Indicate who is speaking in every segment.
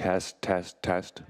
Speaker 1: Test, test, test.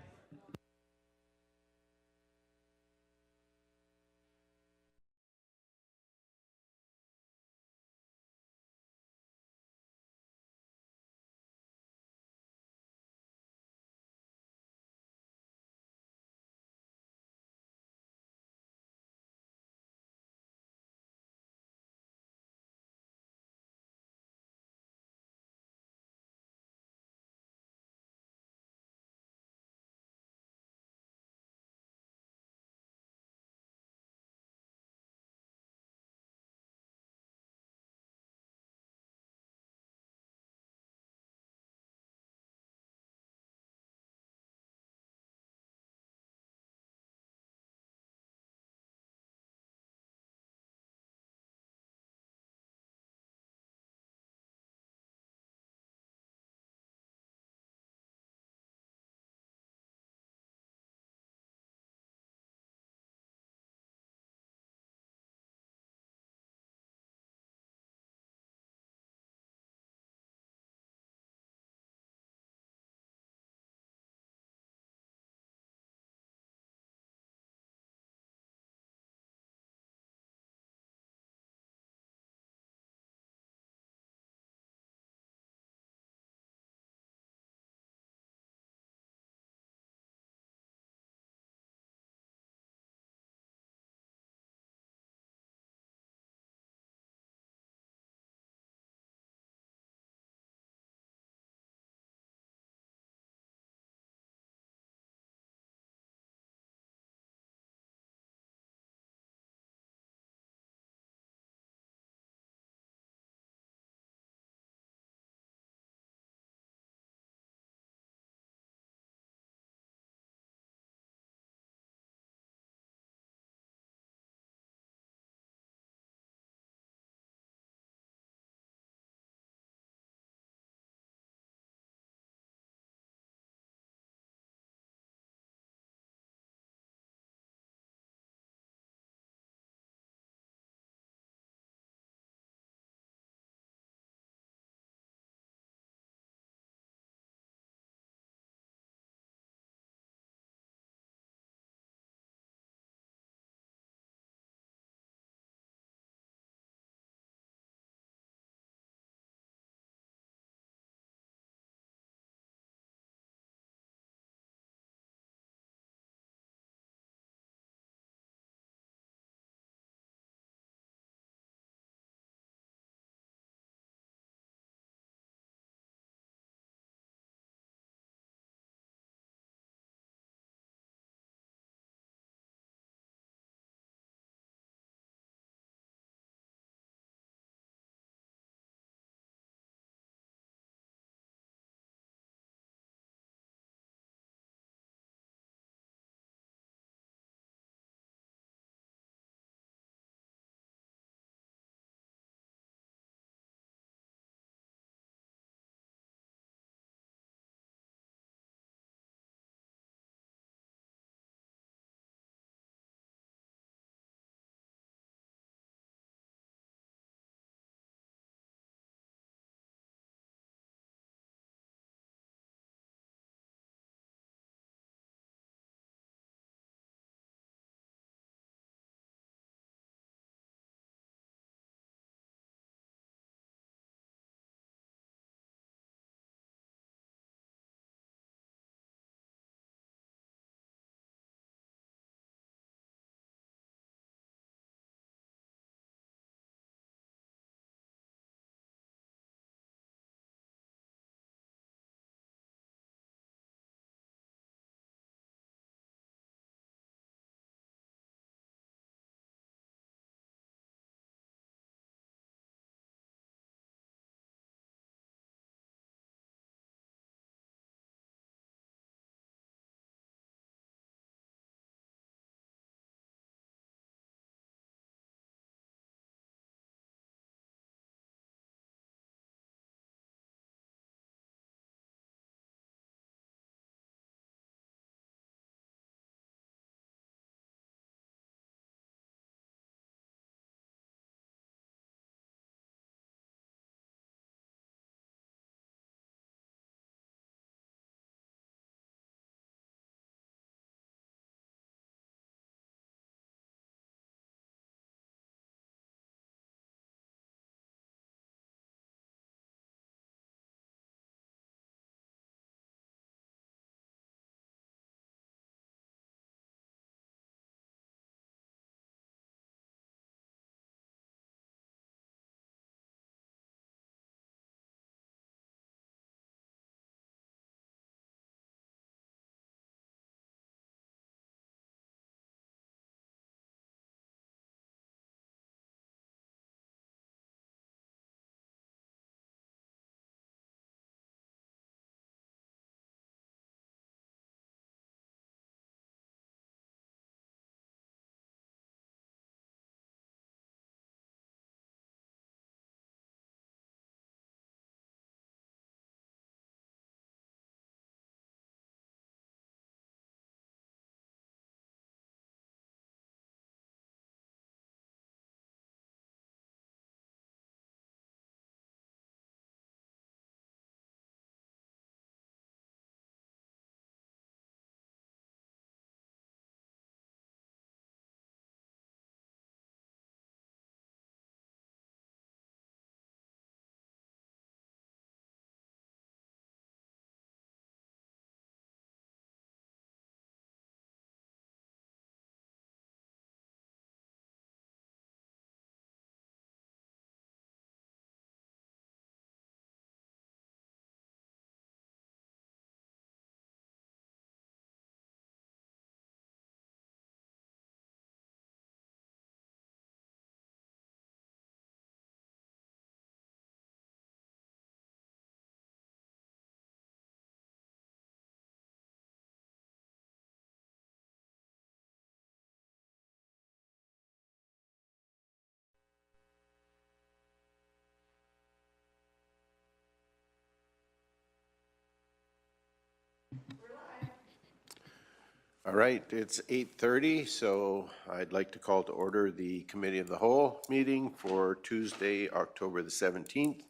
Speaker 1: All right, it's 8:30, so I'd like to call to order the Committee of the Whole meeting for Tuesday, October the 17th.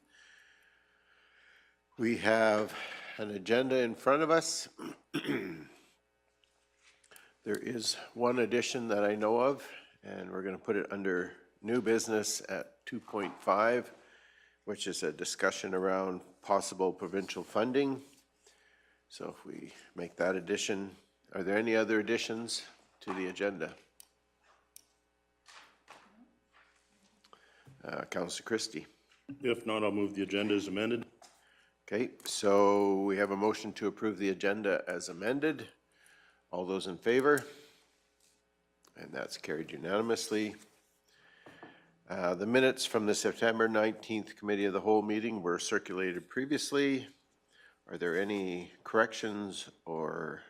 Speaker 1: We have an agenda in front of us. There is one addition that I know of, and we're going to put it under new business at 2.5, which is a discussion around possible provincial funding. So if we make that addition, are there any other additions to the agenda? Councillor Christie.
Speaker 2: If not, I'll move the agenda as amended.
Speaker 1: Okay, so we have a motion to approve the agenda as amended. All those in favor? And that's carried unanimously. The minutes from the September 19th Committee of the Whole meeting were circulated previously. Are there any corrections or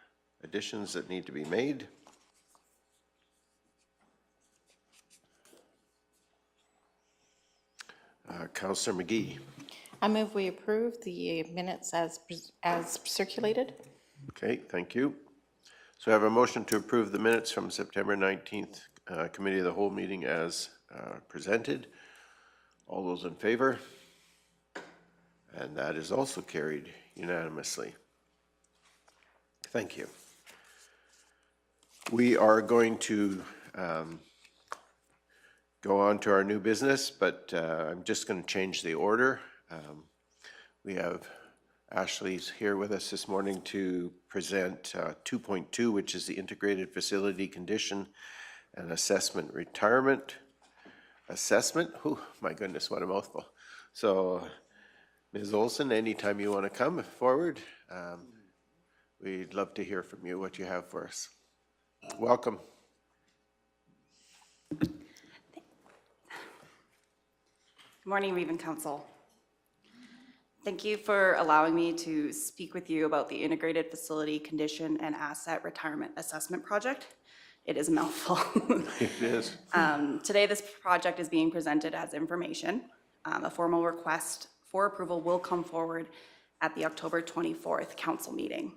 Speaker 1: additions that need to be made? Councillor McGee.
Speaker 3: I move we approve the minutes as circulated.
Speaker 1: Okay, thank you. So I have a motion to approve the minutes from September 19th Committee of the Whole meeting as presented. All those in favor? And that is also carried unanimously. Thank you. We are going to go on to our new business, but I'm just going to change the order. We have Ashley's here with us this morning to present 2.2, which is the Integrated Facility Condition and Assessment Retirement Assessment. Oh, my goodness, what a mouthful. So, Ms. Olson, anytime you want to come forward, we'd love to hear from you, what you have for us. Welcome.
Speaker 4: Good morning, Regent Council. Thank you for allowing me to speak with you about the Integrated Facility Condition and Asset Retirement Assessment Project. It is a mouthful.
Speaker 1: It is.
Speaker 4: Today, this project is being presented as information. A formal request for approval will come forward at the October 24th Council meeting.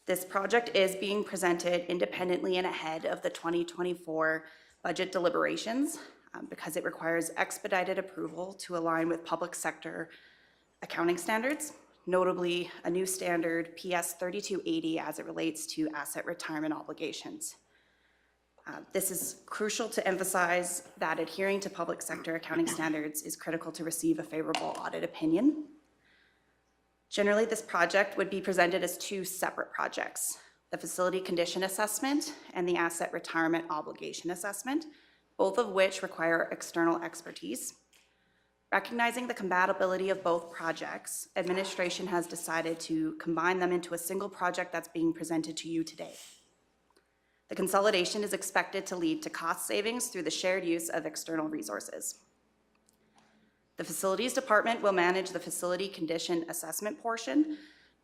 Speaker 4: This project is being presented independently and ahead of the 2024 budget deliberations because it requires expedited approval to align with public sector accounting standards, notably a new standard PS 3280 as it relates to asset retirement obligations. This is crucial to emphasize that adhering to public sector accounting standards is critical to receive a favorable audit opinion. Generally, this project would be presented as two separate projects, the Facility Condition Assessment and the Asset Retirement Obligation Assessment, both of which require external expertise. Recognizing the compatibility of both projects, administration has decided to combine them into a single project that's being presented to you today. The consolidation is expected to lead to cost savings through the shared use of external resources. The Facilities Department will manage the Facility Condition Assessment portion,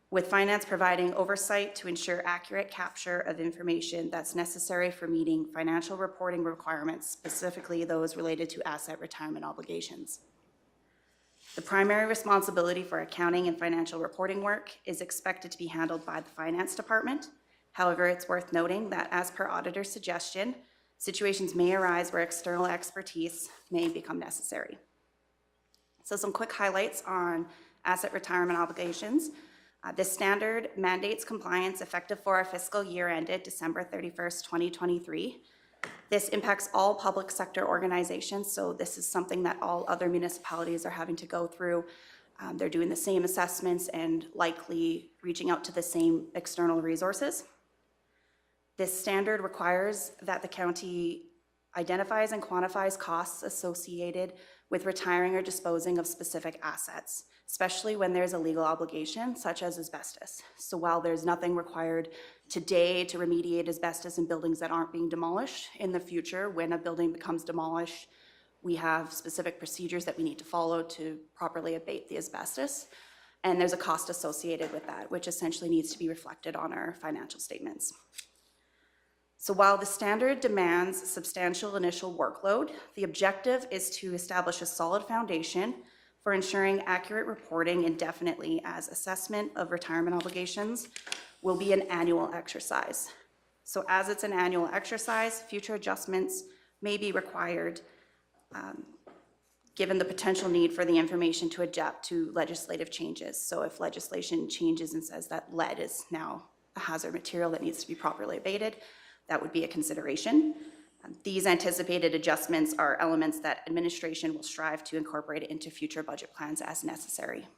Speaker 4: with Finance providing oversight to ensure accurate capture of information that's necessary for meeting financial reporting requirements, specifically those related to asset retirement obligations. The primary responsibility for accounting and financial reporting work is expected to be handled by the Finance Department. However, it's worth noting that as per auditor's suggestion, situations may arise where external expertise may become necessary. So some quick highlights on asset retirement obligations. This standard mandates compliance effective for our fiscal year ended December 31st, 2023. This impacts all public sector organizations, so this is something that all other municipalities are having to go through. They're doing the same assessments and likely reaching out to the same external resources. This standard requires that the county identifies and quantifies costs associated with retiring or disposing of specific assets, especially when there's a legal obligation such as asbestos. So while there's nothing required today to remediate asbestos in buildings that aren't being demolished, in the future when a building becomes demolished, we have specific procedures that we need to follow to properly abate the asbestos. And there's a cost associated with that, which essentially needs to be reflected on our financial statements. So while the standard demands substantial initial workload, the objective is to establish a solid foundation for ensuring accurate reporting indefinitely as assessment of retirement obligations will be an annual exercise. So as it's an annual exercise, future adjustments may be required given the potential need for the information to adapt to legislative changes. So if legislation changes and says that lead is now a hazard material that needs to be properly abated, that would be a consideration. These anticipated adjustments are elements that administration will strive to incorporate into future budget plans as necessary.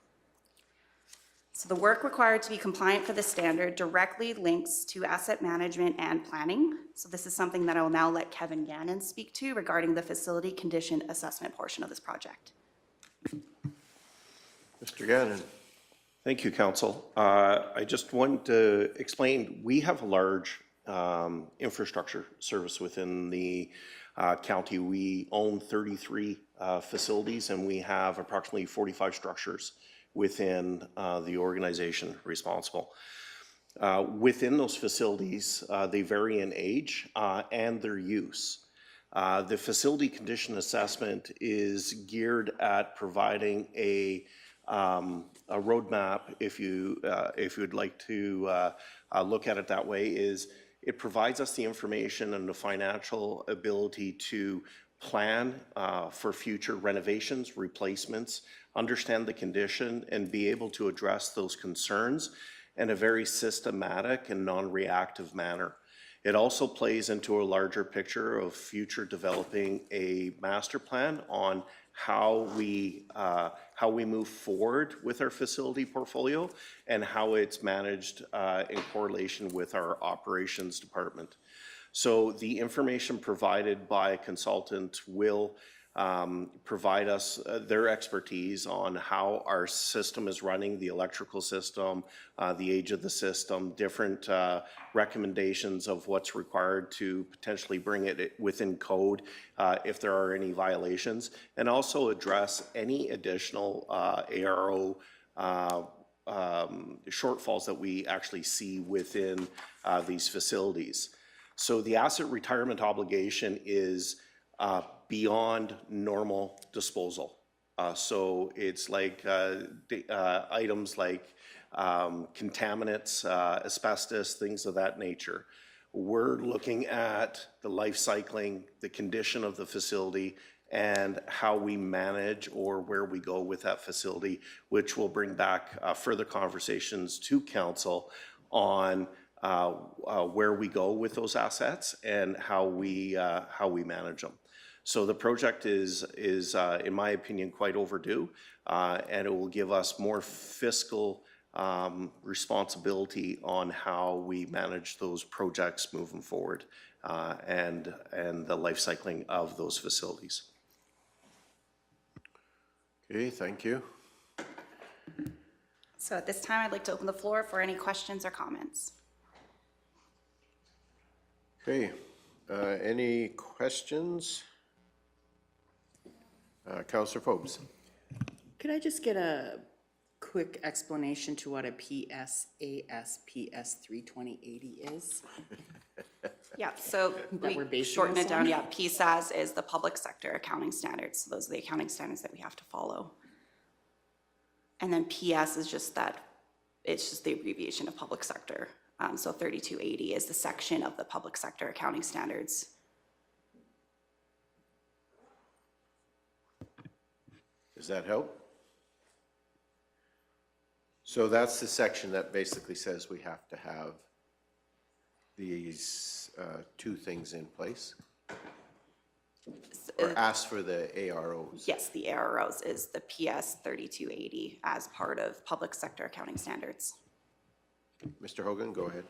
Speaker 4: So the work required to be compliant for the standard directly links to asset management and planning. So this is something that I will now let Kevin Gannon speak to regarding the facility condition assessment portion of this project.
Speaker 1: Mr. Gannon.
Speaker 5: Thank you, Council. I just want to explain, we have a large infrastructure service within the county. We own 33 facilities, and we have approximately 45 structures within the organization responsible. Within those facilities, they vary in age and their use. The facility condition assessment is geared at providing a roadmap, if you would like to look at it that way, is it provides us the information and the financial ability to plan for future renovations, replacements, understand the condition, and be able to address those concerns in a very systematic and non-reactive manner. It also plays into a larger picture of future developing a master plan on how we move forward with our facility portfolio and how it's managed in correlation with our operations department. So the information provided by a consultant will provide us their expertise on how our system is running, the electrical system, the age of the system, different recommendations of what's required to potentially bring it within code if there are any violations, and also address any additional ARO shortfalls that we actually see within these facilities. So the asset retirement obligation is beyond normal disposal. So it's like items like contaminants, asbestos, things of that nature. We're looking at the life cycling, the condition of the facility, and how we manage or where we go with that facility, which will bring back further conversations to council on where we go with those assets and how we manage them. So the project is in my opinion, quite overdue, and it will give us more fiscal responsibility on how we manage those projects moving forward, and the life cycling of those facilities.
Speaker 1: Okay, thank you.
Speaker 4: So at this time, I'd like to open the floor for any questions or comments.
Speaker 1: Okay, any questions? Councillor Forbes.
Speaker 6: Could I just get a quick explanation to what a PSASPS 32080 is?
Speaker 4: Yeah, so
Speaker 6: we're
Speaker 4: we
Speaker 6: basing
Speaker 4: shorten
Speaker 6: this
Speaker 4: it down,
Speaker 6: on?
Speaker 4: yeah, PSAS is the public sector accounting standards, so those are the accounting standards that we have to follow. And then PS is just that, it's just the abbreviation of public sector. So 3280 is the section of the public sector accounting standards.
Speaker 1: Does that help? So that's the section that basically says we have to have these two things in place? Or ask for the AROs?
Speaker 4: Yes, the AROs is the PS 3280 as part of public sector accounting standards.
Speaker 1: Mr. Hogan, go ahead.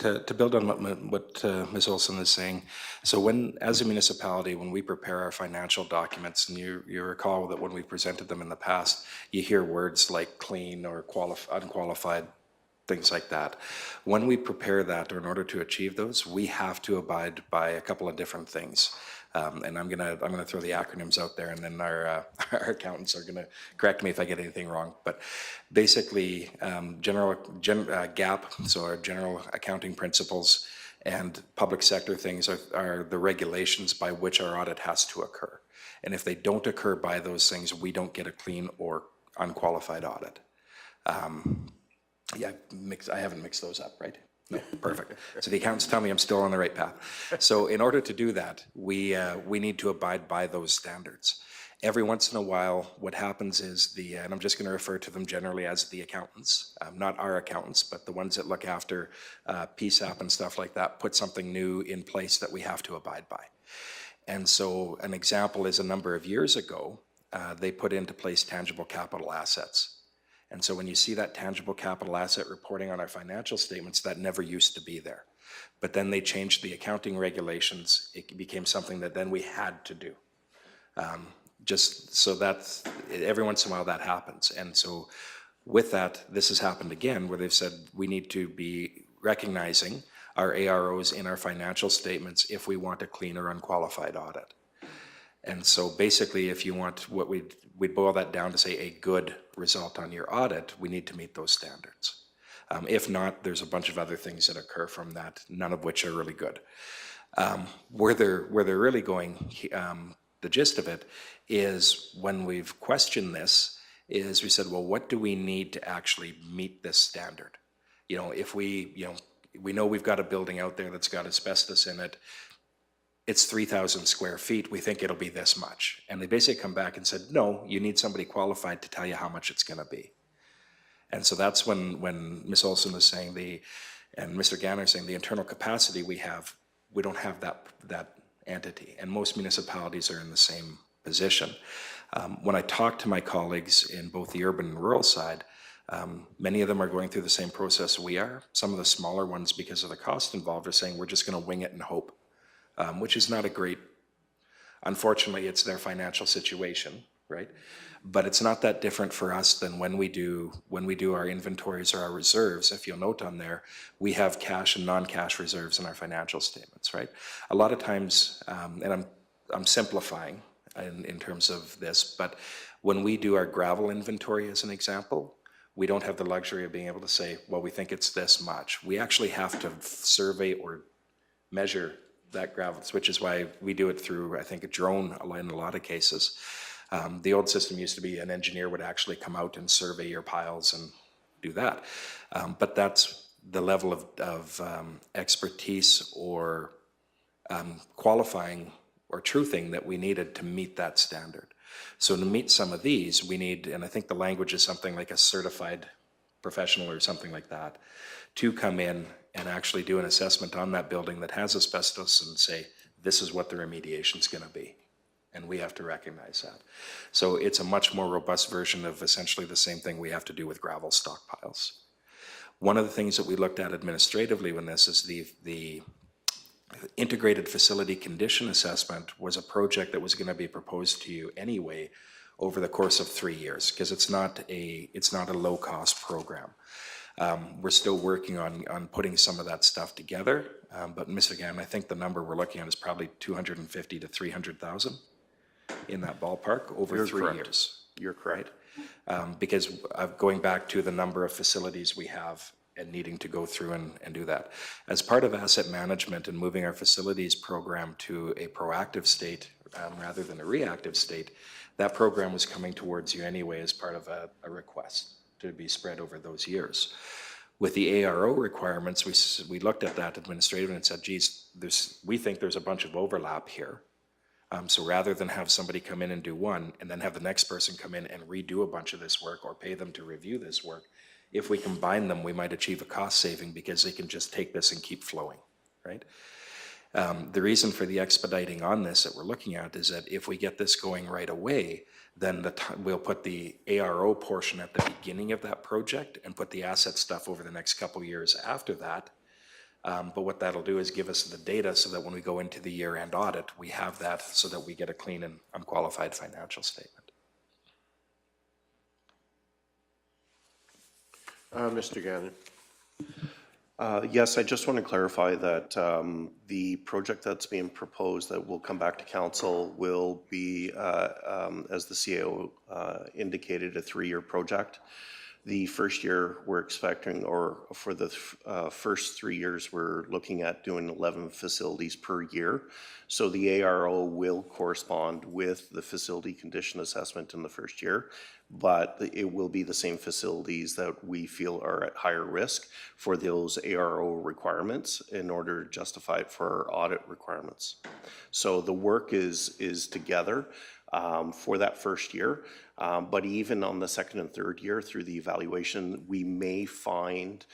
Speaker 7: To build on what Ms. Olson is saying, so as a municipality, when we prepare our financial documents, and you recall that when we presented them in the past, you hear words like clean or unqualified, things like that. When we prepare that, or in order to achieve those, we have to abide by a couple of different things. And I'm gonna throw the acronyms out there, and then our accountants are gonna correct me if I get anything wrong. But basically, GAAP, so our general accounting principles, and public sector things are the regulations by which our audit has to occur. And if they don't occur by those things, we don't get a clean or unqualified audit. Yeah, I haven't mixed those up, right? No, perfect. So the accountants tell me I'm still on the right path. So in order to do that, we need to abide by those standards. Every once in a while, what happens is and I'm just going to refer to them generally as the accountants, not our accountants, but the ones that look after PSAP and stuff like that, put something new in place that we have to abide by. And so an example is a number of years ago, they put into place tangible capital assets. And so when you see that tangible capital asset reporting on our financial statements, that never used to be there. But then they changed the accounting regulations. It became something that then we had to do. Just so that's, every once in a while that happens. And so with that, this has happened again where they've said we need to be recognizing our AROs in our financial statements if we want a clean or unqualified audit. And so basically, if you want what we'd boil that down to say a good result on your audit, we need to meet those standards. If not, there's a bunch of other things that occur from that, none of which are really good. Where they're really going, the gist of it is when we've questioned this, is we said, well, what do we need to actually meet this standard? You know, if we know we've got a building out there that's got asbestos in it, it's 3,000 square feet, we think it'll be this much. And they basically come back and said, no, you need somebody qualified to tell you how much it's gonna be. And so that's when Ms. Olson was saying and Mr. Ganner saying the internal capacity we don't have that entity. And most municipalities are in the same position. When I talk to my colleagues in both the urban and rural side, many of them are going through the same process we are. Some of the smaller ones, because of the cost involved, are saying we're just gonna wing it and hope. Which is not a great, unfortunately, it's their financial situation, right? But it's not that different for us than when we do our inventories or our reserves. If you'll note on there, we have cash and non-cash reserves in our financial statements, right? A lot of times, and I'm simplifying in terms of this, but when we do our gravel inventory as an example, we don't have the luxury of being able to say, well, we think it's this much. We actually have to survey or measure that gravel, which is why we do it through, I think, a drone in a lot of cases. The old system used to be an engineer would actually come out and survey your piles and do that. But that's the level of expertise or qualifying or truthing that we needed to meet that standard. So to meet some of these, we need, and I think the language is something like a certified professional or something like that, to come in and actually do an assessment on that building that has asbestos and say, this is what the remediation is going to be. And we have to recognize that. So it's a much more robust version of essentially the same thing we have to do with gravel stockpiles. One of the things that we looked at administratively when this is the integrated facility condition assessment was a project that was going to be proposed to you anyway over the course of 3 years, because it's not a low-cost program. We're still working on putting some of that stuff together, but Mr. Gann, I think the number we're looking at is probably 250 to 300,000 in that ballpark over 3 years.
Speaker 5: You're correct.
Speaker 7: Because going back to the number of facilities we have and needing to go through and do that. As part of asset management and moving our facilities program to a proactive state rather than a reactive state, that program was coming towards you anyway as part of a request to be spread over those years. With the ARO requirements, we looked at that administratively and said, geez, we think there's a bunch of overlap here. So rather than have somebody come in and do one and then have the next person come in and redo a bunch of this work or pay them to review this work, if we combine them, we might achieve a cost saving because they can just take this and keep flowing, right? The reason for the expediting on this that we're looking at is that if we get this going right away, then we'll put the ARO portion at the beginning of that project and put the asset stuff over the next couple years after that. But what that'll do is give us the data so that when we go into the year-end audit, we have that so that we get a clean and unqualified financial statement.
Speaker 1: Mr. Gannon.
Speaker 5: Yes, I just want to clarify that the project that's being proposed that will come back to council will be, as the CAO indicated, a 3-year project. The first year, we're expecting, or for the first 3 years, we're looking at doing 11 facilities per year. So the ARO will correspond with the facility condition assessment in the first year, but it will be the same facilities that we feel are at higher risk for those ARO requirements in order to justify it for our audit requirements. So the work is together for that first year. But even on the second and third year through the evaluation, we may find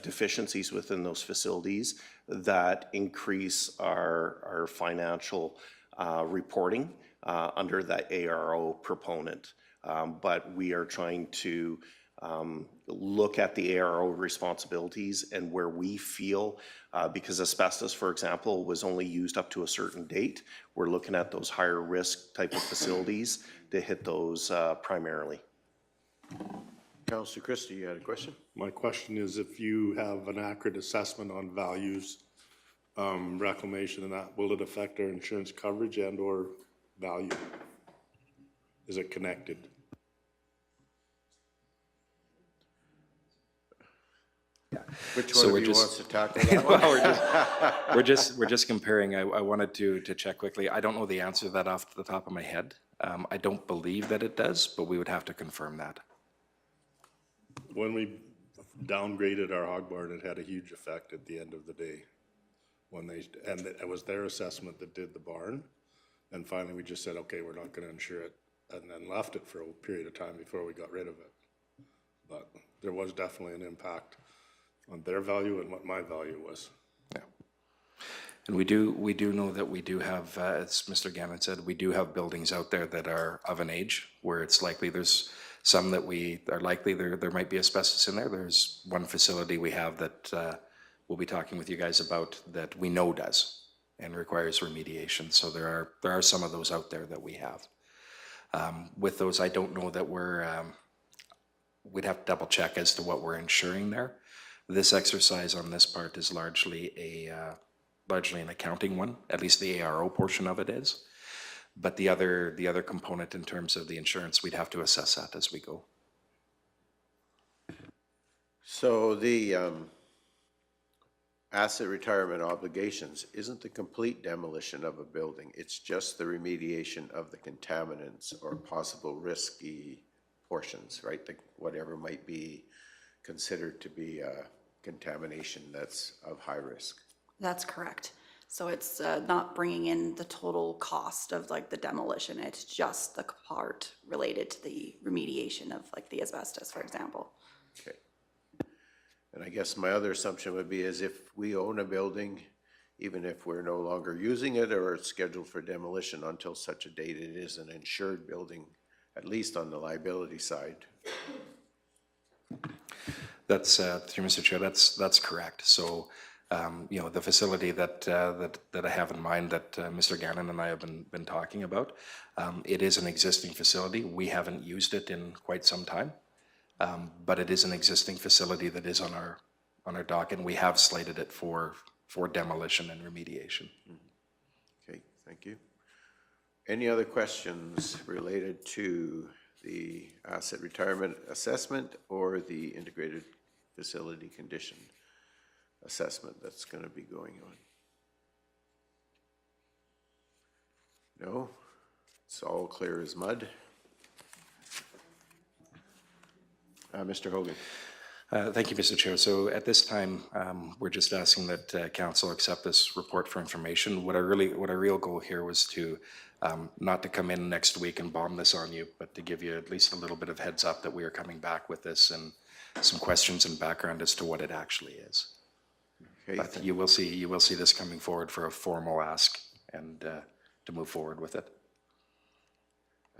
Speaker 5: deficiencies within those facilities that increase our financial reporting under that ARO proponent. But we are trying to look at the ARO responsibilities and where we feel, because asbestos, for example, was only used up to a certain date, we're looking at those higher risk type of facilities to hit those primarily.
Speaker 1: Councillor Christie, you had a question?
Speaker 2: My question is, if you have an accurate assessment on values, reclamation and that, will it affect our insurance coverage and or value? Is it connected?
Speaker 1: Which
Speaker 7: So
Speaker 1: one
Speaker 7: we're
Speaker 1: of you
Speaker 7: just-
Speaker 1: wants to tackle that one?
Speaker 7: Well, we're just comparing. I wanted to check quickly. I don't know the answer to that off the top of my head. I don't believe that it does, but we would have to confirm that.
Speaker 2: When we downgraded our hog barn, it had a huge effect at the end of the day. And it was their assessment that did the barn. And finally, we just said, okay, we're not gonna insure it, and then left it for a period of time before we got rid of it. But there was definitely an impact on their value and what my value was.
Speaker 7: Yeah. And we do know that we do have, as Mr. Gannon said, we do have buildings out there that are of an age where it's likely there's some that we are likely there might be asbestos in there. There's one facility we have that we'll be talking with you guys about that we know does and requires remediation. So there are some of those out there that we have. With those, I don't know that we'd have to double check as to what we're insuring there. This exercise on this part is largely an accounting one, at least the ARO portion of it is. But the other component in terms of the insurance, we'd have to assess that as we go.
Speaker 1: So the asset retirement obligations isn't the complete demolition of a building. It's just the remediation of the contaminants or possible risky portions, right? Whatever might be considered to be a contamination that's of high risk.
Speaker 4: That's correct. So it's not bringing in the total cost of like the demolition. It's just the part related to the remediation of like the asbestos, for example.
Speaker 1: Okay. And I guess my other assumption would be is if we own a building, even if we're no longer using it or it's scheduled for demolition until such a date, it is an insured building, at least on the liability side.
Speaker 7: That's through Mr. Chair. That's correct. So, the facility that I have in mind that Mr. Gannon and I have been talking about, it is an existing facility. We haven't used it in quite some time, but it is an existing facility that is on our dock, and we have slated it for demolition and remediation.
Speaker 1: Okay, thank you. Any other questions related to the asset retirement assessment or the integrated facility condition assessment that's going to be going on? No? It's all clear as mud. Mr. Hogan.
Speaker 7: Thank you, Mr. Chair. So at this time, we're just asking that council accept this report for information. What our real goal here was to not to come in next week and bomb this on you, but to give you at least a little bit of heads up that we are coming back with this and some questions and background as to what it actually is.
Speaker 1: Okay,
Speaker 7: But you will see this coming forward for a formal ask and to move forward with it.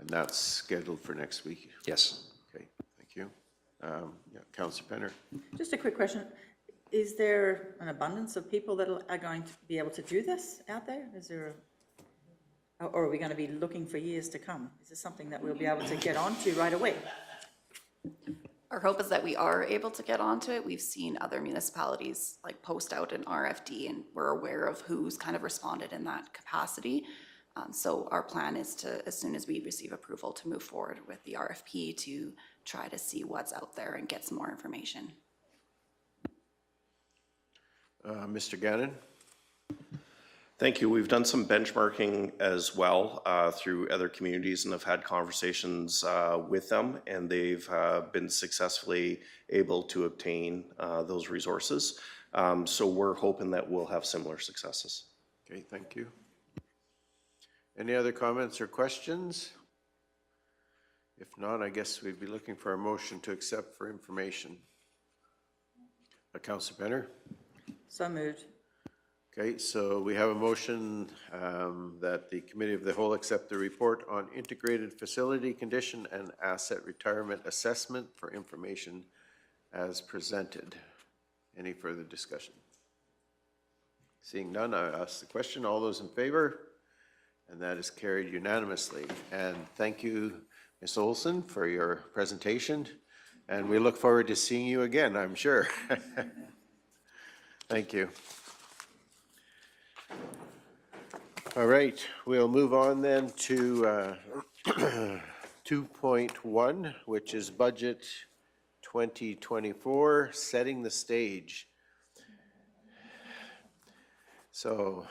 Speaker 1: and that's scheduled for next week.
Speaker 7: Yes.
Speaker 1: Okay, thank you. Yeah, Councillor Penner.
Speaker 8: Just a quick question. Is there an abundance of people that are going to be able to do this out there? Is there, or are we going to be looking for years to come? Is this something that we'll be able to get onto right away?
Speaker 4: Our hope is that we are able to get onto it. We've seen other municipalities like post out an RFD, and we're aware of who's kind of responded in that capacity. So our plan is to, as soon as we receive approval, to move forward with the RFP to try to see what's out there and get some more information.
Speaker 1: Mr. Gannon?
Speaker 5: Thank you. We've done some benchmarking as well through other communities and have had conversations with them, and they've been successfully able to obtain those resources. So we're hoping that we'll have similar successes.
Speaker 1: Okay, thank you. Any other comments or questions? If not, I guess we'd be looking for a motion to accept for information. Councillor Benner?
Speaker 8: So moved.
Speaker 1: Okay, so we have a motion that the Committee of the Whole accept the report on integrated facility condition and asset retirement assessment for information as presented. Any further discussion? Seeing none, I ask the question. All those in favor? And that is carried unanimously. And thank you, Ms. Olson, for your presentation. And we look forward to seeing you again, I'm sure. Thank you. All right, we'll move on then to 2.1, which is Budget 2024, setting the stage. So,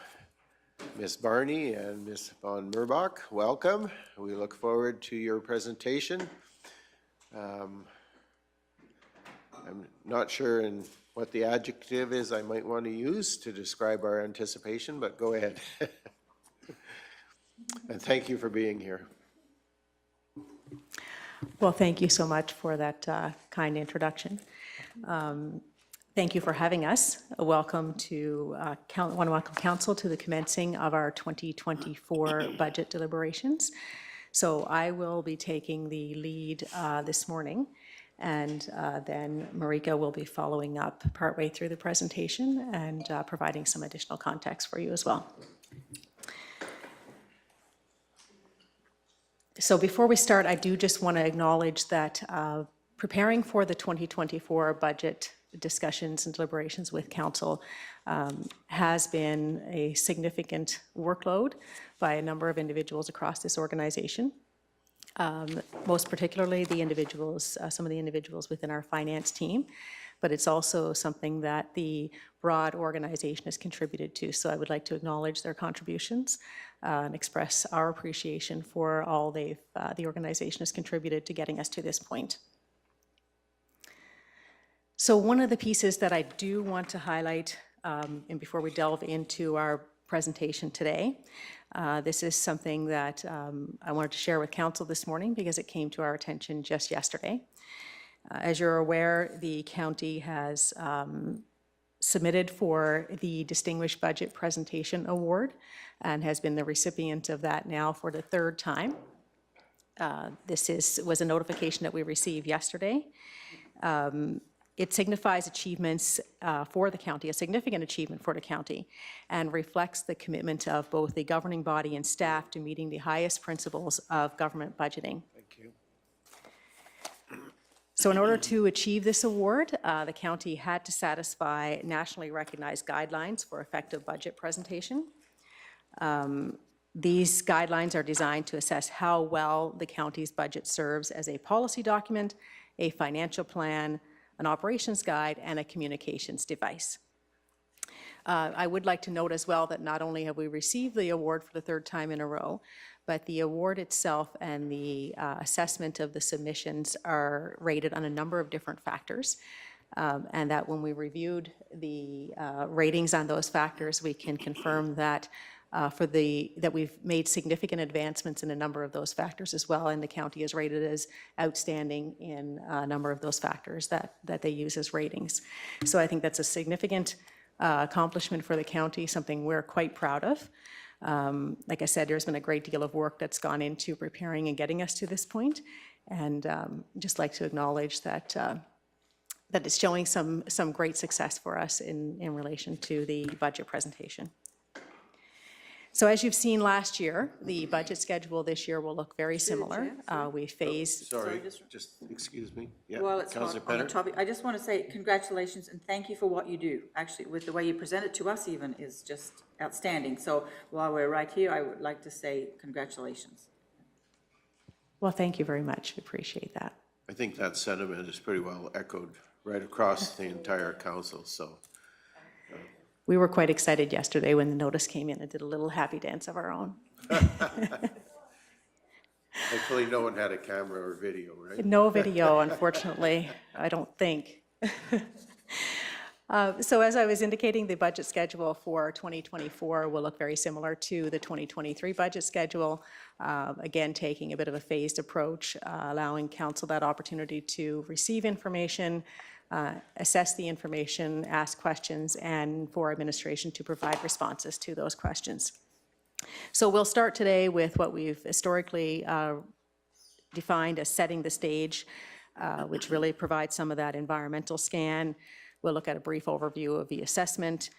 Speaker 1: Ms. Barney and Ms. von Merbach, welcome. We look forward to your presentation. I'm not sure in what the adjective is I might want to use to describe our anticipation, but go ahead. And thank you for being here.
Speaker 9: Well, thank you so much for that kind introduction. Thank you for having us. Welcome to, want to welcome Council to the commencing of our 2024 budget deliberations. So I will be taking the lead this morning, and then Marika will be following up partway through the presentation and providing some additional context for you as well. So before we start, I do just want to acknowledge that preparing for the 2024 budget discussions and deliberations with Council has been a significant workload by a number of individuals across this organization. Most particularly the individuals, some of the individuals within our finance team, but it's also something that the broad organization has contributed to. So I would like to acknowledge their contributions and express our appreciation for all the organization has contributed to getting us to this point. So one of the pieces that I do want to highlight, and before we delve into our presentation today, this is something that I wanted to share with Council this morning because it came to our attention just yesterday. As you're aware, the county has submitted for the Distinguished Budget Presentation Award and has been the recipient of that now for the third time. This was a notification that we received yesterday. It signifies achievements for the county, a significant achievement for the county, and reflects the commitment of both the governing body and staff to meeting the highest principles of government budgeting.
Speaker 1: Thank you.
Speaker 9: So in order to achieve this award, the county had to satisfy nationally recognized guidelines for effective budget presentation. These guidelines are designed to assess how well the county's budget serves as a policy document, a financial plan, an operations guide, and a communications device. I would like to note as well that not only have we received the award for the third time in a row, but the award itself and the assessment of the submissions are rated on a number of different factors, and that when we reviewed the ratings on those factors, we can confirm that that we've made significant advancements in a number of those factors as well, and the county is rated as outstanding in a number of those factors that they use as ratings. So I think that's a significant accomplishment for the county, something we're quite proud of. Like I said, there's been a great deal of work that's gone into preparing and getting us to this point, and just like to acknowledge that that it's showing some great success for us in relation to the budget presentation. So as you've seen last year, the budget schedule this year will look very similar. We phased.
Speaker 1: Sorry, just excuse me. Yeah,
Speaker 8: Well, it's
Speaker 1: Councillor
Speaker 8: on the
Speaker 1: Penner.
Speaker 8: topic. I just want to say congratulations and thank you for what you do. Actually, with the way you present it to us even is just outstanding. So while we're right here, I would like to say congratulations.
Speaker 9: Well, thank you very much. Appreciate that.
Speaker 1: I think that sentiment is pretty well echoed right across the entire council, so.
Speaker 9: We were quite excited yesterday when the notice came in and did a little happy dance of our own.
Speaker 1: Hopefully no one had a camera or video, right?
Speaker 9: No video, unfortunately, I don't think. So as I was indicating, the budget schedule for 2024 will look very similar to the 2023 budget schedule. Again, taking a bit of a phased approach, allowing council that opportunity to receive information, assess the information, ask questions, and for administration to provide responses to those questions. So we'll start today with what we've historically defined as setting the stage, which really provides some of that environmental scan. We'll look at a brief overview of the assessment,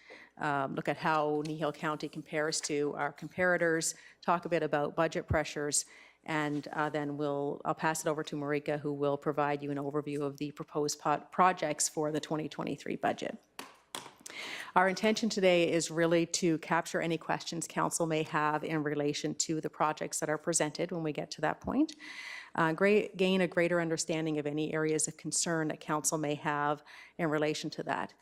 Speaker 9: look at how Kneehill County compares to our comparators, talk a bit about budget pressures, and then I'll pass it over to Marika, who will provide you an overview of the proposed projects for the 2023 budget. Our intention today is really to capture any questions council may have in relation to the projects that are presented when we get to that point. Gain a greater understanding of any areas of concern that council may have in relation to that.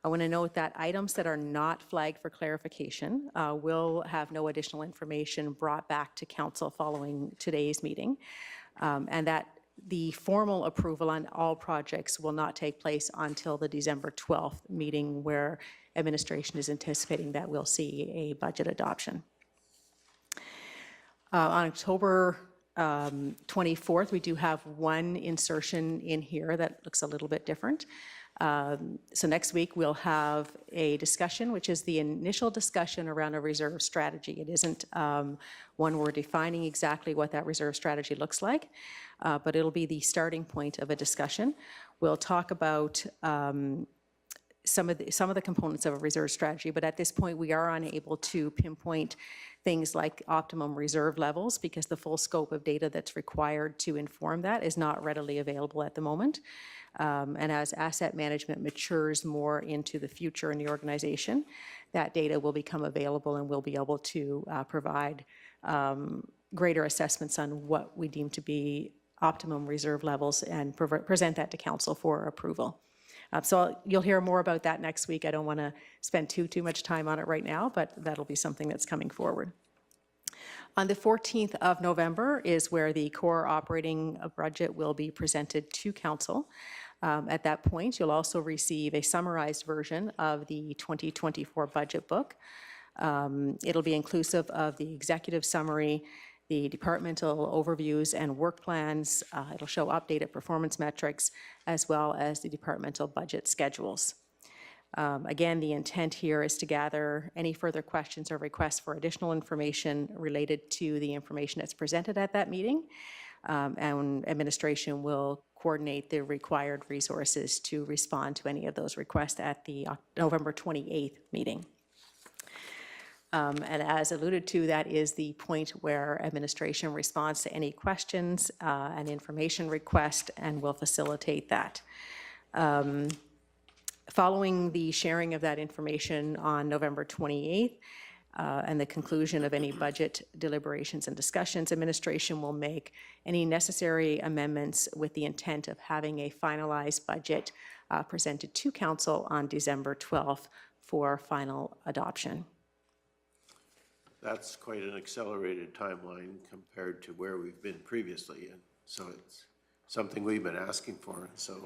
Speaker 9: I want to note that items that are not flagged for clarification will have no additional information brought back to council following today's meeting, and that the formal approval on all projects will not take place until the December 12th meeting, where administration is anticipating that we'll see a budget adoption. On October 24th, we do have one insertion in here that looks a little bit different. So next week we'll have a discussion, which is the initial discussion around a reserve strategy. It isn't one we're defining exactly what that reserve strategy looks like, but it'll be the starting point of a discussion. We'll talk about some of the components of a reserve strategy, but at this point we are unable to pinpoint things like optimum reserve levels because the full scope of data that's required to inform that is not readily available at the moment. And as asset management matures more into the future in the organization, that data will become available and we'll be able to provide greater assessments on what we deem to be optimum reserve levels and present that to council for approval. So you'll hear more about that next week. I don't want to spend too much time on it right now, but that'll be something that's coming forward. On the 14th of November is where the core operating budget will be presented to council. At that point, you'll also receive a summarized version of the 2024 budget book. It'll be inclusive of the executive summary, the departmental overviews and work plans. It'll show updated performance metrics, as well as the departmental budget schedules. Again, the intent here is to gather any further questions or requests for additional information related to the information that's presented at that meeting, and administration will coordinate the required resources to respond to any of those requests at the November 28th meeting. And as alluded to, that is the point where administration responds to any questions and information request and will facilitate that. Following the sharing of that information on November 28th and the conclusion of any budget deliberations and discussions, administration will make any necessary amendments with the intent of having a finalized budget presented to council on December 12th for final adoption.
Speaker 1: That's quite an accelerated timeline compared to where we've been previously. And so it's something we've been asking for. And so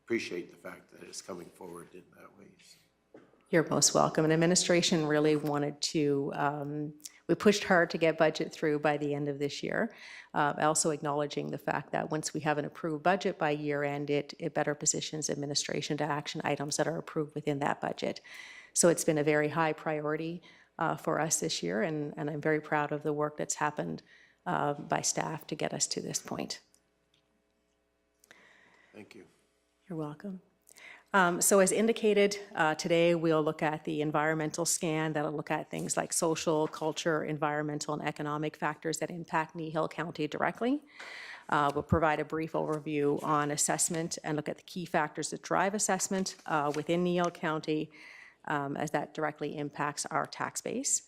Speaker 1: appreciate the fact that it's coming forward in that way.
Speaker 9: You're most welcome. And administration really wanted to, we pushed hard to get budget through by the end of this year, also acknowledging the fact that once we have an approved budget by year end, it better positions administration to action items that are approved within that budget. So it's been a very high priority for us this year, and I'm very proud of the work that's happened by staff to get us to this point.
Speaker 1: Thank you.
Speaker 9: You're welcome. So as indicated, today we'll look at the environmental scan. That'll look at things like social, culture, environmental, and economic factors that impact Kneehill County directly. We'll provide a brief overview on assessment and look at the key factors that drive assessment within Kneehill County, as that directly impacts our tax base.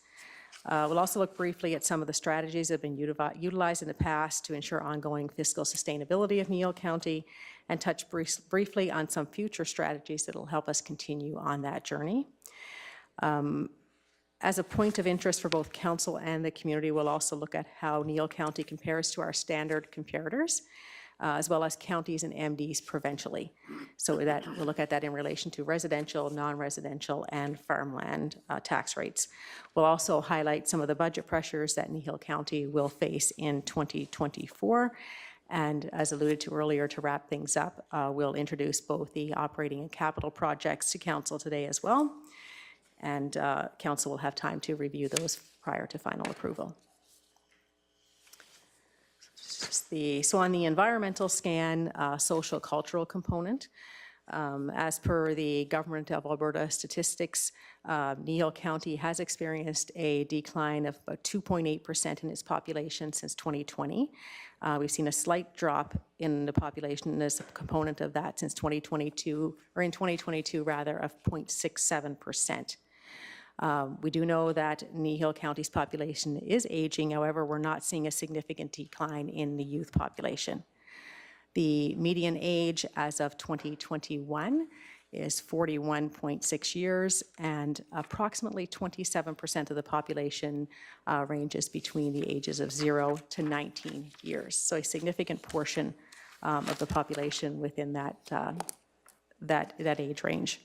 Speaker 9: We'll also look briefly at some of the strategies that have been utilized in the past to ensure ongoing fiscal sustainability of Kneehill County, and touch briefly on some future strategies that will help us continue on that journey. As a point of interest for both council and the community, we'll also look at how Kneehill County compares to our standard comparators, as well as counties and MDs provincially. So that we'll look at that in relation to residential, non-residential, and farmland tax rates. We'll also highlight some of the budget pressures that Kneehill County will face in 2024. And as alluded to earlier, to wrap things up, we'll introduce both the operating and capital projects to council today as well. And council will have time to review those prior to final approval. So on the environmental scan, social cultural component, as per the Government of Alberta statistics, Kneehill County has experienced a decline of about 2.8% in its population since 2020. We've seen a slight drop in the population as a component of that since 2022, or in 2022 rather, of 0.67%. We do know that Kneehill County's population is aging. However, we're not seeing a significant decline in the youth population. The median age as of 2021 is 41.6 years, and approximately 27% of the population ranges between the ages of 0 to 19 years. So a significant portion of the population within that age range.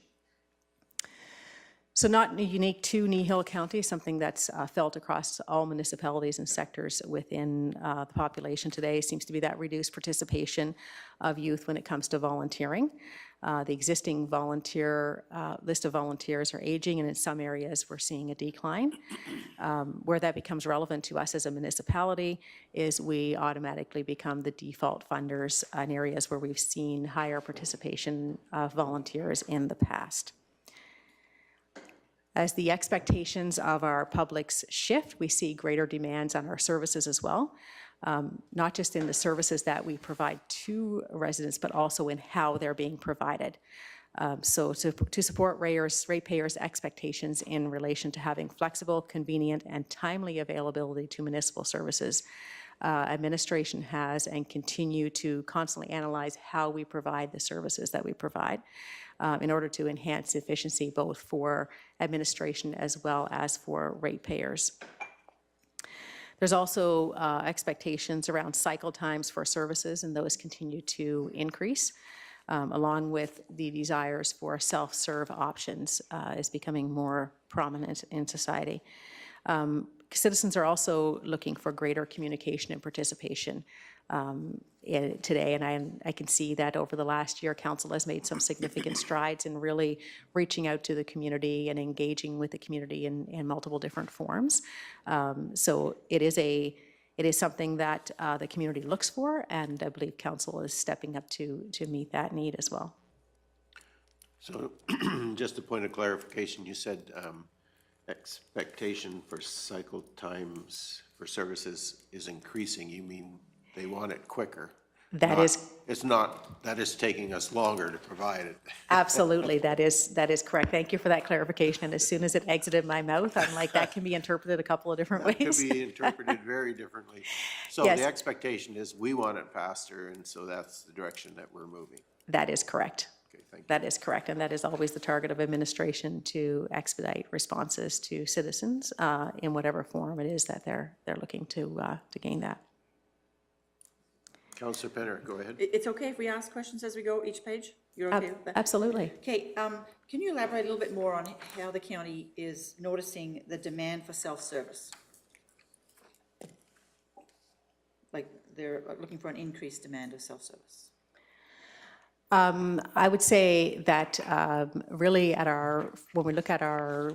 Speaker 9: So not unique to Kneehill County, something that's felt across all municipalities and sectors within the population today seems to be that reduced participation of youth when it comes to volunteering. The existing volunteer list of volunteers are aging, and in some areas we're seeing a decline. Where that becomes relevant to us as a municipality is we automatically become the default funders in areas where we've seen higher participation of volunteers in the past. As the expectations of our publics shift, we see greater demands on our services as well, not just in the services that we provide to residents, but also in how they're being provided. So to support ratepayers' expectations in relation to having flexible, convenient, and timely availability to municipal services, administration has and continue to constantly analyze how we provide the services that we provide in order to enhance efficiency both for administration as well as for ratepayers. There's also expectations around cycle times for services, and those continue to increase, along with the desires for self-serve options is becoming more prominent in society. Citizens are also looking for greater communication and participation today, and I can see that over the last year, Council has made some significant strides in really reaching out to the community and engaging with the community in multiple different forms. So it is something that the community looks for, and I believe Council is stepping up to meet that need as well.
Speaker 1: So just a point of clarification, you said expectation for cycle times for services is increasing. You mean they want it quicker?
Speaker 9: That
Speaker 1: is taking us longer to provide it.
Speaker 9: Absolutely, that is correct. Thank you for that clarification. And as soon as it exited my mouth, I'm like, that can be interpreted a couple of different ways.
Speaker 1: It could be interpreted very differently. So
Speaker 9: Yes.
Speaker 1: the expectation is we want it faster, and so that's the direction that we're moving.
Speaker 9: That is correct.
Speaker 1: Okay, thank you.
Speaker 9: That is correct, and that is always the target of administration, to expedite responses to citizens in whatever form it is that they're looking to gain that.
Speaker 1: Councillor Penner, go ahead.
Speaker 8: It's okay if we ask questions as we go each page? You're okay with that?
Speaker 9: Absolutely.
Speaker 8: Okay, can you elaborate a little bit more on how the county is noticing the demand for self-service? Like they're looking for an increased demand of self-service.
Speaker 9: I would say that really when we look at our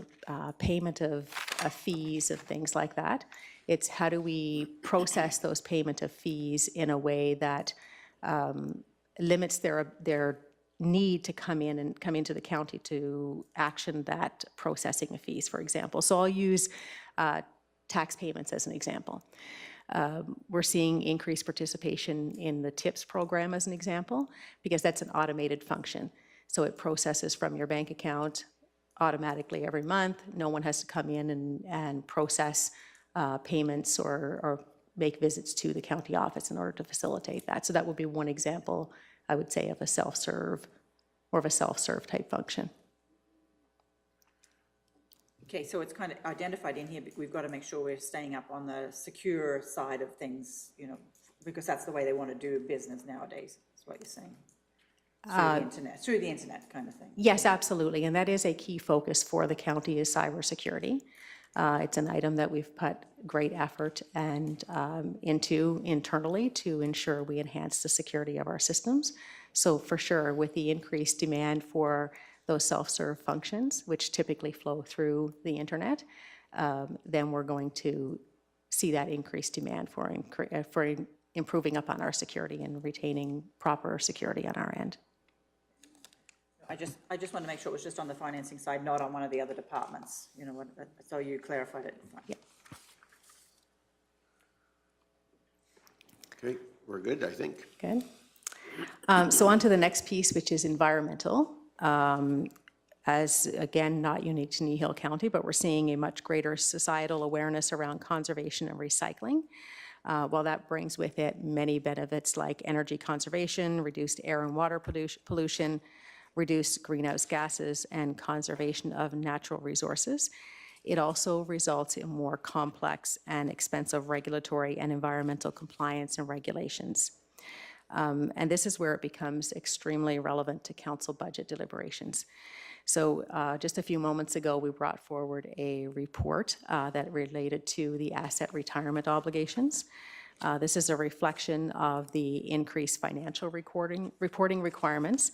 Speaker 9: payment of fees and things like that, it's how do we process those payment of fees in a way that limits their need to come into the county to action that processing of fees, for example. So I'll use tax payments as an example. We're seeing increased participation in the TIPS program as an example, because that's an automated function. So it processes from your bank account automatically every month. No one has to come in and process payments or make visits to the county office in order to facilitate that. So that would be one example, I would say, of a self-serve or of a self-serve type function.
Speaker 8: Okay, so it's kind of identified in here, but we've got to make sure we're staying up on the secure side of things, you know, because that's the way they want to do business nowadays, is what you're saying. Through the internet kind of thing.
Speaker 9: Yes, absolutely, and that is a key focus for the county is cybersecurity. It's an item that we've put great effort and into internally to ensure we enhance the security of our systems. So for sure, with the increased demand for those self-serve functions, which typically flow through the internet, then we're going to see that increased demand for improving upon our security and retaining proper security on our end.
Speaker 8: I just want to make sure it was just on the financing side, not on one of the other departments, you know, so you clarified it.
Speaker 9: Yep.
Speaker 1: Okay, we're good, I think.
Speaker 9: Good. So on to the next piece, which is environmental. As, again, not unique to Kneehill County, but we're seeing a much greater societal awareness around conservation and recycling. While that brings with it many benefits like energy conservation, reduced air and water pollution, reduced greenhouse gases, and conservation of natural resources, it also results in more complex and expensive regulatory and environmental compliance and regulations. And this is where it becomes extremely relevant to council budget deliberations. So just a few moments ago, we brought forward a report that related to the asset retirement obligations. This is a reflection of the increased financial reporting requirements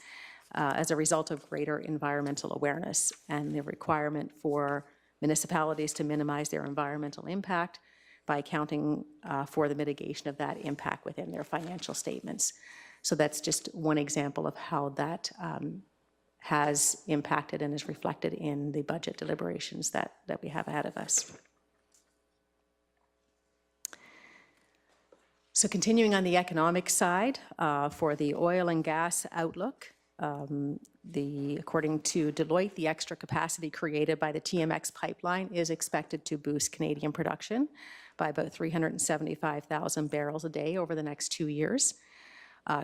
Speaker 9: as a result of greater environmental awareness and the requirement for municipalities to minimize their environmental impact by accounting for the mitigation of that impact within their financial statements. So that's just one example of how that has impacted and is reflected in the budget deliberations that we have ahead of us. So continuing on the economic side, for the oil and gas outlook, according to Deloitte, the extra capacity created by the TMX pipeline is expected to boost Canadian production by about 375,000 barrels a day over the next 2 years.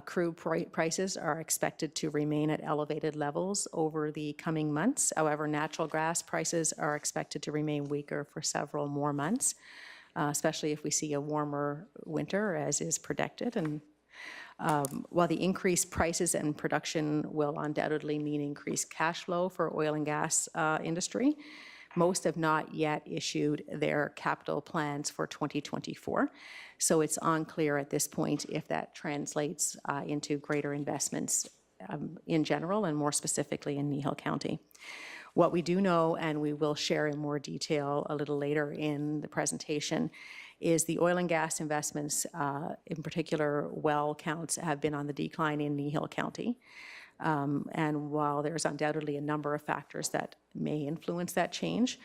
Speaker 9: Crude prices are expected to remain at elevated levels over the coming months. However, natural gas prices are expected to remain weaker for several more months, especially if we see a warmer winter, as is predicted. And while the increased prices and production will undoubtedly mean increased cash flow for oil and gas industry, most have not yet issued their capital plans for 2024. So it's unclear at this point if that translates into greater investments in general and more specifically in Kneehill County. What we do know, and we will share in more detail a little later in the presentation, is the oil and gas investments, in particular well counts, have been on the decline in Kneehill County. And while there's undoubtedly a number of factors that may influence that change,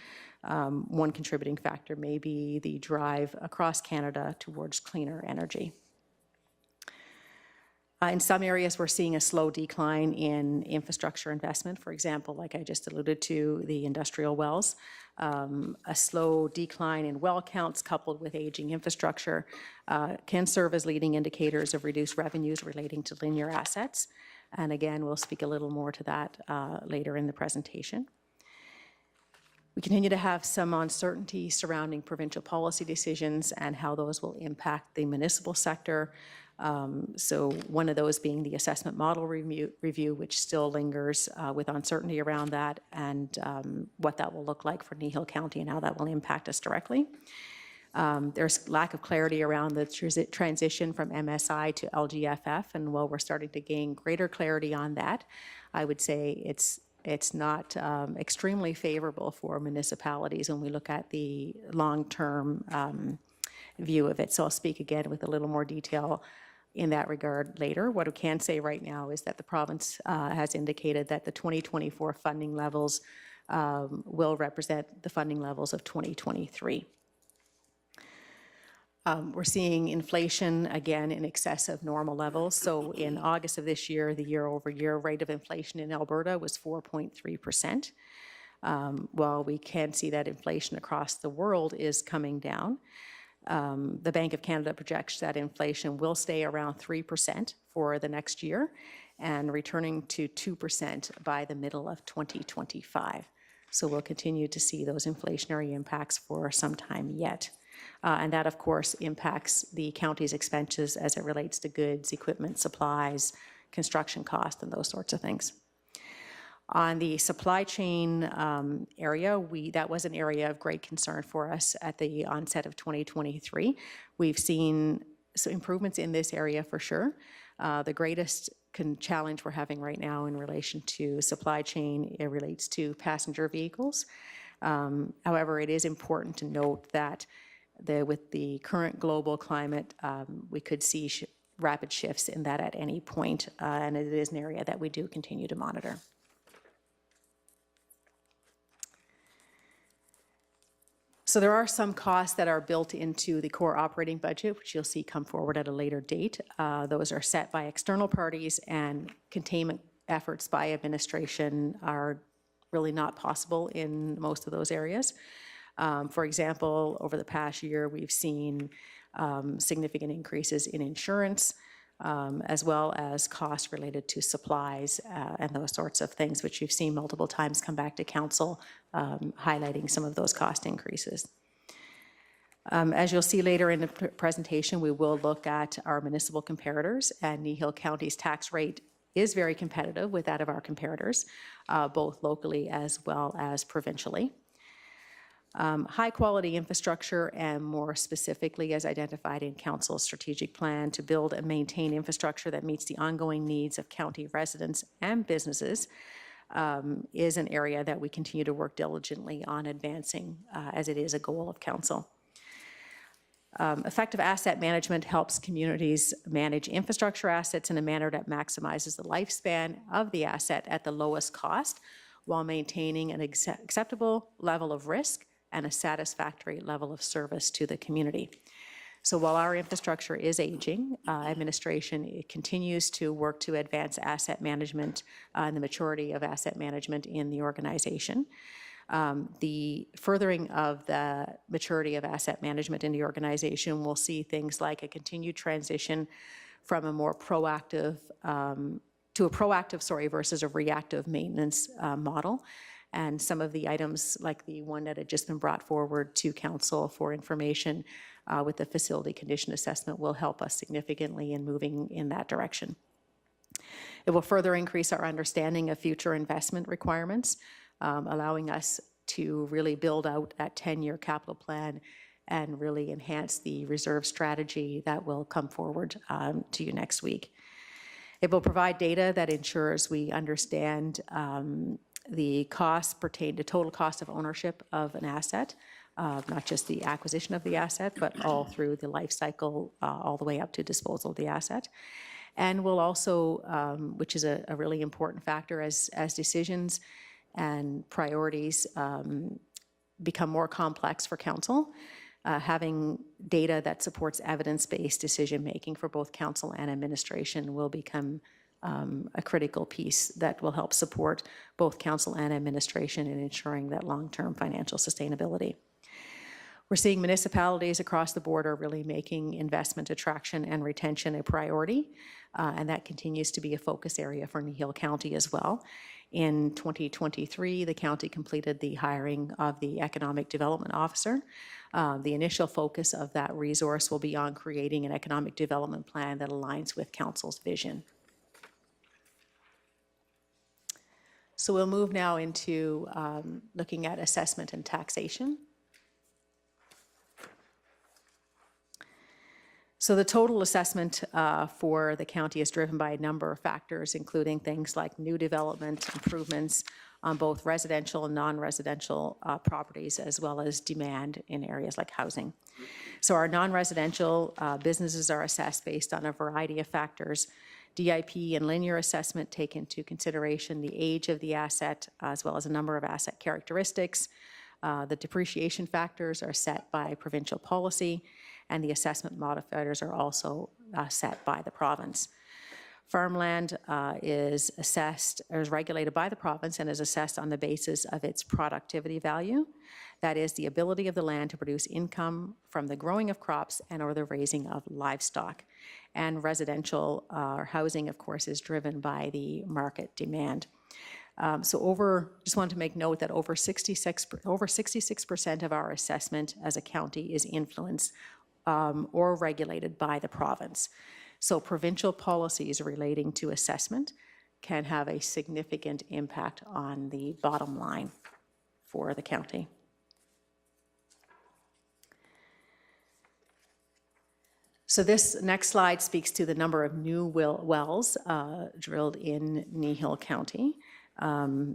Speaker 9: one contributing factor may be the drive across Canada towards cleaner energy. In some areas, we're seeing a slow decline in infrastructure investment. For example, like I just alluded to, the industrial wells. A slow decline in well counts coupled with aging infrastructure can serve as leading indicators of reduced revenues relating to linear assets. And again, we'll speak a little more to that later in the presentation. We continue to have some uncertainty surrounding provincial policy decisions and how those will impact the municipal sector. So one of those being the assessment model review, which still lingers with uncertainty around that and what that will look like for Kneehill County and how that will impact us directly. There's lack of clarity around the transition from MSI to LGFF, and while we're starting to gain greater clarity on that, I would say it's not extremely favorable for municipalities when we look at the long-term view of it. So I'll speak again with a little more detail in that regard later. What I can say right now is that the province has indicated that the 2024 funding levels will represent the funding levels of 2023. We're seeing inflation, again, in excess of normal levels. So in August of this year, the year-over-year rate of inflation in Alberta was 4.3%. While we can see that inflation across the world is coming down, the Bank of Canada projects that inflation will stay around 3% for the next year and returning to 2% by the middle of 2025. So we'll continue to see those inflationary impacts for some time yet. And that, of course, impacts the county's expenses as it relates to goods, equipment, supplies, construction costs, and those sorts of things. On the supply chain area, that was an area of great concern for us at the onset of 2023. We've seen some improvements in this area for sure. The greatest challenge we're having right now in relation to supply chain, it relates to passenger vehicles. However, it is important to note that with the current global climate, we could see rapid shifts in that at any point, and it is an area that we do continue to monitor. So there are some costs that are built into the core operating budget, which you'll see come forward at a later date. Those are set by external parties, and containment efforts by administration are really not possible in most of those areas. For example, over the past year, we've seen significant increases in insurance, as well as costs related to supplies and those sorts of things, which you've seen multiple times come back to council, highlighting some of those cost increases. As you'll see later in the presentation, we will look at our municipal comparators, and Kneehill County's tax rate is very competitive with that of our comparators, both locally as well as provincially. High-quality infrastructure, and more specifically as identified in Council's strategic plan to build and maintain infrastructure that meets the ongoing needs of county residents and businesses, is an area that we continue to work diligently on advancing, as it is a goal of Council. Effective asset management helps communities manage infrastructure assets in a manner that maximizes the lifespan of the asset at the lowest cost, while maintaining an acceptable level of risk and a satisfactory level of service to the community. So while our infrastructure is aging, administration continues to work to advance asset management and the maturity of asset management in the organization. The furthering of the maturity of asset management in the organization will see things like a continued transition from a more proactive versus a reactive maintenance model. And some of the items, like the one that had just been brought forward to council for information with the facility condition assessment, will help us significantly in moving in that direction. It will further increase our understanding of future investment requirements, allowing us to really build out that 10-year capital plan and really enhance the reserve strategy that will come forward to you next week. It will provide data that ensures we understand the costs pertain to total cost of ownership of an asset, not just the acquisition of the asset, but all through the life cycle, all the way up to disposal of the asset. And will also, which is a really important factor as decisions and priorities become more complex for council, having data that supports evidence-based decision-making for both council and administration will become a critical piece that will help support both council and administration in ensuring that long-term financial sustainability. We're seeing municipalities across the board are really making investment attraction and retention a priority, and that continues to be a focus area for Kneehill County as well. In 2023, the county completed the hiring of the Economic Development Officer. The initial focus of that resource will be on creating an economic development plan that aligns with council's vision. So we'll move now into looking at assessment and taxation. So the total assessment for the county is driven by a number of factors, including things like new development, improvements on both residential and non-residential properties, as well as demand in areas like housing. So our non-residential businesses are assessed based on a variety of factors. DIP and linear assessment take into consideration the age of the asset, as well as a number of asset characteristics. The depreciation factors are set by provincial policy, and the assessment modifiers are also set by the province. Farmland is assessed, or is regulated by the province and is assessed on the basis of its productivity value. That is the ability of the land to produce income from the growing of crops and or the raising of livestock. And residential housing, of course, is driven by the market demand. Just wanted to make note that over 66% of our assessment as a county is influenced or regulated by the province. So provincial policies relating to assessment can have a significant impact on the bottom line for the county. So this next slide speaks to the number of new wells drilled in Kneehill County.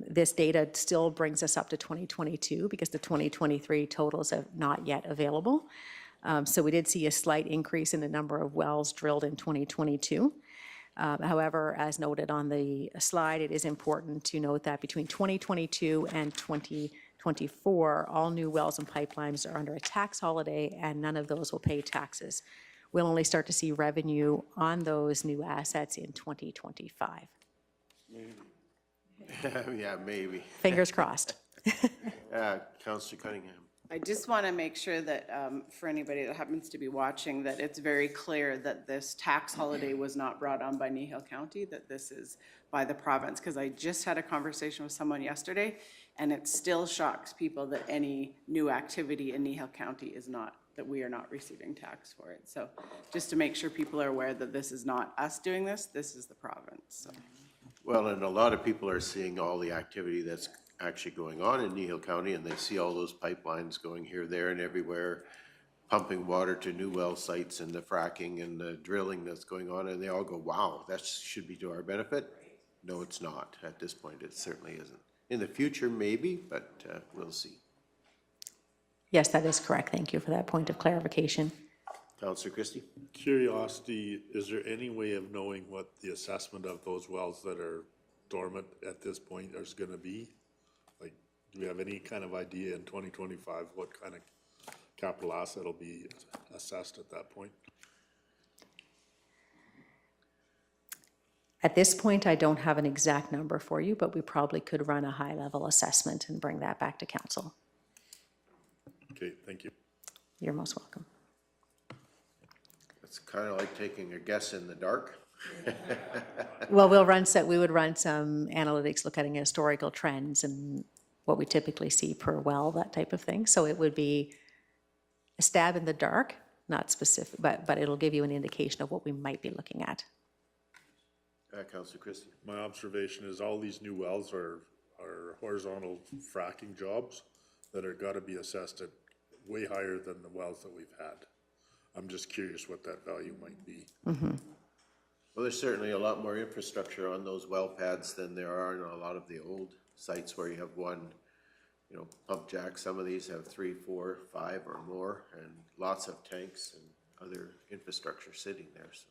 Speaker 9: This data still brings us up to 2022 because the 2023 totals are not yet available. So we did see a slight increase in the number of wells drilled in 2022. However, as noted on the slide, it is important to note that between 2022 and 2024, all new wells and pipelines are under a tax holiday and none of those will pay taxes. We'll only start to see revenue on those new assets in 2025.
Speaker 1: Yeah, maybe.
Speaker 9: Fingers crossed.
Speaker 1: Councillor Cunningham.
Speaker 10: I just want to make sure that for anybody that happens to be watching, that it's very clear that this tax holiday was not brought on by Kneehill County, that this is by the province. Because I just had a conversation with someone yesterday, and it still shocks people that any new activity in Kneehill County is not, that we are not receiving tax for it. So just to make sure people are aware that this is not us doing this, this is the province. So.
Speaker 1: Well, and a lot of people are seeing all the activity that's actually going on in Kneehill County, and they see all those pipelines going here, there, and everywhere, pumping water to new well sites and the fracking and the drilling that's going on, and they all go, wow, that should be to our benefit. No, it's not. At this point, it certainly isn't. In the future, maybe, but we'll see.
Speaker 9: Yes, that is correct. Thank you for that point of clarification.
Speaker 1: Councillor Christie?
Speaker 2: Curiosity, is there any way of knowing what the assessment of those wells that are dormant at this point is going to be? Like, do we have any kind of idea in 2025 what kind of capital asset will be assessed at that point?
Speaker 9: At this point, I don't have an exact number for you, but we probably could run a high-level assessment and bring that back to council.
Speaker 2: Okay, thank you.
Speaker 9: You're most welcome.
Speaker 1: It's kind of like taking a guess in the dark.
Speaker 9: Well, we would run some analytics looking at historical trends and what we typically see per well, that type of thing. So it would be a stab in the dark, not specific, but it'll give you an indication of what we might be looking at.
Speaker 1: Councillor Christie?
Speaker 2: My observation is all these new wells are horizontal fracking jobs that are got to be assessed at way higher than the wells that we've had. I'm just curious what that value might be.
Speaker 9: Mm-hmm.
Speaker 1: Well, there's certainly a lot more infrastructure on those well pads than there are in a lot of the old sites where you have one, pump jack. Some of these have 3, 4, 5 or more, and lots of tanks and other infrastructure sitting there. So.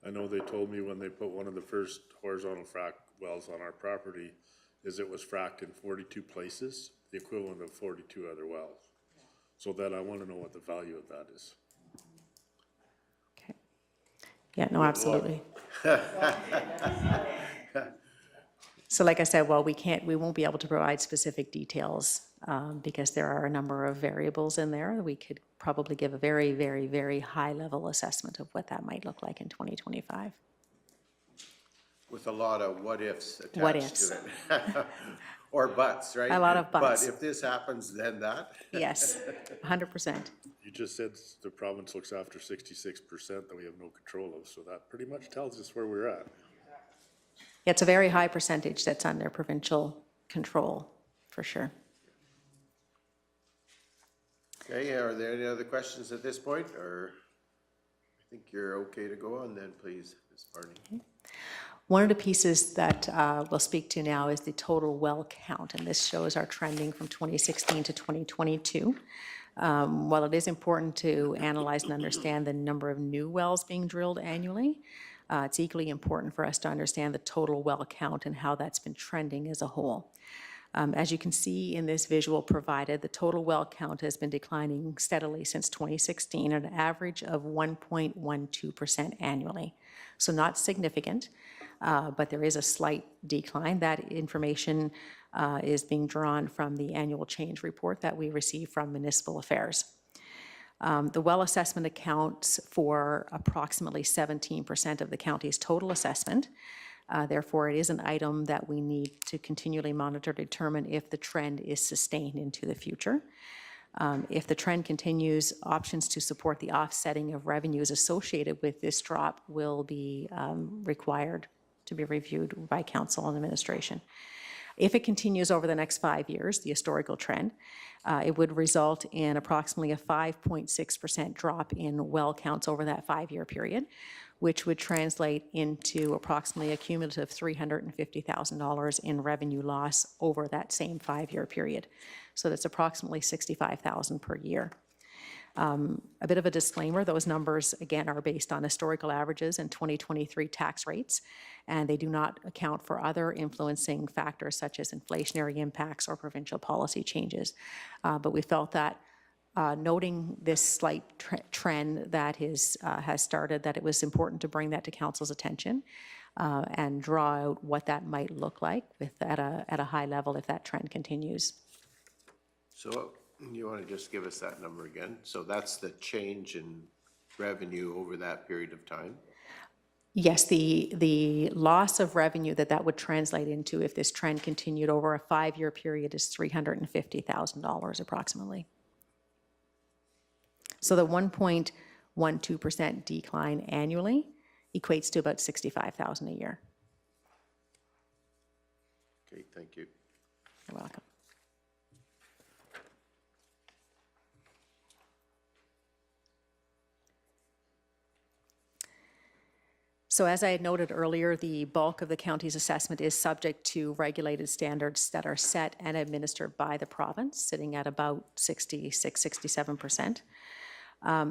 Speaker 2: I know they told me when they put one of the first horizontal frac wells on our property is it was fracked in 42 places, the equivalent of 42 other wells. So that I want to know what the value of that is.
Speaker 9: Okay. Yeah, no, absolutely. So like I said, well, we won't be able to provide specific details because there are a number of variables in there. We could probably give a very, very, very high level assessment of what that might look like in 2025.
Speaker 1: With a lot of what ifs attached
Speaker 9: What ifs.
Speaker 1: to it. Or buts, right?
Speaker 9: A lot of buts.
Speaker 1: But if this happens, then that.
Speaker 9: Yes, 100%.
Speaker 2: You just said the province looks after 66% that we have no control of, so that pretty much tells us where we're at.
Speaker 9: It's a very high percentage that's under provincial control, for sure.
Speaker 1: Okay, are there any other questions at this point, or I think you're okay to go on then, please, Ms. Barney.
Speaker 9: Okay. One of the pieces that we'll speak to now is the total well count, and this shows our trending from 2016 to 2022. While it is important to analyze and understand the number of new wells being drilled annually, it's equally important for us to understand the total well count and how that's been trending as a whole. As you can see in this visual provided, the total well count has been declining steadily since 2016 at an average of 1.12% annually. So not significant, but there is a slight decline. That information is being drawn from the annual change report that we receive from Municipal Affairs. The well assessment accounts for approximately 17% of the county's total assessment. Therefore, it is an item that we need to continually monitor to determine if the trend is sustained into the future. If the trend continues, options to support the offsetting of revenues associated with this drop will be required to be reviewed by council and administration. If it continues over the next 5 years, the historical trend, it would result in approximately a 5.6% drop in well counts over that 5-year period, which would translate into approximately a cumulative $350,000 in revenue loss over that same 5-year period. So that's approximately $65,000 per year. A bit of a disclaimer, those numbers, again, are based on historical averages and 2023 tax rates, and they do not account for other influencing factors such as inflationary impacts or provincial policy changes. But we felt that noting this slight trend that has started, that it was important to bring that to council's attention and draw out what that might look like at a high level if that trend continues.
Speaker 1: So you want to just give us that number again? So that's the change in revenue over that period of time?
Speaker 9: Yes, the loss of revenue that would translate into if this trend continued over a 5-year period is $350,000 approximately. So the 1.12% decline annually equates to about $65,000 a year.
Speaker 1: Okay, thank you.
Speaker 9: You're welcome. So as I had noted earlier, the bulk of the county's assessment is subject to regulated standards that are set and administered by the province, sitting at about 66-67%.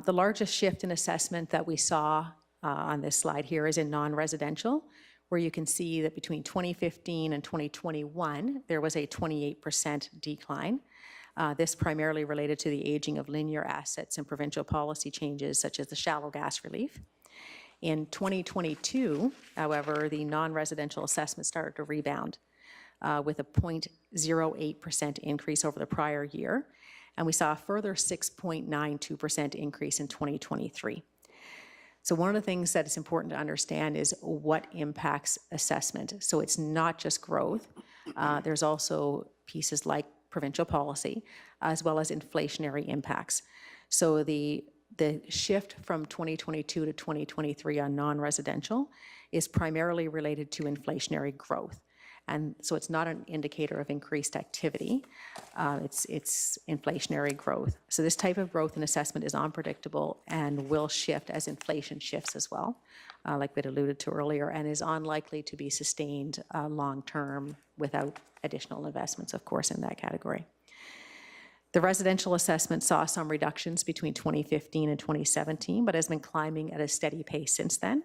Speaker 9: The largest shift in assessment that we saw on this slide here is in non-residential, where you can see that between 2015 and 2021, there was a 28% decline. This primarily related to the aging of linear assets and provincial policy changes such as the shallow gas relief. In 2022, however, the non-residential assessment started to rebound with a 0.08% increase over the prior year, and we saw a further 6.92% increase in 2023. So one of the things that is important to understand is what impacts assessment. So it's not just growth. There's also pieces like provincial policy, as well as inflationary impacts. So the shift from 2022 to 2023 on non-residential is primarily related to inflationary growth. And so it's not an indicator of increased activity, it's inflationary growth. So this type of growth in assessment is unpredictable and will shift as inflation shifts as well, like we'd alluded to earlier, and is unlikely to be sustained long-term without additional investments, of course, in that category. The residential assessment saw some reductions between 2015 and 2017, but has been climbing at a steady pace since then.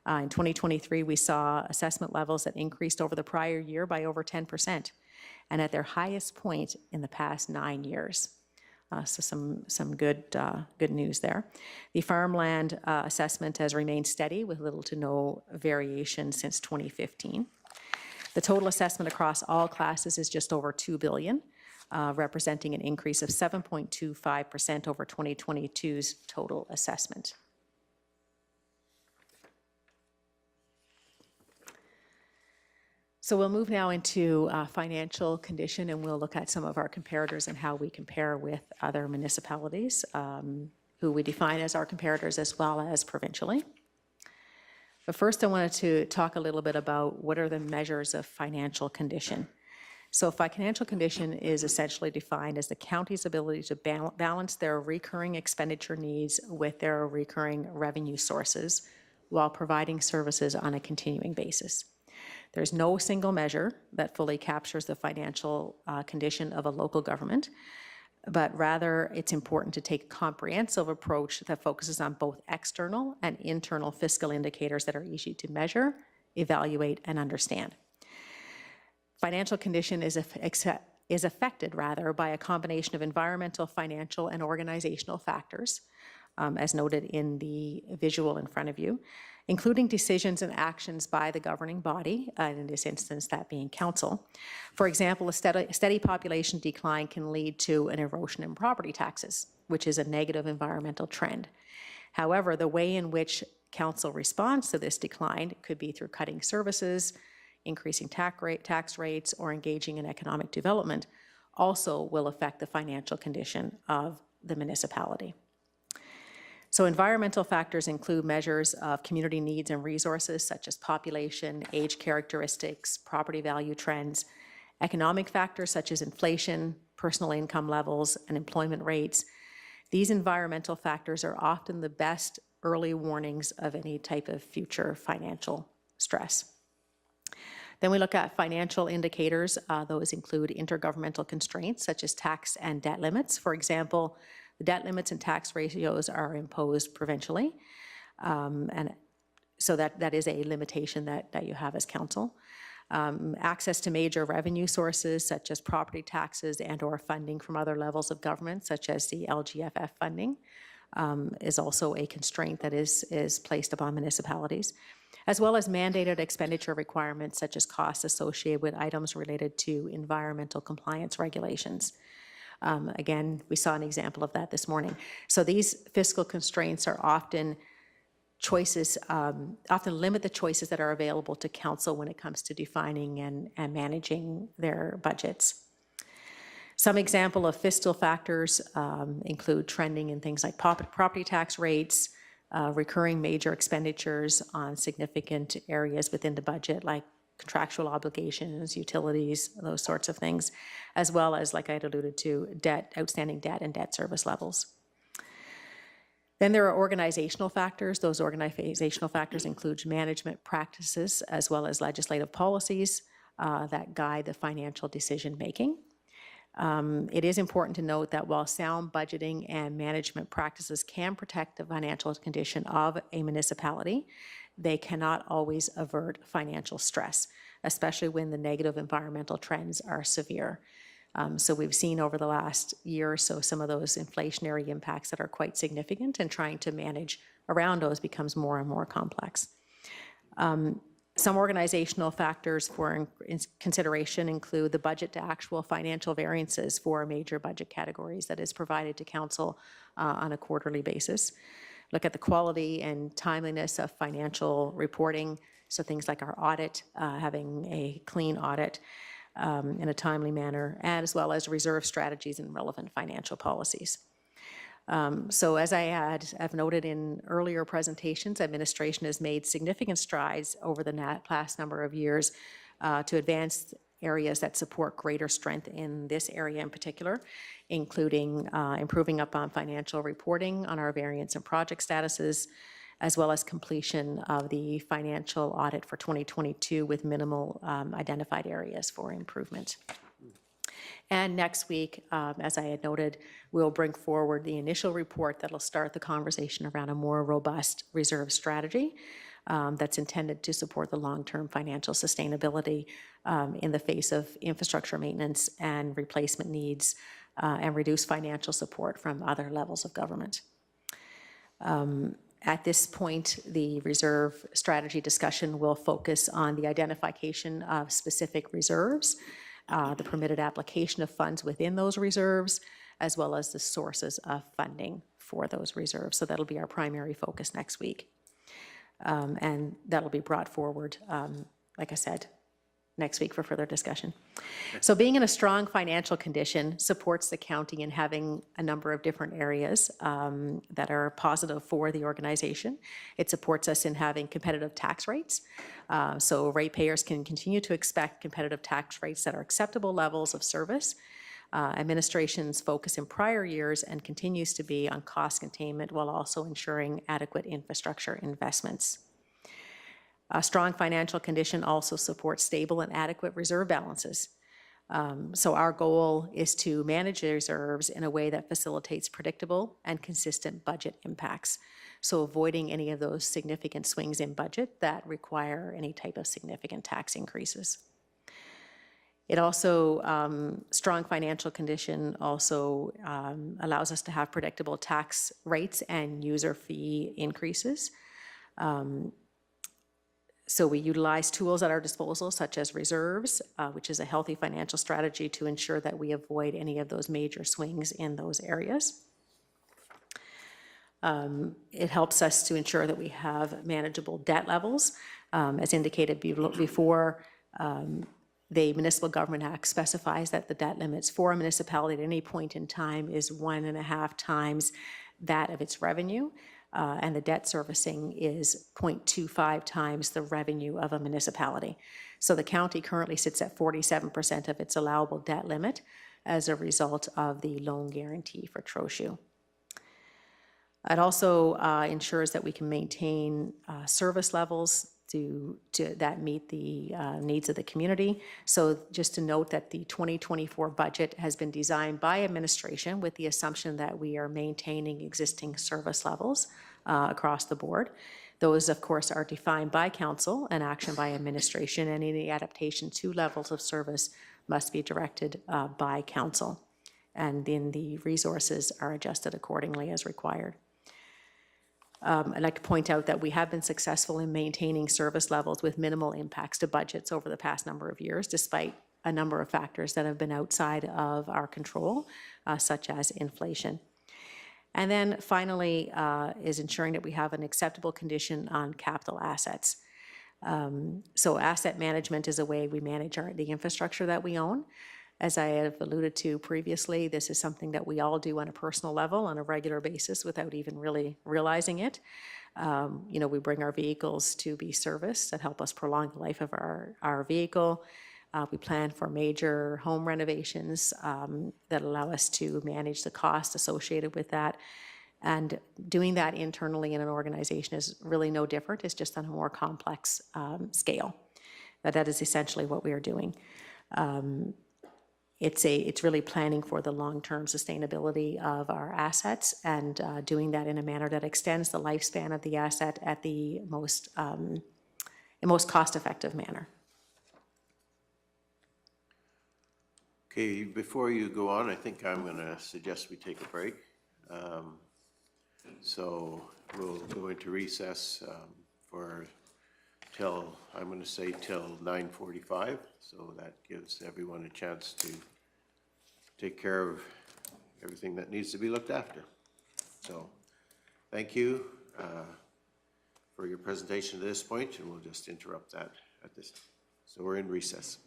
Speaker 9: In 2023, we saw assessment levels that increased over the prior year by over 10%, and at their highest point in the past 9 years. So some good news there. The farmland assessment has remained steady with little to no variation since 2015. The total assessment across all classes is just over $2 billion. Representing an increase of 7.25% over 2022's total assessment. So we'll move now into financial condition, and we'll look at some of our comparators and how we compare with other municipalities who we define as our comparators as well as provincially. But first I wanted to talk a little bit about what are the measures of financial condition. So financial condition is essentially defined as the county's ability to balance their recurring expenditure needs with their recurring revenue sources while providing services on a continuing basis. There's no single measure that fully captures the financial condition of a local government, but rather it's important to take a comprehensive approach that focuses on both external and internal fiscal indicators that are easy to measure, evaluate, and understand. Financial condition is affected by a combination of environmental, financial, and organizational factors, as noted in the visual in front of you, including decisions and actions by the governing body, in this instance that being council. For example, a steady population decline can lead to an erosion in property taxes, which is a negative environmental trend. However, the way in which council responds to this decline could be through cutting services, increasing tax rates, or engaging in economic development, also will affect the financial condition of the municipality. So environmental factors include measures of community needs and resources such as population, age characteristics, property value trends, economic factors such as inflation, personal income levels, and employment rates. These environmental factors are often the best early warnings of any type of future financial stress. Then we look at financial indicators. Those include intergovernmental constraints such as tax and debt limits. For example, the debt limits and tax ratios are imposed provincially, and so that is a limitation that you have as council. Access to major revenue sources such as property taxes and or funding from other levels of government such as the LGFF funding is also a constraint that is placed upon municipalities, as well as mandated expenditure requirements such as costs associated with items related to environmental compliance regulations. Again, we saw an example of that this morning. So these fiscal constraints are often choices, often limit the choices that are available to council when it comes to defining and managing their budgets. Some example of fiscal factors include trending in things like property tax rates, recurring major expenditures on significant areas within the budget like contractual obligations, utilities, those sorts of things, as well as, like I had alluded to, debt, outstanding debt and debt service levels. Then there are organizational factors. Those organizational factors include management practices as well as legislative policies that guide the financial decision making. It is important to note that while sound budgeting and management practices can protect the financial condition of a municipality, they cannot always avert financial stress, especially when the negative environmental trends are severe. So we've seen over the last year or so some of those inflationary impacts that are quite significant, and trying to manage around those becomes more and more complex. Some organizational factors for consideration include the budget to actual financial variances for major budget categories that is provided to council on a quarterly basis. Look at the quality and timeliness of financial reporting, so things like our audit, having a clean audit in a timely manner, and as well as reserve strategies and relevant financial policies. So as I've noted in earlier presentations, administration has made significant strides over the past number of years to advance areas that support greater strength in this area in particular, including improving upon financial reporting on our variance and project statuses, as well as completion of the financial audit for 2022 with minimal identified areas for improvement. And next week, as I had noted, we'll bring forward the initial report that'll start the conversation around a more robust reserve strategy that's intended to support the long-term financial sustainability in the face of infrastructure maintenance and replacement needs and reduce financial support from other levels of government. At this point, the reserve strategy discussion will focus on the identification of specific reserves, the permitted application of funds within those reserves, as well as the sources of funding for those reserves. So that'll be our primary focus next week. And that'll be brought forward, like I said, next week for further discussion. So being in a strong financial condition supports the county in having a number of different areas that are positive for the organization. It supports us in having competitive tax rates. So ratepayers can continue to expect competitive tax rates that are acceptable levels of service. Administration's focus in prior years and continues to be on cost containment while also ensuring adequate infrastructure investments. A strong financial condition also supports stable and adequate reserve balances. So our goal is to manage reserves in a way that facilitates predictable and consistent budget impacts. So avoiding any of those significant swings in budget that require any type of significant tax increases. It also, strong financial condition also allows us to have predictable tax rates and user fee increases. So we utilize tools at our disposal, such as reserves, which is a healthy financial strategy to ensure that we avoid any of those major swings in those areas. It helps us to ensure that we have manageable debt levels. As indicated before, the Municipal Government Act specifies that the debt limits for a municipality at any point in time is 1.5 times that of its revenue, and the debt servicing is 0.25 times the revenue of a municipality. So the county currently sits at 47% of its allowable debt limit as a result of the loan guarantee for Trochu. It also ensures that we can maintain service levels that meet the needs of the community. So just to note that the 2024 budget has been designed by administration with the assumption that we are maintaining existing service levels across the board. Those, of course, are defined by council and action by administration, and any adaptation to levels of service must be directed by council. And then the resources are adjusted accordingly as required. I'd like to point out that we have been successful in maintaining service levels with minimal impacts to budgets over the past number of years, despite a number of factors that have been outside of our control, such as inflation. And then finally is ensuring that we have an acceptable condition on capital assets. So asset management is a way we manage the infrastructure that we own. As I have alluded to previously, this is something that we all do on a personal level on a regular basis without even really realizing it. You know, we bring our vehicles to be serviced that help us prolong the life of our vehicle. We plan for major home renovations that allow us to manage the cost associated with that. And doing that internally in an organization is really no different. It's just on a more complex scale. But that is essentially what we are doing. It's really planning for the long-term sustainability of our assets and doing that in a manner that extends the lifespan of the asset at the most cost-effective manner.
Speaker 1: Okay, before you go on, I think I'm going to suggest we take a break. So we'll go into recess till 9:45. So that gives everyone a chance to take care of everything that needs to be looked after. So thank you for your presentation to this point, and we'll just interrupt that at this. So we're in recess.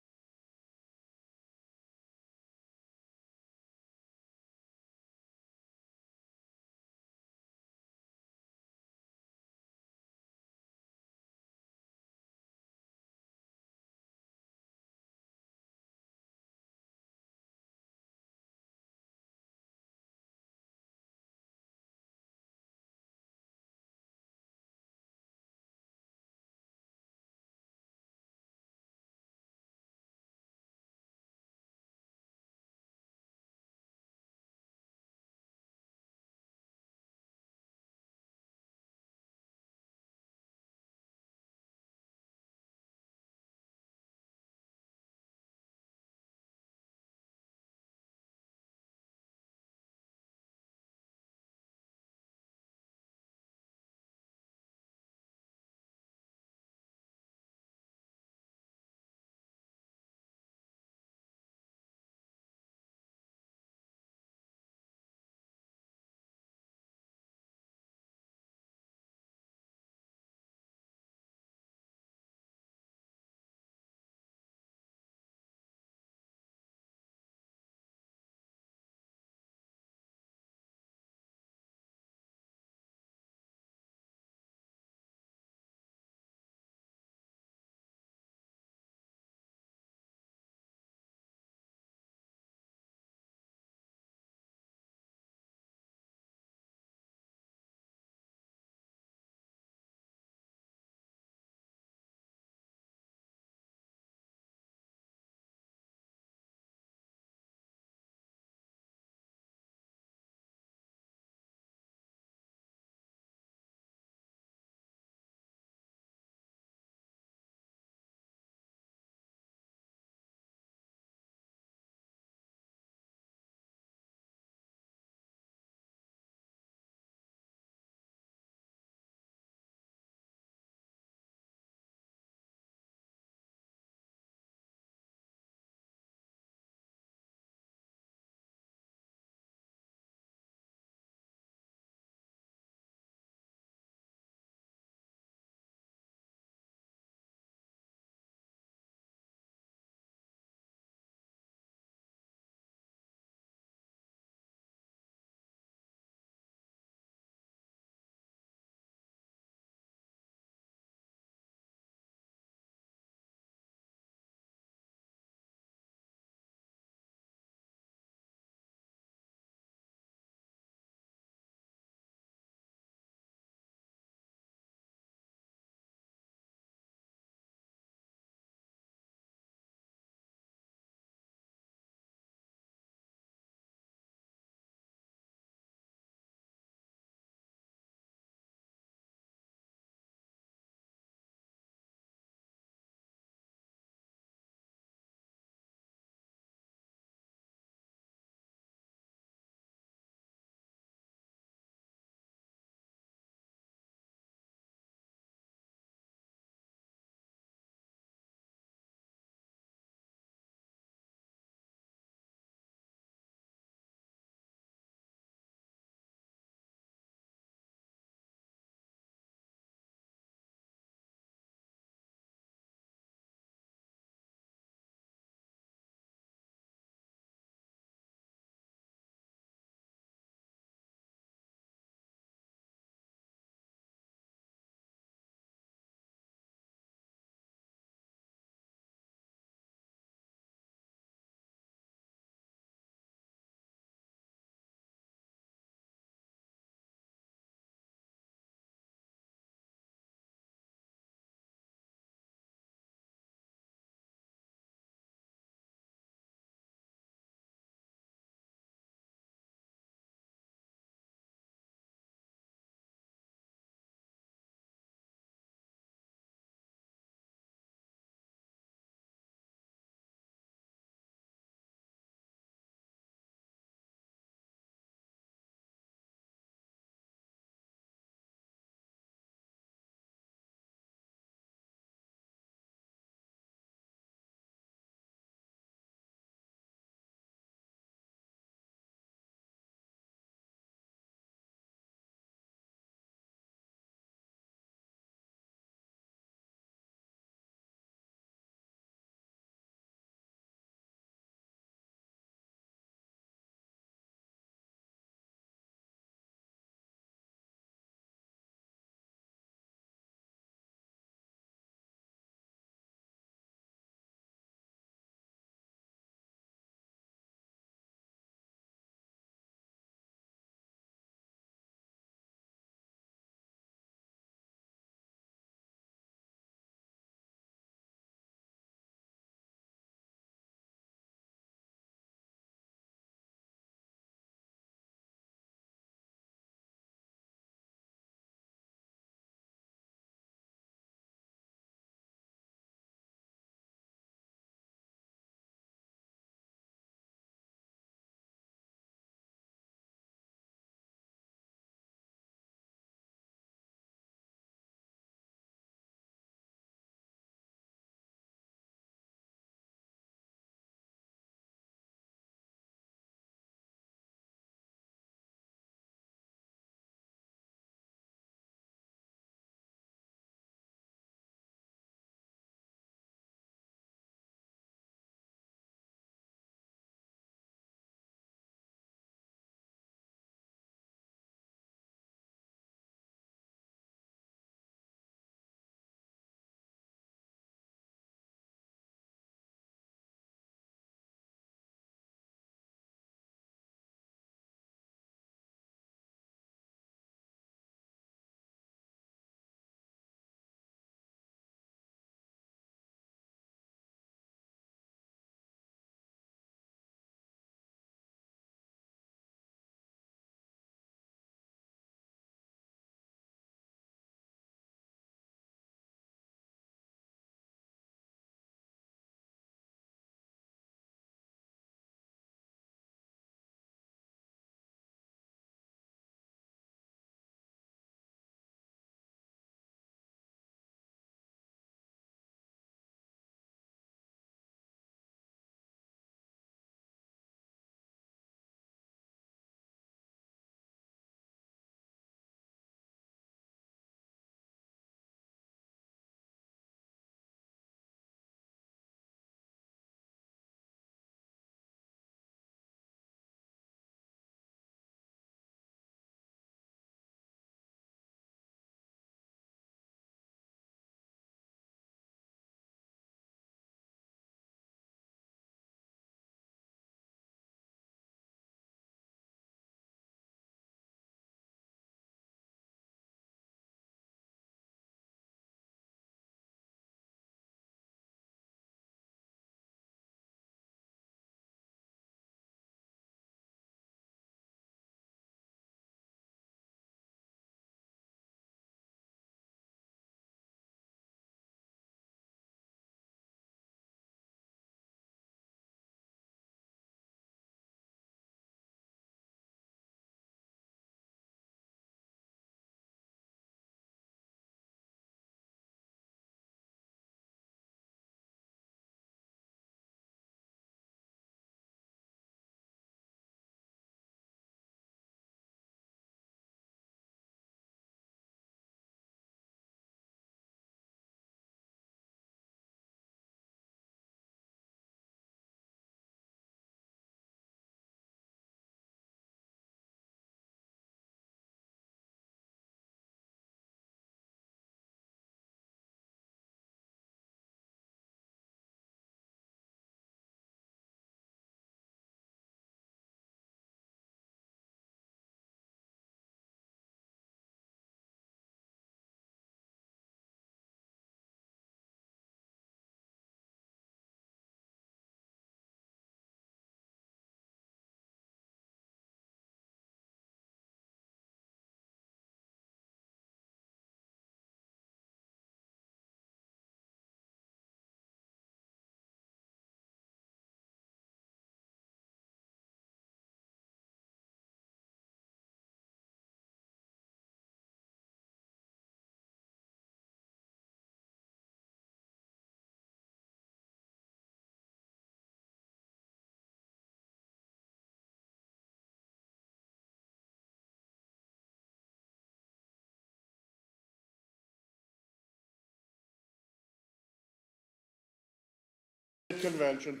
Speaker 2: good convention.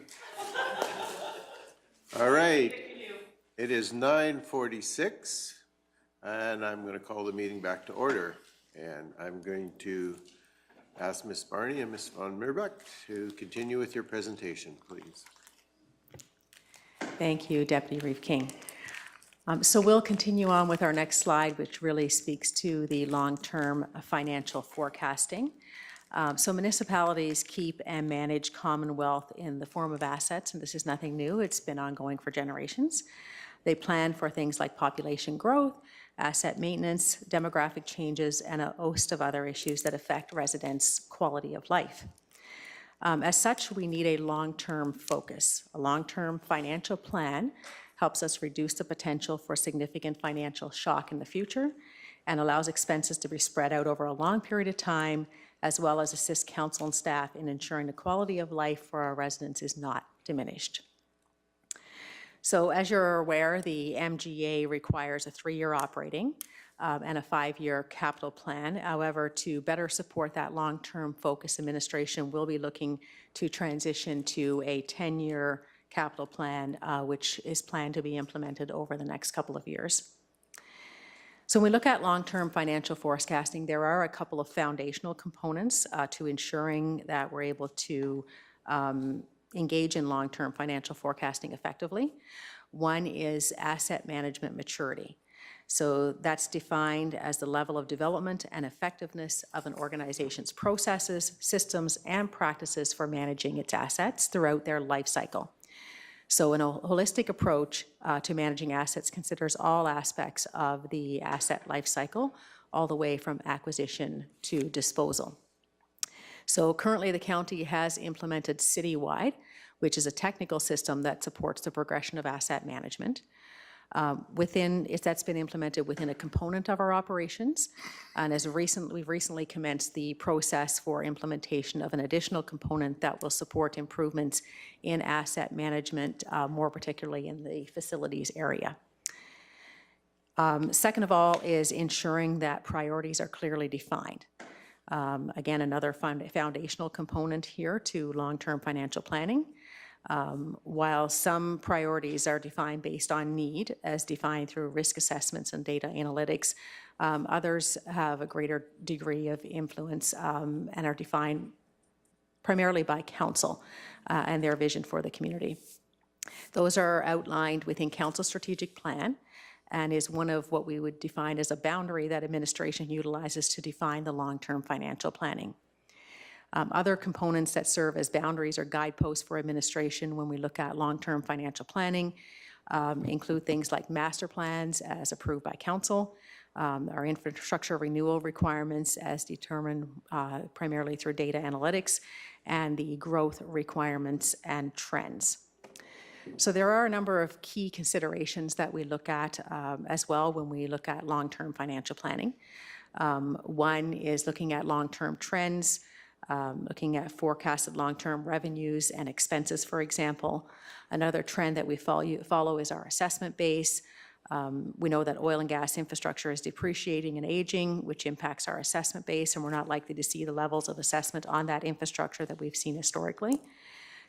Speaker 1: All right. It is 9:46, and I'm going to call the meeting back to order. And I'm going to ask Ms. Barney and Ms. Von Meerbach to continue with your presentation, please.
Speaker 9: Thank you, Deputy Reeve King. So we'll continue on with our next slide, which really speaks to the long-term financial forecasting. So municipalities keep and manage Commonwealth in the form of assets, and this is nothing new. It's been ongoing for generations. They plan for things like population growth, asset maintenance, demographic changes, and a host of other issues that affect residents' quality of life. As such, we need a long-term focus. A long-term financial plan helps us reduce the potential for significant financial shock in the future and allows expenses to be spread out over a long period of time, as well as assist council and staff in ensuring the quality of life for our residents is not diminished. So as you're aware, the MGA requires a 3-year operating and a 5-year capital plan. However, to better support that long-term focus, administration will be looking to transition to a 10-year capital plan, which is planned to be implemented over the next couple of years. So when we look at long-term financial forecasting, there are a couple of foundational components to ensuring that we're able to engage in long-term financial forecasting effectively. One is asset management maturity. So that's defined as the level of development and effectiveness of an organization's processes, systems, and practices for managing its assets throughout their life cycle. So a holistic approach to managing assets considers all aspects of the asset life cycle, all the way from acquisition to disposal. So currently the county has implemented Citywide, which is a technical system that supports the progression of asset management. That's been implemented within a component of our operations, and we've recently commenced the process for implementation of an additional component that will support improvements in asset management, more particularly in the facilities area. Second of all is ensuring that priorities are clearly defined. Again, another foundational component here to long-term financial planning. While some priorities are defined based on need, as defined through risk assessments and data analytics, others have a greater degree of influence and are defined primarily by council and their vision for the community. Those are outlined within council's strategic plan and is one of what we would define as a boundary that administration utilizes to define the long-term financial planning. Other components that serve as boundaries or guideposts for administration when we look at long-term financial planning include things like master plans as approved by council, our infrastructure renewal requirements as determined primarily through data analytics, and the growth requirements and trends. So there are a number of key considerations that we look at as well when we look at long-term financial planning. One is looking at long-term trends, looking at forecasted long-term revenues and expenses, for example. Another trend that we follow is our assessment base. We know that oil and gas infrastructure is depreciating and aging, which impacts our assessment base, and we're not likely to see the levels of assessment on that infrastructure that we've seen historically.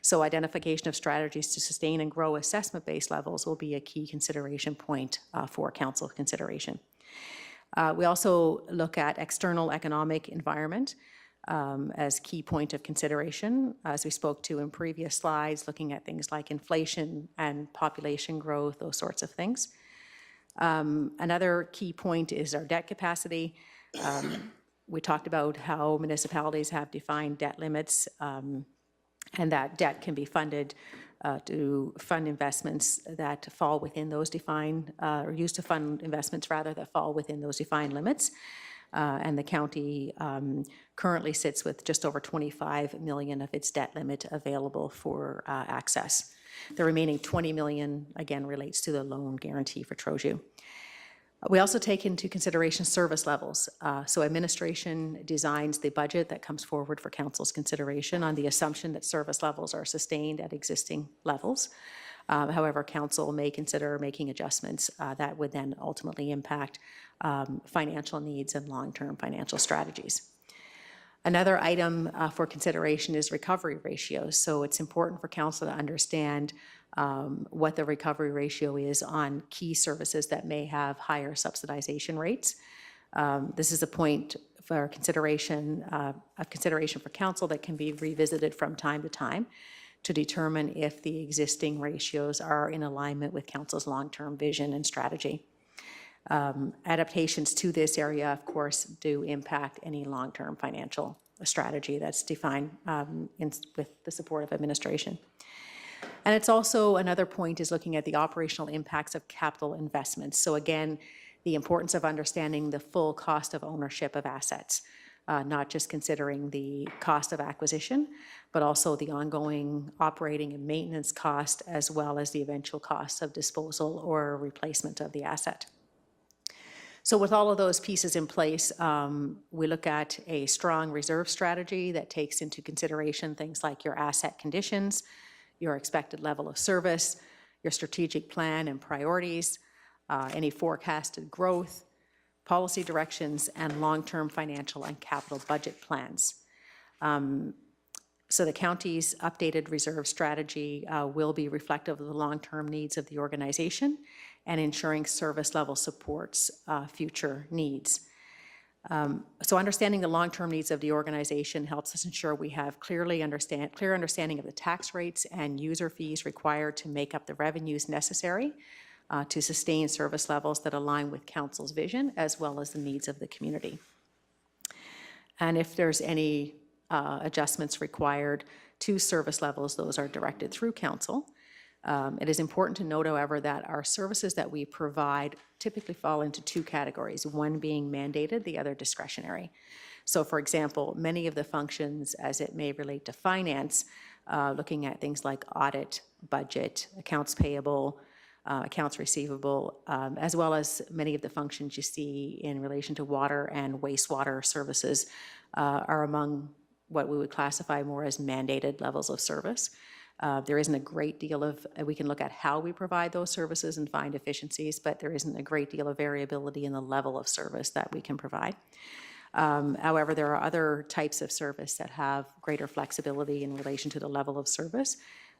Speaker 9: So identification of strategies to sustain and grow assessment base levels will be a key consideration point for council consideration. We also look at external economic environment as key point of consideration, as we spoke to in previous slides, looking at things like inflation and population growth, those sorts of things. Another key point is our debt capacity. We talked about how municipalities have defined debt limits, and that debt can be funded to fund investments that fall within those defined, or used to fund investments rather that fall within those defined limits. And the county currently sits with just over 25 million of its debt limit available for access. The remaining 20 million, again, relates to the loan guarantee for Troju. We also take into consideration service levels. So administration designs the budget that comes forward for council's consideration on the assumption that service levels are sustained at existing levels. However, council may consider making adjustments that would then ultimately impact financial needs and long-term financial strategies. Another item for consideration is recovery ratios. So it's important for council to understand what the recovery ratio is on key services that may have higher subsidization rates. This is a point for consideration for council that can be revisited from time to time to determine if the existing ratios are in alignment with council's long-term vision and strategy. Adaptations to this area, of course, do impact any long-term financial strategy that's defined with the support of administration. And it's also, another point is looking at the operational impacts of capital investments. So again, the importance of understanding the full cost of ownership of assets, not just considering the cost of acquisition, but also the ongoing operating and maintenance cost, as well as the eventual cost of disposal or replacement of the asset. So with all of those pieces in place, we look at a strong reserve strategy that takes into consideration things like your asset conditions, your expected level of service, your strategic plan and priorities, any forecasted growth, policy directions, and long-term financial and capital budget plans. So the county's updated reserve strategy will be reflective of the long-term needs of the organization and ensuring service level supports future needs. So understanding the long-term needs of the organization helps us ensure we have clear understanding of the tax rates and user fees required to make up the revenues necessary to sustain service levels that align with council's vision as well as the needs of the community. And if there's any adjustments required to service levels, those are directed through council. It is important to note, however, that our services that we provide typically fall into two categories, one being mandated, the other discretionary. So for example, many of the functions as it may relate to finance, looking at things like audit, budget, accounts payable, accounts receivable, as well as many of the functions you see in relation to water and wastewater services are among what we would classify more as mandated levels of service. There isn't a great deal of, we can look at how we provide those services and find efficiencies, but there isn't a great deal of variability in the level of service that we can provide. However, there are other types of service that have greater flexibility in relation to the level of service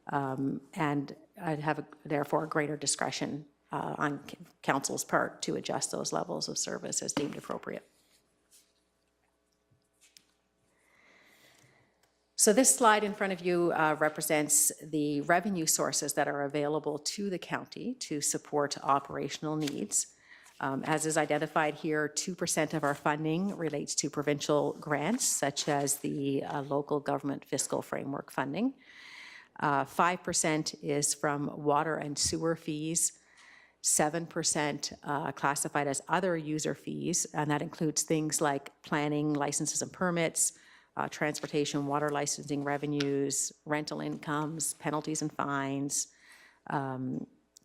Speaker 9: and have therefore greater discretion on council's part to adjust those levels of service as deemed appropriate. So this slide in front of you represents the revenue sources that are available to the county to support operational needs. As is identified here, 2% of our funding relates to provincial grants, such as the local government fiscal framework funding. 5% is from water and sewer fees, 7% classified as other user fees, and that includes things like planning, licenses and permits, transportation, water licensing revenues, rental incomes, penalties and fines,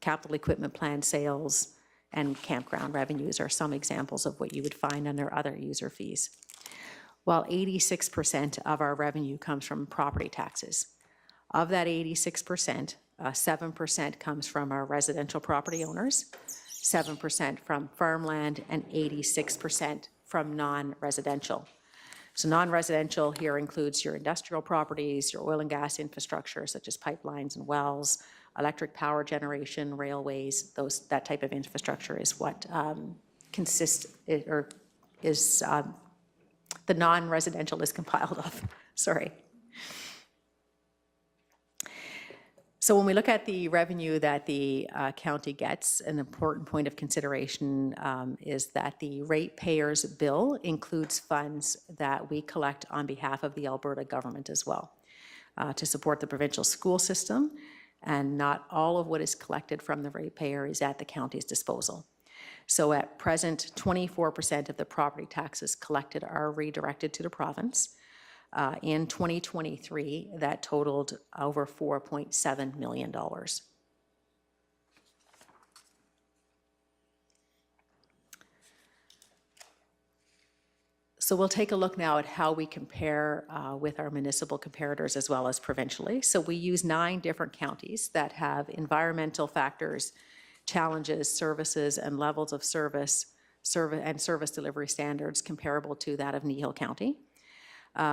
Speaker 9: capital equipment plan sales, and campground revenues are some examples of what you would find under other user fees. While 86% of our revenue comes from property taxes. Of that 86%, 7% comes from our residential property owners, 7% from farmland, and 86% from non-residential. So non-residential here includes your industrial properties, your oil and gas infrastructure, such as pipelines and wells, electric power generation, railways, that type of infrastructure is what the non-residential is compiled of, sorry. So when we look at the revenue that the county gets, an important point of consideration is that the ratepayers' bill includes funds that we collect on behalf of the Alberta government as well to support the provincial school system, and not all of what is collected from the ratepayer is at the county's disposal. So at present, 24% of the property taxes collected are redirected to the province. In 2023, that totaled over $4.7 million. So we'll take a look now at how we compare with our municipal comparators as well as provincially. So we use 9 different counties that have environmental factors, challenges, services, and levels of service and service delivery standards comparable to that of Kneehill County.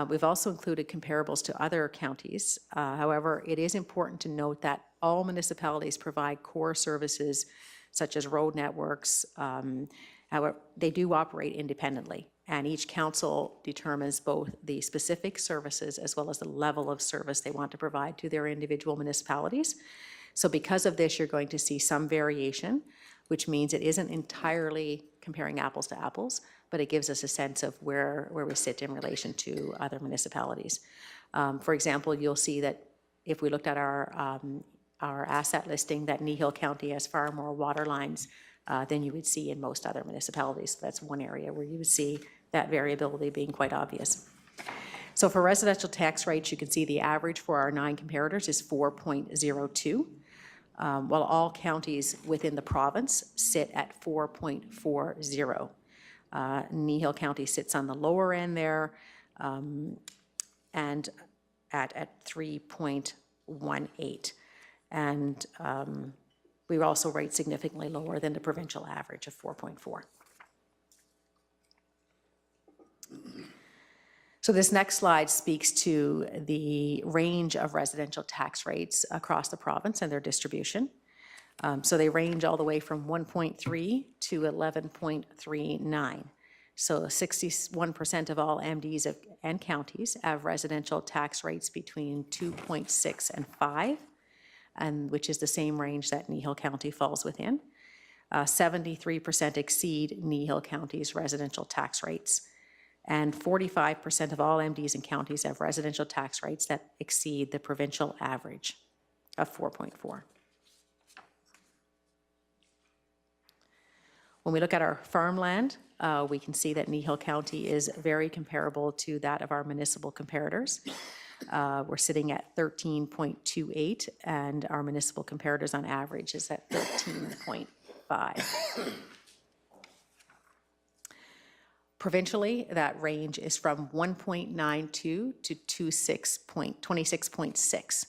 Speaker 9: We've also included comparables to other counties. However, it is important to note that all municipalities provide core services such as road networks. However, they do operate independently, and each council determines both the specific services as well as the level of service they want to provide to their individual municipalities. So because of this, you're going to see some variation, which means it isn't entirely comparing apples to apples, but it gives us a sense of where we sit in relation to other municipalities. For example, you'll see that if we looked at our asset listing, that Kneehill County has far more water lines than you would see in most other municipalities. So that's one area where you would see that variability being quite obvious. So for residential tax rates, you can see the average for our 9 comparators is 4.02, while all counties within the province sit at 4.40. Kneehill County sits on the lower end there and at 3.18. And we also rate significantly lower than the provincial average of 4.4. So this next slide speaks to the range of residential tax rates across the province and their distribution. So they range all the way from 1.3 to 11.39. So 61% of all MDs and counties have residential tax rates between 2.6 and 5, and which is the same range that Kneehill County falls within. 73% exceed Kneehill County's residential tax rates, and 45% of all MDs and counties have residential tax rates that exceed the provincial average of 4.4. When we look at our farmland, we can see that Kneehill County is very comparable to that of our municipal comparators. We're sitting at 13.28, and our municipal comparators on average is at 13.5. Provincially, that range is from 1.92 to 26.6.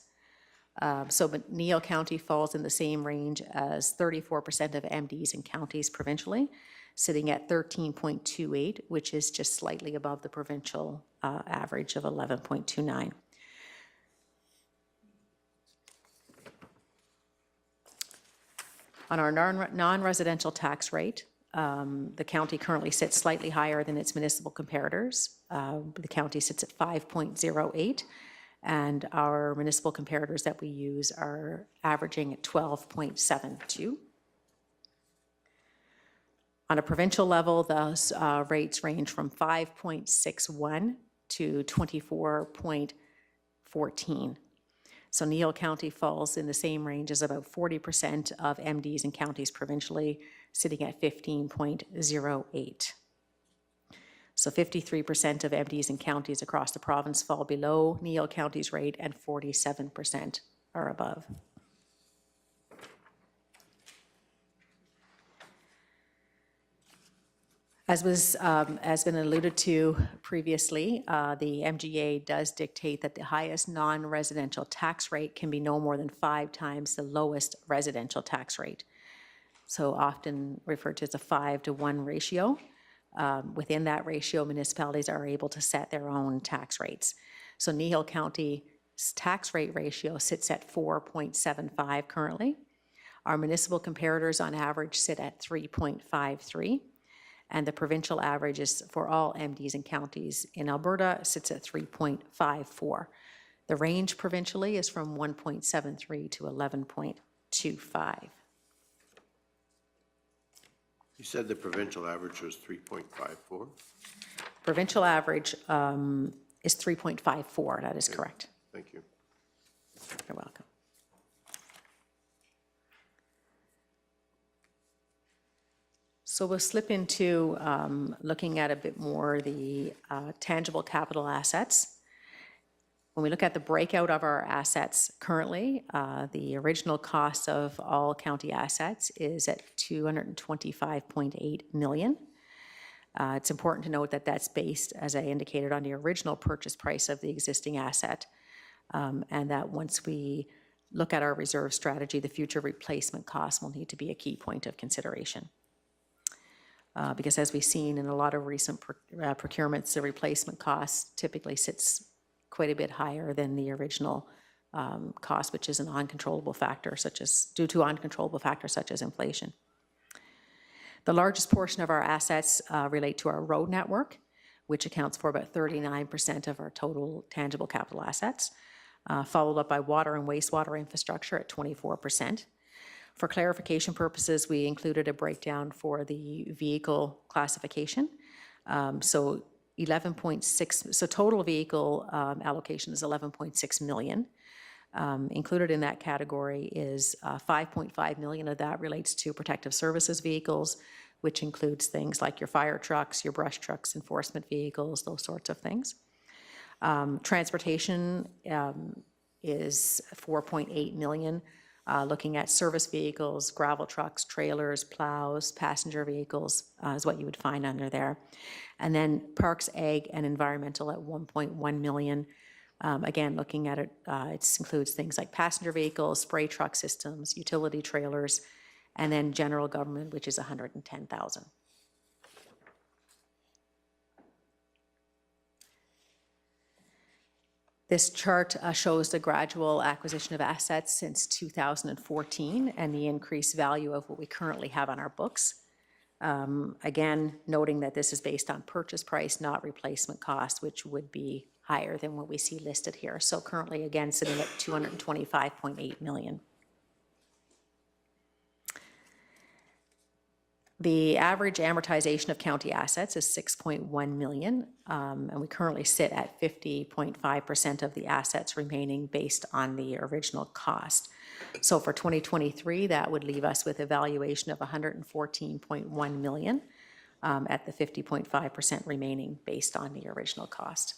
Speaker 9: So Kneehill County falls in the same range as 34% of MDs and counties provincially, sitting at 13.28, which is just slightly above the provincial average of 11.29. On our non-residential tax rate, the county currently sits slightly higher than its municipal comparators. The county sits at 5.08, and our municipal comparators that we use are averaging at 12.72. On a provincial level, those rates range from 5.61 to 24.14. So Kneehill County falls in the same range as about 40% of MDs and counties provincially, sitting at 15.08. So 53% of MDs and counties across the province fall below Kneehill County's rate, and 47% are above. As been alluded to previously, the MGA does dictate that the highest non-residential tax rate can be no more than 5 times the lowest residential tax rate. So often referred to as a 5-to-1 ratio. Within that ratio, municipalities are able to set their own tax rates. So Kneehill County's tax rate ratio sits at 4.75 currently. Our municipal comparators on average sit at 3.53. And the provincial average is for all MDs and counties in Alberta sits at 3.54. The range provincially is from 1.73 to 11.25.
Speaker 1: You said the provincial average was 3.54?
Speaker 9: Provincial average is 3.54, that is correct.
Speaker 1: Thank you.
Speaker 9: You're welcome. So we'll slip into looking at a bit more the tangible capital assets. When we look at the breakout of our assets currently, the original cost of all county assets is at $225.8 million. It's important to note that that's based, as I indicated, on the original purchase price of the existing asset, and that once we look at our reserve strategy, the future replacement costs will need to be a key point of consideration. because as we've seen in a lot of recent procurements, the replacement cost typically sits quite a bit higher than the original cost, which is an uncontrollable factor, due to uncontrollable factors such as inflation. The largest portion of our assets relate to our road network, which accounts for about 39% of our total tangible capital assets, followed up by water and wastewater infrastructure at 24%. For clarification purposes, we included a breakdown for the vehicle classification. So total vehicle allocation is 11.6 million. Included in that category is 5.5 million of that relates to protective services vehicles, which includes things like your fire trucks, your brush trucks, enforcement vehicles, those sorts of things. Transportation is 4.8 million, looking at service vehicles, gravel trucks, trailers, plows, passenger vehicles is what you would find under there. And then parks, ag, and environmental at 1.1 million. Again, looking at it, it includes things like passenger vehicles, spray truck systems, utility trailers, and then general government, which is 110,000. This chart shows the gradual acquisition of assets since 2014 and the increased value of what we currently have on our books. Again, noting that this is based on purchase price, not replacement cost, which would be higher than what we see listed here. So currently, again, sitting at 225.8 million. The average amortization of county assets is 6.1 million, and we currently sit at 50.5% of the assets remaining based on the original cost. So for 2023, that would leave us with a valuation of 114.1 million at the 50.5% remaining based on the original cost.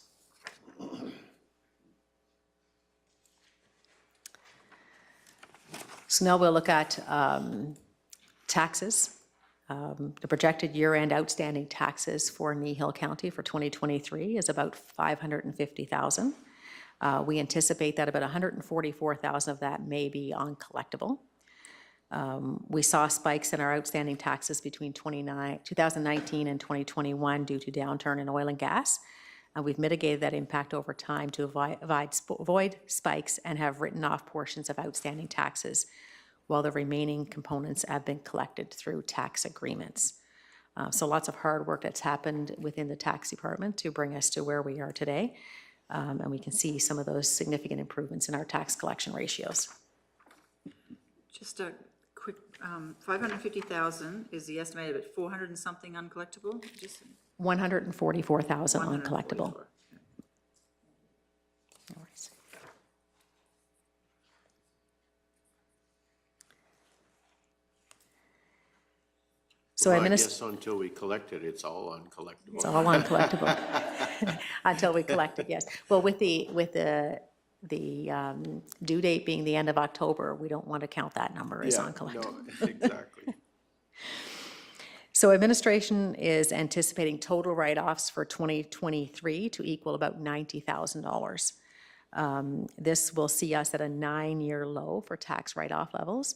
Speaker 9: So now we'll look at taxes. The projected year-end outstanding taxes for Kneehill County for 2023 is about 550,000. We anticipate that about 144,000 of that may be uncollectible. We saw spikes in our outstanding taxes between 2019 and 2021 due to downturn in oil and gas. And we've mitigated that impact over time to avoid spikes and have written off portions of outstanding taxes, while the remaining components have been collected through tax agreements. So lots of hard work that's happened within the tax department to bring us to where we are today. And we can see some of those significant improvements in our tax collection ratios.
Speaker 8: Just a quick, 550,000 is the estimated, but 400 and something uncollectible? Just
Speaker 9: 144,000 uncollectible.
Speaker 8: 144.
Speaker 9: No worries. So
Speaker 1: Well, I guess until we collect it, it's all uncollectible.
Speaker 9: It's all uncollectible until we collect it. Yes. Well, with the due date being the end of October, we don't want to count that number as uncollectible.
Speaker 1: No, exactly.
Speaker 9: So administration is anticipating total write-offs for 2023 to equal about $90,000. This will see us at a 9-year low for tax write-off levels.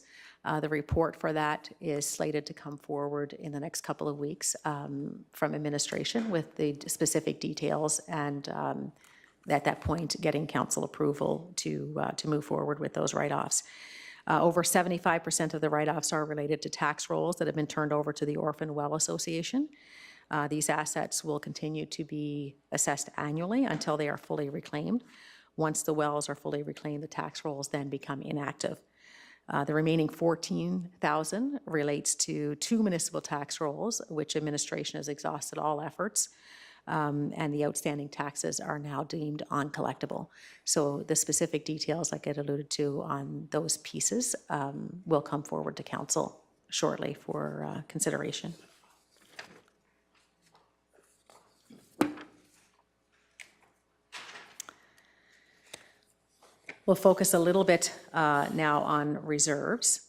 Speaker 9: The report for that is slated to come forward in the next couple of weeks from administration with the specific details, and at that point getting council approval to move forward with those write-offs. Over 75% of the write-offs are related to tax rolls that have been turned over to the Orphan Well Association. These assets will continue to be assessed annually until they are fully reclaimed. Once the wells are fully reclaimed, the tax rolls then become inactive. The remaining 14,000 relates to 2 municipal tax rolls, which administration has exhausted all efforts, and the outstanding taxes are now deemed uncollectible. So the specific details, like I alluded to on those pieces, will come forward to council shortly for consideration. We'll focus a little bit now on reserves.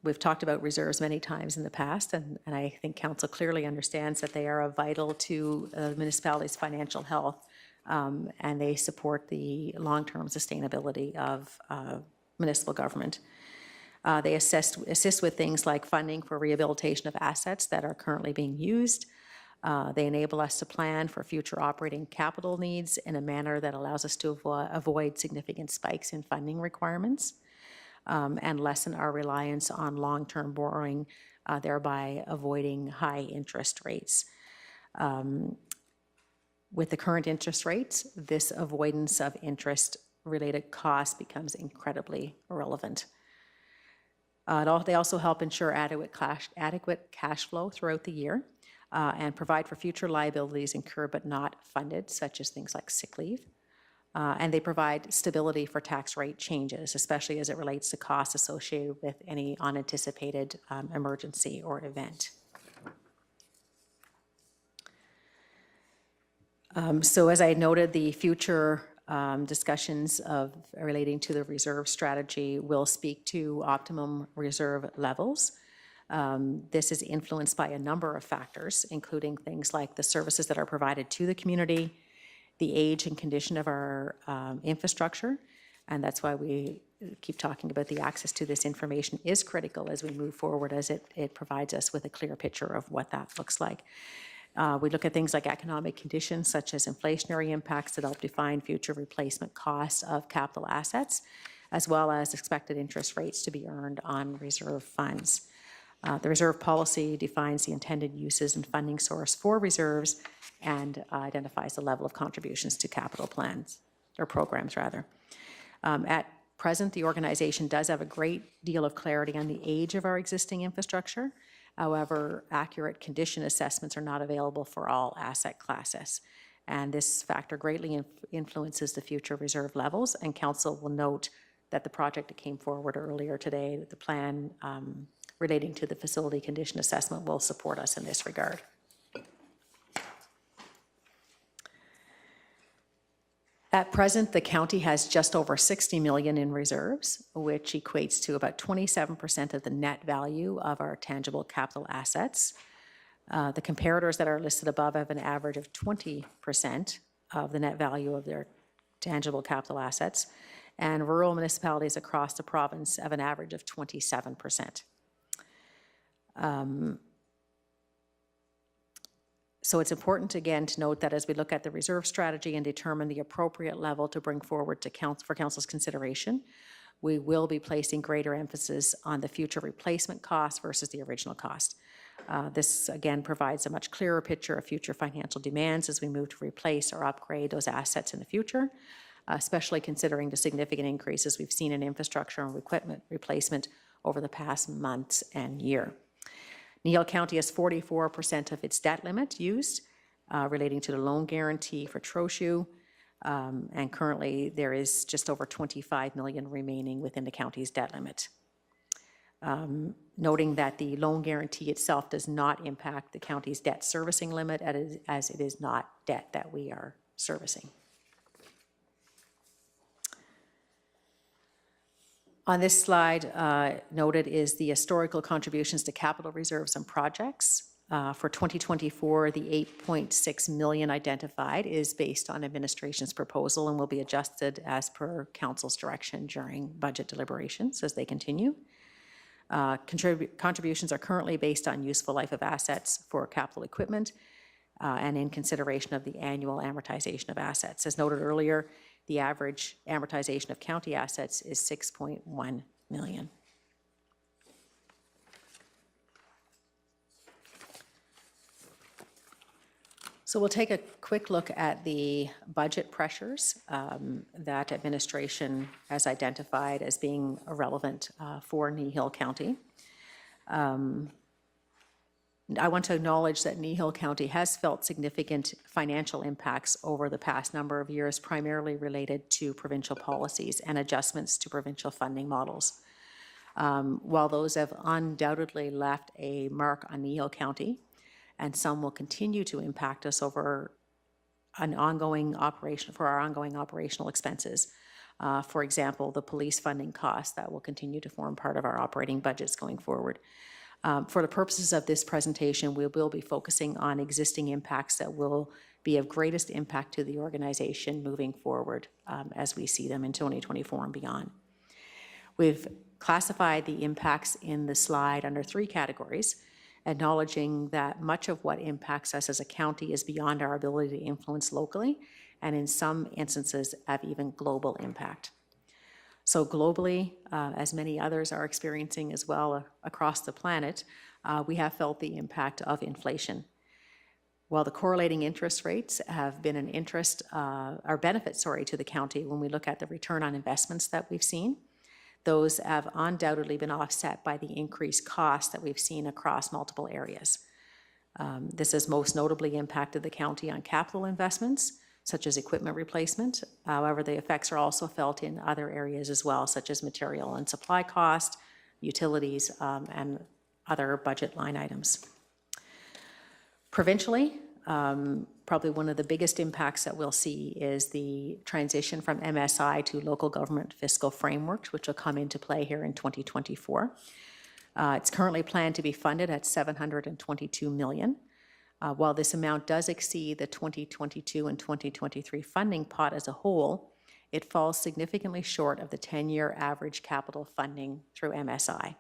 Speaker 9: We've talked about reserves many times in the past, and I think council clearly understands that they are vital to the municipality's financial health, and they support the long-term sustainability of municipal government. They assist with things like funding for rehabilitation of assets that are currently being used. They enable us to plan for future operating capital needs in a manner that allows us to avoid significant spikes in funding requirements and lessen our reliance on long-term borrowing, thereby avoiding high interest rates. With the current interest rates, this avoidance of interest-related costs becomes incredibly relevant. They also help ensure adequate cash flow throughout the year and provide for future liabilities incurred but not funded, such as things like sick leave. And they provide stability for tax rate changes, especially as it relates to costs associated with any unanticipated emergency or event. So as I noted, the future discussions relating to the reserve strategy will speak to optimum reserve levels. This is influenced by a number of factors, including things like the services that are provided to the community, the age and condition of our infrastructure, and that's why we keep talking about the access to this information is critical as we move forward, as it provides us with a clear picture of what that looks like. We look at things like economic conditions, such as inflationary impacts that help define future replacement costs of capital assets, as well as expected interest rates to be earned on reserve funds. The reserve policy defines the intended uses and funding source for reserves and identifies the level of contributions to capital plans, or programs rather. At present, the organization does have a great deal of clarity on the age of our existing infrastructure. However, accurate condition assessments are not available for all asset classes. And this factor greatly influences the future reserve levels, and Council will note that the project that came forward earlier today, the plan relating to the facility condition assessment, will support us in this regard. At present, the county has just over 60 million in reserves, which equates to about 27% of the net value of our tangible capital assets. The comparators that are listed above have an average of 20% of the net value of their tangible capital assets, and rural municipalities across the province have an average of 27%. So it's important, again, to note that as we look at the reserve strategy and determine the appropriate level to bring forward to for Council's consideration, we will be placing greater emphasis on the future replacement cost versus the original cost. This, again, provides a much clearer picture of future financial demands as we move to replace or upgrade those assets in the future, especially considering the significant increases we've seen in infrastructure and equipment replacement over the past months and year. Kneehill County has 44% of its debt limit used relating to the loan guarantee for Trochu, and currently there is just over 25 million remaining within the county's debt limit. Noting that the loan guarantee itself does not impact the county's debt servicing limit, as it is not debt that we are servicing. On this slide, noted is the historical contributions to capital reserves and projects. For 2024, the 8.6 million identified is based on administration's proposal and will be adjusted as per Council's direction during budget deliberations as they continue. Contributions are currently based on useful life of assets for capital equipment and in consideration of the annual amortization of assets. As noted earlier, the average amortization of county assets is 6.1 million. So we'll take a quick look at the budget pressures that administration has identified as being relevant for Kneehill County. I want to acknowledge that Kneehill County has felt significant financial impacts over the past number of years, primarily related to provincial policies and adjustments to provincial funding models. While those have undoubtedly left a mark on Kneehill County, and some will continue to impact us over an ongoing operation, for our ongoing operational expenses. For example, the police funding costs that will continue to form part of our operating budgets going forward. For the purposes of this presentation, we will be focusing on existing impacts that will be of greatest impact to the organization moving forward as we see them in 2024 and beyond. We've classified the impacts in the slide under 3 categories, acknowledging that much of what impacts us as a county is beyond our ability to influence locally, and in some instances have even global impact. So globally, as many others are experiencing as well across the planet, we have felt the impact of inflation. While the correlating interest rates have been an benefit to the county when we look at the return on investments that we've seen, those have undoubtedly been offset by the increased costs that we've seen across multiple areas. This has most notably impacted the county on capital investments, such as equipment replacement. However, the effects are also felt in other areas as well, such as material and supply cost, utilities, and other budget line items. Provincially, probably one of the biggest impacts that we'll see is the transition from MSI to local government fiscal frameworks, which will come into play here in 2024. It's currently planned to be funded at $722 million. While this amount does exceed the 2022 and 2023 funding pot as a whole, it falls significantly short of the 10-year average capital funding through MSI.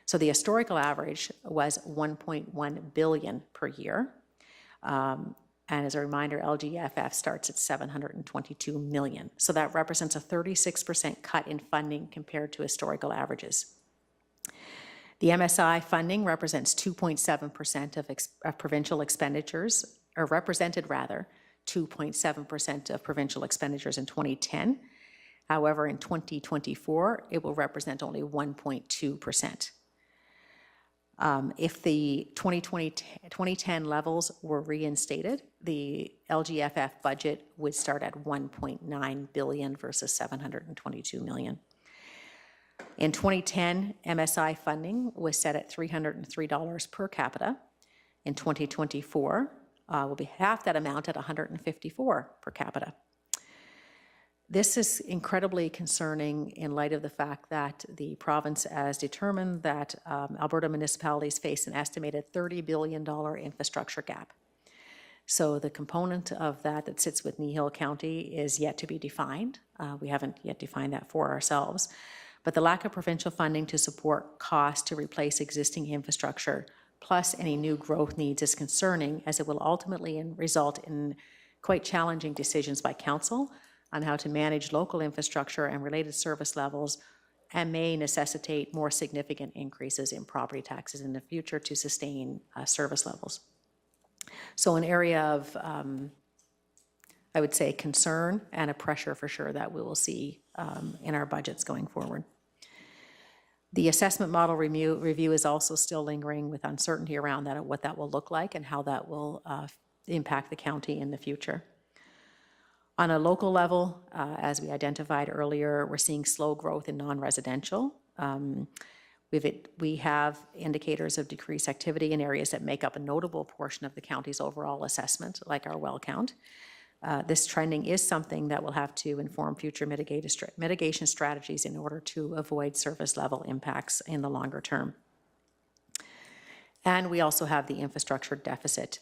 Speaker 9: So the historical average was $1.1 billion per year. And as a reminder, LGFF starts at $722 million. So that represents a 36% cut in funding compared to historical averages. The MSI funding represents 2.7% of provincial expenditures, or represented rather, 2.7% of provincial expenditures in 2010. However, in 2024, it will represent only 1.2%. If the 2010 levels were reinstated, the LGFF budget would start at $1.9 billion versus $722 million. In 2010, MSI funding was set at $303 per capita. In 2024, will be half that amount at $154 per capita. This is incredibly concerning in light of the fact that the province has determined that Alberta municipalities face an estimated $30 billion infrastructure gap. So the component of that sits with Kneehill County is yet to be defined. We haven't yet defined that for ourselves. But the lack of provincial funding to support costs to replace existing infrastructure, plus any new growth needs, is concerning, as it will ultimately result in quite challenging decisions by council on how to manage local infrastructure and related service levels, and may necessitate more significant increases in property taxes in the future to sustain service levels. So an area of, I would say, concern and a pressure for sure that we will see in our budgets going forward. The assessment model review is also still lingering with uncertainty around that, what that will look like and how that will impact the county in the future. On a local level, as we identified earlier, we're seeing slow growth in non-residential. We have indicators of decreased activity in areas that make up a notable portion of the county's overall assessment, like our well count. This trending is something that will have to inform future mitigation strategies in order to avoid service level impacts in the longer term. And we also have the infrastructure deficit,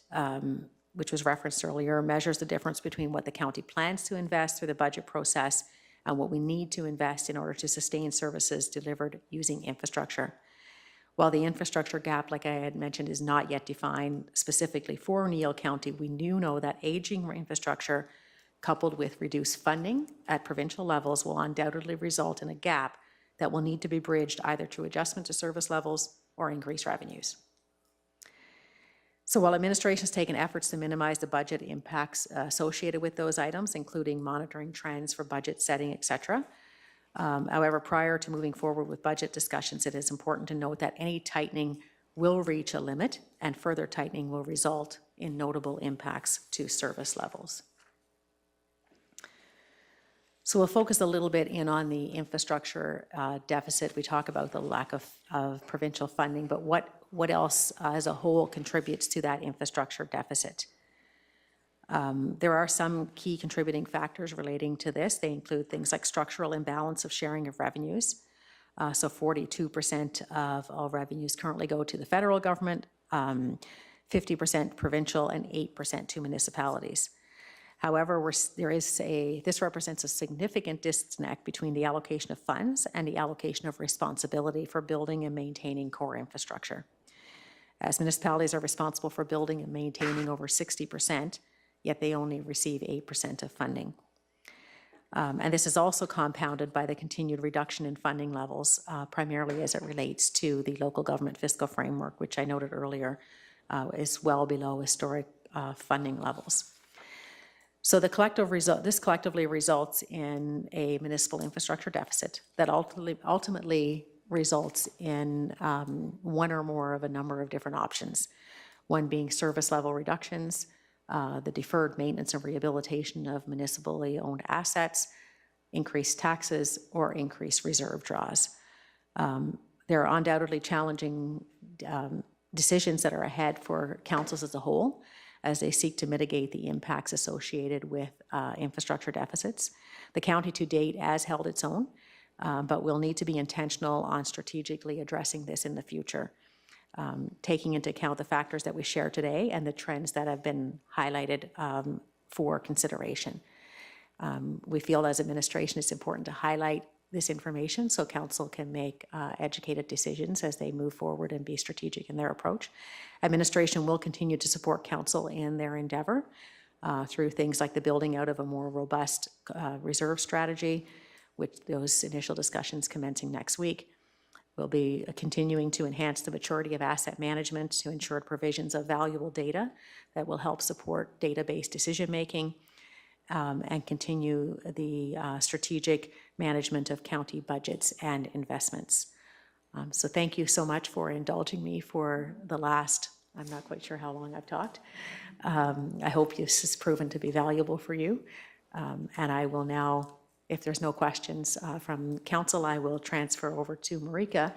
Speaker 9: which was referenced earlier, measures the difference between what the county plans to invest through the budget process and what we need to invest in order to sustain services delivered using infrastructure. While the infrastructure gap, like I had mentioned, is not yet defined specifically for Kneehill County, we do know that aging infrastructure coupled with reduced funding at provincial levels will undoubtedly result in a gap that will need to be bridged either through adjustment to service levels or increased revenues. So while administration has taken efforts to minimize the budget impacts associated with those items, including monitoring trends for budget setting, et cetera, however, prior to moving forward with budget discussions, it is important to note that any tightening will reach a limit, and further tightening will result in notable impacts to service levels. So we'll focus a little bit in on the infrastructure deficit. We talk about the lack of provincial funding, but what else as a whole contributes to that infrastructure deficit? There are some key contributing factors relating to this. They include things like structural imbalance of sharing of revenues. So 42% of all revenues currently go to the federal government, 50% provincial, and 8% to municipalities. However, this represents a significant disconnect between the allocation of funds and the allocation of responsibility for building and maintaining core infrastructure. As municipalities are responsible for building and maintaining over 60%, yet they only receive 8% of funding. And this is also compounded by the continued reduction in funding levels, primarily as it relates to the local government fiscal framework, which I noted earlier is well below historic funding levels. So this collectively results in a municipal infrastructure deficit that ultimately results in one or more of a number of different options, one being service level reductions, the deferred maintenance and rehabilitation of municipally owned assets, increased taxes, or increased reserve draws. There are undoubtedly challenging decisions that are ahead for councils as a whole as they seek to mitigate the impacts associated with infrastructure deficits. The county to date has held its own, but we'll need to be intentional on strategically addressing this in the future, taking into account the factors that we share today and the trends that have been highlighted for consideration. We feel as administration it's important to highlight this information so council can make educated decisions as they move forward and be strategic in their approach. Administration will continue to support council in their endeavor through things like the building out of a more robust reserve strategy, which those initial discussions commencing next week. We'll be continuing to enhance the maturity of asset management to ensure provisions of valuable data that will help support data-based decision-making and continue the strategic management of county budgets and investments. So thank you so much for indulging me for the last, I'm not quite sure how long I've talked. I hope this has proven to be valuable for you. And I will now, if there's no questions from council, I will transfer over to Marika,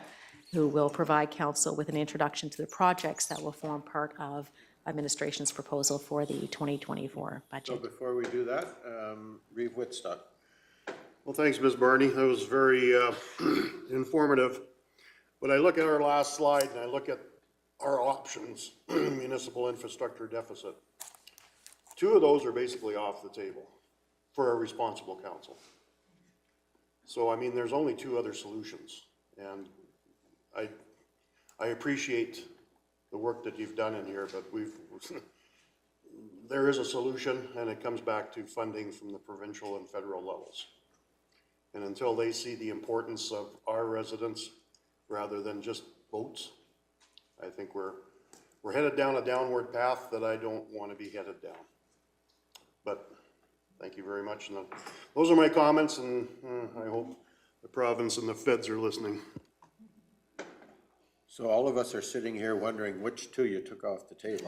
Speaker 9: who will provide council with an introduction to the projects that will form part of administration's proposal for the 2024 budget.
Speaker 1: So before we do that, Reeve Whitstock.
Speaker 11: Well, thanks, Ms. Barney. That was very informative. When I look at our last slide and I look at our options, municipal infrastructure deficit, two of those are basically off the table for a responsible council. So, I mean, there's only two other solutions. And I appreciate the work that you've done in here, but there is a solution, and it comes back to funding from the provincial and federal levels. And until they see the importance of our residents rather than just votes, I think we're headed down a downward path that I don't want to be headed down. But thank you very much. And those are my comments, and I hope the province and the feds are listening.
Speaker 1: So all of us are sitting here wondering which two you took off the table.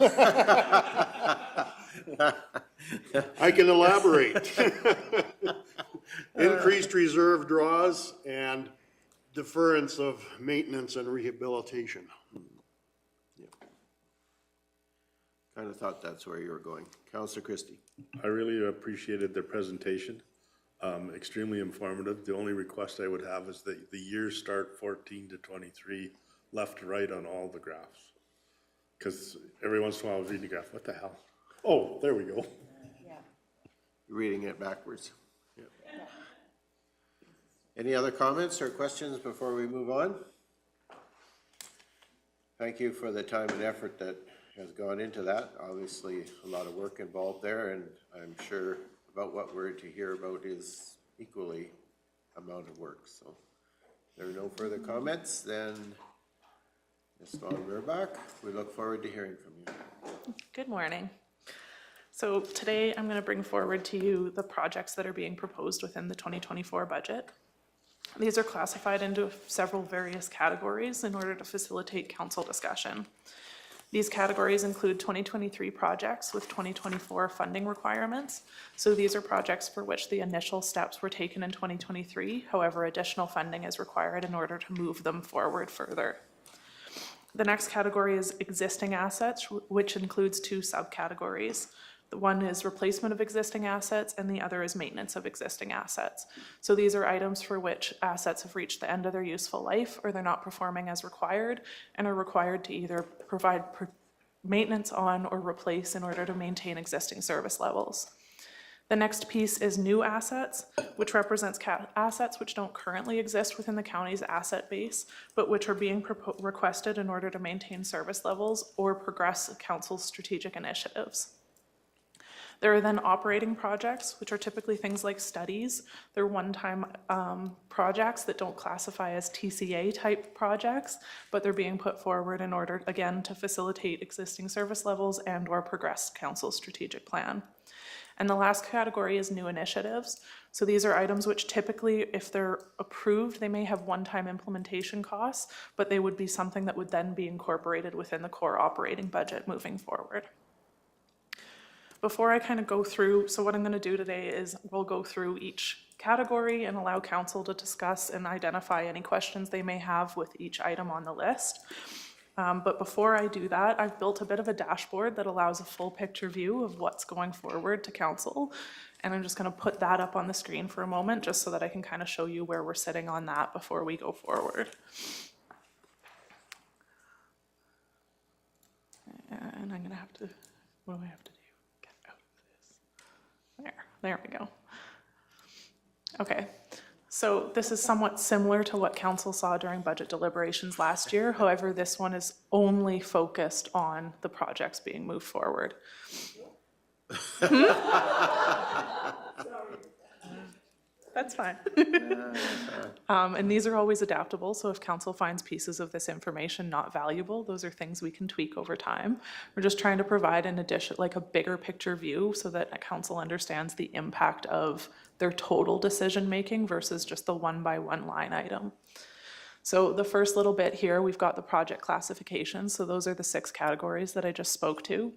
Speaker 11: I can elaborate. Increased reserve draws and deference of maintenance and rehabilitation.
Speaker 1: Kind of thought that's where you were going. Councillor Christie.
Speaker 2: I really appreciated their presentation. Extremely informative. The only request I would have is that the years start 14 to 23 left to right on all the graphs. Because every once in a while I was reading the graph, what the hell? Oh, there we go.
Speaker 1: You're reading it backwards. Yep. Any other comments or questions before we move on? Thank you for the time and effort that has gone into that. Obviously, a lot of work involved there, and I'm sure about what we're to hear about is equally amount of work. So if there are no further comments, then Ms. Von Merbach, we look forward to hearing from you.
Speaker 12: Good morning. So today I'm going to bring forward to you the projects that are being proposed within the 2024 budget. These are classified into several various categories in order to facilitate council discussion. These categories include 2023 projects with 2024 funding requirements. So these are projects for which the initial steps were taken in 2023. However, additional funding is required in order to move them forward further. The next category is existing assets, which includes two subcategories. The one is replacement of existing assets and the other is maintenance of existing assets. So these are items for which assets have reached the end of their useful life or they're not performing as required and are required to either provide maintenance on or replace in order to maintain existing service levels. The next piece is new assets, which represents assets which don't currently exist within the county's asset base, but which are being requested in order to maintain service levels or progress council's strategic initiatives. There are then operating projects, which are typically things like studies. They're one-time projects that don't classify as TCA-type projects, but they're being put forward in order, again, to facilitate existing service levels and/or progress council's strategic plan. And the last category is new initiatives. So these are items which typically, if they're approved, they may have one-time implementation costs, but they would be something that would then be incorporated within the core operating budget moving forward. Before I kind of go through, so what I'm going to do today is we'll go through each category and allow council to discuss and identify any questions they may have with each item on the list. But before I do that, I've built a bit of a dashboard that allows a full picture view of what's going forward to council. And I'm just going to put that up on the screen for a moment, just so that I can kind of show you where we're sitting on that before we go forward. And I'm going to have to, what do I have to do? Get out of this. There we go. Okay. So this is somewhat similar to what council saw during budget deliberations last year. However, this one is only focused on the projects being moved forward. That's fine. And these are always adaptable, so if council finds pieces of this information not valuable, those are things we can tweak over time. We're just trying to provide an addition, like a bigger picture view, so that council understands the impact of their total decision-making versus just the one-by-one line item. So the first little bit here, we've got the project classification, so those are the 6 categories that I just spoke to.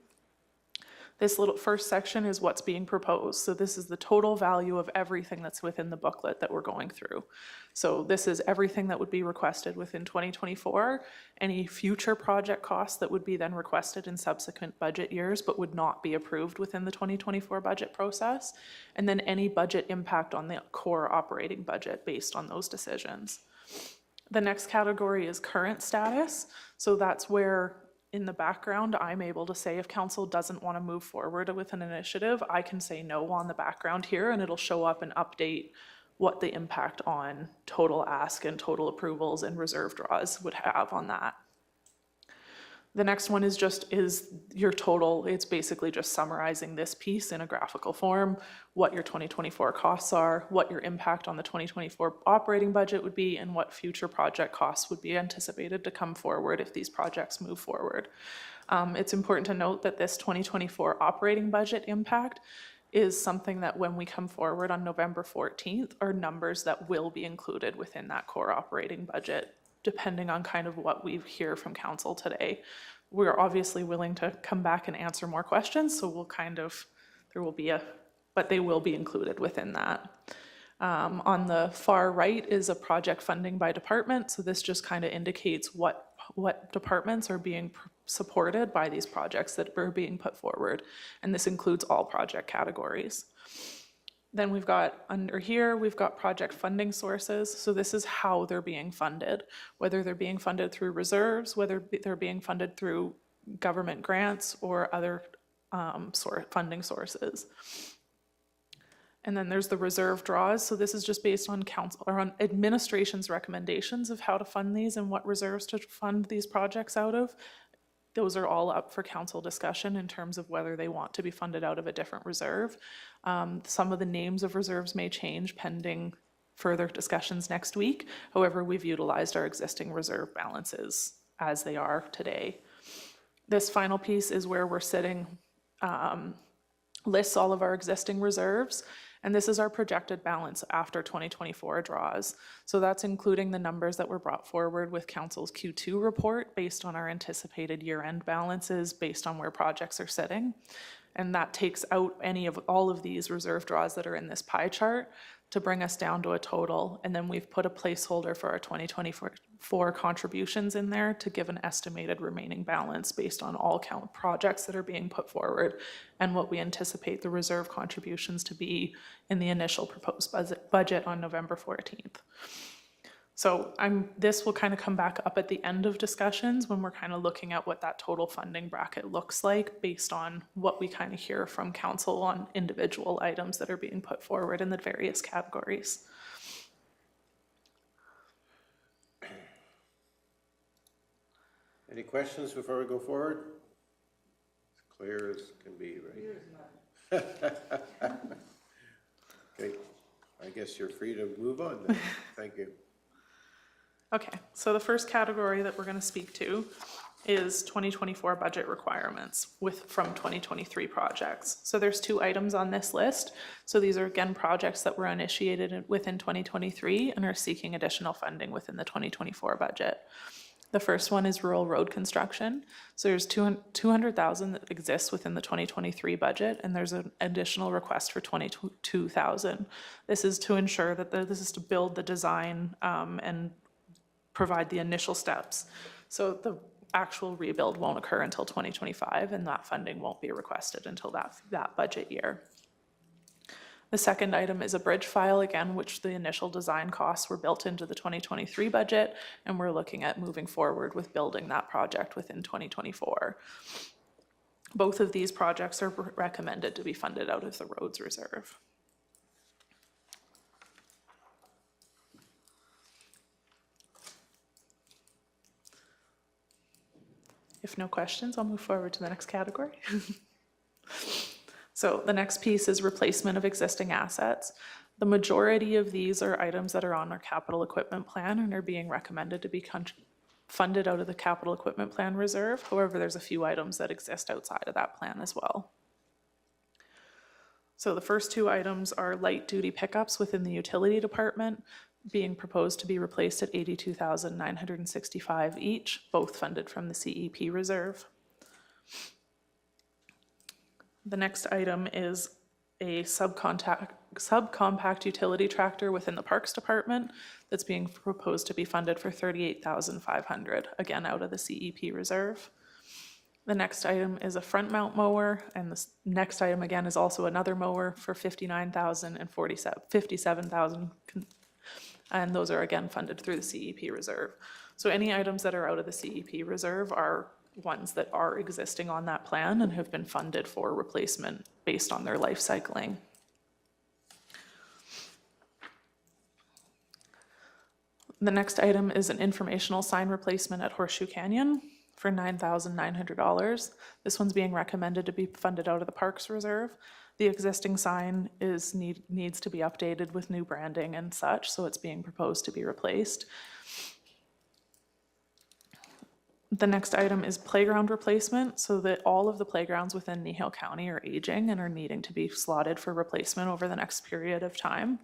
Speaker 12: This little first section is what's being proposed. So this is the total value of everything that's within the booklet that we're going through. So this is everything that would be requested within 2024, any future project costs that would be then requested in subsequent budget years but would not be approved within the 2024 budget process, and then any budget impact on the core operating budget based on those decisions. The next category is current status. So that's where in the background, I'm able to say if council doesn't want to move forward with an initiative, I can say no on the background here, and it'll show up and update what the impact on total ask and total approvals and reserve draws would have on that. The next one is your total. It's basically just summarizing this piece in a graphical form, what your 2024 costs are, what your impact on the 2024 operating budget would be, and what future project costs would be anticipated to come forward if these projects move forward. It's important to note that this 2024 operating budget impact is something that when we come forward on November 14th are numbers that will be included within that core operating budget, depending on kind of what we hear from council today. We're obviously willing to come back and answer more questions, so we'll but they will be included within that. On the far right is a project funding by department, so this just kind of indicates what departments are being supported by these projects that are being put forward, and this includes all project categories. Then we've got under here, we've got project funding sources. So this is how they're being funded, whether they're being funded through reserves, whether they're being funded through government grants or other funding sources. And then there's the reserve draws. So this is just based on council or on administration's recommendations of how to fund these and what reserves to fund these projects out of. Those are all up for council discussion in terms of whether they want to be funded out of a different reserve. Some of the names of reserves may change pending further discussions next week. However, we've utilized our existing reserve balances as they are today. This final piece is where we're sitting, lists all of our existing reserves. And this is our projected balance after 2024 draws. So that's including the numbers that were brought forward with council's Q2 report based on our anticipated year-end balances based on where projects are sitting. And that takes out all of these reserve draws that are in this pie chart to bring us down to a total. And then we've put a placeholder for our 2024 contributions in there to give an estimated remaining balance based on all count projects that are being put forward and what we anticipate the reserve contributions to be in the initial proposed budget on November 14th. So this will kind of come back up at the end of discussions when we're kind of looking at what that total funding bracket looks like based on what we kind of hear from council on individual items that are being put forward in the various categories.
Speaker 1: Any questions before we go forward? As clear as can be, right? Okay, I guess you're free to move on then. Thank you.
Speaker 12: Okay, so the first category that we're going to speak to is 2024 budget requirements from 2023 projects. So there's 2 items on this list. So these are again projects that were initiated within 2023 and are seeking additional funding within the 2024 budget. The first one is rural road construction. So there's 200,000 that exists within the 2023 budget, and there's an additional request for 22,000. This is to ensure that this is to build the design and provide the initial steps. So the actual rebuild won't occur until 2025, and that funding won't be requested until that budget year. The second item is a bridge file, again, which the initial design costs were built into the 2023 budget, and we're looking at moving forward with building that project within 2024. Both of these projects are recommended to be funded out of the roads reserve. If no questions, I'll move forward to the next category. So the next piece is replacement of existing assets. The majority of these are items that are on our capital equipment plan and are being recommended to be funded out of the capital equipment plan reserve. However, there's a few items that exist outside of that plan as well. So the first 2 items are light duty pickups within the utility department, being proposed to be replaced at $82,965 each, both funded from the CEP reserve. The next item is a subcompact utility tractor within the Parks Department that's being proposed to be funded for $38,500, again out of the CEP reserve. The next item is a front mount mower, and the next item again is also another mower for $59,000 and $57,000, and those are again funded through the CEP reserve. So any items that are out of the CEP reserve are ones that are existing on that plan and have been funded for replacement based on their life cycling. The next item is an informational sign replacement at Horseshoe Canyon for $9,900. This one's being recommended to be funded out of the Parks Reserve. The existing sign needs to be updated with new branding and such, so it's being proposed to be replaced. The next item is playground replacement, so that all of the playgrounds within Kneehill County are aging and are needing to be slotted for replacement over the next period of time.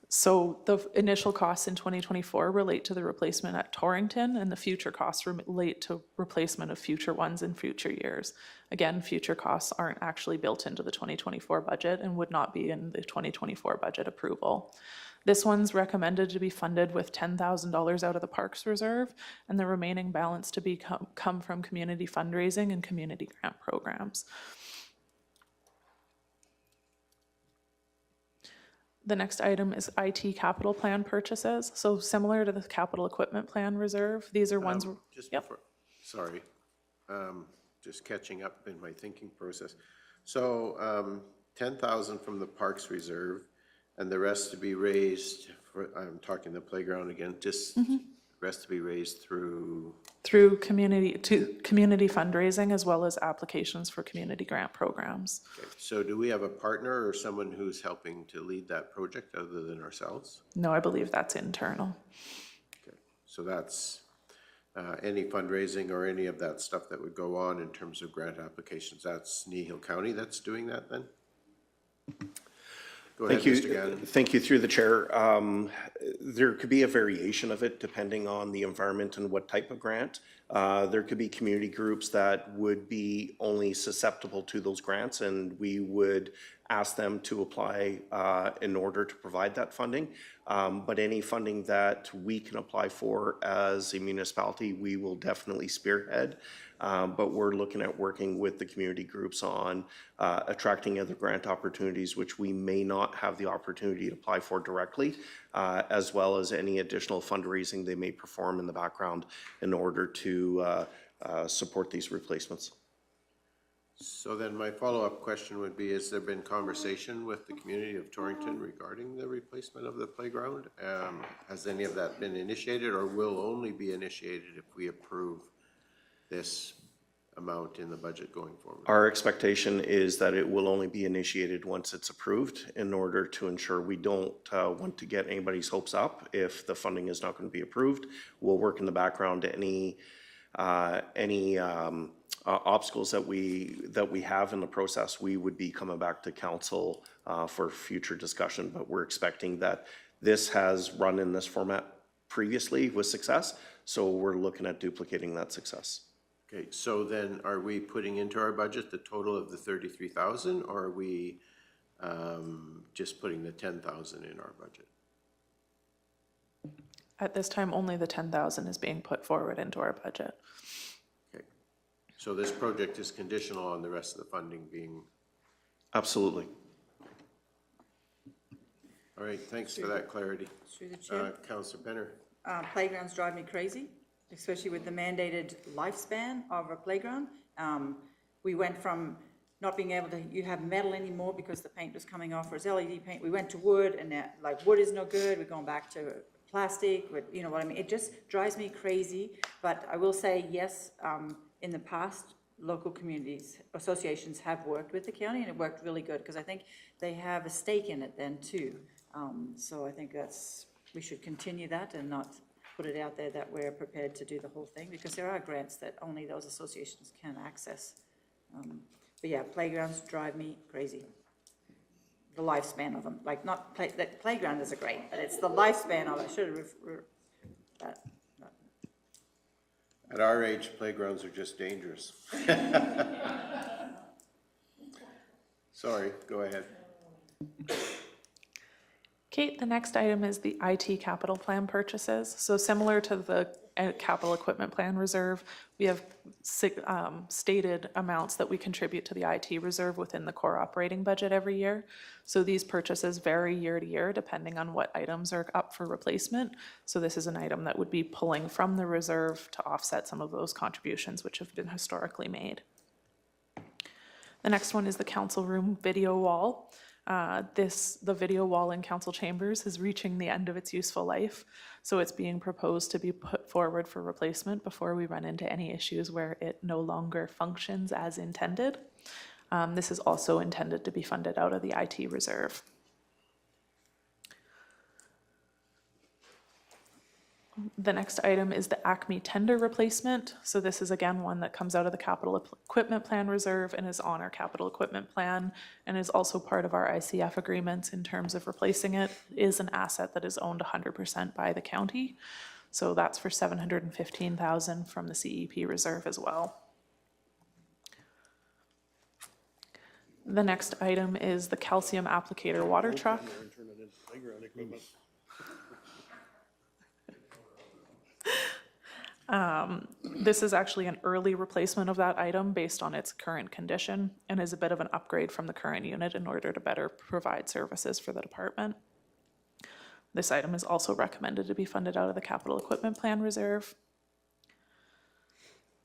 Speaker 12: So the initial costs in 2024 relate to the replacement at Torrington, and the future costs relate to replacement of future ones in future years. Again, future costs aren't actually built into the 2024 budget and would not be in the 2024 budget approval. This one's recommended to be funded with $10,000 out of the Parks Reserve, and the remaining balance to come from community fundraising and community grant programs. The next item is IT capital plan purchases. So similar to the capital equipment plan reserve, these are ones.
Speaker 1: Just before, sorry, just catching up in my thinking process. So 10,000 from the Parks Reserve, and the rest to be raised for, I'm talking the playground again, just rest to be raised through
Speaker 12: community fundraising, as well as applications for community grant programs.
Speaker 1: Okay. So do we have a partner or someone who's helping to lead that project other than ourselves?
Speaker 12: No, I believe that's internal.
Speaker 1: Okay. So that's any fundraising or any of that stuff that would go on in terms of grant applications, that's Kneehill County that's doing that then? Go ahead, Mr. Gannon.
Speaker 5: Thank you through the chair. There could be a variation of it depending on the environment and what type of grant. There could be community groups that would be only susceptible to those grants, and we would ask them to apply in order to provide that funding. But any funding that we can apply for as a municipality, we will definitely spearhead. But we're looking at working with the community groups on attracting other grant opportunities which we may not have the opportunity to apply for directly, as well as any additional fundraising they may perform in the background in order to support these replacements.
Speaker 1: So then my follow-up question would be, has there been conversation with the community of Torrington regarding the replacement of the playground? Has any of that been initiated, or will only be initiated if we approve this amount in the budget going forward?
Speaker 5: Our expectation is that it will only be initiated once it's approved in order to ensure we don't want to get anybody's hopes up if the funding is not going to be approved. We'll work in the background to any obstacles that we have in the process. We would be coming back to council for future discussion, but we're expecting that this has run in this format previously with success, so we're looking at duplicating that success.
Speaker 1: Okay, so then are we putting into our budget the total of the 33,000, or are we just putting the 10,000 in our budget?
Speaker 12: At this time, only the 10,000 is being put forward into our budget.
Speaker 1: Okay, so this project is conditional on the rest of the funding being...
Speaker 5: Absolutely.
Speaker 1: All right, thanks for that clarity.
Speaker 8: Through the chair.
Speaker 1: Councillor Benner.
Speaker 8: Playgrounds drive me crazy, especially with the mandated lifespan of a playground. We went from not being able to, you have metal anymore because the paint was coming off, or it's LED paint. We went to wood, and that, like, wood is no good. We're going back to plastic, but you know what I mean? It just drives me crazy. But I will say, yes, in the past, local communities, associations have worked with the county, and it worked really good, because I think they have a stake in it then too. So I think we should continue that and not put it out there that we're prepared to do the whole thing, because there are grants that only those associations can access. But yeah, playgrounds drive me crazy. The lifespan of them, like not the playground is great, but it's the lifespan of it. Should have
Speaker 1: At our age, playgrounds are just dangerous. Sorry, go ahead.
Speaker 12: Kate, the next item is the IT capital plan purchases. So similar to the capital equipment plan reserve, we have stated amounts that we contribute to the IT reserve within the core operating budget every year. So these purchases vary year to year depending on what items are up for replacement. So this is an item that would be pulling from the reserve to offset some of those contributions which have been historically made. The next one is the council room video wall. The video wall in council chambers is reaching the end of its useful life, so it's being proposed to be put forward for replacement before we run into any issues where it no longer functions as intended. This is also intended to be funded out of the IT reserve. The next item is the Acme tender replacement. So this is again one that comes out of the capital equipment plan reserve and is on our capital equipment plan and is also part of our ICF agreements in terms of replacing it. It is an asset that is owned 100% by the county. So that's for $715,000 from the CEP reserve as well. The next item is the calcium applicator water truck. This is actually an early replacement of that item based on its current condition and is a bit of an upgrade from the current unit in order to better provide services for the department. This item is also recommended to be funded out of the capital equipment plan reserve.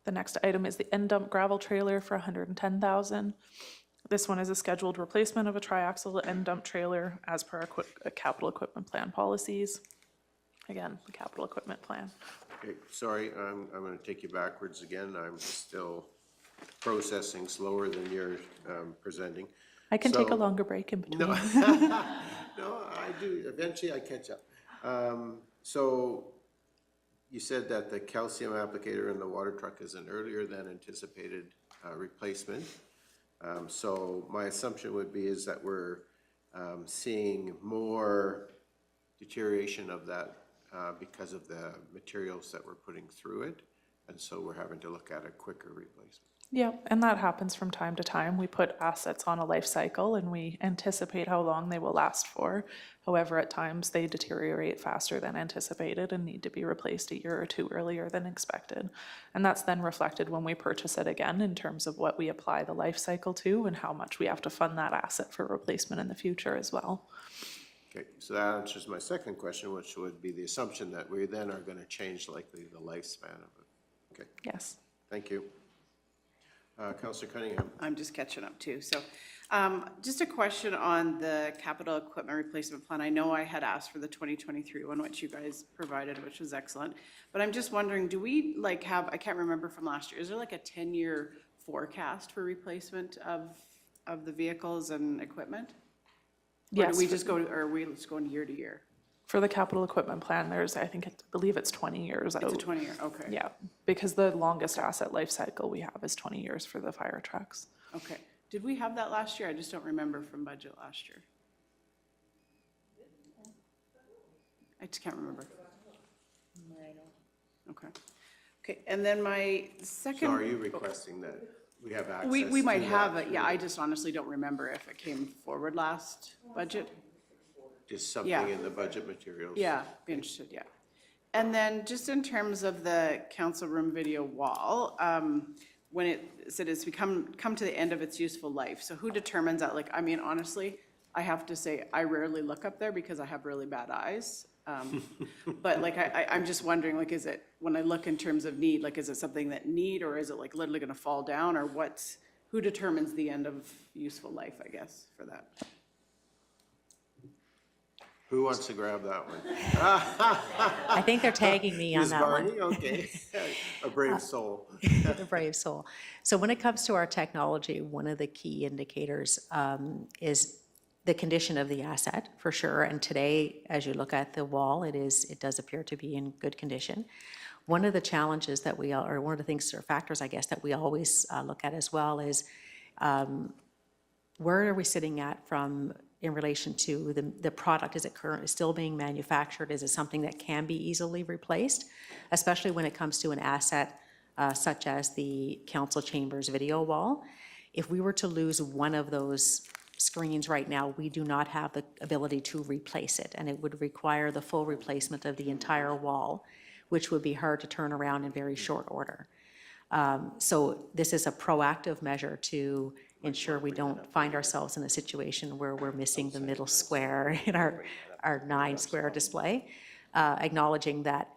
Speaker 12: The next item is the end dump gravel trailer for $110,000. This one is a scheduled replacement of a triaxle end dump trailer as per our capital equipment plan policies. Again, the capital equipment plan.
Speaker 1: Okay, sorry, I'm going to take you backwards again. I'm still processing slower than you're presenting.
Speaker 12: I can take a longer break in between.
Speaker 1: No, no, I do. Eventually I catch up. So you said that the calcium applicator in the water truck is an earlier than anticipated replacement. So my assumption would be is that we're seeing more deterioration of that because of the materials that we're putting through it. and so we're having to look at a quicker replacement.
Speaker 12: Yeah, and that happens from time to time. We put assets on a life cycle and we anticipate how long they will last for. However, at times they deteriorate faster than anticipated and need to be replaced a year or two earlier than expected. And that's then reflected when we purchase it again in terms of what we apply the life cycle to and how much we have to fund that asset for replacement in the future as well.
Speaker 1: Okay, so that answers my second question, which would be the assumption that we then are going to change likely the lifespan of it. Okay,
Speaker 12: Yes.
Speaker 1: thank you. Councillor Cunningham.
Speaker 10: I'm just catching up too. So just a question on the capital equipment replacement plan. I know I had asked for the 2023 one, which you guys provided, which was excellent. But I'm just wondering, do we like have, I can't remember from last year, is there like a 10-year forecast for replacement of the vehicles and equipment? Or
Speaker 12: Yes.
Speaker 10: do we just go, or are we just going year to year?
Speaker 12: For the capital equipment plan, there's, I believe it's 20 years out.
Speaker 10: It's a 20-year, okay.
Speaker 12: Yeah, because the longest asset life cycle we have is 20 years for the fire trucks.
Speaker 10: Okay. Did we have that last year? I just don't remember from budget last year. I just can't remember. Okay. Okay, and then my second.
Speaker 1: So are you requesting that we have access
Speaker 10: We might
Speaker 1: to
Speaker 10: have
Speaker 1: that
Speaker 10: it, yeah, I just honestly don't remember if it came forward last budget.
Speaker 1: Just something
Speaker 10: Yeah.
Speaker 1: in the budget materials?
Speaker 10: Yeah, be interested, yeah. And then just in terms of the council room video wall, when it said it's come to the end of its useful life, so who determines that? Like, I mean, honestly, I have to say, I rarely look up there because I have really bad eyes. But like, I'm just wondering, like, is it, when I look in terms of need, like, is it something that need, or is it like literally gonna fall down, or who determines the end of useful life, I guess, for that?
Speaker 1: Who wants to grab that one?
Speaker 9: I think they're tagging me on
Speaker 1: Ms.
Speaker 9: that one.
Speaker 1: Barney, okay. A brave soul.
Speaker 9: The brave soul. So when it comes to our technology, one of the key indicators is the condition of the asset, for sure. And today, as you look at the wall, it does appear to be in good condition. One of the challenges that or one of the things or factors, I guess, that we always look at as well is where are we sitting at in relation to the product? Is it currently still being manufactured? Is it something that can be easily replaced? Especially when it comes to an asset such as the council chambers video wall. If we were to lose one of those screens right now, we do not have the ability to replace it, and it would require the full replacement of the entire wall, which would be hard to turn around in very short order. So this is a proactive measure to ensure we don't find ourselves in a situation where we're missing the middle square in our 9-square display, acknowledging that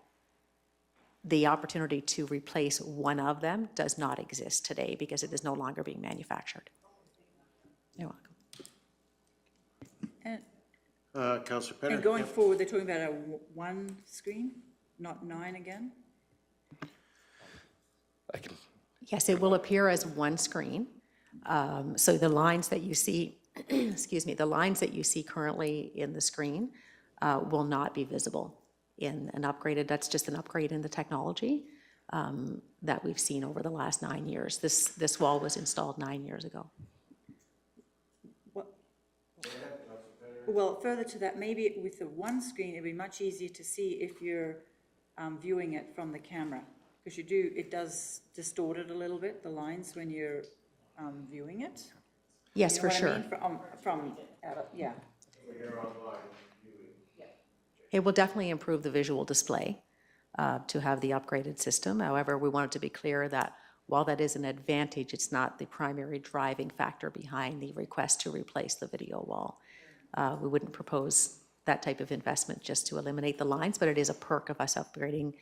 Speaker 9: the opportunity to replace one of them does not exist today because it is no longer being manufactured. You're welcome.
Speaker 1: Councillor Penner.
Speaker 8: And going
Speaker 1: Yep.
Speaker 8: forward, they're talking about one screen, not 9 again?
Speaker 7: I can,
Speaker 9: Yes, it will appear as one screen. So the lines that you see, excuse me, the lines that you see currently in the screen will not be visible in an upgraded, that's just an upgrade in the technology that we've seen over the last 9 years. This wall was installed 9 years ago.
Speaker 8: Well, further to that, maybe with the one screen, it'd be much easier to see if you're viewing it from the camera. Because it does distort it a little bit, the lines, when you're viewing it.
Speaker 9: Yes,
Speaker 8: You know
Speaker 9: for
Speaker 8: what I
Speaker 9: sure.
Speaker 8: mean? Yeah.
Speaker 9: It will definitely improve the visual display to have the upgraded system. However, we want it to be clear that while that is an advantage, it's not the primary driving factor behind the request to replace the video wall. We wouldn't propose that type of investment just to eliminate the lines, but it is a perk of us upgrading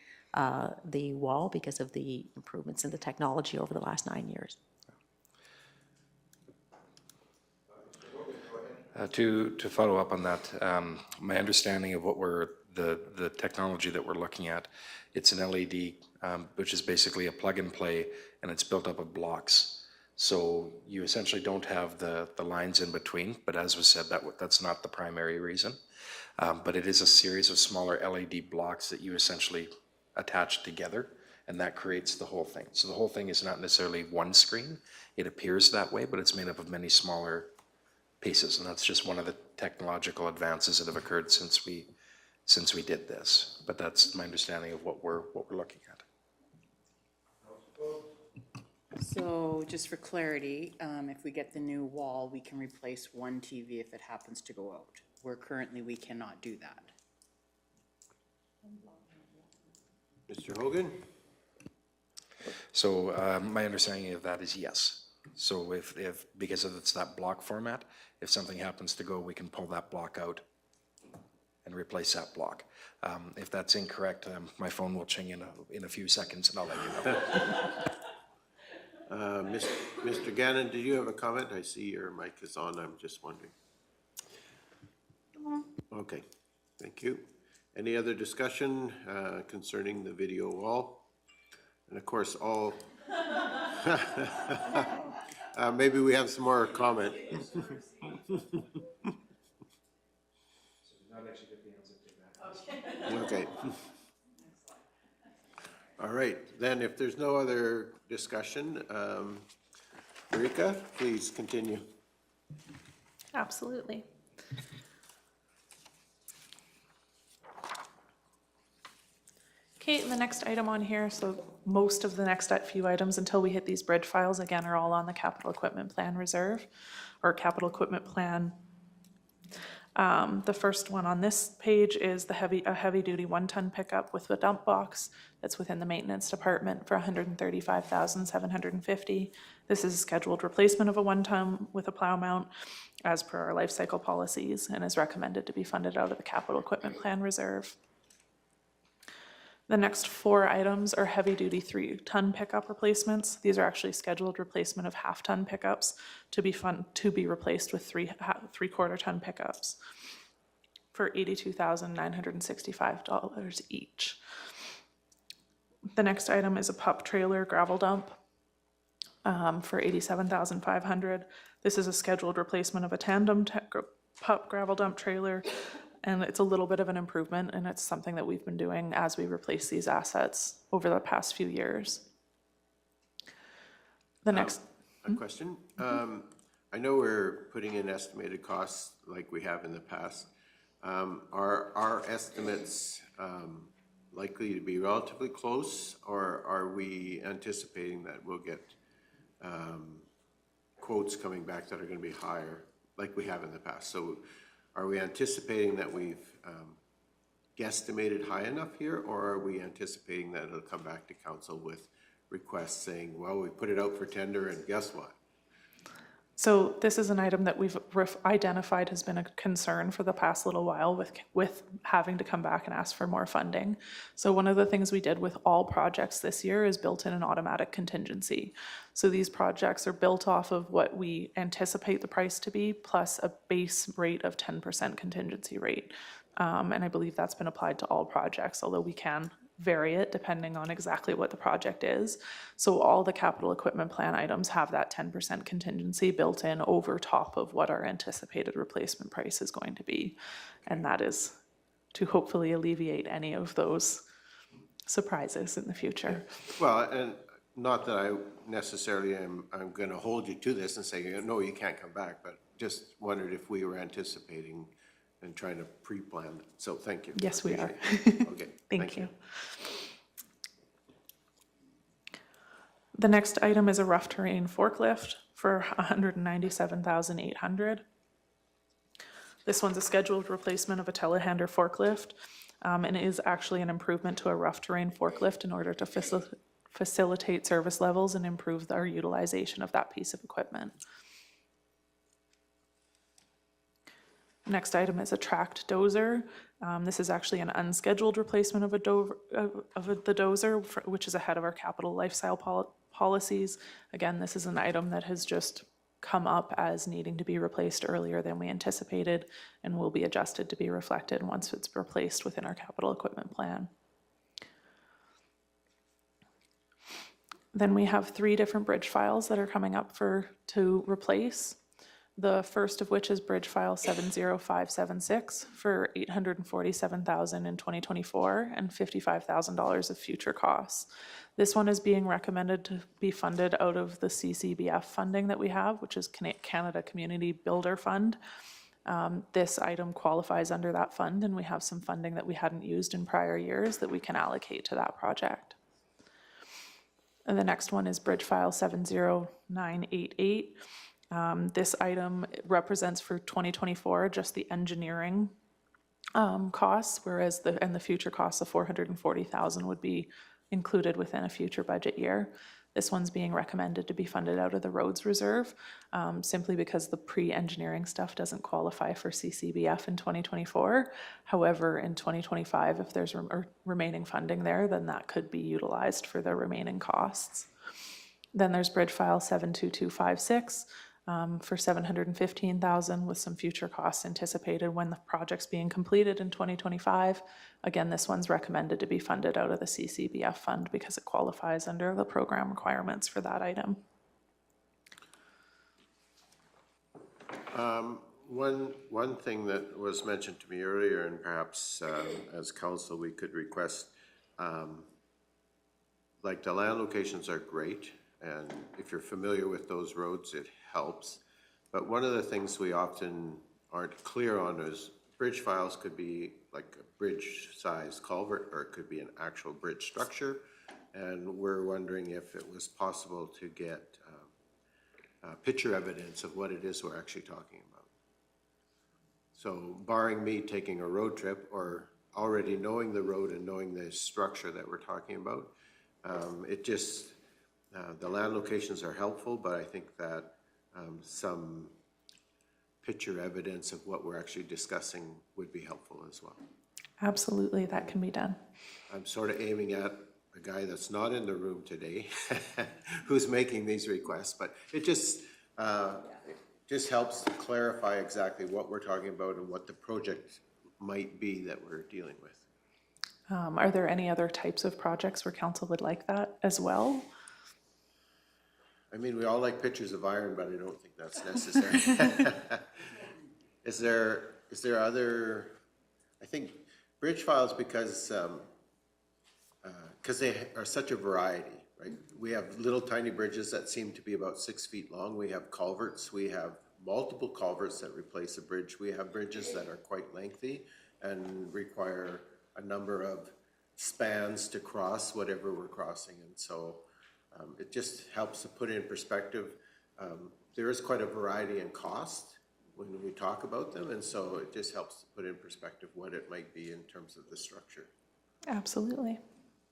Speaker 9: the wall because of the improvements in the technology over the last 9 years.
Speaker 7: To follow up on that, my understanding of what the technology that we're looking at, it's an LED, which is basically a plug and play, and it's built up of blocks. So you essentially don't have the lines in between, but as was said, that's not the primary reason. But it is a series of smaller LED blocks that you essentially attach together, and that creates the whole thing. So the whole thing is not necessarily one screen. It appears that way, but it's made up of many smaller pieces, and that's just one of the technological advances that have occurred since we did this. But that's my understanding of what we're looking at.
Speaker 6: So just for clarity, if we get the new wall, we can replace one TV if it happens to go out. Where currently we cannot do that.
Speaker 1: Mr. Hogan?
Speaker 7: So my understanding of that is yes. So if, because it's that block format, if something happens to go, we can pull that block out and replace that block. If that's incorrect, my phone will ching in a few seconds and I'll let you know.
Speaker 1: Mr. Gannon, did you have a comment? I see your mic is on, I'm just wondering. Okay, thank you. Any other discussion concerning the video wall? And of course, all, maybe we have some more comment. Okay. All right, then if there's no other discussion, Marika, please continue.
Speaker 12: Absolutely. Okay, the next item on here, so most of the next few items until we hit these bridge files, again, are all on the capital equipment plan reserve, or capital equipment plan. The first one on this page is a heavy-duty 1-ton pickup with a dump box that's within the maintenance department for $135,750. This is a scheduled replacement of a 1-ton with a plow mount as per our life cycle policies and is recommended to be funded out of the capital equipment plan reserve. The next 4 items are heavy-duty 3-ton pickup replacements. These are actually scheduled replacement of half-ton pickups to be replaced with 3/4-ton pickups for $82,965 each. The next item is a pup trailer gravel dump for $87,500. This is a scheduled replacement of a tandem pup gravel dump trailer. And it's a little bit of an improvement, and it's something that we've been doing as we replace these assets over the past few years. The next.
Speaker 1: A question. I know we're putting in estimated costs like we have in the past. Are our estimates likely to be relatively close, or are we anticipating that we'll get quotes coming back that are going to be higher like we have in the past? So are we anticipating that we've guesstimated high enough here, or are we anticipating that it'll come back to council with requests saying, well, we put it out for tender and guess what?
Speaker 12: So this is an item that we've identified has been a concern for the past little while with having to come back and ask for more funding. So one of the things we did with all projects this year is built in an automatic contingency. So these projects are built off of what we anticipate the price to be plus a base rate of 10% contingency rate. And I believe that's been applied to all projects, although we can vary it depending on exactly what the project is. So all the capital equipment plan items have that 10% contingency built in over top of what our anticipated replacement price is going to be. And that is to hopefully alleviate any of those surprises in the future.
Speaker 1: Well, and not that I necessarily I'm going to hold you to this and say, no, you can't come back, but just wondered if we were anticipating and trying to pre-plan it. So thank you.
Speaker 12: Yes, we are.
Speaker 1: Okay.
Speaker 12: Thank you. The next item is a rough terrain forklift for $197,800. This one's a scheduled replacement of a telehandler forklift, and is actually an improvement to a rough terrain forklift in order to facilitate service levels and improve our utilization of that piece of equipment. Next item is a tracked dozer. This is actually an unscheduled replacement of the dozer, which is ahead of our capital lifestyle policies. Again, this is an item that has just come up as needing to be replaced earlier than we anticipated and will be adjusted to be reflected once it's replaced within our capital equipment plan. Then we have 3 different bridge files that are coming up to replace. The first of which is bridge file 70576 for $847,000 in 2024 and $55,000 of future costs. This one is being recommended to be funded out of the CCBF funding that we have, which is Canada Community Builder Fund. This item qualifies under that fund, and we have some funding that we hadn't used in prior years that we can allocate to that project. And the next one is Bridge File 70988. This item represents for 2024 just the engineering costs, whereas the future costs of $440,000 would be included within a future budget year. This one's being recommended to be funded out of the roads reserve, simply because the pre-engineering stuff doesn't qualify for CCBF in 2024. However, in 2025, if there's remaining funding there, then that could be utilized for the remaining costs. Then there's Bridge File 72256 for $715,000 with some future costs anticipated when the project's being completed in 2025. Again, this one's recommended to be funded out of the CCBF fund because it qualifies under the program requirements for that item.
Speaker 1: One thing that was mentioned to me earlier, and perhaps as council we could request, like the land locations are great, and if you're familiar with those roads, it helps. But one of the things we often aren't clear on is bridge files could be like a bridge-sized culvert, or it could be an actual bridge structure. And we're wondering if it was possible to get picture evidence of what it is we're actually talking about. So barring me taking a road trip or already knowing the road and knowing the structure that we're talking about, it just, the land locations are helpful, but I think that some picture evidence of what we're actually discussing would be helpful as well.
Speaker 12: Absolutely, that can be done.
Speaker 1: I'm sort of aiming at a guy that's not in the room today who's making these requests, but it just helps to clarify exactly what we're talking about and what the project might be that we're dealing with.
Speaker 12: Are there any other types of projects where council would like that as well?
Speaker 1: I mean, we all like pictures of iron, but I don't think that's necessary. Is there other, I think bridge files, because they are such a variety, right? We have little tiny bridges that seem to be about 6 feet long. We have culverts. We have multiple culverts that replace a bridge. We have bridges that are quite lengthy and require a number of spans to cross whatever we're crossing. And so it just helps to put it in perspective. There is quite a variety in cost when we talk about them, and so it just helps to put in perspective what it might be in terms of the structure.
Speaker 12: Absolutely.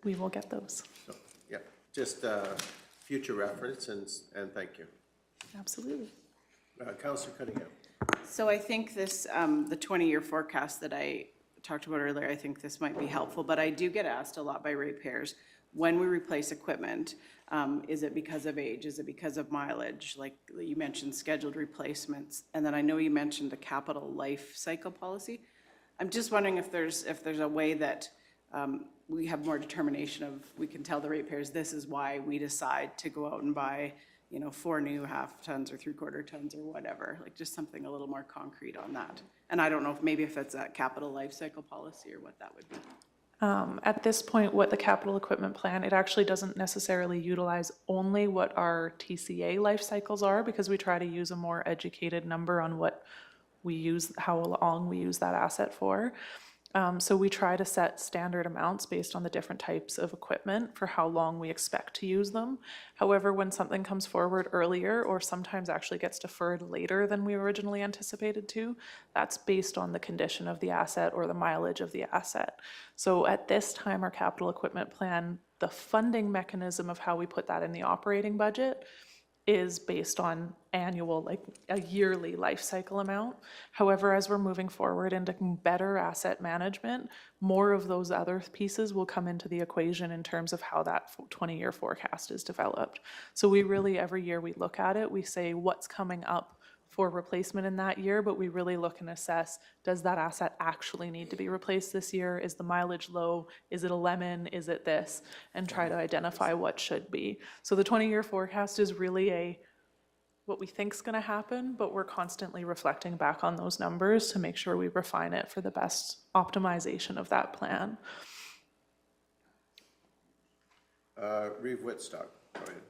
Speaker 12: We will get those.
Speaker 1: So, yeah, just future reference, and thank you.
Speaker 12: Absolutely.
Speaker 1: Councillor Cunningham.
Speaker 10: So I think this, the 20-year forecast that I talked about earlier, I think this might be helpful, but I do get asked a lot by ratepayers, when we replace equipment, is it because of age? Is it because of mileage? Like you mentioned scheduled replacements, and then I know you mentioned a capital life cycle policy. I'm just wondering if there's a way that we have more determination of, we can tell the ratepayers this is why we decide to go out and buy, 4 new half tons or 3/4 tons or whatever, like just something a little more concrete on that. And I don't know if it's a capital life cycle policy or what that would be.
Speaker 12: At this point, what the capital equipment plan, it actually doesn't necessarily utilize only what our TCA life cycles are, because we try to use a more educated number on what we use, how long we use that asset for. So we try to set standard amounts based on the different types of equipment for how long we expect to use them. However, when something comes forward earlier or sometimes actually gets deferred later than we originally anticipated to, that's based on the condition of the asset or the mileage of the asset. So at this time, our capital equipment plan, the funding mechanism of how we put that in the operating budget is based on annual, like a yearly life cycle amount. However, as we're moving forward into better asset management, more of those other pieces will come into the equation in terms of how that 20-year forecast is developed. So we really, every year we look at it, we say what's coming up for replacement in that year, but we really look and assess, does that asset actually need to be replaced this year? Is the mileage low? Is it a lemon? Is it this? And try to identify what should be. So the 20-year forecast is really what we think is going to happen, but we're constantly reflecting back on those numbers to make sure we refine it for the best optimization of that plan.
Speaker 1: Reeve Whitstock, go ahead.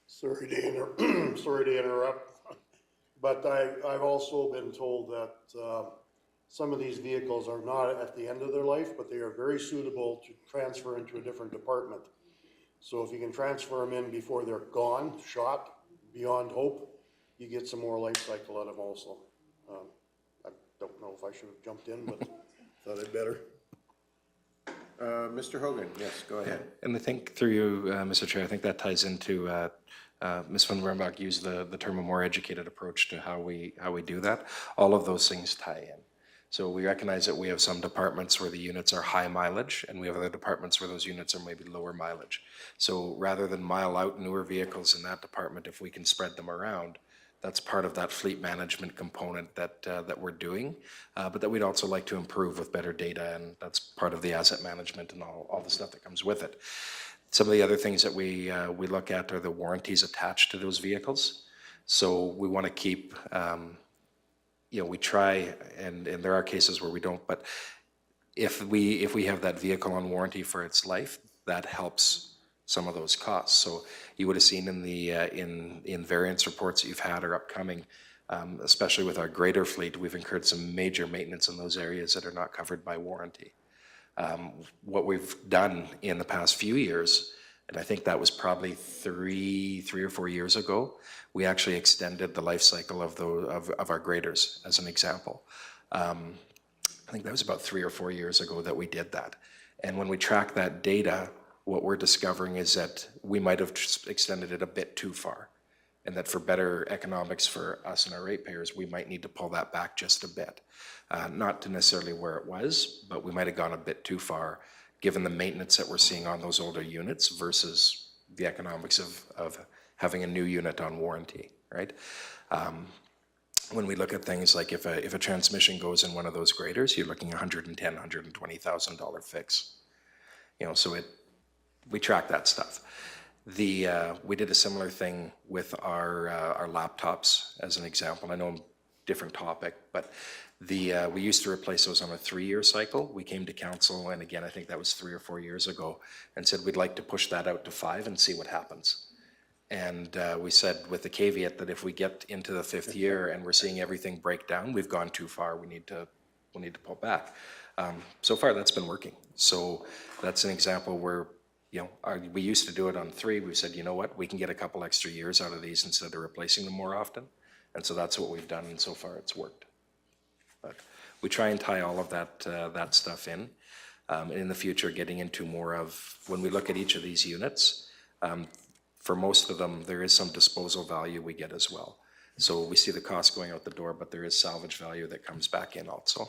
Speaker 11: Sorry to interrupt. But I've also been told that some of these vehicles are not at the end of their life, but they are very suitable to transfer into a different department. So if you can transfer them in before they're gone, shot, beyond hope, you get some more life cycle out of them also. I don't know if I should have jumped in, but thought I'd better.
Speaker 1: Mr. Hogan, yes, go ahead.
Speaker 7: And I think through you, Mr. Chair, I think that ties into, Ms. Van Wernbach used the term a more educated approach to how we do that. All of those things tie in. So we recognize that we have some departments where the units are high mileage, and we have other departments where those units are maybe lower mileage. So rather than mile out newer vehicles in that department, if we can spread them around, that's part of that fleet management component that we're doing, but that we'd also like to improve with better data, and that's part of the asset management and all the stuff that comes with it. Some of the other things that we look at are the warranties attached to those vehicles. So we want to keep, we try, and there are cases where we don't, but if we have that vehicle on warranty for its life, that helps some of those costs. So you would have seen in the in variance reports that you've had or upcoming, especially with our greater fleet, we've incurred some major maintenance in those areas that are not covered by warranty. What we've done in the past few years, and I think that was probably three or 4 years ago, we actually extended the life cycle of our graders, as an example. I think that was about 3 or 4 years ago that we did that. And when we track that data, what we're discovering is that we might have extended it a bit too far, and that for better economics for us and our ratepayers, we might need to pull that back just a bit. Not to necessarily where it was, but we might have gone a bit too far, given the maintenance that we're seeing on those older units versus the economics of having a new unit on warranty, right? When we look at things like if a transmission goes in one of those graders, you're looking $110,000, $120,000 fix. So we track that stuff. We did a similar thing with our laptops, as an example. I know, different topic, but we used to replace those on a 3-year cycle. We came to council, and again, I think that was 3 or 4 years ago, and said we'd like to push that out to 5 and see what happens. And we said, with the caveat that if we get into the 5th year and we're seeing everything break down, we've gone too far. We need to pull back. So far, that's been working. So that's an example where, we used to do it on 3. We said, you know what, we can get a couple extra years out of these instead of replacing them more often. And so that's what we've done, and so far it's worked. But we try and tie all of that stuff in. In the future, getting into more of, when we look at each of these units, for most of them, there is some disposal value we get as well. So we see the cost going out the door, but there is salvage value that comes back in also.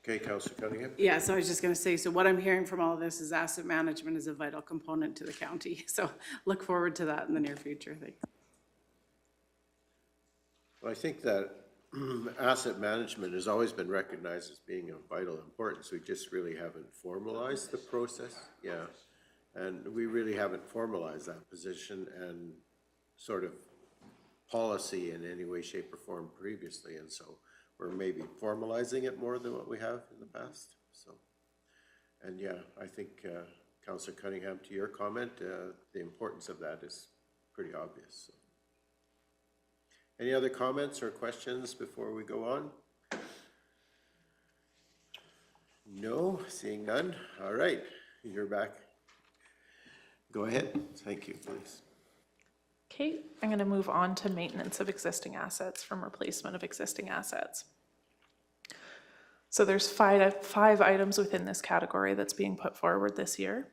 Speaker 1: Okay, Councilor Cunningham?
Speaker 10: Yeah, so I was just going to say, so what I'm hearing from all of this is asset management is a vital component to the county. So look forward to that in the near future. Thanks.
Speaker 1: Well, I think that asset management has always been recognized as being of vital importance. We just really haven't formalized the process. Yeah. And we really haven't formalized that position and sort of policy in any way, shape, or form previously. And so we're maybe formalizing it more than what we have in the past. So, and yeah, I think, Councilor Cunningham, to your comment, the importance of that is pretty obvious. So. Any other comments or questions before we go on? No, seeing none. All right, you're back. Go ahead. Thank you, please.
Speaker 12: Okay, I'm going to move on to maintenance of existing assets from replacement of existing assets. So there's five items within this category that's being put forward this year.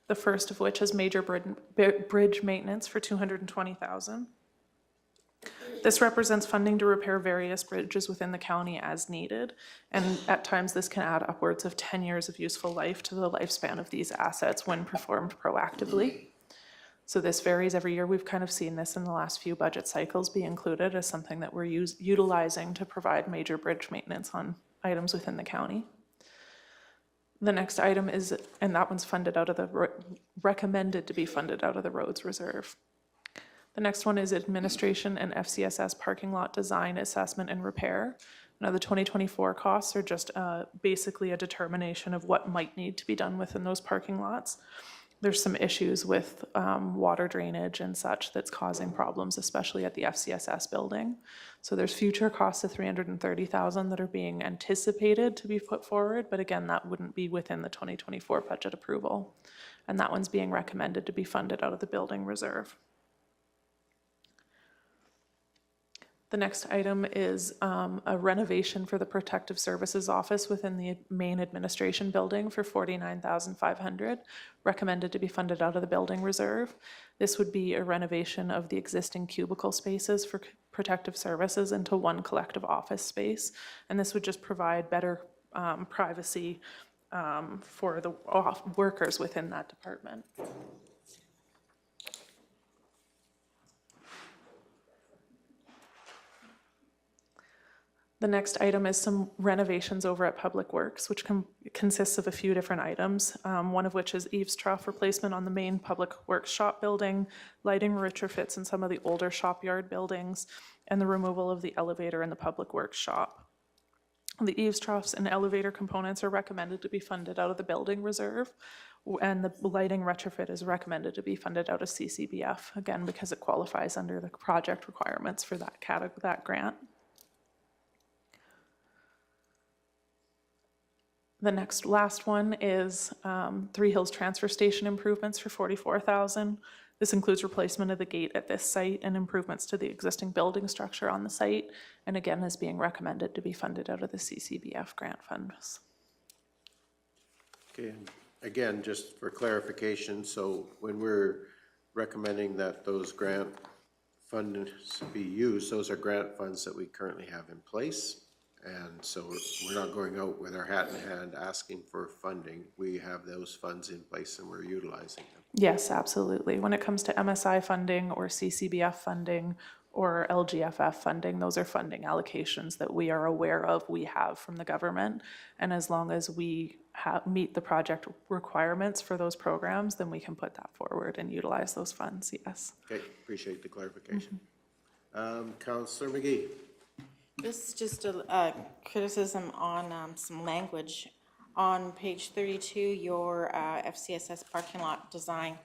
Speaker 12: The first of which is major bridge maintenance for $220,000. This represents funding to repair various bridges within the county as needed, and at times this can add upwards of 10 years of useful life to the lifespan of these assets when performed proactively. So this varies every year. We've kind of seen this in the last few budget cycles be included as something that we're utilizing to provide major bridge maintenance on items within the county. The next item is, and that one's funded out of the, recommended to be funded out of the roads reserve. The next one is administration and FCSS parking lot design, assessment, and repair. Now the 2024 costs are just basically a determination of what might need to be done within those parking lots. There's some issues with water drainage and such that's causing problems, especially at the FCSS building. So there's future costs of $330,000 that are being anticipated to be put forward, but again, that wouldn't be within the 2024 budget approval. and that one's being recommended to be funded out of the building reserve. The next item is a renovation for the Protective Services Office within the main administration building for $49,500, recommended to be funded out of the building reserve. This would be a renovation of the existing cubicle spaces for Protective Services into one collective office space, and this would just provide better privacy for the workers within that department. The next item is some renovations over at Public Works, which consists of a few different items, one of which is eaves trough replacement on the main Public Works shop building, lighting retrofits in some of the older shop yard buildings, and the removal of the elevator in the Public Works shop. The eaves troughs and elevator components are recommended to be funded out of the building reserve, and the lighting retrofit is recommended to be funded out of CCBF, again, because it qualifies under the project requirements for that grant. The last one is Three Hills Transfer Station improvements for $44,000. This includes replacement of the gate at this site and improvements to the existing building structure on the site, and again is being recommended to be funded out of the CCBF grant funds.
Speaker 1: Okay, again, just for clarification, so when we're recommending that those grant funds be used, those are grant funds that we currently have in place. And so we're not going out with our hat in hand asking for funding. We have those funds in place and we're utilizing them.
Speaker 12: Yes, absolutely. When it comes to MSI funding or CCBF funding or LGFF funding, those are funding allocations that we are aware of we have from the government. And as long as we meet the project requirements for those programs, then we can put that forward and utilize those funds, yes.
Speaker 1: Okay, appreciate the clarification. Councillor McGee.
Speaker 3: This is just a criticism on some language. On page 32, your FCSS parking lot design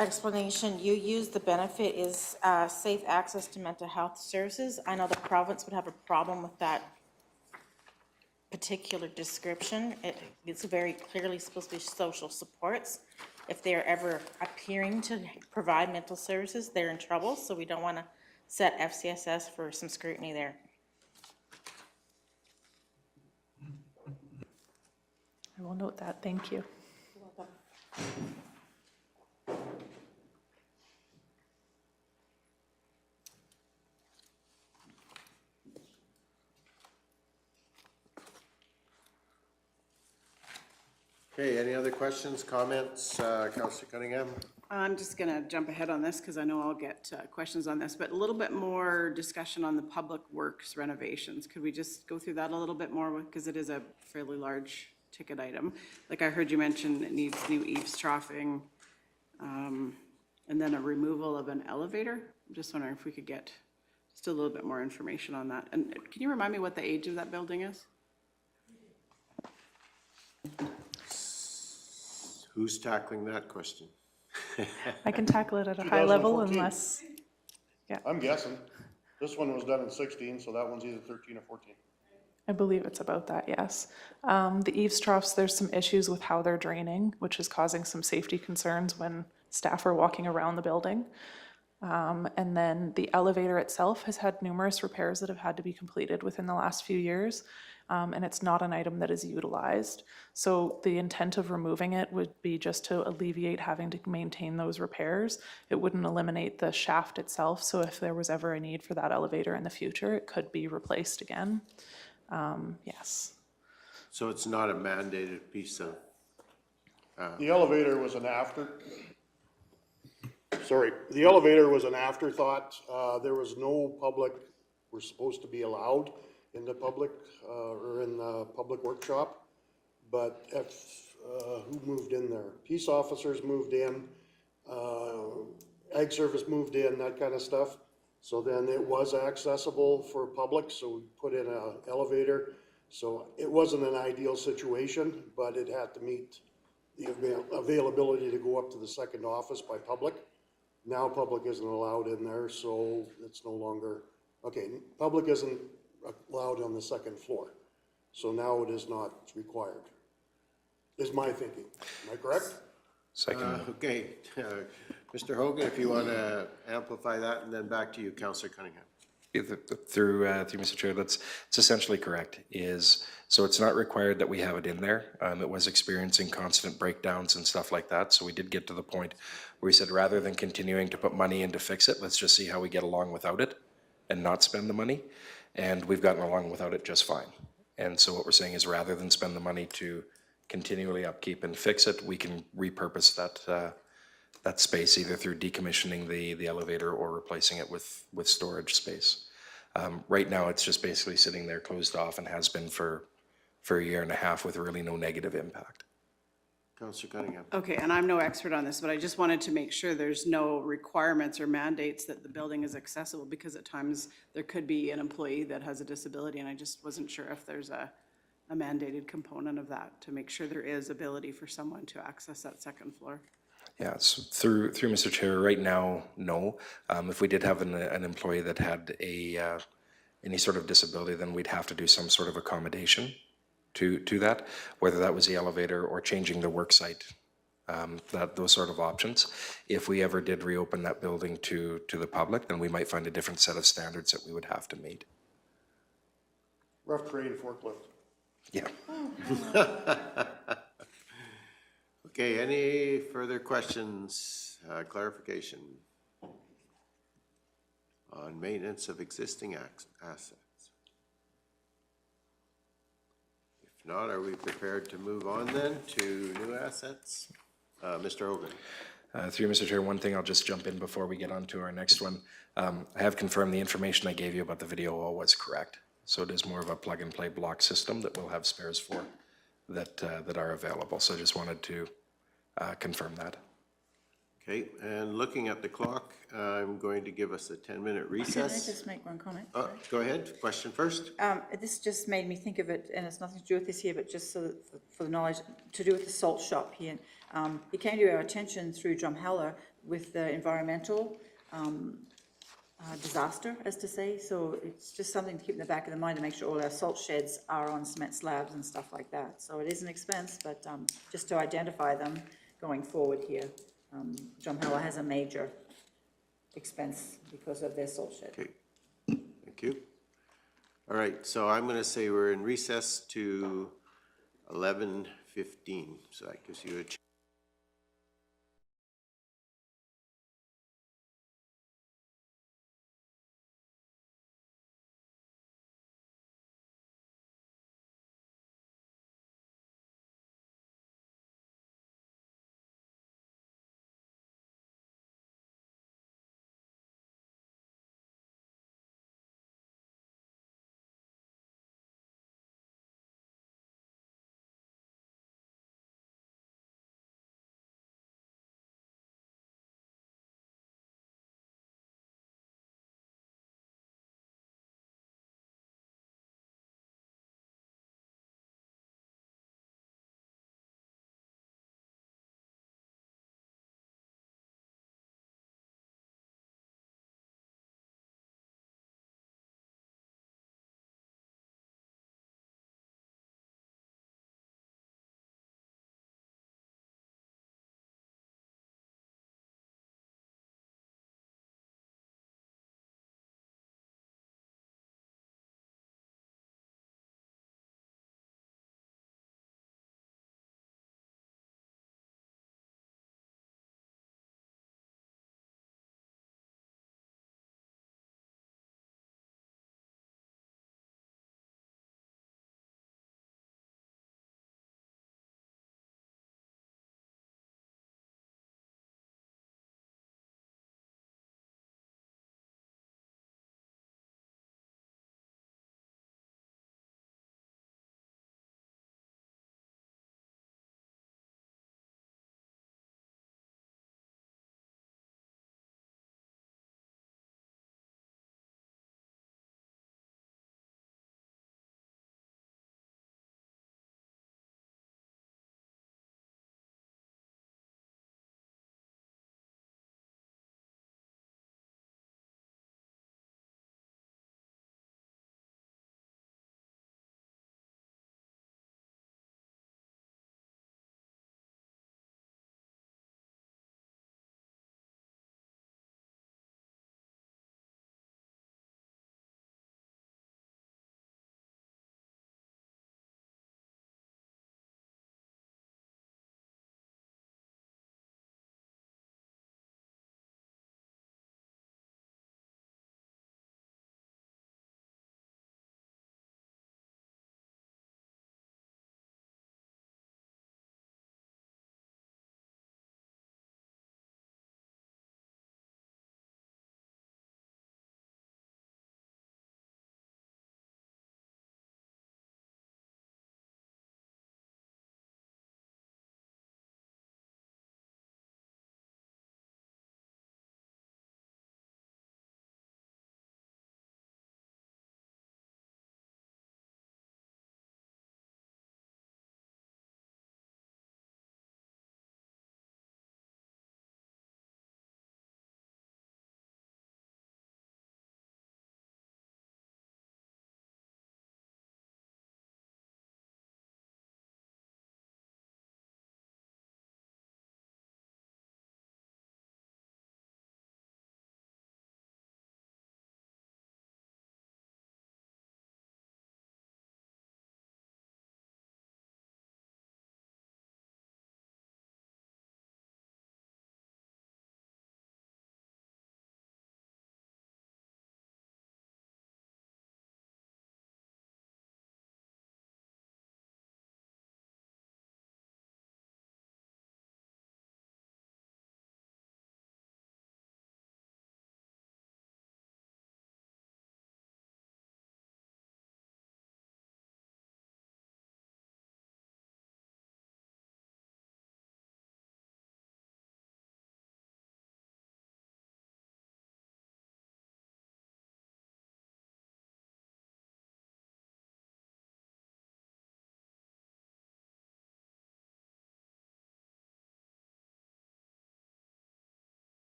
Speaker 3: explanation, you use the benefit is safe access to mental health services. I know the province would have a problem with that particular description. It's very clearly supposed to be social supports. If they're ever appearing to provide mental services, they're in trouble, so we don't want to set FCSS for some scrutiny there.
Speaker 12: I will note that, thank you.
Speaker 1: Okay, any other questions, comments? Councillor Cunningham?
Speaker 10: I'm just going to jump ahead on this because I know I'll get questions on this, but a little bit more discussion on the Public Works renovations. Could we just go through that a little bit more, because it is a fairly large ticket item? Like I heard you mention it needs new eaves troughing, and then a removal of an elevator. I'm just wondering if we could get just a little bit more information on that. And can you remind me what the age of that building is?
Speaker 1: Who's tackling that question?
Speaker 12: I can tackle it at a high level
Speaker 11: 2014.
Speaker 12: unless,
Speaker 11: I'm guessing. This one was done in 16, so that one's either 13 or 14.
Speaker 12: I believe it's about that, yes. The eaves troughs, there's some issues with how they're draining, which is causing some safety concerns when staff are walking around the building. And then the elevator itself has had numerous repairs that have had to be completed within the last few years. And it's not an item that is utilized. So the intent of removing it would be just to alleviate having to maintain those repairs. It wouldn't eliminate the shaft itself. So if there was ever a need for that elevator in the future, it could be replaced again. Yes.
Speaker 1: So it's not a mandated piece of,
Speaker 11: The elevator was an the elevator was an afterthought. There was no public, were supposed to be allowed in the public, or in the public workshop. But who moved in there? Peace officers moved in, Ag Service moved in, that kind of stuff. So then it was accessible for public, so we put in an elevator. So it wasn't an ideal situation, but it had to meet the availability to go up to the second office by public. Now public isn't allowed in there, so it's no longer, okay, public isn't allowed on the second floor. So now it is not required. is my thinking. Am I correct?
Speaker 7: Second.
Speaker 1: Okay, Mr. Hogan, if you want to amplify that, and then back to you, Councillor Cunningham.
Speaker 7: Through Mr. Chair, it's essentially correct, so it's not required that we have it in there. It was experiencing constant breakdowns and stuff like that, so we did get to the point where we said, rather than continuing to put money in to fix it, let's just see how we get along without it and not spend the money, and we've gotten along without it just fine. And so what we're saying is, rather than spend the money to continually upkeep and fix it, we can repurpose that space either through decommissioning the elevator or replacing it with storage space. Right now, it's just basically sitting there closed off and has been for a year and a half with really no negative impact.
Speaker 1: Councillor Cunningham.
Speaker 10: Okay, and I'm no expert on this, but I just wanted to make sure there's no requirements or mandates that the building is accessible, because at times there could be an employee that has a disability, and I just wasn't sure if there's a mandated component of that to make sure there is ability for someone to access that second floor.
Speaker 7: Yeah, so through Mr. Chair, right now, no. If we did have an employee that had any sort of disability, then we'd have to do some sort of accommodation to that, whether that was the elevator or changing the work site, those sort of options. If we ever did reopen that building to the public, then we might find a different set of standards that we would have to meet.
Speaker 11: Rough terrain forklift.
Speaker 7: Yeah.
Speaker 1: Okay, any further questions, clarification on maintenance of existing assets? If not, are we prepared to move on then to new assets? Mr. Hogan.
Speaker 7: Through Mr. Chair, one thing I'll just jump in before we get on to our next one. I have confirmed the information I gave you about the video wall was correct. So it is more of a plug and play block system that we'll have spares for that are available. So I just wanted to confirm that.
Speaker 1: Okay, and looking at the clock, I'm going to give us a 10-minute
Speaker 8: Can I
Speaker 1: recess.
Speaker 8: just make one comment?
Speaker 1: Go ahead, question first.
Speaker 8: This just made me think of it, and it's nothing to do with this here, but just so that for the knowledge, to do with the salt shop here. It came to our attention through Drumheller with the environmental disaster, as to say, so it's just something to keep in the back of the mind to make sure all our salt sheds are on cement slabs and stuff like that. So it is an expense, but just to identify them going forward here. Drumheller has a major expense because of their salt shed.
Speaker 1: Okay, thank you. All right, so I'm going to say we're in recess to 11:15, so that gives you a chance.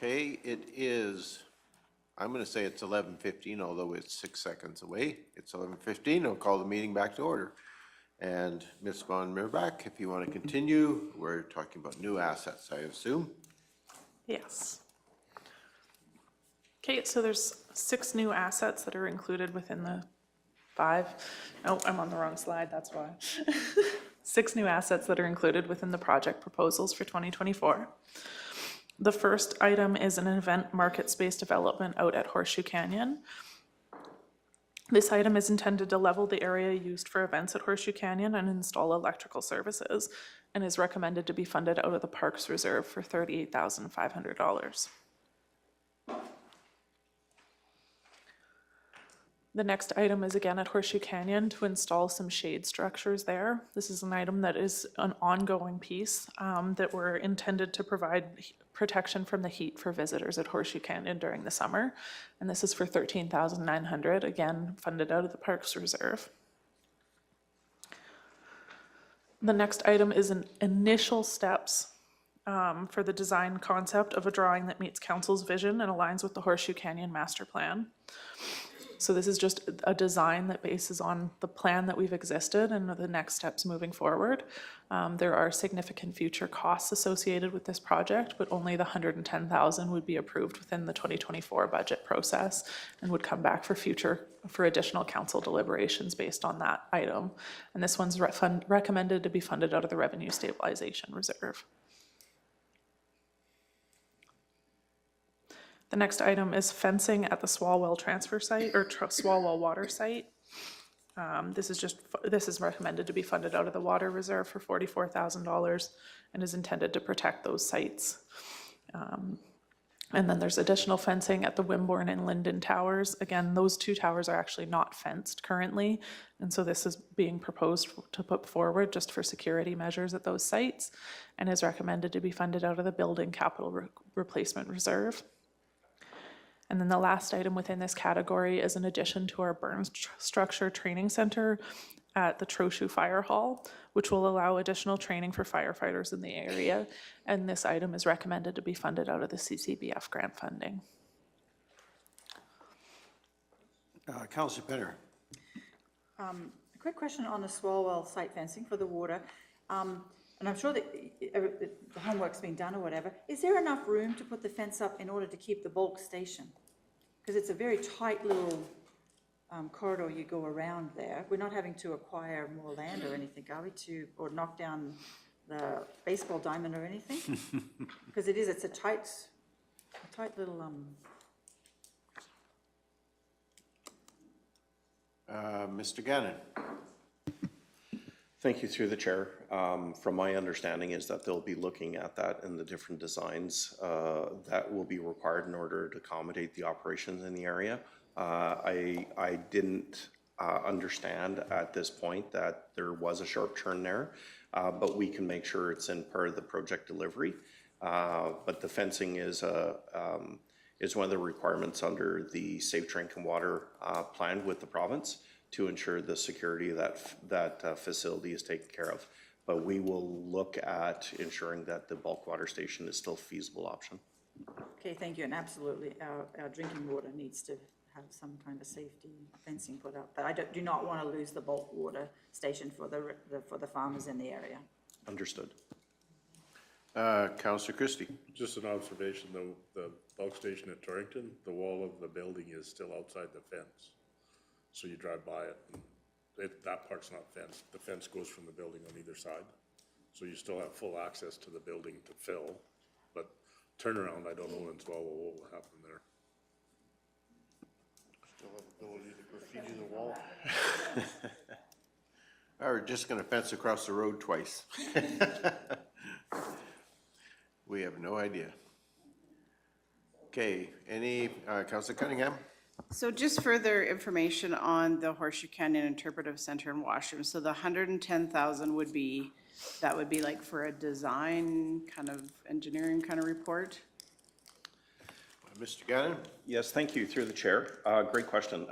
Speaker 1: Okay, it is, I'm gonna say it's 11:15, although it's 6 seconds away. It's 11:15, I'll call the meeting back to order. And Ms. Von Meerbach, if you want to continue, we're talking about new assets, I assume.
Speaker 12: Yes. Okay, so there's 6 new assets that are included within the 5. Oh, I'm on the wrong slide, that's why. 6 new assets that are included within the project proposals for 2024. The first item is an event market space development out at Horseshoe Canyon. This item is intended to level the area used for events at Horseshoe Canyon and install electrical services, and is recommended to be funded out of the Parks Reserve for $38,500. The next item is again at Horseshoe Canyon to install some shade structures there. This is an item that is an ongoing piece that we're intended to provide protection from the heat for visitors at Horseshoe Canyon during the summer. And this is for $13,900, again, funded out of the Parks Reserve. The next item is an initial steps for the design concept of a drawing that meets council's vision and aligns with the Horseshoe Canyon Master Plan. So this is just a design that bases on the plan that we've existed and the next steps moving forward. There are significant future costs associated with this project, but only the $110,000 would be approved within the 2024 budget process and would come back for additional council deliberations based on that item. And this one's recommended to be funded out of the Revenue Stabilization Reserve. The next item is fencing at the Swalwell transfer site or Swalwell water site. This is recommended to be funded out of the Water Reserve for $44,000 and is intended to protect those sites. And then there's additional fencing at the Wimborne and Linden Towers. Again, those 2 towers are actually not fenced currently. And so this is being proposed to put forward just for security measures at those sites and is recommended to be funded out of the Building Capital Replacement Reserve. And then the last item within this category is an addition to our burn structure training center at the Trochu Fire Hall, which will allow additional training for firefighters in the area. And this item is recommended to be funded out of the CCBF grant funding.
Speaker 1: Councillor Penner.
Speaker 8: A quick question on the Swalwell site fencing for the water. And I'm sure that the homework's been done or whatever. Is there enough room to put the fence up in order to keep the bulk station? Because it's a very tight little corridor you go around there. We're not having to acquire more land or anything, are we, or knock down the baseball diamond or anything? Because it's a tight little,
Speaker 1: Mr. Gannon.
Speaker 5: Thank you, through the chair. From my understanding is that they'll be looking at that in the different designs that will be required in order to accommodate the operations in the area. I didn't understand at this point that there was a sharp turn there, but we can make sure it's in part of the project delivery. But the fencing is one of the requirements under the Safe Drinking Water plan with the province to ensure the security of that facility is taken care of. But we will look at ensuring that the bulk water station is still a feasible option.
Speaker 8: okay, thank you. And absolutely, our drinking water needs to have some kind of safety fencing put up. But I do not want to lose the bulk water station for the farmers in the area.
Speaker 5: Understood.
Speaker 1: Councillor Christie.
Speaker 2: Just an observation, though, the bulk station at Torrington, the wall of the building is still outside the fence. So you drive by it, and that part's not fenced. The fence goes from the building on either side. So you still have full access to the building to fill, but turnaround, I don't know when what will happen there.
Speaker 11: Still have ability to graffiti the wall.
Speaker 1: We're just gonna fence across the road twice. We have no idea. Okay, Councillor Cunningham?
Speaker 10: So just further information on the Horseshoe Canyon Interpretive Center and washroom. So the 110,000 would be like for a design kind of engineering kind of report?
Speaker 1: Mr. Gannon?
Speaker 5: Yes, thank you, through the chair. Great question.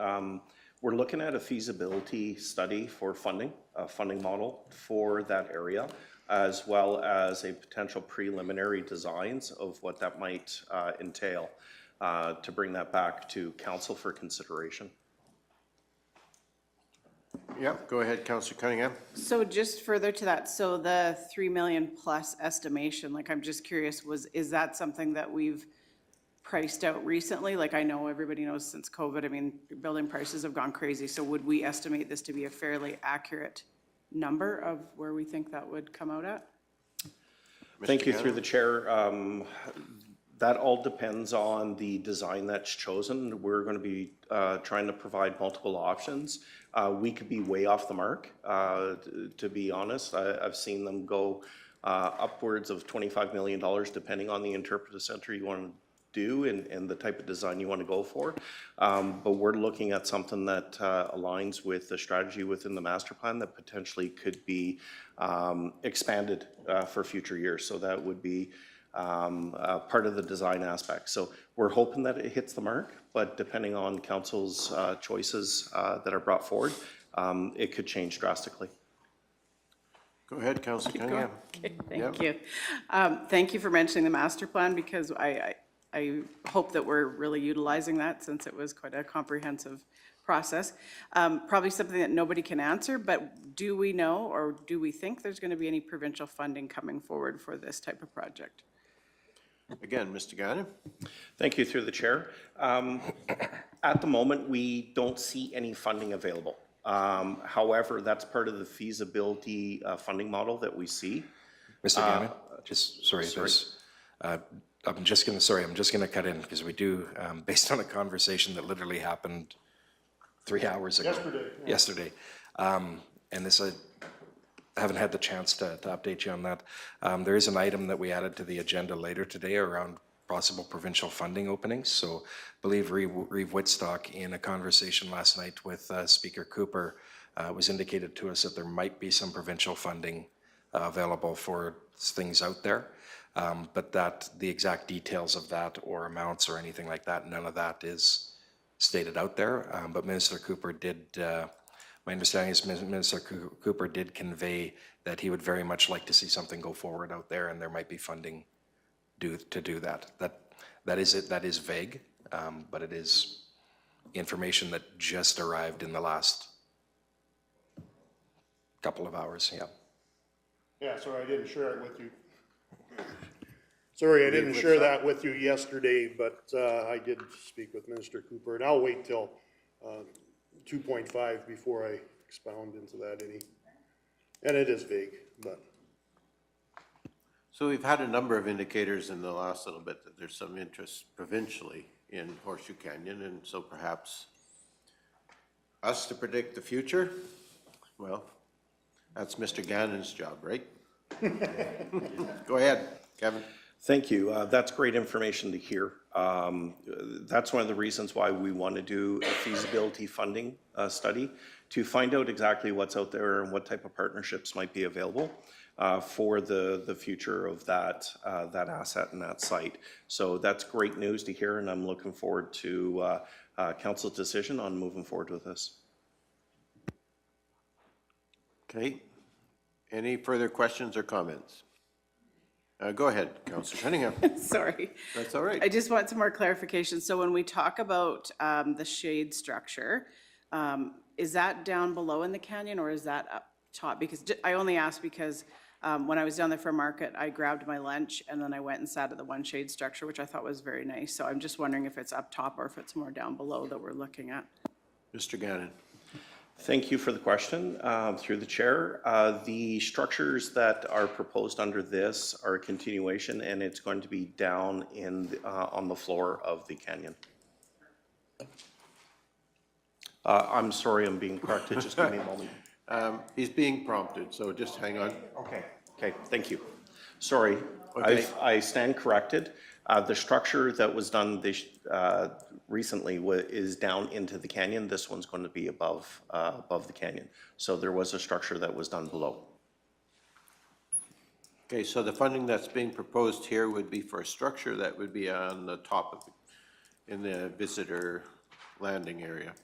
Speaker 5: We're looking at a feasibility study for funding, a funding model for that area, as well as a potential preliminary designs of what that might entail to bring that back to council for consideration.
Speaker 1: Yep, go ahead, Councillor Cunningham.
Speaker 10: So just further to that, so the 3 million plus estimation, like, I'm just curious, is that something that we've priced out recently? Like, I know everybody knows since COVID, I mean, building prices have gone crazy, so would we estimate this to be a fairly accurate number of where we think that would come out at?
Speaker 5: Thank you, through the chair. That all depends on the design that's chosen. We're going to be trying to provide multiple options. We could be way off the mark, to be honest. I've seen them go upwards of $25 million, depending on the interpretive center you want to do and the type of design you want to go for. But we're looking at something that aligns with the strategy within the master plan that potentially could be expanded for future years. So that would be part of the design aspect. So we're hoping that it hits the mark, but depending on council's choices that are brought forward, it could change drastically.
Speaker 1: Go ahead, Councillor Cunningham.
Speaker 10: Okay, thank you. Thank you for mentioning the master plan, because I hope that we're really utilizing that, since it was quite a comprehensive process. Probably something that nobody can answer, but do we know, or do we think there's going to be any provincial funding coming forward for this type of project?
Speaker 1: Again, Mr. Gannon.
Speaker 5: Thank you, through the chair. At the moment, we don't see any funding available. However, that's part of the feasibility funding model that we see.
Speaker 7: Mr. Gannon, I'm just gonna cut in, because we do, based on a conversation that literally happened 3 hours ago. Yesterday. And this, I haven't had the chance to update you on that. There is an item that we added to the agenda later today around possible provincial funding openings. So I believe Reeve Whitstock, in a conversation last night with Speaker Cooper, was indicated to us that there might be some provincial funding available for things out there. But that the exact details of that, or amounts or anything like that, none of that is stated out there. But Minister Cooper did, my understanding is Minister Cooper did convey that he would very much like to see something go forward out there, and there might be funding to do that. That is vague, but it is information that just arrived in the last couple of hours, yeah.
Speaker 11: Yeah, sorry, I didn't share it with you. Sorry, I didn't share that with you yesterday, but I did speak with Minister Cooper, and I'll wait till 2.5 before I expound into that any. And it is vague, but.
Speaker 1: So we've had a number of indicators in the last little bit that there's some interest provincially in Horseshoe Canyon, and so perhaps us to predict the future, well, that's Mr. Gannon's job, right? Go ahead, Kevin.
Speaker 5: Thank you. That's great information to hear. That's one of the reasons why we want to do a feasibility funding study, to find out exactly what's out there and what type of partnerships might be available for the future of that asset and that site. So that's great news to hear, and I'm looking forward to council's decision on moving forward with this.
Speaker 1: Okay. Any further questions or comments? Go ahead, Councillor Cunningham.
Speaker 10: Sorry.
Speaker 1: That's all right.
Speaker 10: I just want some more clarification. So when we talk about the shade structure, is that down below in the canyon, or is that up top? Because I only ask because when I was down there for market, I grabbed my lunch and then I went and sat at the one shade structure, which I thought was very nice. So I'm just wondering if it's up top or if it's more down below that we're looking at.
Speaker 1: Mr. Gannon.
Speaker 5: Thank you for the question, through the chair. The structures that are proposed under this are a continuation, and it's going to be down in on the floor of the canyon. I'm sorry, I'm being corrected. Just give me a moment.
Speaker 1: He's being prompted, so just hang on.
Speaker 5: Okay, thank you. Sorry,
Speaker 1: Okay.
Speaker 5: I stand corrected. The structure that was done recently is down into the canyon. This one's going to be above the canyon. So there was a structure that was done below.
Speaker 1: Okay, so the funding that's being proposed here would be for a structure that would be on the top of, in the visitor landing area.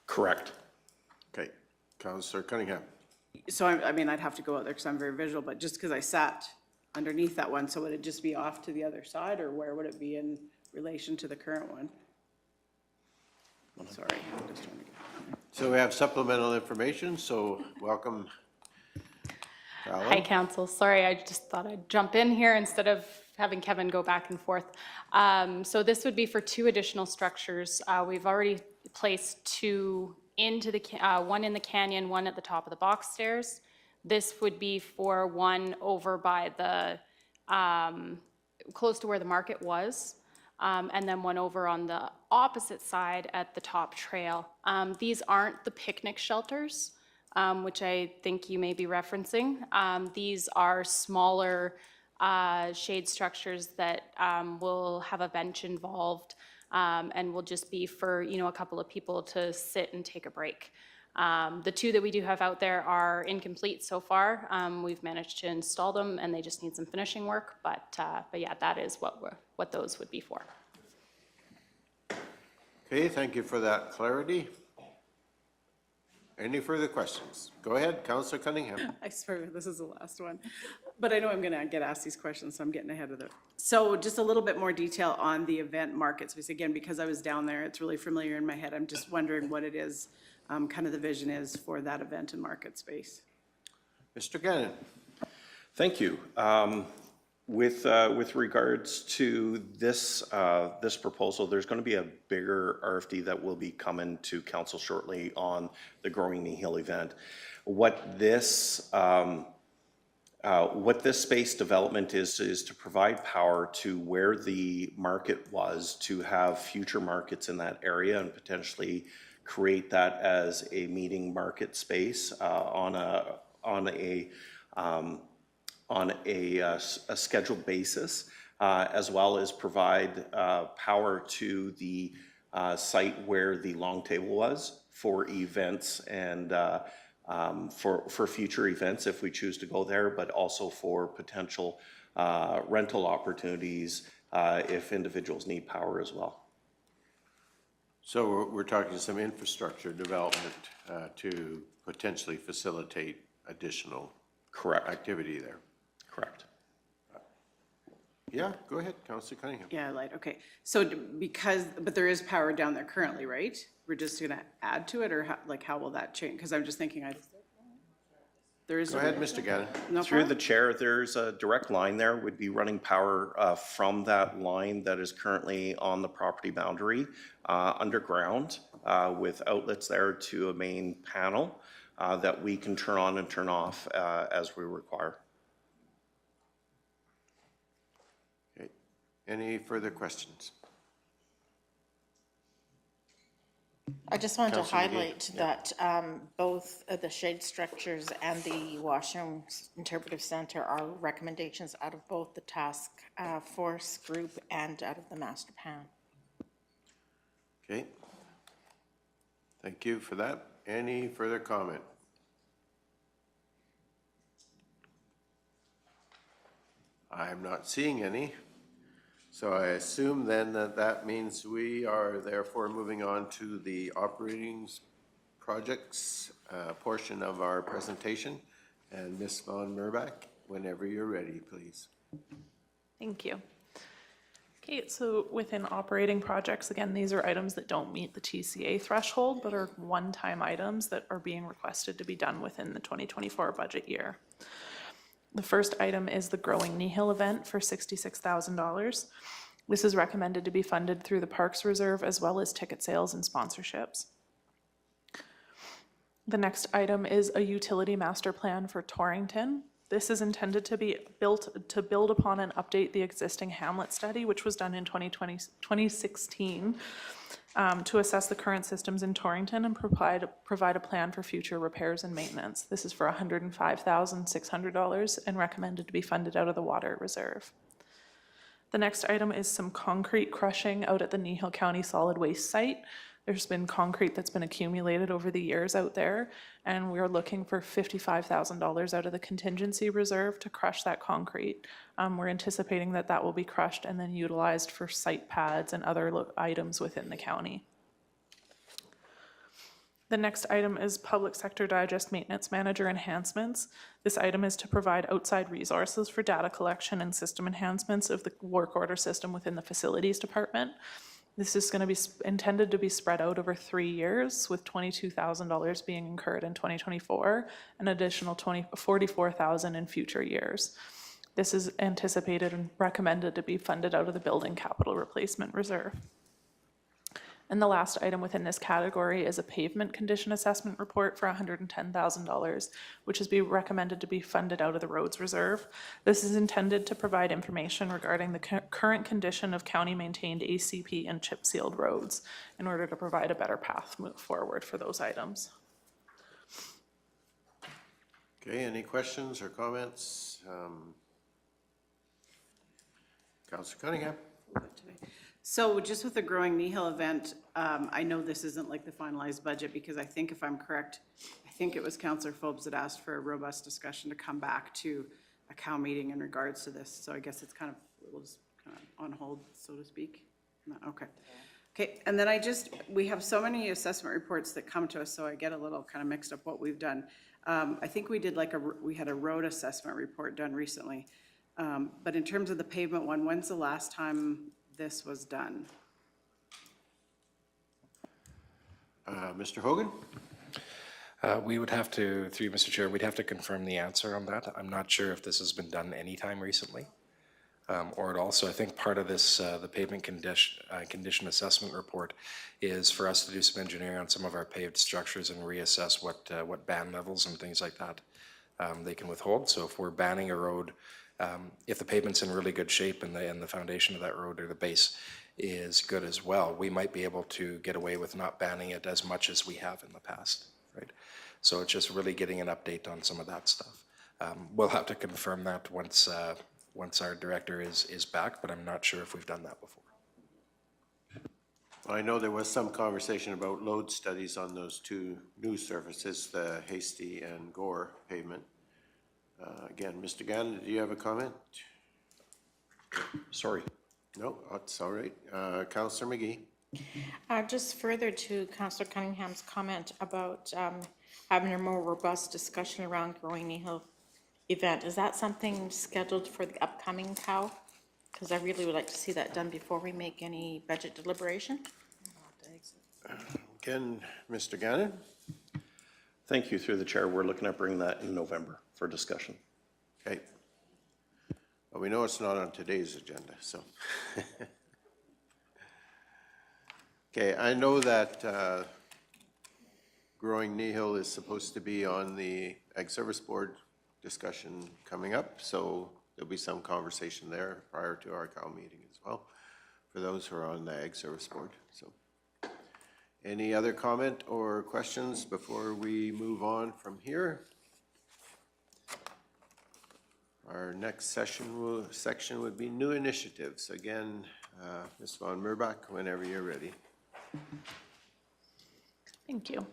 Speaker 5: Correct.
Speaker 1: Okay, Counselor Cunningham.
Speaker 10: So I mean, I'd have to go out there because I'm very visual, but just because I sat underneath that one, so would it just be off to the other side, or where would it be in relation to the current one? Sorry, I'm just trying to get.
Speaker 1: So we have supplemental information, so welcome.
Speaker 13: Hi, Council. Sorry, I just thought I'd jump in here instead of having Kevin go back and forth. So this would be for 2 additional structures. We've already placed 2 into the, one in the canyon, one at the top of the box stairs. This would be for one over by the, close to where the market was, and then one over on the opposite side at the top trail. These aren't the picnic shelters, which I think you may be referencing. These are smaller shade structures that will have a bench involved and will just be for, you know, a couple of people to sit and take a break. The 2 that we do have out there are incomplete so far. We've managed to install them and they just need some finishing work, but yeah, that is what those would be for.
Speaker 1: Okay, thank you for that clarity. Any further questions? Go ahead, Counselor Cunningham.
Speaker 10: I swear this is the last one, but I know I'm gonna get asked these questions, so I'm getting ahead of it. So just a little bit more detail on the event market space. Again, because I was down there, it's really familiar in my head. I'm just wondering what it is, kind of the vision is for that event and market space.
Speaker 1: Mr. Gannon.
Speaker 5: Thank you. With regards to this, this proposal, there's going to be a bigger RFD that will be coming to council shortly on the Growing Kneehill event. What this space development is to provide power to where the market was, to have future markets in that area and potentially create that as a meeting market space on a scheduled basis, as well as provide power to the site where the long table was for events and for future events if we choose to go there, but also for potential rental opportunities if individuals need power as well.
Speaker 1: So we're talking some infrastructure development to potentially facilitate additional activity there.
Speaker 5: Correct.
Speaker 1: Yeah, go ahead, Councilor Cunningham.
Speaker 10: Yeah, light, okay. So but there is power down there currently, right? We're just gonna add to it, or how will that change? Because I'm just thinking there is.
Speaker 1: Go ahead, Mr. Gannon.
Speaker 10: No
Speaker 5: Through
Speaker 10: power?
Speaker 5: the chair, there's a direct line there, would be running power from that line that is currently on the property boundary underground with outlets there to a main panel that we can turn on and turn off as we require.
Speaker 1: Okay. Any further questions?
Speaker 3: I just wanted to
Speaker 1: Councillor McGee.
Speaker 3: highlight that both the shade structures and the washroom interpretive center are recommendations out of both the task force group and out of the master plan.
Speaker 1: Okay. Thank you for that. Any further comment? I'm not seeing any. So I assume then that means we are therefore moving on to the operating projects portion of our presentation. And Ms. Von Merbach, whenever you're ready, please.
Speaker 12: Thank you. Okay, so within operating projects, again, these are items that don't meet the TCA threshold, but are one-time items that are being requested to be done within the 2024 budget year. The first item is the Growing Kneehill event for $66,000. This is recommended to be funded through the Parks Reserve as well as ticket sales and sponsorships. The next item is a utility master plan for Torrington. This is intended to be build upon and update the existing Hamlet study, which was done in 2016, to assess the current systems in Torrington and provide a plan for future repairs and maintenance. This is for $105,600 and recommended to be funded out of the Water Reserve. The next item is some concrete crushing out at the Kneehill County Solid Waste site. There's been concrete that's been accumulated over the years out there, and we're looking for $55,000 out of the contingency reserve to crush that concrete. We're anticipating that that will be crushed and then utilized for site pads and other items within the county. The next item is Public Sector Digest Maintenance Manager Enhancements. This item is to provide outside resources for data collection and system enhancements of the work order system within the Facilities Department. This is going to be intended to be spread out over 3 years, with $22,000 being incurred in 2024, an additional $44,000 in future years. This is anticipated and recommended to be funded out of the Building Capital Replacement Reserve. And the last item within this category is a pavement condition assessment report for $110,000, which is recommended to be funded out of the Roads Reserve. This is intended to provide information regarding the current condition of county-maintained ACP and chip-sealed roads in order to provide a better path move forward for those items.
Speaker 1: Okay, any questions or comments? Councillor Cunningham?
Speaker 10: So just with the Growing Kneehill event, I know this isn't like the finalized budget, because I think if I'm correct, I think it was Councillor Phobes that asked for a robust discussion to come back to a COW meeting in regards to this. So I guess it's kind of, we'll just kind of on hold, so to speak. No, okay. Okay, and then we have so many assessment reports that come to us, so I get a little kind of mixed up what we've done. I think we did we had a road assessment report done recently. But in terms of the pavement one, when's the last time this was done?
Speaker 1: Mr. Hogan?
Speaker 7: We would have to, through you, Mr. Chair, we'd have to confirm the answer on that. I'm not sure if this has been done anytime recently or at all. So I think part of this, the pavement condition assessment report, is for us to do some engineering on some of our paved structures and reassess what ban levels and things like that they can withhold. So if we're banning a road, if the pavement's in really good shape and the foundation of that road or the base is good as well, we might be able to get away with not banning it as much as we have in the past, right? So it's just really getting an update on some of that stuff. We'll have to confirm that once our director is back, but I'm not sure if we've done that before.
Speaker 1: I know there was some conversation about load studies on those two new surfaces, the Hasty and Gore pavement. Again, Mr. Gannon, do you have a comment?
Speaker 5: Sorry.
Speaker 1: No, that's all right. Councillor McGee?
Speaker 3: Just further to Councillor Cunningham's comment about having a more robust discussion around Growing Kneehill event. Is that something scheduled for the upcoming COW? Because I really would like to see that done before we make any budget deliberation.
Speaker 1: Again, Mr. Gannon?
Speaker 5: Thank you, through the chair. We're looking at bringing that in November for discussion.
Speaker 1: Okay. Well, we know it's not on today's agenda, so. Okay, I know that Growing Kneehill is supposed to be on the Ag Service Board discussion coming up, so there'll be some conversation there prior to our COW meeting as well, for those who are on the Ag Service Board. So, any other comment or questions before we move on from here? Our next section would be new initiatives. Again, Ms. Von Merbach, whenever you're ready.
Speaker 12: Thank you.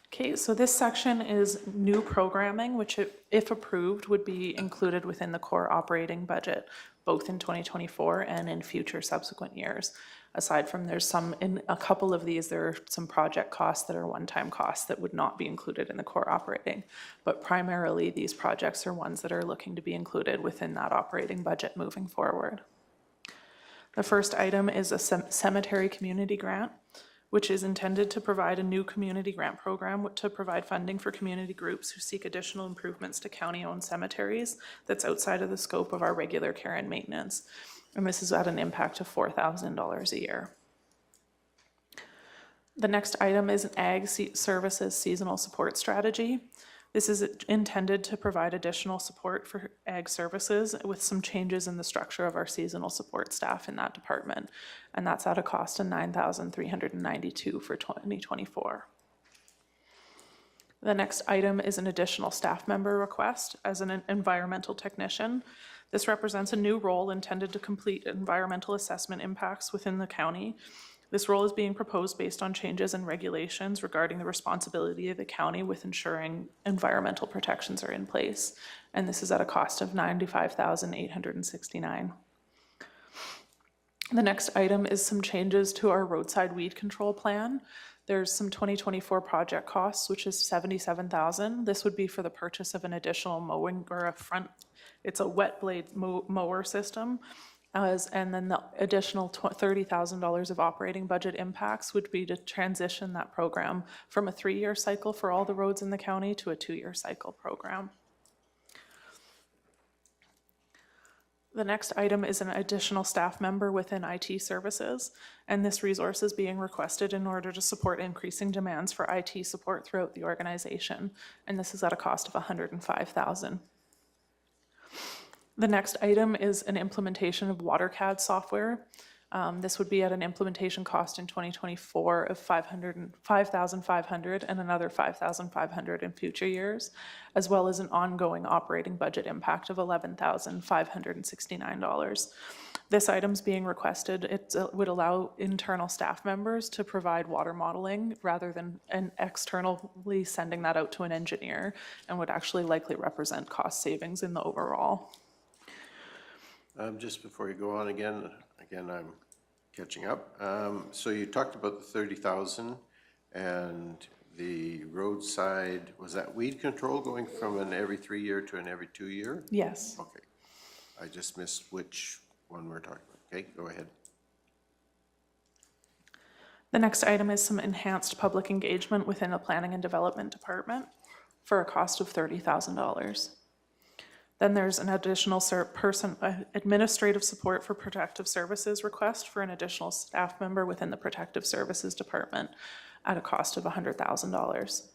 Speaker 12: Okay, so this section is new programming, which if approved would be included within the core operating budget, both in 2024 and in future subsequent years. Aside from in a couple of these, there are some project costs that are one-time costs that would not be included in the core operating. But primarily, these projects are ones that are looking to be included within that operating budget moving forward. The first item is a cemetery community grant, which is intended to provide a new community grant program to provide funding for community groups who seek additional improvements to county-owned cemeteries that's outside of the scope of our regular care and maintenance. And this is at an impact of $4,000 a year. The next item is an Ag Services Seasonal Support Strategy. This is intended to provide additional support for Ag Services with some changes in the structure of our seasonal support staff in that department. And that's at a cost of $9,392 for 2024. The next item is an additional staff member request as an environmental technician. This represents a new role intended to complete environmental assessment impacts within the county. This role is being proposed based on changes in regulations regarding the responsibility of the county with ensuring environmental protections are in place. And this is at a cost of $95,869. The next item is some changes to our roadside weed control plan. there's some 2024 project costs, which is $77,000. This would be for the purchase of an additional mowing or it's a wet blade mower system. And then the additional $30,000 of operating budget impacts would be to transition that program from a 3-year cycle for all the roads in the county to a 2-year cycle program. The next item is an additional staff member within IT services, and this resource is being requested in order to support increasing demands for IT support throughout the organization, and this is at a cost of $105,000. The next item is an implementation of WaterCAD software. This would be at an implementation cost in 2024 of $5,500 and another $5,500 in future years, as well as an ongoing operating budget impact of $11,569. This item's being requested. It would allow internal staff members to provide water modeling rather than externally sending that out to an engineer, and would actually likely represent cost savings in the overall.
Speaker 1: Just before you go on again, I'm catching up. So you talked about the 30,000 and the roadside, was that weed control going from an every 3-year to an every 2-year?
Speaker 12: Yes.
Speaker 1: Okay. I just missed which one we're talking about. Okay, go ahead.
Speaker 12: The next item is some enhanced public engagement within the Planning and Development Department for a cost of $30,000. Then there's an additional administrative support for protective services request for an additional staff member within the Protective Services Department at a cost of $100,000.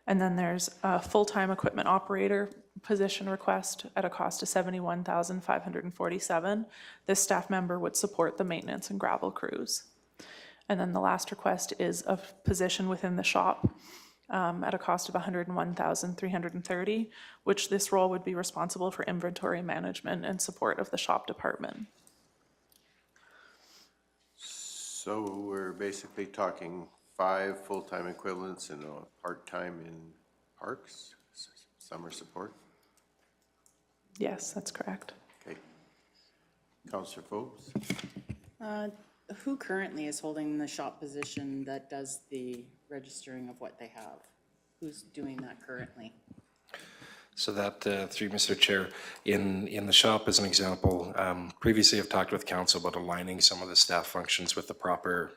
Speaker 12: And then there's a full-time equipment operator position request at a cost of $71,547. This staff member would support the maintenance and gravel crews. And then the last request is a position within the shop at a cost of $101,330, which this role would be responsible for inventory management and support of the shop department.
Speaker 1: So we're basically talking 5 full-time equivalents and a part-time in parks, summer support?
Speaker 12: Yes, that's correct.
Speaker 1: Okay. Councillor Forbes?
Speaker 6: Who currently is holding the shop position that does the registering of what they have? Who's doing that currently?
Speaker 7: So that, through Mr. Chair, in the shop, as an example, previously I've talked with council about aligning some of the staff functions with the proper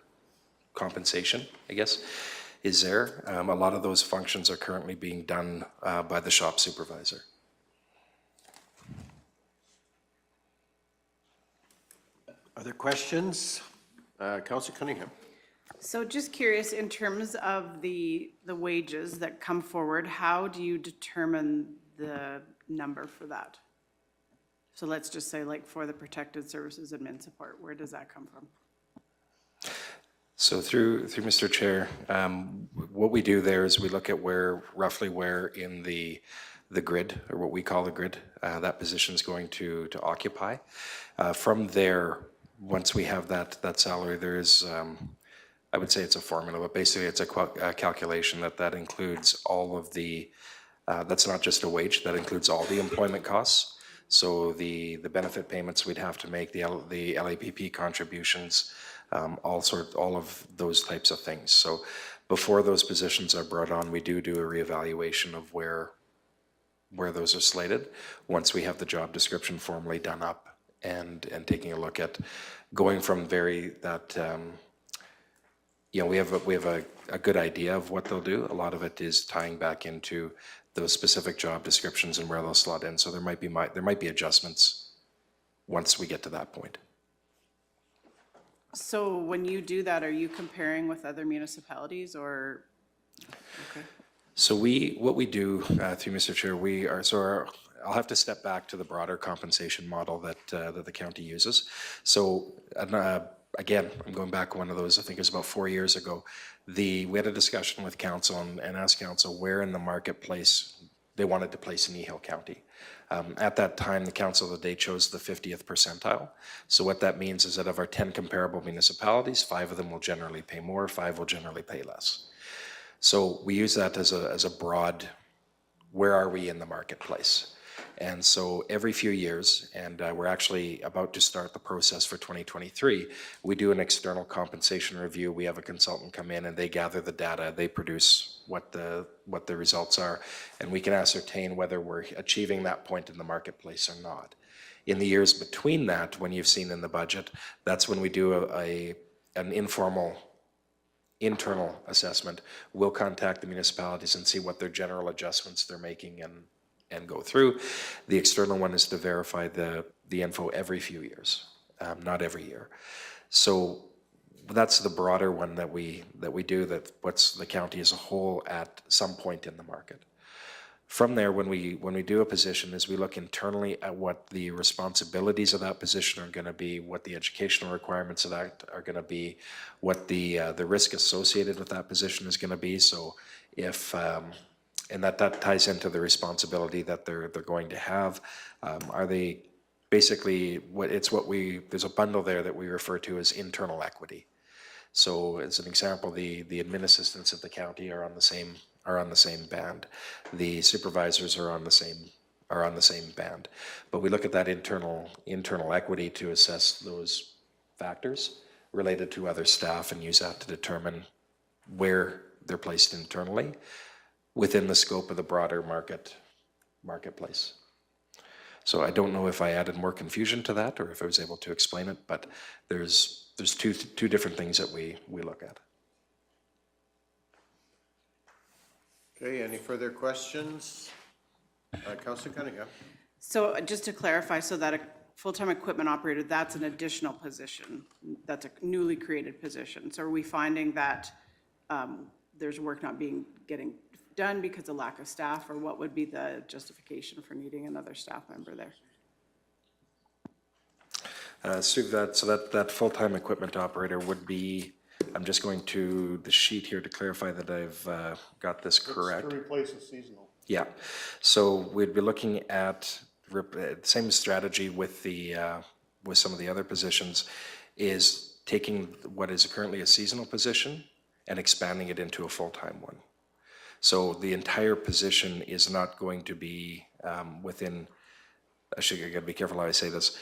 Speaker 7: compensation, I guess, is there. A lot of those functions are currently being done by the shop supervisor.
Speaker 1: Other questions? Councillor Cunningham.
Speaker 10: So just curious, in terms of the wages that come forward, how do you determine the number for that? So let's just say like for the Protected Services Admin support, where does that come from?
Speaker 7: So through Mr. Chair, what we do there is we look at roughly where in the grid, or what we call the grid, that position is going to occupy. From there, once we have that salary, there is, I would say it's a formula, but basically it's a calculation that includes all of the, that's not just a wage, that includes all the employment costs. So the benefit payments we'd have to make, the LAPP contributions, all of those types of things. So before those positions are brought on, we do a reevaluation of where those are slated. Once we have the job description formally done up and taking a look at going from you know, we have a good idea of what they'll do. A lot of it is tying back into those specific job descriptions and where they'll slot in. So there might be adjustments once we get to that point.
Speaker 10: So when you do that, are you comparing with other municipalities or? Okay.
Speaker 7: So what we do, through Mr. Chair, I'll have to step back to the broader compensation model that the county uses. So again, I'm going back one of those, I think it was about 4 years ago. We had a discussion with council and asked council where in the marketplace they wanted to place Kneehill County. At that time, the council of the day chose the 50th percentile. So what that means is that of our 10 comparable municipalities, 5 of them will generally pay more, 5 will generally pay less. So we use that as a broad, where are we in the marketplace? And so every few years, and we're actually about to start the process for 2023, we do an external compensation review. We have a consultant come in and they gather the data, they produce what the results are, and we can ascertain whether we're achieving that point in the marketplace or not. In the years between that, when you've seen in the budget, that's when we do an informal internal assessment. We'll contact the municipalities and see what their general adjustments they're making and go through. The external one is to verify the info every few years, not every year. So that's the broader one that we do, that puts the county as a whole at some point in the market. From there, when we do a position, is we look internally at what the responsibilities of that position are going to be, what the educational requirements of that are going to be, what the risk associated with that position is going to be. So if and that ties into the responsibility that they're going to have. Are they basically there's a bundle there that we refer to as internal equity. So as an example, the admin assistants of the county are on the same band. The supervisors are on the same band. But we look at that internal equity to assess those factors related to other staff and use that to determine where they're placed internally within the scope of the broader marketplace. So I don't know if I added more confusion to that or if I was able to explain it, but there's two different things that we look at.
Speaker 1: Okay, any further questions? Councillor Cunningham?
Speaker 10: So just to clarify, so that a full-time equipment operator, that's an additional position. That's a newly created position. So are we finding that there's work not getting done because of lack of staff, or what would be the justification for needing another staff member there?
Speaker 7: So that full-time equipment operator would be, I'm just going to the sheet here to clarify that I've got this correct.
Speaker 11: It's to replace a seasonal.
Speaker 7: Yeah, so we'd be looking at same strategy with with some of the other positions, is taking what is currently a seasonal position and expanding it into a full-time one. So the entire position is not going to be within, actually I gotta be careful how I say this,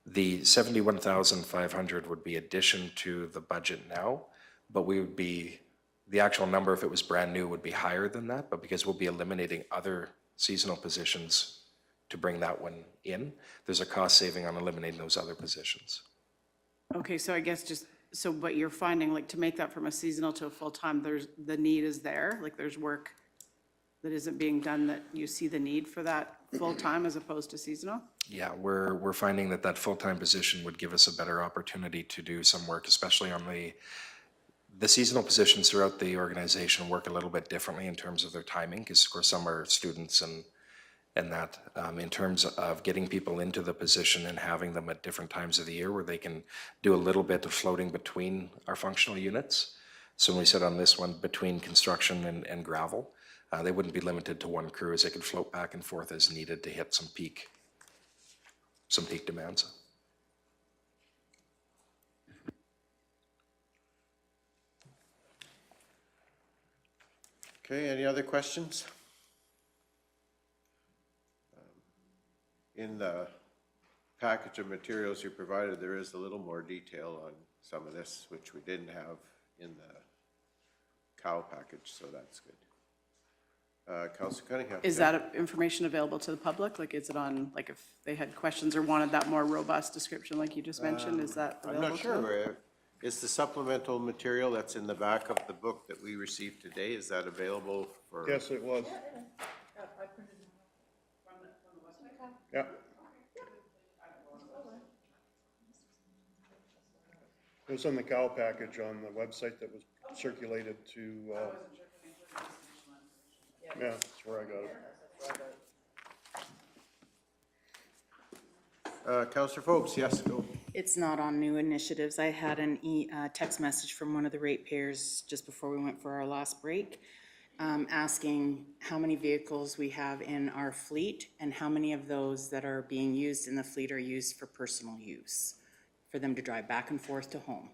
Speaker 7: the 71,500 would be addition to the budget now, but we would be, the actual number if it was brand new would be higher than that, but because we'll be eliminating other seasonal positions to bring that one in, there's a cost saving on eliminating those other positions.
Speaker 10: Okay, so I guess just, so what you're finding, like to make that from a seasonal to a full-time, the need is there, like there's work that isn't being done that you see the need for that full-time as opposed to seasonal?
Speaker 7: Yeah, we're finding that full-time position would give us a better opportunity to do some work, especially on the seasonal positions throughout the organization work a little bit differently in terms of their timing, because of course some are students and that in terms of getting people into the position and having them at different times of the year where they can do a little bit of floating between our functional units. So when we said on this one, between construction and gravel, they wouldn't be limited to one crew, as they could float back and forth as needed to hit some peak demands.
Speaker 1: Okay, any other questions? In the package of materials you provided, there is a little more detail on some of this, which we didn't have in the cow package, so that's good. Councillor Cunningham?
Speaker 10: Is that information available to the public? Like, is it on, like if they had questions or wanted that more robust description like you just mentioned, is that
Speaker 1: I'm
Speaker 10: available
Speaker 1: not
Speaker 10: to them?
Speaker 1: sure. Is the supplemental material that's in the back of the book that we received today, is that available for?
Speaker 11: Yes, it was. Yeah. It was in the cow package on the website that was circulated to, yeah, that's where I got it.
Speaker 1: Councillor Forbes, yes, go.
Speaker 6: It's not on new initiatives. I had a text message from one of the ratepayers just before we went for our last break, asking how many vehicles we have in our fleet and how many of those that are being used in the fleet are used for personal use, for them to drive back and forth to home.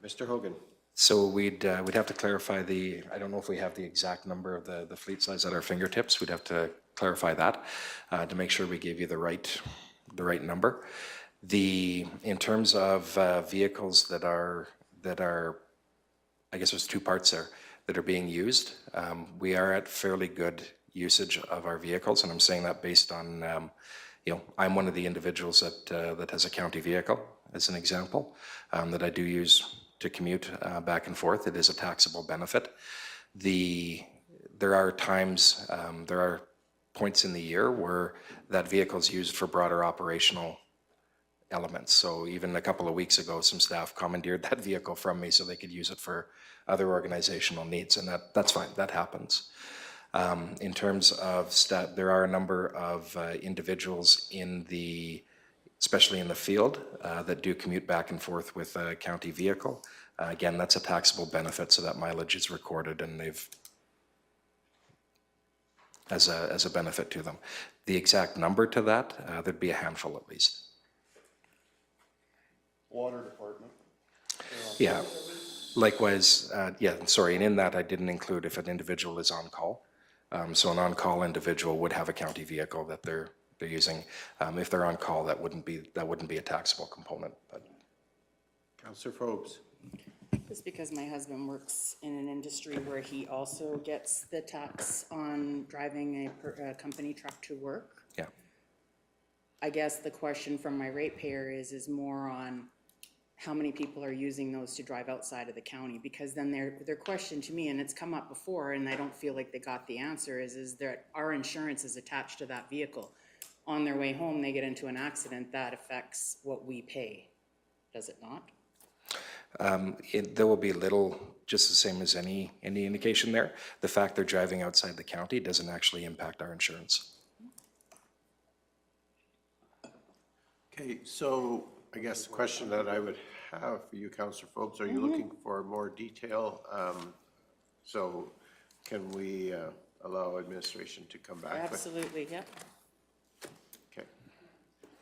Speaker 1: Mr. Hogan.
Speaker 7: So we'd have to clarify I don't know if we have the exact number of the fleet size at our fingertips. We'd have to clarify that to make sure we gave you the right number. In terms of vehicles that are, I guess there's two parts there that are being used. We are at fairly good usage of our vehicles, and I'm saying that based on, I'm one of the individuals that has a county vehicle, as an example, that I do use to commute back and forth. It is a taxable benefit. There are times, there are points in the year where that vehicle is used for broader operational elements. So even a couple of weeks ago, some staff commandeered that vehicle from me so they could use it for other organizational needs, and that's fine, that happens. In terms of staff, there are a number of individuals especially in the field, that do commute back and forth with a county vehicle. Again, that's a taxable benefit, so that mileage is recorded and as a benefit to them. The exact number to that, there'd be a handful at least.
Speaker 11: Water department.
Speaker 7: Yeah, likewise, and in that I didn't include if an individual is on call. So an on-call individual would have a county vehicle that they're using. If they're on call, that wouldn't be a taxable component. But.
Speaker 1: Councillor Forbes.
Speaker 6: Just because my husband works in an industry where he also gets the tax on driving a company truck to work.
Speaker 7: Yeah.
Speaker 6: I guess the question from my ratepayer is more on how many people are using those to drive outside of the county, because then their question to me, and it's come up before and I don't feel like they got the answer, is that our insurance is attached to that vehicle. On their way home, they get into an accident, that affects what we pay, does it not?
Speaker 7: There will be little, just the same as any indication there. The fact they're driving outside the county doesn't actually impact our insurance.
Speaker 1: Okay, so I guess the question that I would have for you, Councillor Forbes, are you looking for more detail? So can we allow administration to come back with?
Speaker 6: Absolutely, yep.
Speaker 1: Okay.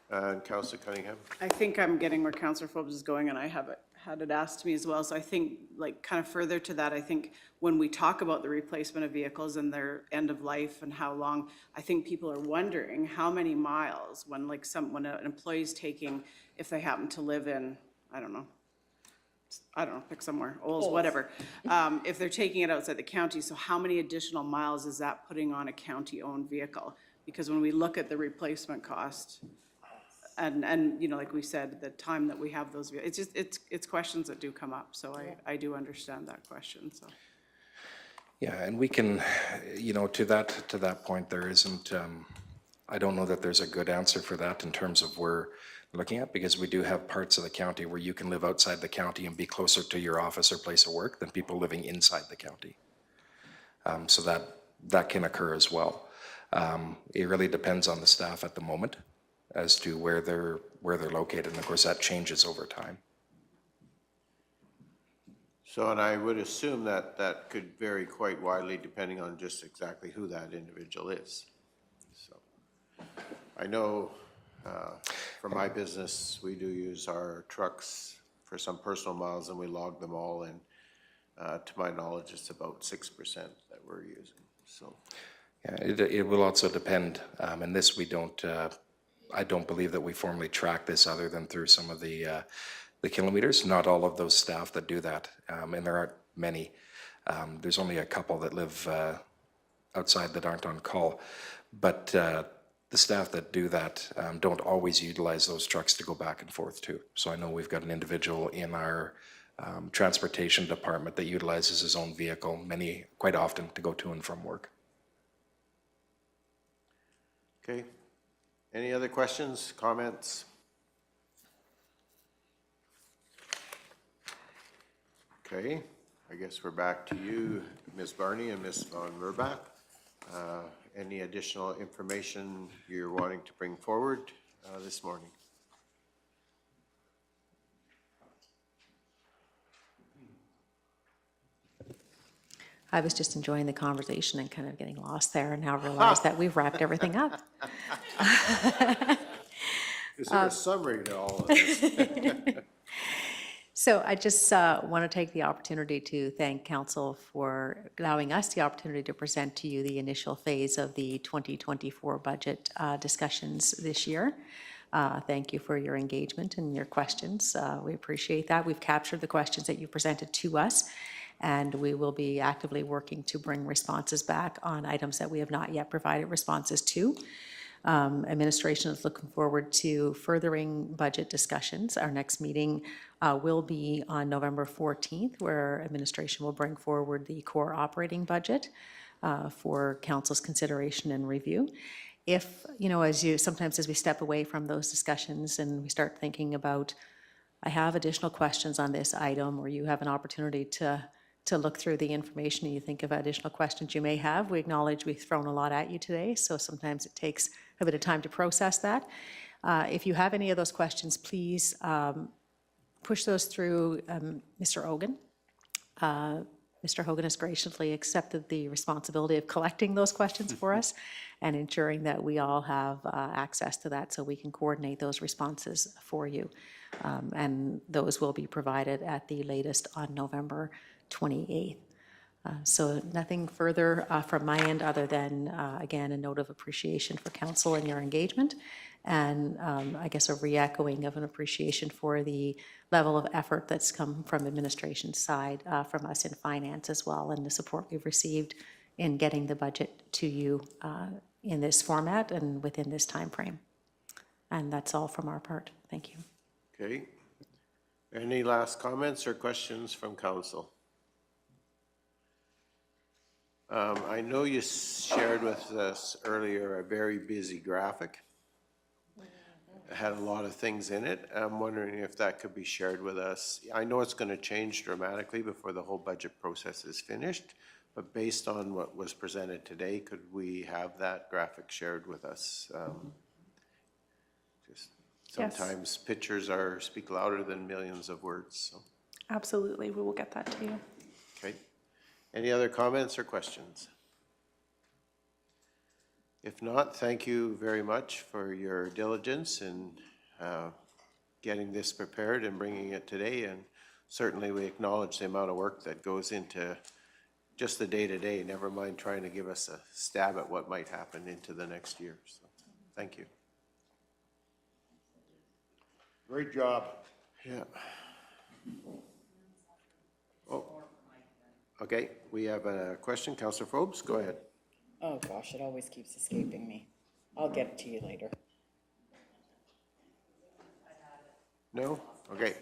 Speaker 1: And Councillor Cunningham?
Speaker 10: I think I'm getting where Councillor Forbes is going, and I have had it asked to me as well. So I think, like, kind of further to that, I think when we talk about the replacement of vehicles and their end of life and how long, I think people are wondering how many miles when when an employee's taking, if they happen to live in, I don't know, pick somewhere, Olds, whatever. If they're taking it outside the county, so how many additional miles is that putting on a county-owned vehicle? Because when we look at the replacement cost, and like we said, the time that we have those, it's questions that do come up. So I do understand that question, so.
Speaker 7: Yeah, and we can, to that point, there isn't, I don't know that there's a good answer for that in terms of we're looking at, because we do have parts of the county where you can live outside the county and be closer to your office or place of work than people living inside the county. So that can occur as well. It really depends on the staff at the moment as to where they're located, and of course that changes over time.
Speaker 1: So, and I would assume that that could vary quite widely depending on just exactly who that individual is. So, I know for my business, we do use our trucks for some personal miles and we log them all, and to my knowledge, it's about 6% that we're using, so.
Speaker 7: Yeah, it will also depend, and this we don't, I don't believe that we formally track this other than through some of the kilometers. Not all of those staff that do that, and there aren't many. There's only a couple that live outside that aren't on call. But the staff that do that don't always utilize those trucks to go back and forth too. So I know we've got an individual in our transportation department that utilizes his own vehicle quite often to go to and from work.
Speaker 1: Okay. Any other questions, comments? Okay, I guess we're back to you, Ms. Barney and Ms. Von Merbach. Any additional information you're wanting to bring forward this morning?
Speaker 9: I was just enjoying the conversation and kind of getting lost there, and now realize that we've wrapped everything up.
Speaker 1: Is there a summary to all of this?
Speaker 9: So I just want to take the opportunity to thank council for allowing us the opportunity to present to you the initial phase of the 2024 budget discussions this year. Thank you for your engagement and your questions. We appreciate that. We've captured the questions that you presented to us, and we will be actively working to bring responses back on items that we have not yet provided responses to. Administration is looking forward to furthering budget discussions. Our next meeting will be on November 14th, where administration will bring forward the core operating budget for council's consideration and review. If, sometimes as we step away from those discussions and we start thinking about, I have additional questions on this item, or you have an opportunity to look through the information and you think of additional questions you may have. We acknowledge we've thrown a lot at you today, so sometimes it takes a bit of time to process that. If you have any of those questions, please push those through Mr. Hogan. Mr. Hogan has graciously accepted the responsibility of collecting those questions for us and ensuring that we all have access to that so we can coordinate those responses for you. And those will be provided at the latest on November 28th. So nothing further from my end other than, again, a note of appreciation for council and your engagement, and I guess a re-echoing of an appreciation for the level of effort that's come from administration's side, from us in finance as well, and the support we've received in getting the budget to you in this format and within this time frame. And that's all from our part. Thank you.
Speaker 1: Okay. Any last comments or questions from council? I know you shared with us earlier a very busy graphic. It had a lot of things in it. I'm wondering if that could be shared with us. I know it's going to change dramatically before the whole budget process is finished, but based on what was presented today, could we have that graphic shared with us? Just sometimes pictures speak louder than millions of words. So.
Speaker 12: Absolutely, we will get that to you.
Speaker 1: Okay. Any other comments or questions? If not, thank you very much for your diligence in getting this prepared and bringing it today. And certainly we acknowledge the amount of work that goes into just the day-to-day, never mind trying to give us a stab at what might happen into the next year. So thank you.
Speaker 11: Great job.
Speaker 1: Yeah. Oh. Okay, we have a question. Councillor Forbes, go ahead.
Speaker 14: Oh gosh, it always keeps escaping me. I'll get it to you later.
Speaker 1: No? Okay.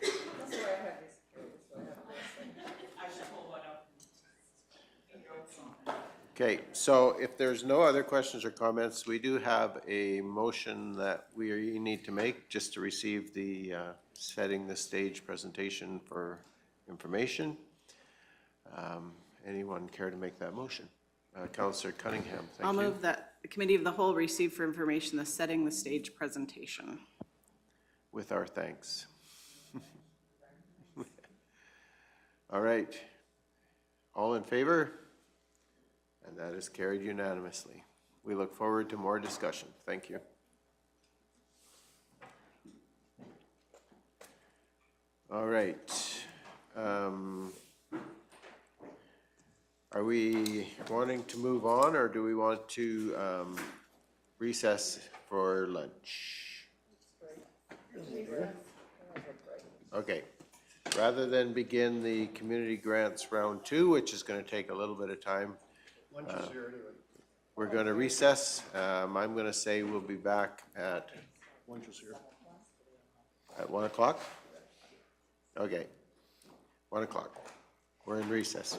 Speaker 1: Okay, so if there's no other questions or comments, we do have a motion that we need to make just to receive the setting the stage presentation for information. Anyone care to make that motion? Councillor Cunningham, thank you.
Speaker 10: I'll move that the Committee of the Whole receive for information the setting the stage presentation.
Speaker 1: With our thanks. All right. All in favor? And that is carried unanimously. We look forward to more discussion. Thank you. All right. Are we wanting to move on, or do we want to recess for lunch? Okay. Rather than begin the community grants round 2, which is going to take a little bit of time, we're going to recess. I'm going to say we'll be back at 1 o'clock. Okay, 1 o'clock. We're in recess.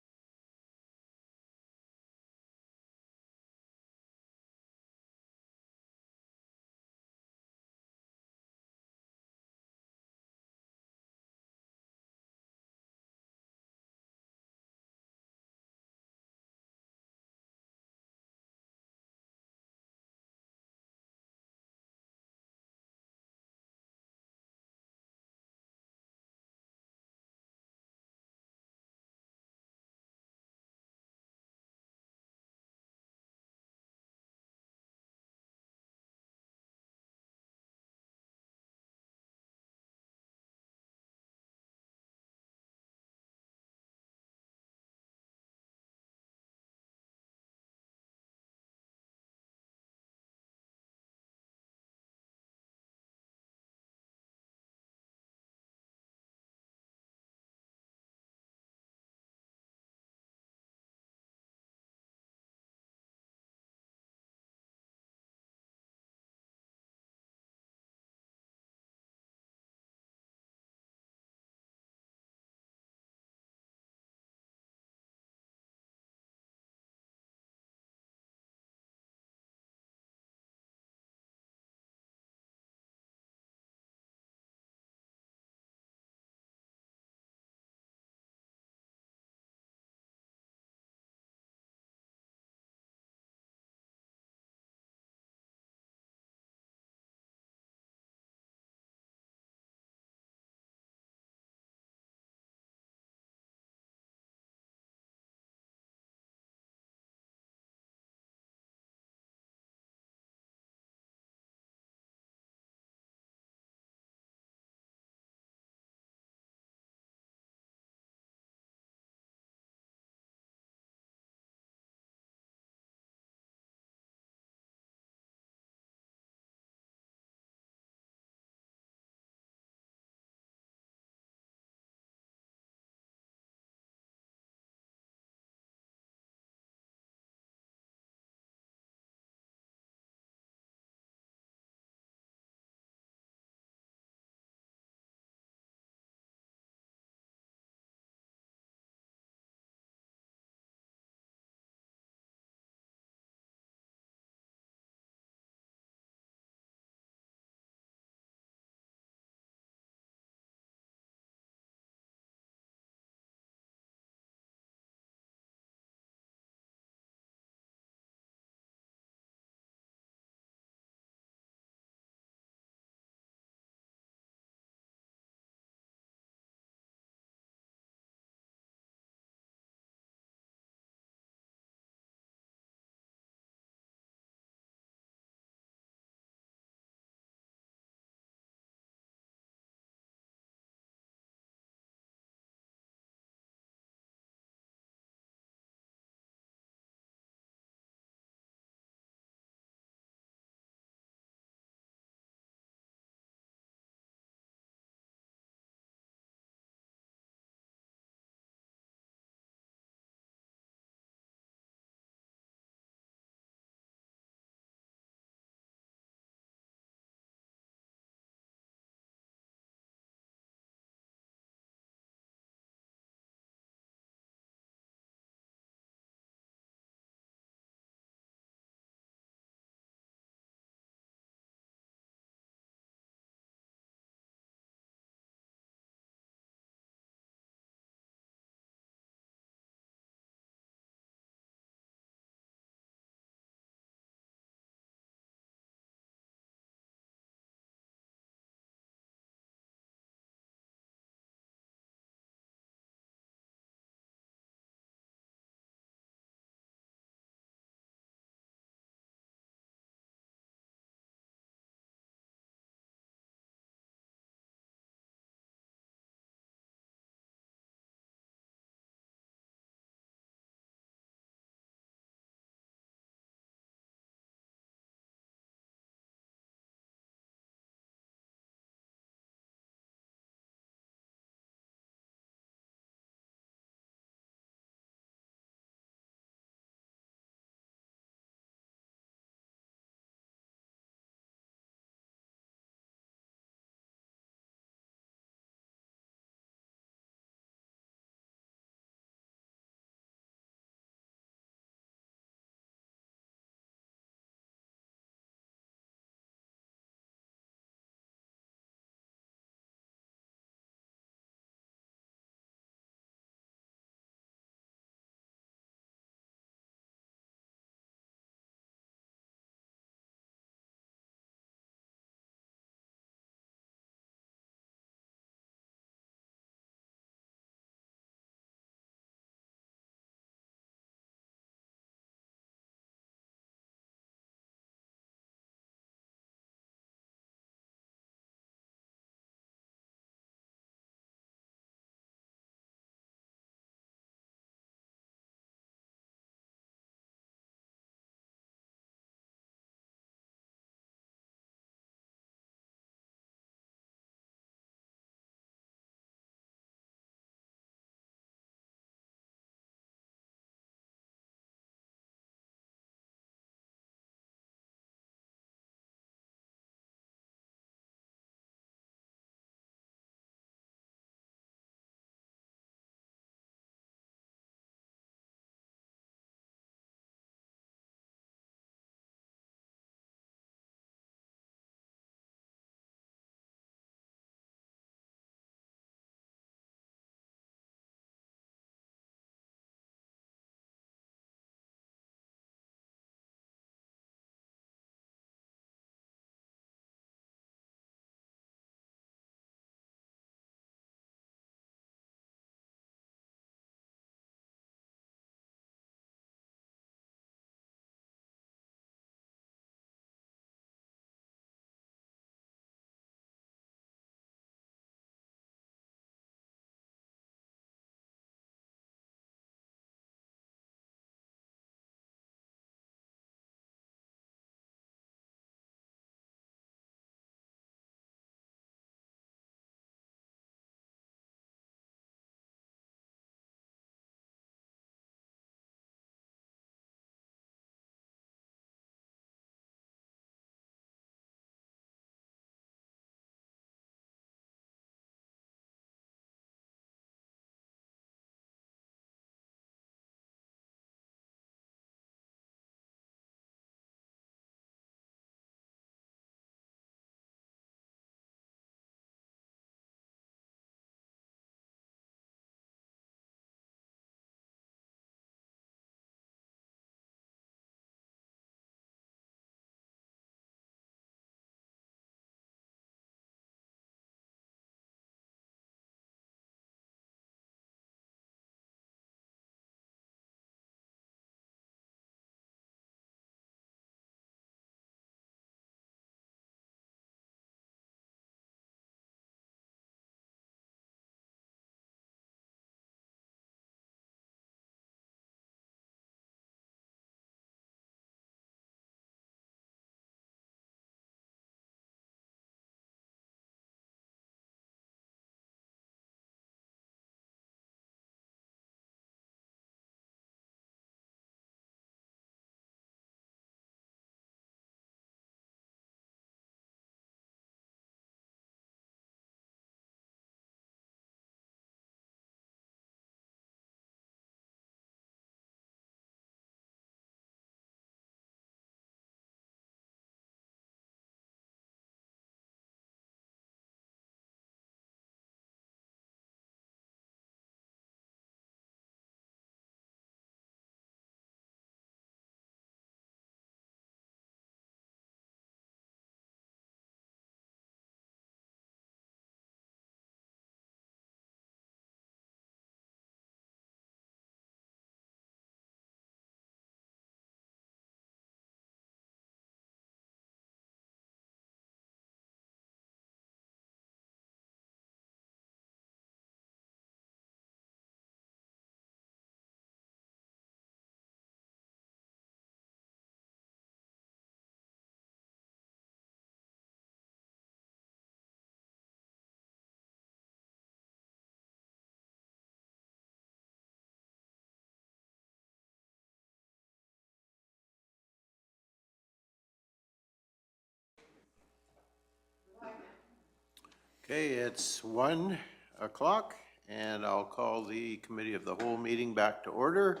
Speaker 1: Okay, it's 1 o'clock, and I'll call the Committee of the Whole meeting back to order.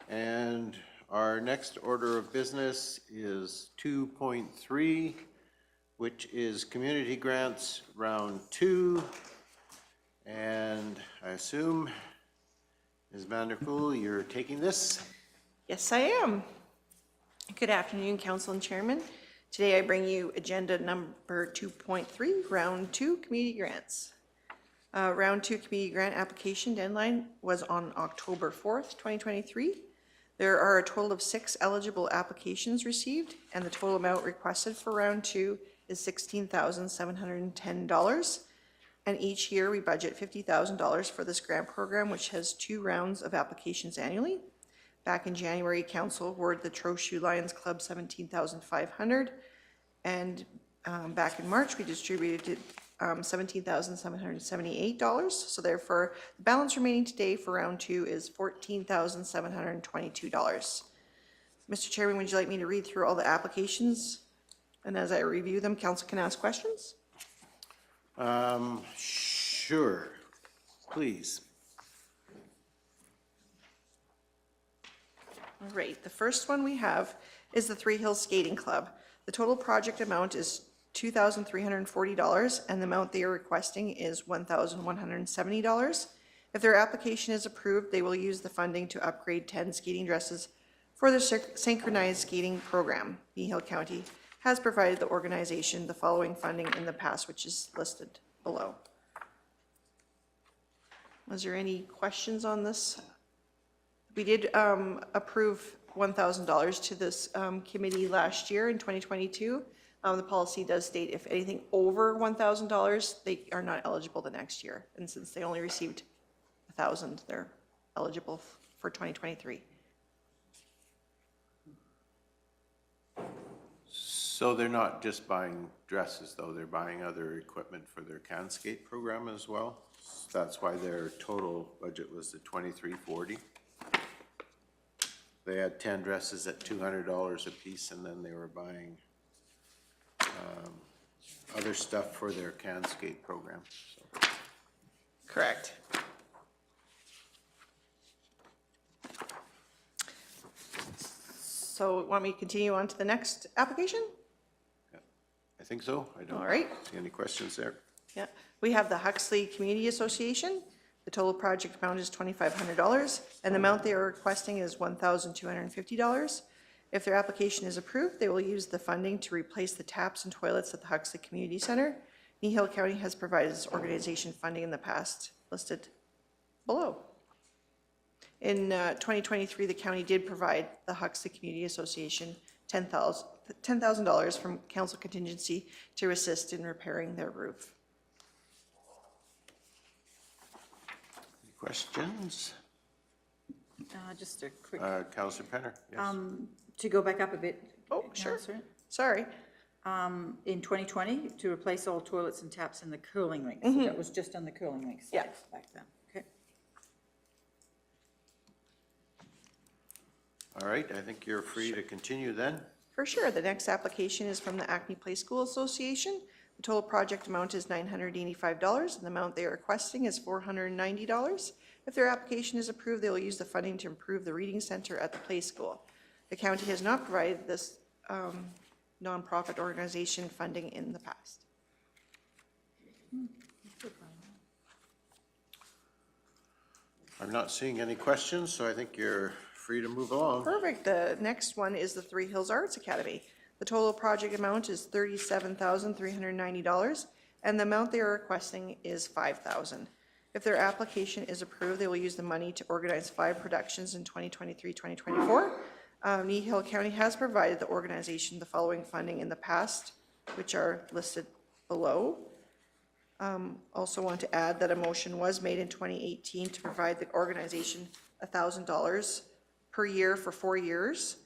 Speaker 1: And our next order of business is 2.3, which is Community Grants Round 2. And I assume, Ms. Vanderpool, you're taking this?
Speaker 15: Yes, I am. Good afternoon, Council and Chairman. Today I bring you agenda number 2.3, Round 2 Community Grants. Round 2 Community Grant application deadline was on October 4th, 2023. There are a total of 6 eligible applications received, and the total amount requested for Round 2 is $16,710. And each year we budget $50,000 for this grant program, which has 2 rounds of applications annually. Back in January, Council awarded the Trochu Lions Club $17,500, and back in March we distributed $17,778. So therefore, the balance remaining today for Round 2 is $14,722. Mr. Chairman, would you like me to read through all the applications? And as I review them, Council can ask questions?
Speaker 1: Sure, please.
Speaker 15: All right, the first one we have is the Three Hills Skating Club. The total project amount is $2,340, and the amount they are requesting is $1,170. If their application is approved, they will use the funding to upgrade 10 skating dresses for the synchronized skating program. Kneehill County has provided the organization the following funding in the past, which is listed below. Was there any questions on this? We did approve $1,000 to this committee last year in 2022. The policy does state if anything over $1,000, they are not eligible the next year. And since they only received $1,000, they're eligible for 2023.
Speaker 1: So they're not just buying dresses, though, they're buying other equipment for their can skate program as well? That's why their total budget was the $2,340. They had 10 dresses at $200 a piece, and then they were buying other stuff for their can skate program. So.
Speaker 15: Correct. So want me to continue on to the next application?
Speaker 1: I think so. I don't
Speaker 15: All right.
Speaker 1: see any questions there.
Speaker 15: Yeah, we have the Huxley Community Association. The total project amount is $2,500, and the amount they are requesting is $1,250. If their application is approved, they will use the funding to replace the taps and toilets at the Huxley Community Center. Kneehill County has provided this organization funding in the past, listed below. In 2023, the county did provide the Huxley Community Association $10,000 from council contingency to assist in repairing their roof.
Speaker 1: Any questions?
Speaker 8: Just a quick,
Speaker 1: Councillor Penner, yes.
Speaker 8: to go back up a bit.
Speaker 15: Oh, sure.
Speaker 8: Councillor.
Speaker 15: Sorry.
Speaker 8: In 2020, to replace all toilets and taps in the curling rinks. So that was just on the curling rinks
Speaker 15: Yeah.
Speaker 8: back then. Okay.
Speaker 1: All right, I think you're free to continue then.
Speaker 15: For sure. The next application is from the Acme Play School Association. The total project amount is $985, and the amount they are requesting is $490. If their application is approved, they will use the funding to improve the reading center at the play school. The county has not provided this nonprofit organization funding in the past.
Speaker 1: I'm not seeing any questions, so I think you're free to move along.
Speaker 15: Perfect. The next one is the Three Hills Arts Academy. The total project amount is $37,390, and the amount they are requesting is $5,000. If their application is approved, they will use the money to organize 5 productions in 2023-2024. Kneehill County has provided the organization the following funding in the past, which are listed below. Also want to add that a motion was made in 2018 to provide the organization $1,000 per year for 4 years.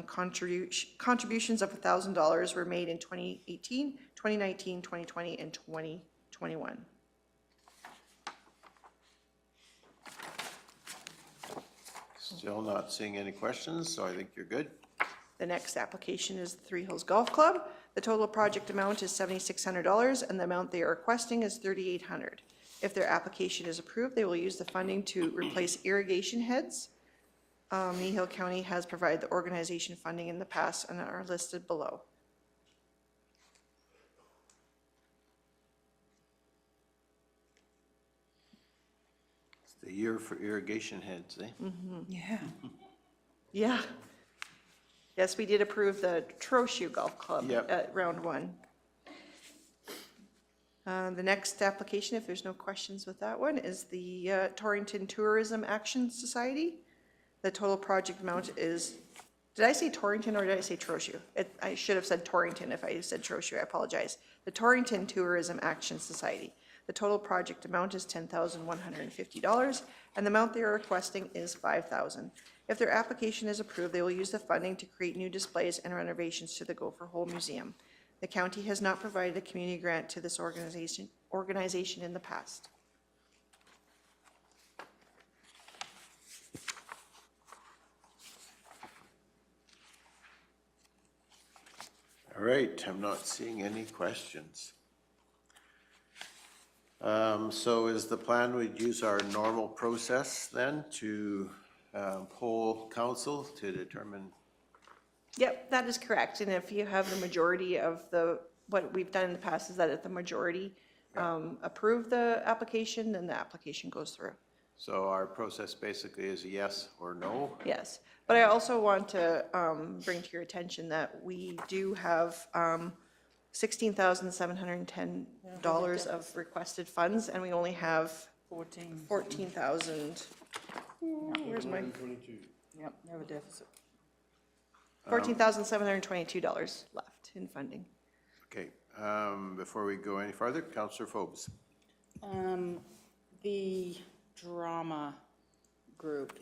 Speaker 15: Contributions of $1,000 were made in 2018, 2019, 2020, and 2021.
Speaker 1: Still not seeing any questions, so I think you're good.
Speaker 15: The next application is the Three Hills Golf Club. The total project amount is $7,600, and the amount they are requesting is $3,800. If their application is approved, they will use the funding to replace irrigation heads. Kneehill County has provided the organization funding in the past and are listed below.
Speaker 1: It's the year for irrigation heads, eh?
Speaker 8: Yeah.
Speaker 15: Yeah. Yes, we did approve the Trochu Golf Club
Speaker 1: Yep.
Speaker 15: at round one. The next application, if there's no questions with that one, is the Torrington Tourism Action Society. The total project amount is, did I say Torrington or did I say Trochu? I should have said Torrington. If I said Trochu, I apologize. The Torrington Tourism Action Society. The total project amount is $10,150, and the amount they are requesting is $5,000. If their application is approved, they will use the funding to create new displays and renovations to the Gopher Hole Museum. The county has not provided a community grant to this organization in the past.
Speaker 1: All right, I'm not seeing any questions. So is the plan we'd use our normal process then to poll council to determine?
Speaker 15: Yep, that is correct. And if you have the majority of what we've done in the past is that if the majority approve the application, then the application goes through.
Speaker 1: So our process basically is a yes or no?
Speaker 15: Yes, but I also want to bring to your attention that we do have $16,710 of requested funds, and we only have 14,000. Where's my?
Speaker 8: Yep, we have a deficit.
Speaker 15: $14,722 left in funding.
Speaker 1: Okay, before we go any farther, Councillor Forbes.
Speaker 6: The drama group,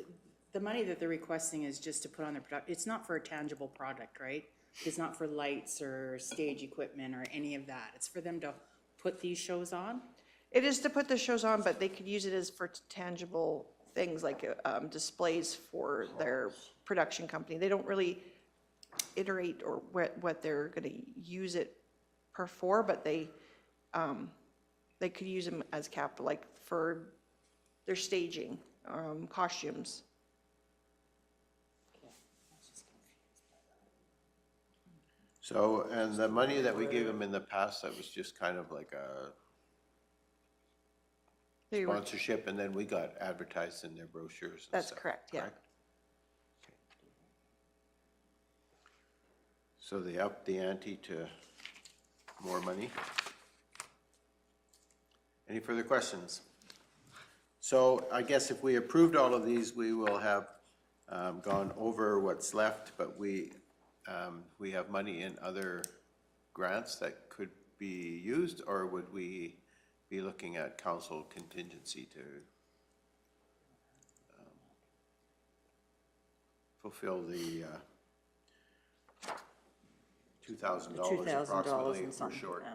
Speaker 6: the money that they're requesting is just to put on their production. It's not for a tangible product, right? It's not for lights or stage equipment or any of that. It's for them to put these shows on?
Speaker 15: It is to put the shows on, but they could use it as for tangible things like displays for their production company. They don't really iterate or what they're going to use it for, but they could use them as capital, like for their staging, costumes.
Speaker 1: So, and the money that we gave them in the past, that was just kind of like a sponsorship, and then we got advertised in their brochures and
Speaker 15: That's
Speaker 1: stuff,
Speaker 15: correct, yeah.
Speaker 1: Okay. So they upped the ante to more money. Any further questions? So I guess if we approved all of these, we will have gone over what's left, but we have money in other grants that could be used, or would we be looking at council contingency to fulfill the $2,000 approximately if we're short?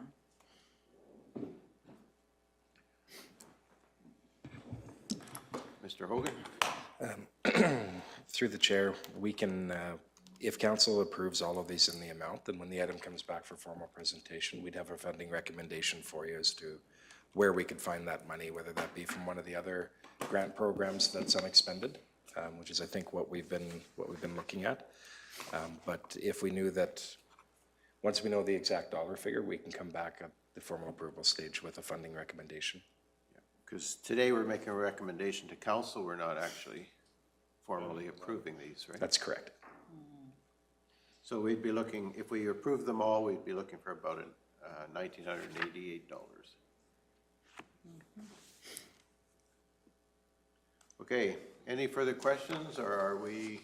Speaker 1: Mr. Hogan?
Speaker 7: Through the chair, we can, if council approves all of these in the amount, then when the item comes back for formal presentation, we'd have a funding recommendation for you as to where we could find that money, whether that be from one of the other grant programs that's unexpended, which is I think what we've been looking at. But if we knew that, once we know the exact dollar figure, we can come back at the formal approval stage with a funding recommendation.
Speaker 1: Because today we're making a recommendation to council, we're not actually formally approving these, right?
Speaker 7: That's correct.
Speaker 1: So we'd be looking, if we approve them all, we'd be looking for about $1,988. Okay, any further questions, or are we,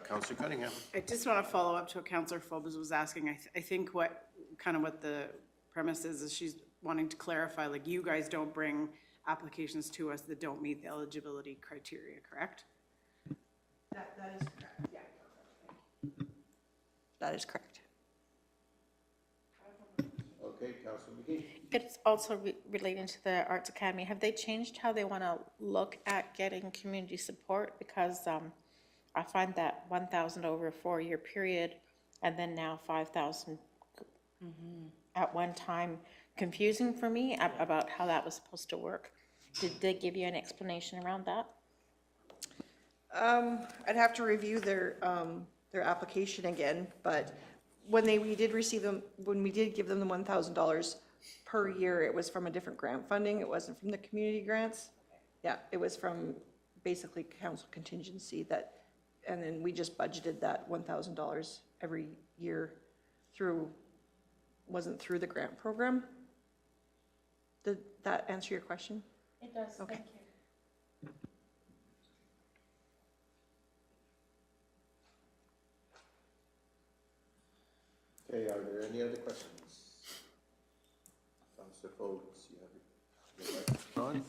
Speaker 1: Councillor Cunningham?
Speaker 10: I just want to follow up to what Councillor Phobos was asking. I think what the premise is she's wanting to clarify, like, you guys don't bring applications to us that don't meet the eligibility criteria, correct?
Speaker 15: That is correct, yeah. That is correct.
Speaker 1: Okay, Councillor McGee.
Speaker 3: It's also relating to the Arts Academy. Have they changed how they want to look at getting community support? Because I find that 1,000 over a 4-year period, and then now 5,000 at one time confusing for me about how that was supposed to work. Did they give you an explanation around that?
Speaker 15: I'd have to review their application again, but when we did receive them, when we did give them the $1,000 per year, it was from a different grant funding. It wasn't from the community grants. Yeah, it was from basically council contingency that, and then we just budgeted that $1,000 every year through, wasn't through the grant program. Did that answer your question?
Speaker 3: It does,
Speaker 15: Okay.
Speaker 3: thank you.
Speaker 1: Okay, are there any other questions? Councillor Forbes, you have your microphone on?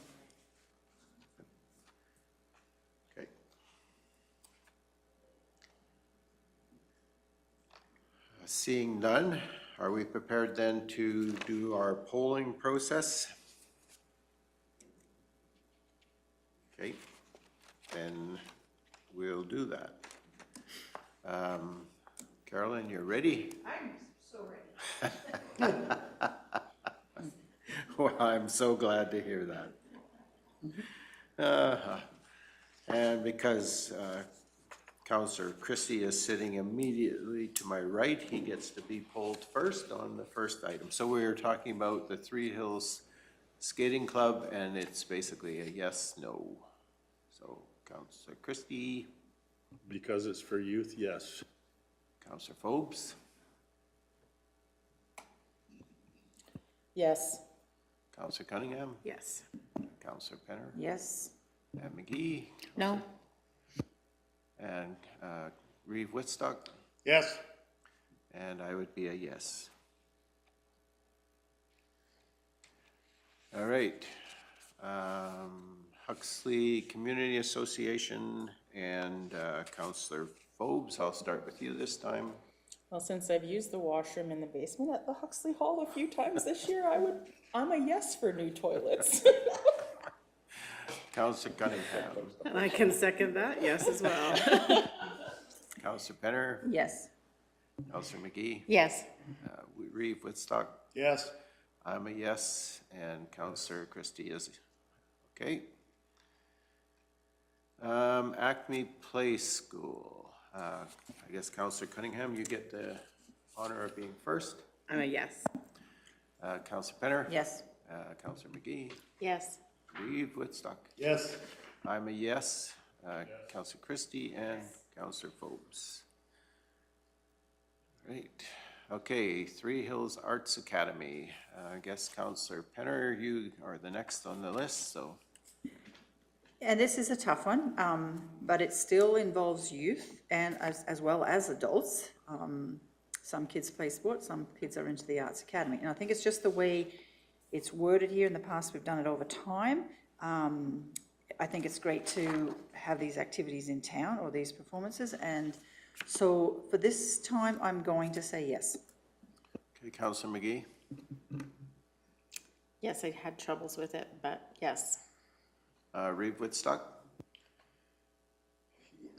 Speaker 1: Okay. Seeing none, are we prepared then to do our polling process? Okay, then we'll do that. Carolyn, you're ready?
Speaker 15: I'm so ready.
Speaker 1: Well, I'm so glad to hear that. And because Councillor Christie is sitting immediately to my right, he gets to be polled first on the first item. So we're talking about the Three Hills Skating Club, and it's basically a yes, no. So Councillor Christie,
Speaker 2: Because it's for youth, yes.
Speaker 1: Councillor Forbes,
Speaker 14: Yes.
Speaker 1: Councillor Cunningham,
Speaker 6: Yes.
Speaker 1: Councillor Penner,
Speaker 8: Yes.
Speaker 1: and McGee,
Speaker 3: No?
Speaker 1: and Reeve Whitstock,
Speaker 11: Yes.
Speaker 1: and I would be a yes. All right. Huxley Community Association and Councillor Forbes, I'll start with you this time.
Speaker 14: Well, since I've used the washroom in the basement at the Huxley Hall a few times this year, I'm a yes for new toilets.
Speaker 1: Councillor Cunningham,
Speaker 10: And I can second that, yes, as well.
Speaker 1: Councillor Penner,
Speaker 8: Yes.
Speaker 1: Councillor McGee,
Speaker 3: Yes.
Speaker 1: Reeve Whitstock,
Speaker 11: Yes.
Speaker 1: I'm a yes, and Councillor Christie is okay. Acme Place School. I guess Councillor Cunningham, you get the honor of being first.
Speaker 10: I'm a yes.
Speaker 1: Councillor Penner.
Speaker 8: Yes.
Speaker 1: Councillor McGee.
Speaker 3: Yes.
Speaker 1: Reeve Whitstock.
Speaker 11: Yes.
Speaker 1: I'm a yes. Councillor Christie and Councillor Forbes. Right. Okay, Three Hills Arts Academy. I guess Councillor Penner, you are the next on the list, so.
Speaker 8: And this is a tough one, but it still involves youth and as well as adults. Some kids play sports, some kids are into the Arts Academy. And I think it's just the way it's worded here. In the past, we've done it over time. I think it's great to have these activities in town or these performances. And so for this time, I'm going to say yes.
Speaker 1: Okay, Councillor McGee.
Speaker 3: Yes, I had troubles with it, but yes.
Speaker 1: Reeve Whitstock.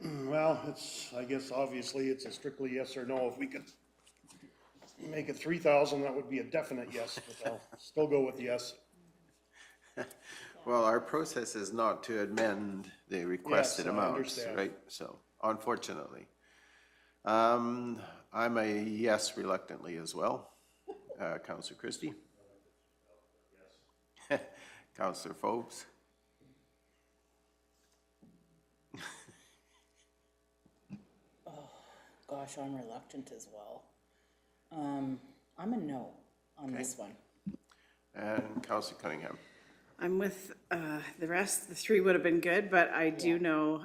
Speaker 11: Well, I guess obviously it's a strictly yes or no. If we could make it 3,000, that would be a definite yes, but I'll still go with yes.
Speaker 1: Well, our process is not to amend the requested
Speaker 11: Yes, I
Speaker 1: amounts,
Speaker 11: understand.
Speaker 1: right? So, unfortunately. I'm a yes reluctantly as well. Councillor Christie? Councillor Forbes?
Speaker 14: Gosh, I'm reluctant as well. I'm a no on this one.
Speaker 1: And Councillor Cunningham?
Speaker 10: I'm with the rest. The three would have been good, but I do know,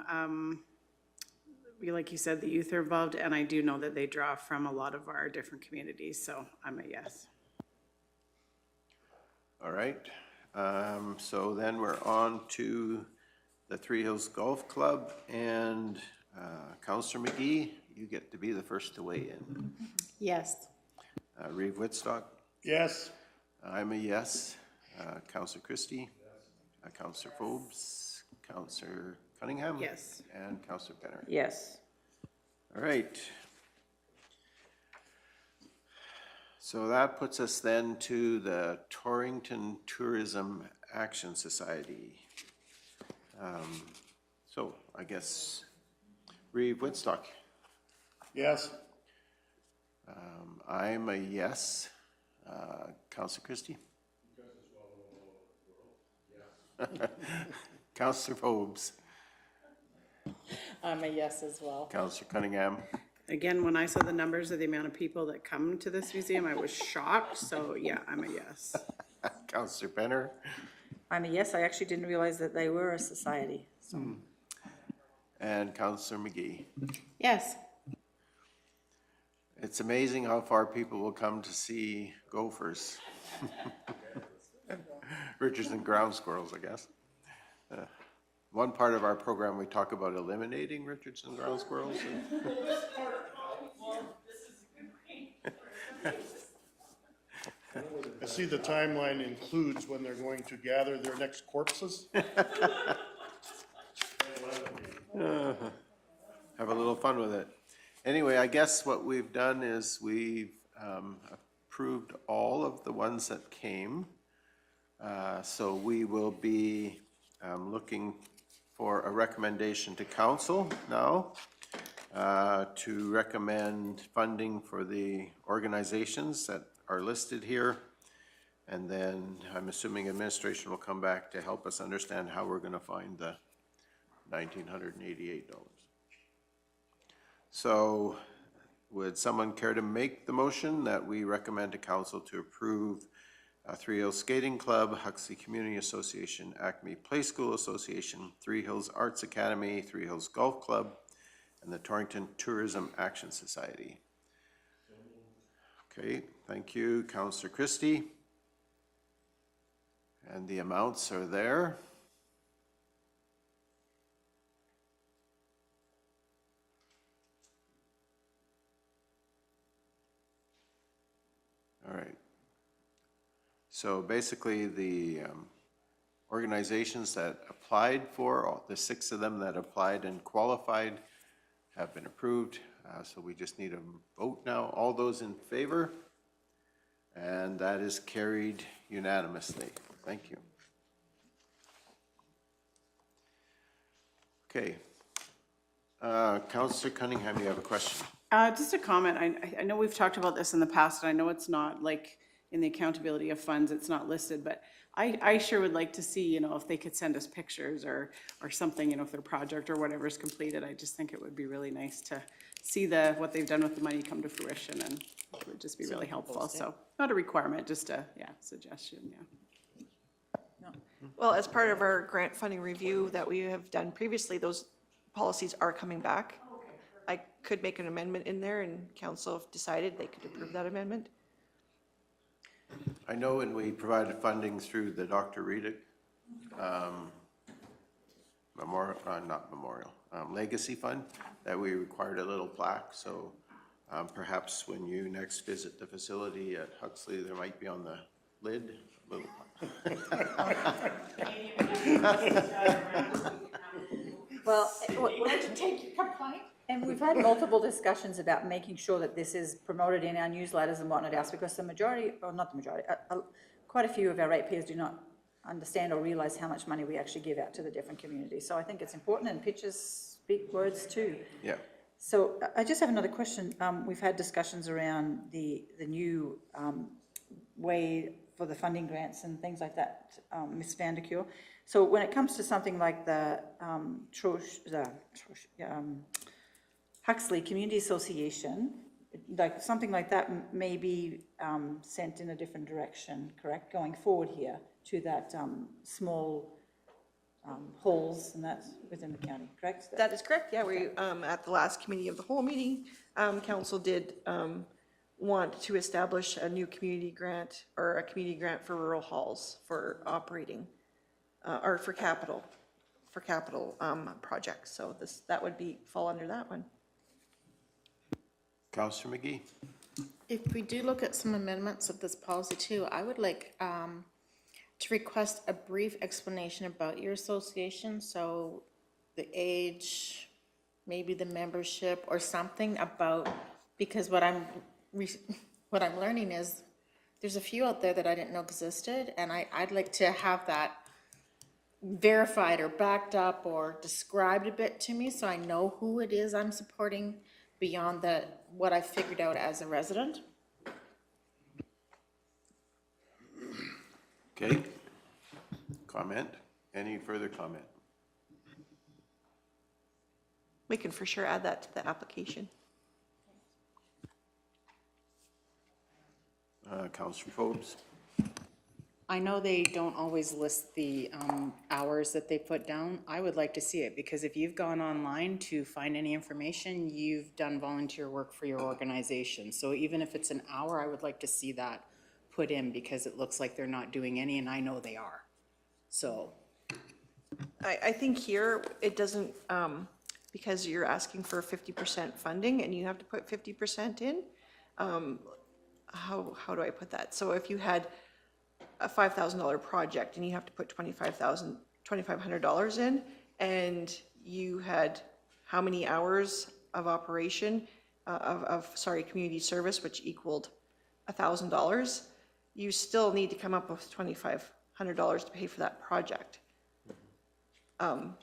Speaker 10: like you said, the youth are involved, and I do know that they draw from a lot of our different communities, so I'm a yes.
Speaker 1: All right. So then we're on to the Three Hills Golf Club, and Councillor McGee, you get to be the first to weigh in.
Speaker 3: Yes.
Speaker 1: Reeve Whitstock?
Speaker 11: Yes.
Speaker 1: I'm a yes. Councillor Christie? Councillor Forbes? Councillor Cunningham?
Speaker 10: Yes.
Speaker 1: And Councillor Penner?
Speaker 8: Yes.
Speaker 1: All right. So that puts us then to the Torrington Tourism Action Society. So I guess Reeve Woodstock.
Speaker 11: Yes.
Speaker 1: I'm a yes. Councillor Christie? Councillor Forbes?
Speaker 14: I'm a yes as well.
Speaker 1: Councillor Cunningham?
Speaker 10: Again, when I saw the numbers of the amount of people that come to this museum, I was shocked, so yeah, I'm a yes.
Speaker 1: Councillor Penner?
Speaker 8: I'm a yes, I actually didn't realize that they were a society, so.
Speaker 1: And Councillor McGee?
Speaker 3: Yes.
Speaker 1: It's amazing how far people will come to see gophers. Richardson ground squirrels, I guess. One part of our program, we talk about eliminating Richardson ground squirrels.
Speaker 11: I see the timeline includes when they're going to gather their next corpses.
Speaker 1: Have a little fun with it. Anyway, I guess what we've done is we've approved all of the ones that came. So we will be looking for a recommendation to council now to recommend funding for the organizations that are listed here. And then I'm assuming administration will come back to help us understand how we're gonna find the $1,988. So would someone care to make the motion that we recommend to council to approve Three Hills Skating Club, Huxley Community Association, Acme Play School Association, Three Hills Arts Academy, Three Hills Golf Club, and the Torrington Tourism Action Society? Okay, thank you, Councillor Christie. And the amounts are there. All right. So basically the organizations that applied for, all the 6 of them that applied and qualified have been approved. So we just need a vote now. All those in favor? And that is carried unanimously. Thank you. Okay. Councillor Cunningham, you have a question?
Speaker 10: Just a comment. I know we've talked about this in the past, and I know it's not like in the accountability of funds, it's not listed, but I sure would like to see, you know, if they could send us pictures or something, you know, if their project or whatever is completed. I just think it would be really nice to see what they've done with the money come to fruition, and it would just be really helpful. So not a requirement, just a, suggestion,
Speaker 15: Well, as part of our grant funding review that we have done previously, those policies are coming back. I could make an amendment in there, and council, if decided, they could approve that amendment.
Speaker 1: I know when we provided funding through the Dr. Redick Legacy Fund, that we required a little plaque. So perhaps when you next visit the facility at Huxley, there might be on the lid a little plaque.
Speaker 8: Well, why don't you take your complaint? And we've had multiple discussions about making sure that this is promoted in our newsletters and whatnot else, because the majority, or not the majority, quite a few of our ratepayers do not understand or realize how much money we actually give out to the different communities. So I think it's important, and pictures speak words too.
Speaker 1: Yeah.
Speaker 8: So I just have another question. We've had discussions around the new way for the funding grants and things like that, Ms. Vanderkeur. So when it comes to something like the Huxley Community Association, like something like that may be sent in a different direction, correct? Going forward here to that small halls, and that's within the county, correct?
Speaker 15: That is correct, yeah. We, at the last committee of the whole meeting, council did want to establish a new community grant, or a community grant for rural halls for operating, or for capital projects. So that would fall under that one.
Speaker 1: Councillor McGee.
Speaker 3: If we do look at some amendments of this policy too, I would like to request a brief explanation about your association. So the age, maybe the membership or something about, because what what I'm learning is there's a few out there that I didn't know existed, and I'd like to have that verified or backed up or described a bit to me so I know who it is I'm supporting beyond what I figured out as a resident.
Speaker 1: Okay. Comment? Any further comment?
Speaker 15: We can for sure add that to the application.
Speaker 1: Councillor Forbes?
Speaker 6: I know they don't always list the hours that they put down. I would like to see it, because if you've gone online to find any information, you've done volunteer work for your organization. So even if it's an hour, I would like to see that put in, because it looks like they're not doing any, and I know they are. So.
Speaker 15: I think here, it doesn't, because you're asking for 50% funding and you have to put 50% in, how do I put that? So if you had a $5,000 project and you have to put $2,500 in, and you had how many hours of operation, community service, which equaled $1,000, you still need to come up with $2,500 to pay for that project.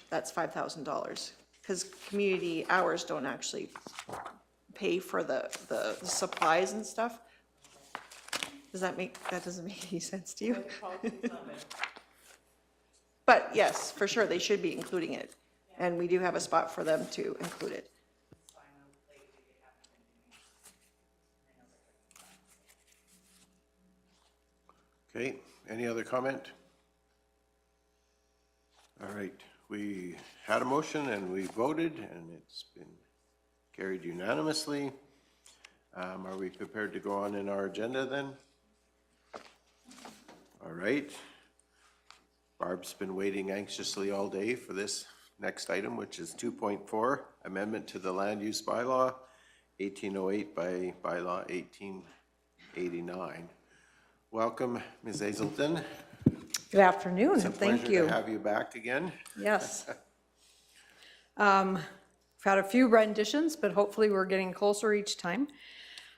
Speaker 15: That's $5,000, because community hours don't actually pay for the supplies and stuff. That doesn't make any sense to you? But yes, for sure, they should be including it, and we do have a spot for them to include it.
Speaker 1: Okay, any other comment? All right, we had a motion and we voted, and it's been carried unanimously. Are we prepared to go on in our agenda then? All right. Barb's been waiting anxiously all day for this next item, which is 2.4, Amendment to the Land Use Bylaw, 1808 by Bylaw 1889. Welcome, Ms. Hazelton.
Speaker 16: Good afternoon, and thank you.
Speaker 1: It's a pleasure to have you back again.
Speaker 16: Yes. We've had a few renditions, but hopefully we're getting closer each time.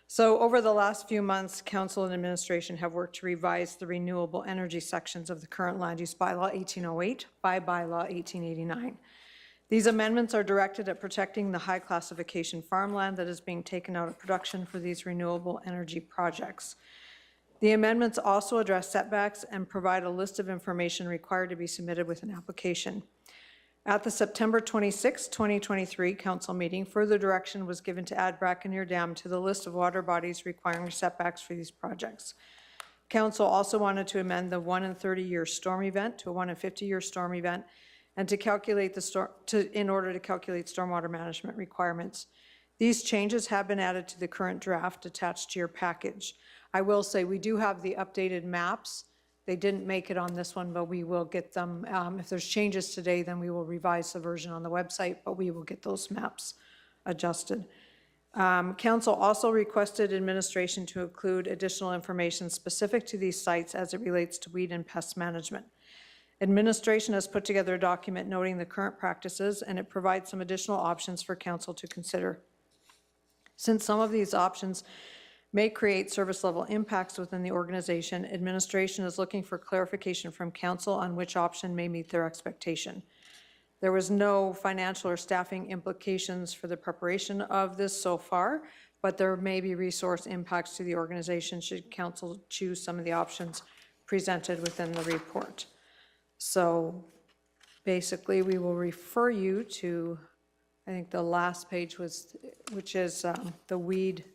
Speaker 16: So over the last few months, Council and Administration have worked to revise the renewable energy sections of the current Land Use Bylaw 1808 by Bylaw 1889. These amendments are directed at protecting the high classification farmland that is being taken out of production for these renewable energy projects. The amendments also address setbacks and provide a list of information required to be submitted with an application. At the September 26, 2023 Council meeting, further direction was given to add Brackeneer Dam to the list of water bodies requiring setbacks for these projects. Council also wanted to amend the 1 in 30-year storm event to a 1 in 50-year storm event, and to calculate in order to calculate stormwater management requirements. These changes have been added to the current draft attached to your package. I will say we do have the updated maps. They didn't make it on this one, but we will get them. If there's changes today, then we will revise the version on the website, but we will get those maps adjusted. Council also requested administration to include additional information specific to these sites as it relates to weed and pest management. Administration has put together a document noting the current practices, and it provides some additional options for Council to consider. Since some of these options may create service level impacts within the organization, administration is looking for clarification from Council on which option may meet their expectation. There was no financial or staffing implications for the preparation of this so far, but there may be resource impacts to the organization should Council choose some of the options presented within the report. So basically we will refer you to, I think the last page was, which is the weed.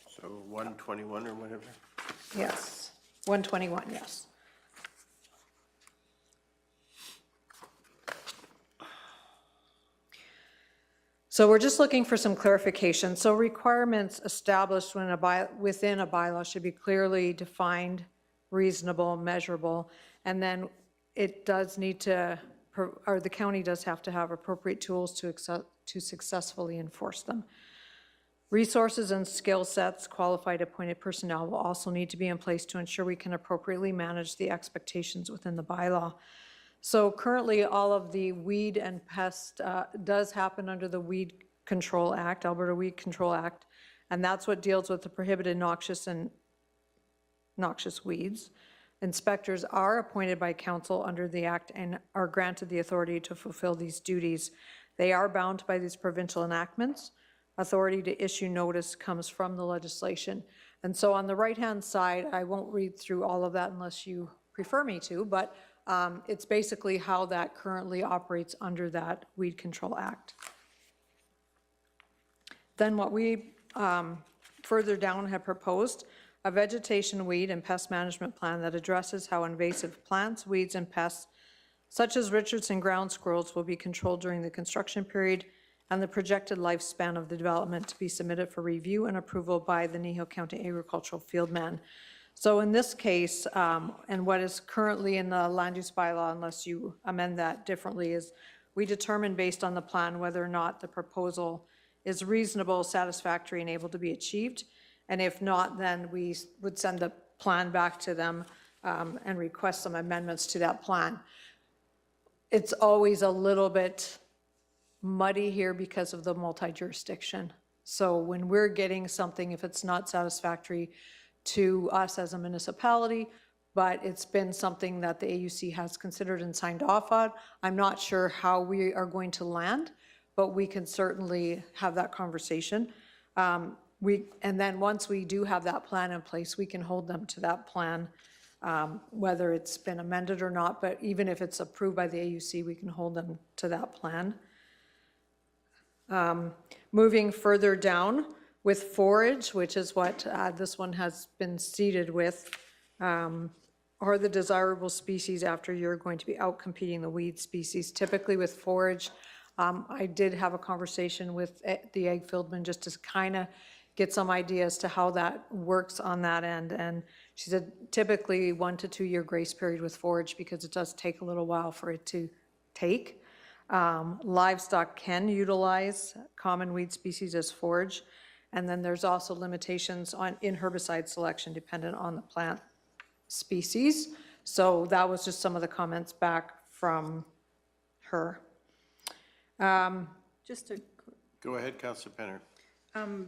Speaker 1: So 121 or whatever?
Speaker 16: Yes, 121, yes. So we're just looking for some clarification. So requirements established within a bylaw should be clearly defined, reasonable, measurable, and then it does need to, or the county does have to have appropriate tools to successfully enforce them. Resources and skill sets, qualified appointed personnel will also need to be in place to ensure we can appropriately manage the expectations within the bylaw. So currently all of the weed and pest does happen under the Weed Control Act, Alberta Weed Control Act. and that's what deals with the prohibited noxious weeds. Inspectors are appointed by council under the Act and are granted the authority to fulfill these duties. They are bound by these provincial enactments. Authority to issue notice comes from the legislation. And so on the right-hand side, I won't read through all of that unless you prefer me to, but it's basically how that currently operates under that Weed Control Act. Then what we further down have proposed, a vegetation, weed, and pest management plan that addresses how invasive plants, weeds, and pests, such as Richardson ground squirrels, will be controlled during the construction period and the projected lifespan of the development to be submitted for review and approval by the Kneehill County Agricultural Fieldman. So in this case, and what is currently in the land use bylaw, unless you amend that differently, is we determine based on the plan whether or not the proposal is reasonable, satisfactory, and able to be achieved. And if not, then we would send the plan back to them and request some amendments to that plan. It's always a little bit muddy here because of the multi-jurisdiction. So when we're getting something, if it's not satisfactory to us as a municipality, but it's been something that the AUC has considered and signed off on, I'm not sure how we are going to land, but we can certainly have that conversation. And then once we do have that plan in place, we can hold them to that plan, whether it's been amended or not, but even if it's approved by the AUC, we can hold them to that plan. Moving further down with forage, which is what this one has been seeded with, are the desirable species after you're going to be out competing the weed species. Typically with forage, I did have a conversation with the ag fieldman just to kind of get some idea as to how that works on that end. And she said typically 1 to 2 year grace period with forage because it does take a little while for it to take. Livestock can utilize common weed species as forage. And then there's also limitations in herbicide selection dependent on the plant species. So that was just some of the comments back from her.
Speaker 8: Just to,
Speaker 1: Go ahead, Councillor Penner.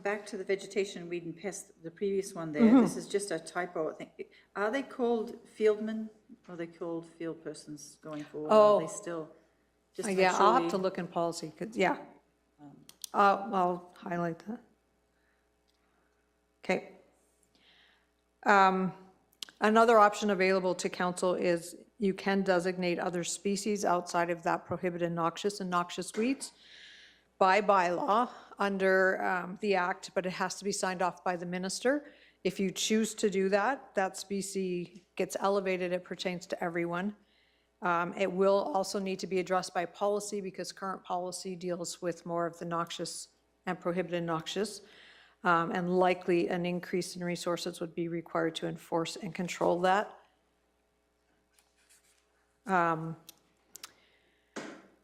Speaker 8: back to the vegetation, weed and pest, the previous one there, this is just a typo, I think. Are they called fieldmen, or are they called field persons going forward? Are they still? Just to make
Speaker 16: Yeah,
Speaker 8: sure
Speaker 16: I'll have
Speaker 8: we-
Speaker 16: to look in policy, because, yeah. I'll highlight that. Okay. Another option available to council is you can designate other species outside of that prohibited noxious and noxious weeds by bylaw under the act, but it has to be signed off by the minister. If you choose to do that, that species gets elevated, it pertains to everyone. It will also need to be addressed by policy because current policy deals with more of the noxious and prohibited noxious. And likely an increase in resources would be required to enforce and control that.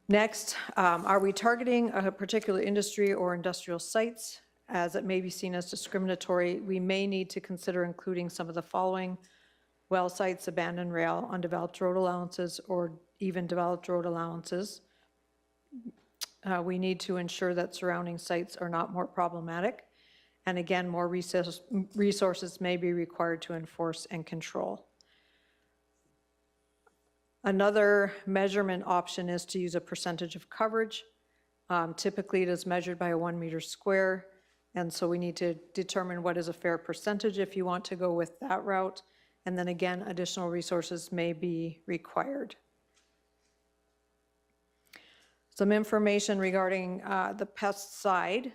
Speaker 16: Next, are we targeting a particular industry or industrial sites as it may be seen as discriminatory? We may need to consider including some of the following: well sites, abandoned rail, undeveloped road allowances, or even developed road allowances. We need to ensure that surrounding sites are not more problematic. And again, more resources may be required to enforce and control. Another measurement option is to use a percentage of coverage. Typically, it is measured by a 1 meter square. And so we need to determine what is a fair percentage if you want to go with that route. And then again, additional resources may be required. Some information regarding the pest side.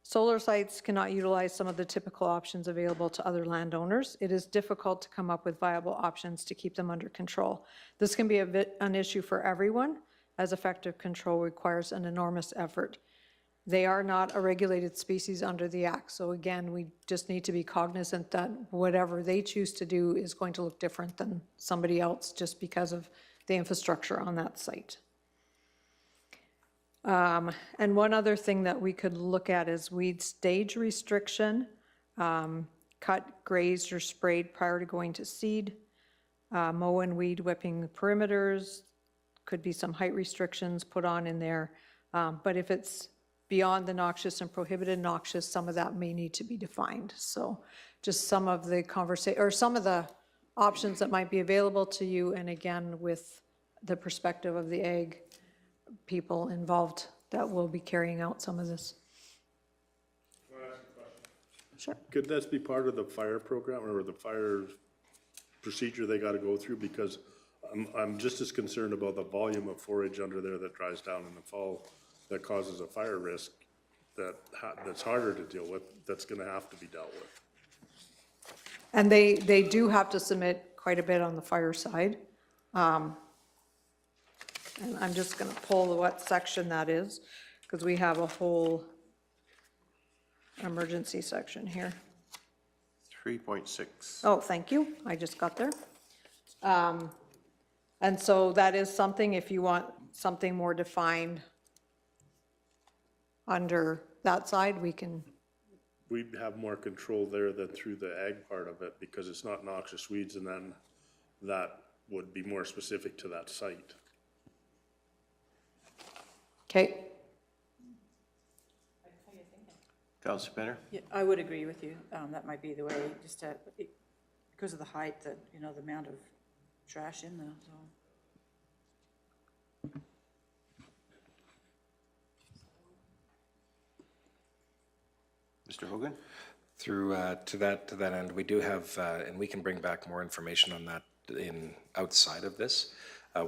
Speaker 16: Solar sites cannot utilize some of the typical options available to other landowners. It is difficult to come up with viable options to keep them under control. This can be an issue for everyone, as effective control requires an enormous effort. They are not a regulated species under the Act. So again, we just need to be cognizant that whatever they choose to do is going to look different than somebody else just because of the infrastructure on that site. And one other thing that we could look at is weed stage restriction, cut, grazed, or sprayed prior to going to seed, mow and weed whipping the perimeters, could be some height restrictions put on in there. But if it's beyond the noxious and prohibited noxious, some of that may need to be defined. So just some of the or some of the options that might be available to you, and again, with the perspective of the ag people involved that will be carrying out some of this. Sure.
Speaker 2: Could this be part of the fire program or the fire procedure they gotta go through? Because I'm just as concerned about the volume of forage under there that dries down in the fall that causes a fire risk that's harder to deal with, that's gonna have to be dealt with.
Speaker 16: And they do have to submit quite a bit on the fire side. And I'm just gonna pull what section that is, because we have a whole emergency section here.
Speaker 1: 3.6.
Speaker 16: Oh, thank you, I just got there. And so that is something, if you want something more defined under that side, we can,
Speaker 2: We have more control there than through the ag part of it, because it's not noxious weeds, and then that would be more specific to that site.
Speaker 16: okay,
Speaker 1: Councillor Penner?
Speaker 8: Yeah, I would agree with you. That might be the way, just to, because of the height, that, you know, the amount of trash in there, so.
Speaker 1: Mr. Hogan?
Speaker 7: Through, to that end, we do have, and we can bring back more information on that outside of this.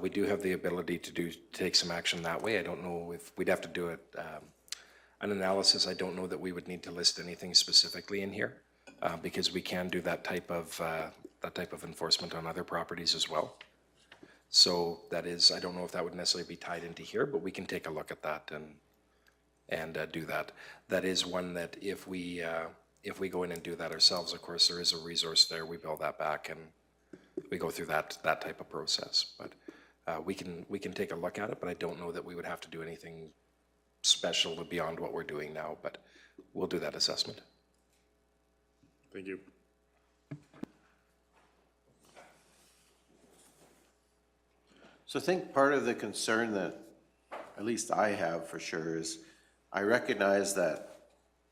Speaker 7: We do have the ability to take some action that way. I don't know if, we'd have to do it, an analysis. I don't know that we would need to list anything specifically in here, because we can do that type of enforcement on other properties as well. So that is, I don't know if that would necessarily be tied into here, but we can take a look at that and do that. That is one that if we go in and do that ourselves, of course, there is a resource there. We build that back and we go through that type of process. But we can take a look at it, but I don't know that we would have to do anything special beyond what we're doing now, but we'll do that assessment.
Speaker 2: Thank you.
Speaker 1: So I think part of the concern that at least I have for sure is I recognize that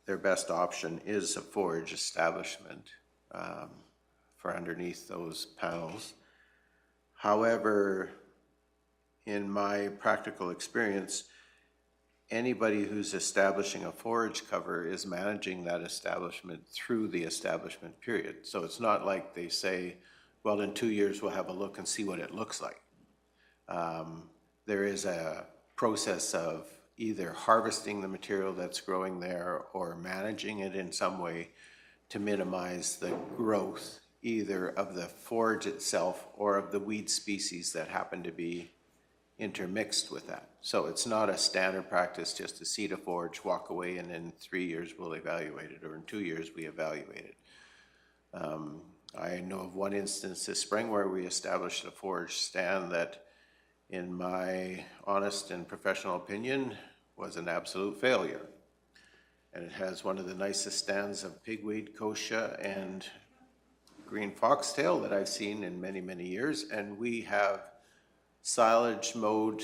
Speaker 1: their best option is a forage establishment for underneath those panels. However, in my practical experience, anybody who's establishing a forage cover is managing that establishment through the establishment period. So it's not like they say, well, in 2 years we'll have a look and see what it looks like. There is a process of either harvesting the material that's growing there or managing it in some way to minimize the growth either of the forage itself or of the weed species that happen to be intermixed with that. So it's not a standard practice just to seed a forage, walk away, and in 3 years we'll evaluate it, or in 2 years we evaluate it. I know of one instance this spring where we established a forage stand that, in my honest and professional opinion, was an absolute failure. And it has one of the nicest stands of pigweed, kochia, and green foxtail that I've seen in many, many years. And we have silage mowed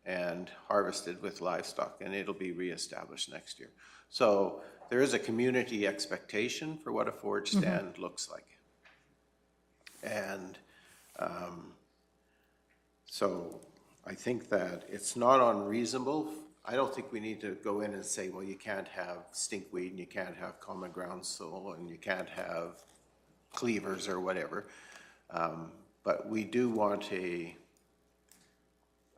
Speaker 1: and harvested with livestock, and it'll be reestablished next year. So there is a community expectation for what a forage stand looks like. And so I think that it's not unreasonable. I don't think we need to go in and say, well, you can't have stinkweed and you can't have common ground sorrel and you can't have cleavers or whatever. But we do want a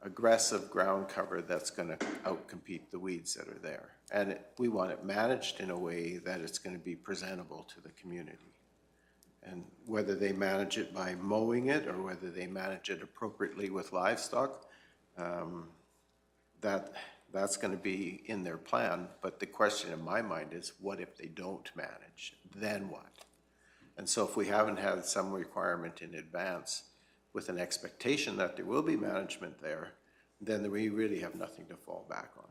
Speaker 1: aggressive ground cover that's going to outcompete the weeds that are there. And we want it managed in a way that it's going to be presentable to the community. And whether they manage it by mowing it or whether they manage it appropriately with livestock, that's going to be in their plan. But the question in my mind is, what if they don't manage? Then what? And so if we haven't had some requirement in advance with an expectation that there will be management there, then we really have nothing to fall back on.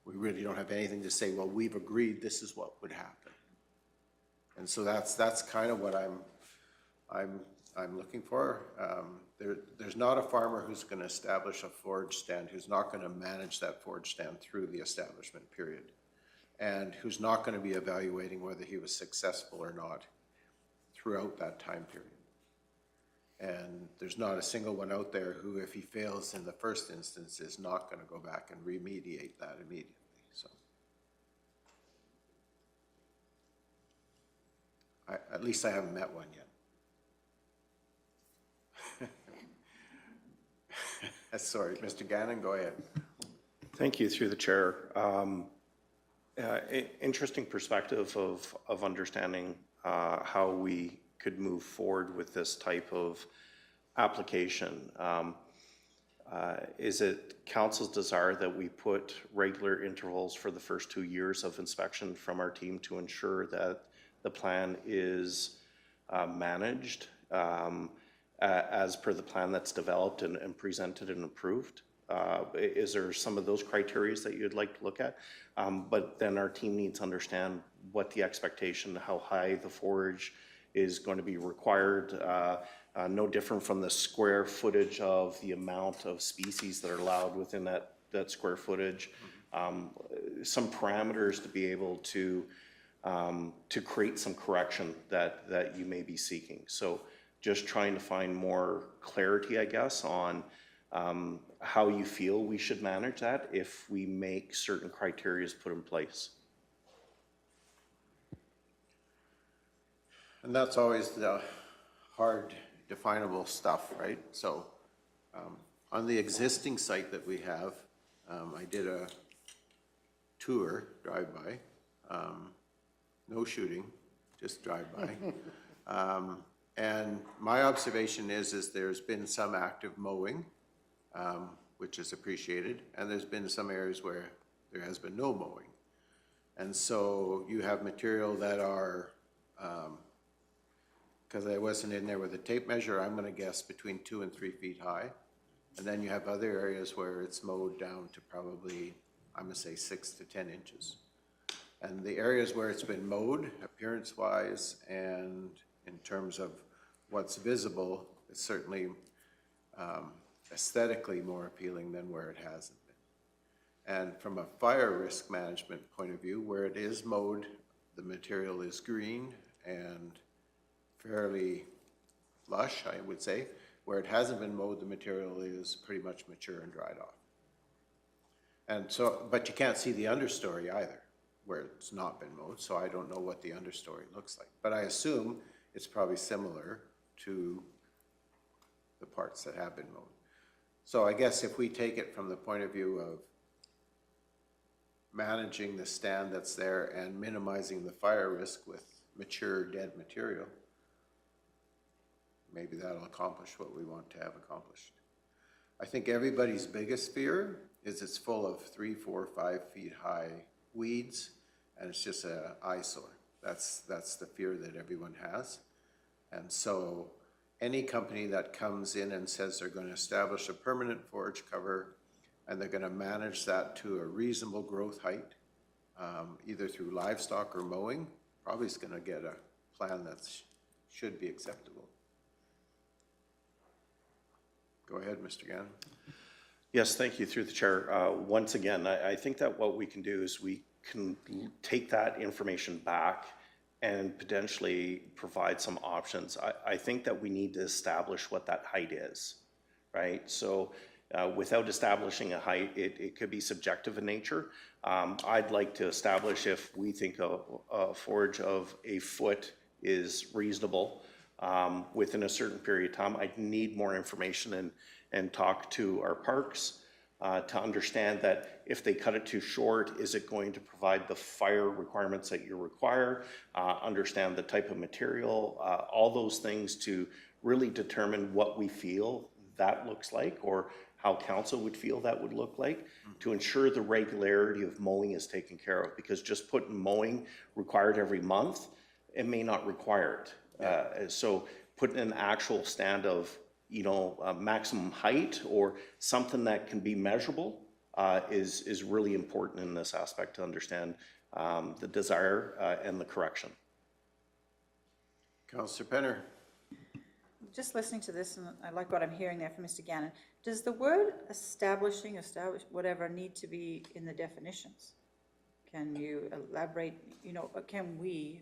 Speaker 1: We really don't have anything to say, well, we've agreed this is what would happen. And so that's kind of what I'm I'm looking for. There's not a farmer who's going to establish a forage stand who's not going to manage that forage stand through the establishment period, and who's not going to be evaluating whether he was successful or not throughout that time period. And there's not a single one out there who, if he fails in the first instance, is not going to go back and remediate that immediately. So at least I haven't met one yet. Sorry, Mr. Gannon, go ahead.
Speaker 5: Thank you, through the chair. Interesting perspective of understanding how we could move forward with this type of application. Is it council's desire that we put regular intervals for the first 2 years of inspection from our team to ensure that the plan is managed as per the plan that's developed and presented and approved? Is there some of those criteria that you'd like to look at? But then our team needs to understand what the expectation, how high the forage is going to be required, no different from the square footage of the amount of species that are allowed within that square footage. Some parameters to be able to create some correction that you may be seeking. So just trying to find more clarity, I guess, on how you feel we should manage that if we make certain criteria put in place.
Speaker 1: And that's always the hard definable stuff, right? So on the existing site that we have, I did a tour, drive-by, no shooting, just drive-by. And my observation is there's been some active mowing, which is appreciated, and there's been some areas where there has been no mowing. And so you have material that are, because I wasn't in there with a tape measure, I'm going to guess between 2 and 3 feet high. And then you have other areas where it's mowed down to probably, I'm going to say 6 to 10 inches. And the areas where it's been mowed, appearance-wise, and in terms of what's visible, it's certainly aesthetically more appealing than where it hasn't been. And from a fire risk management point of view, where it is mowed, the material is green and fairly lush, I would say. Where it hasn't been mowed, the material is pretty much mature and dried off. And so, but you can't see the understory either, where it's not been mowed, so I don't know what the understory looks like. But I assume it's probably similar to the parts that have been mowed. So I guess if we take it from the point of view of managing the stand that's there and minimizing the fire risk with mature dead material, maybe that'll accomplish what we want to have accomplished. I think everybody's biggest fear is it's full of 3, 4, 5 feet high weeds, and it's just an eyesore. That's the fear that everyone has. And so any company that comes in and says they're going to establish a permanent forage cover and they're going to manage that to a reasonable growth height, either through livestock or mowing, probably is going to get a plan that should be acceptable. Go ahead, Mr. Gannon.
Speaker 5: Yes, thank you, through the chair. Once again, I think that what we can do is we can take that information back and potentially provide some options. I think that we need to establish what that height is, right? So without establishing a height, it could be subjective in nature. I'd like to establish if we think a forage of a foot is reasonable within a certain period of time. I need more information and talk to our parks to understand that if they cut it too short, is it going to provide the fire requirements that you require, understand the type of material, all those things to really determine what we feel that looks like, or how council would feel that would look like, to ensure the regularity of mowing is taken care of. Because just putting mowing required every month, it may not require it. So putting an actual stand of, maximum height or something that can be measurable is really important in this aspect to understand the desire and the correction.
Speaker 1: Councillor Penner.
Speaker 8: just listening to this, and I like what I'm hearing there from Mr. Gannon. Does the word establish, whatever, need to be in the definitions? Can you elaborate, can we,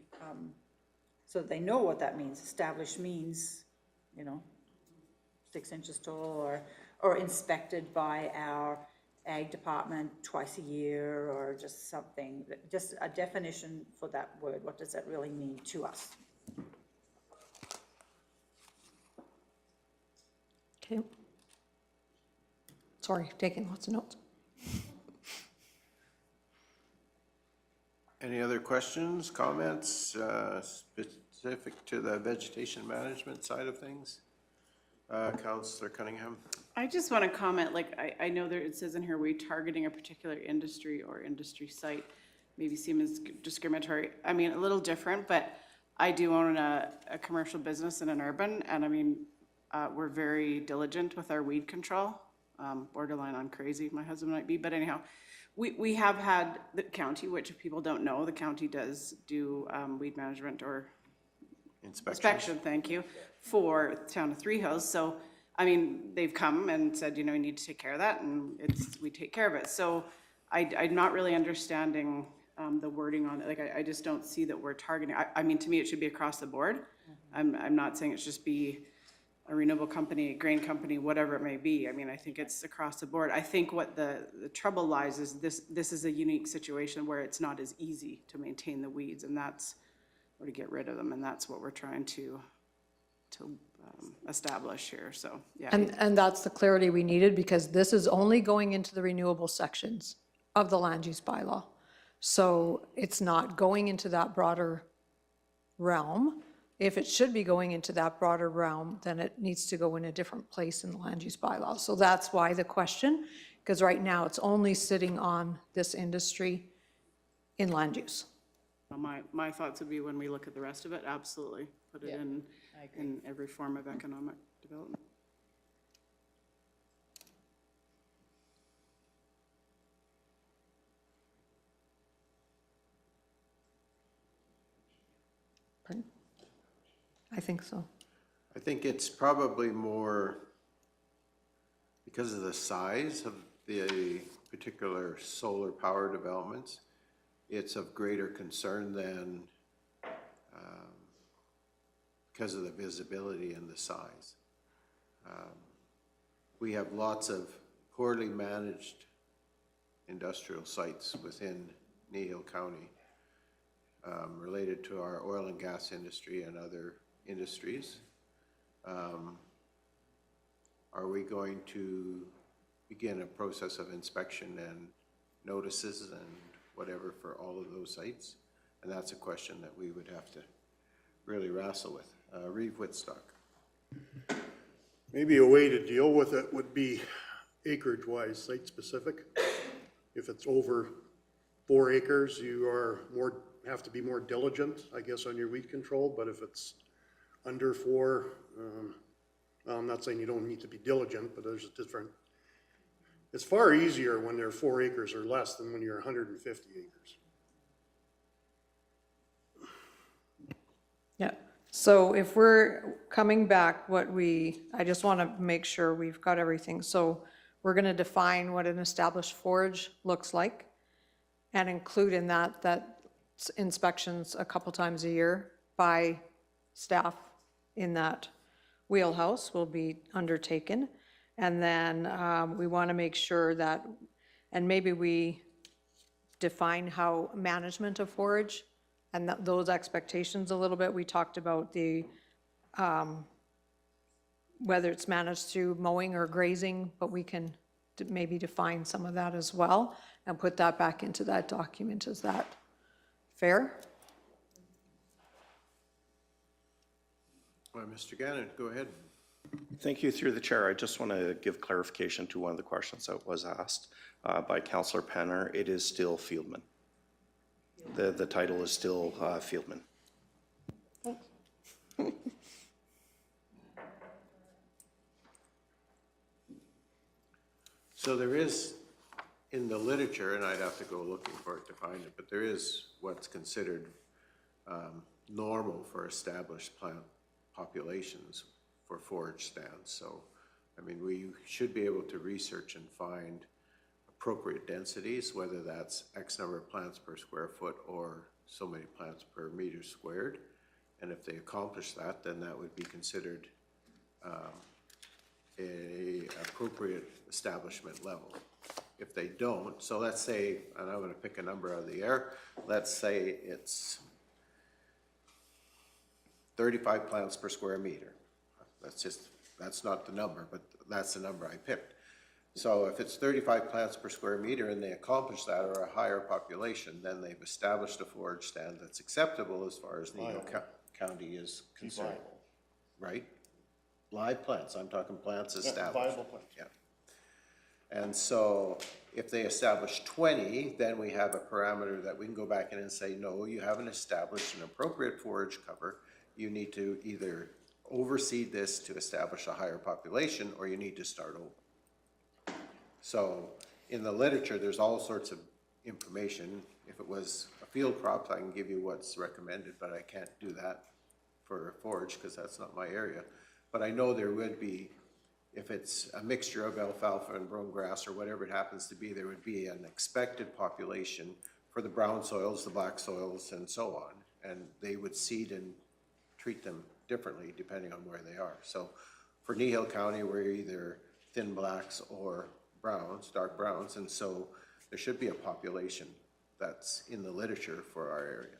Speaker 8: so that they know what that means? Establish means, 6 inches tall, or inspected by our ag department twice a year, or just something, just a definition for that word. What does that really mean to us?
Speaker 16: Okay. Sorry, taking lots of notes.
Speaker 1: Any other questions, comments, specific to the vegetation management side of things? Councillor Cunningham?
Speaker 10: I just want to comment, like, I know there, it says in here, we're targeting a particular industry or industry site, maybe seem as discriminatory. I mean, a little different, but I do own a commercial business in an urban, and I mean, we're very diligent with our weed control, borderline on crazy, my husband might be, but anyhow, we have had the county, which if people don't know, the county does do weed management or inspection, thank you, for the town of Three Hills. So, I mean, they've come and said, we need to take care of that, and we take care of it. So I'm not really understanding the wording on it. Like, I just don't see that we're targeting. I mean, to me, it should be across the board. I'm not saying it should just be a renewable company, a grain company, whatever it may be. I mean, I think it's across the board. I think what the trouble lies is this is a unique situation where it's not as easy to maintain the weeds, and that's, or to get rid of them, and that's what we're trying to establish here, so, yeah.
Speaker 16: And that's the clarity we needed, because this is only going into the renewable sections of the land use bylaw. So it's not going into that broader realm. If it should be going into that broader realm, then it needs to go in a different place in the land use bylaw. So that's why the question, because right now it's only sitting on this industry in land use.
Speaker 10: My thoughts would be, when we look at the rest of it, absolutely, put it in every form of economic development.
Speaker 16: Pardon? I think so.
Speaker 1: I think it's probably more because of the size of the particular solar power developments. It's of greater concern than because of the visibility and the size. We have lots of poorly managed industrial sites within Kneehill County related to our oil and gas industry and other industries. Are we going to begin a process of inspection and notices and whatever for all of those sites? And that's a question that we would have to really wrestle with. Reeve Whitstock.
Speaker 11: Maybe a way to deal with it would be acreage-wise, site-specific. If it's over 4 acres, you have to be more diligent, I guess, on your weed control. But if it's under 4, well, I'm not saying you don't need to be diligent, but there's a different. It's far easier when they're 4 acres or less than when you're 150 acres.
Speaker 16: Yeah. So if we're coming back, I just want to make sure we've got everything. So we're going to define what an established forage looks like and include in that inspections a couple times a year by staff in that wheelhouse will be undertaken. And then we want to make sure that, and maybe we define how management of forage and those expectations a little bit. We talked about the, whether it's managed through mowing or grazing, but we can maybe define some of that as well and put that back into that document. Is that fair?
Speaker 1: Mr. Gannon, go ahead.
Speaker 5: Thank you. Through the chair, I just want to give clarification to one of the questions that was asked by Councillor Penner. It is still Fieldman. The title is still Fieldman.
Speaker 1: So there is, in the literature, and I'd have to go looking for it to find it, but there is what's considered normal for established plant populations for forage stands. So, I mean, we should be able to research and find appropriate densities, whether that's X number of plants per square foot or so many plants per meter squared. And if they accomplish that, then that would be considered a appropriate establishment level. If they don't, so let's say, and I'm gonna pick a number out of the air, let's say it's 35 plants per square meter. That's not the number, but that's the number I picked. So if it's 35 plants per square meter and they accomplish that or a higher population, then they've established a forage stand that's acceptable as far as Kneehill County is concerned. Right? Live plants, I'm talking plants established.
Speaker 11: Viable plants.
Speaker 1: Yeah. And so if they establish 20, then we have a parameter that we can go back in and say, no, you haven't established an appropriate forage cover. You need to either overseed this to establish a higher population, or you need to start over. So in the literature, there's all sorts of information. If it was a field crop, I can give you what's recommended, but I can't do that for a forage because that's not my area. But I know there would be, if it's a mixture of alfalfa and brome grass or whatever it happens to be, there would be an expected population for the brown soils, the black soils, and so on. And they would seed and treat them differently depending on where they are. So for Kneehill County, we're either thin blacks or browns, dark browns, and so there should be a population that's in the literature for our area.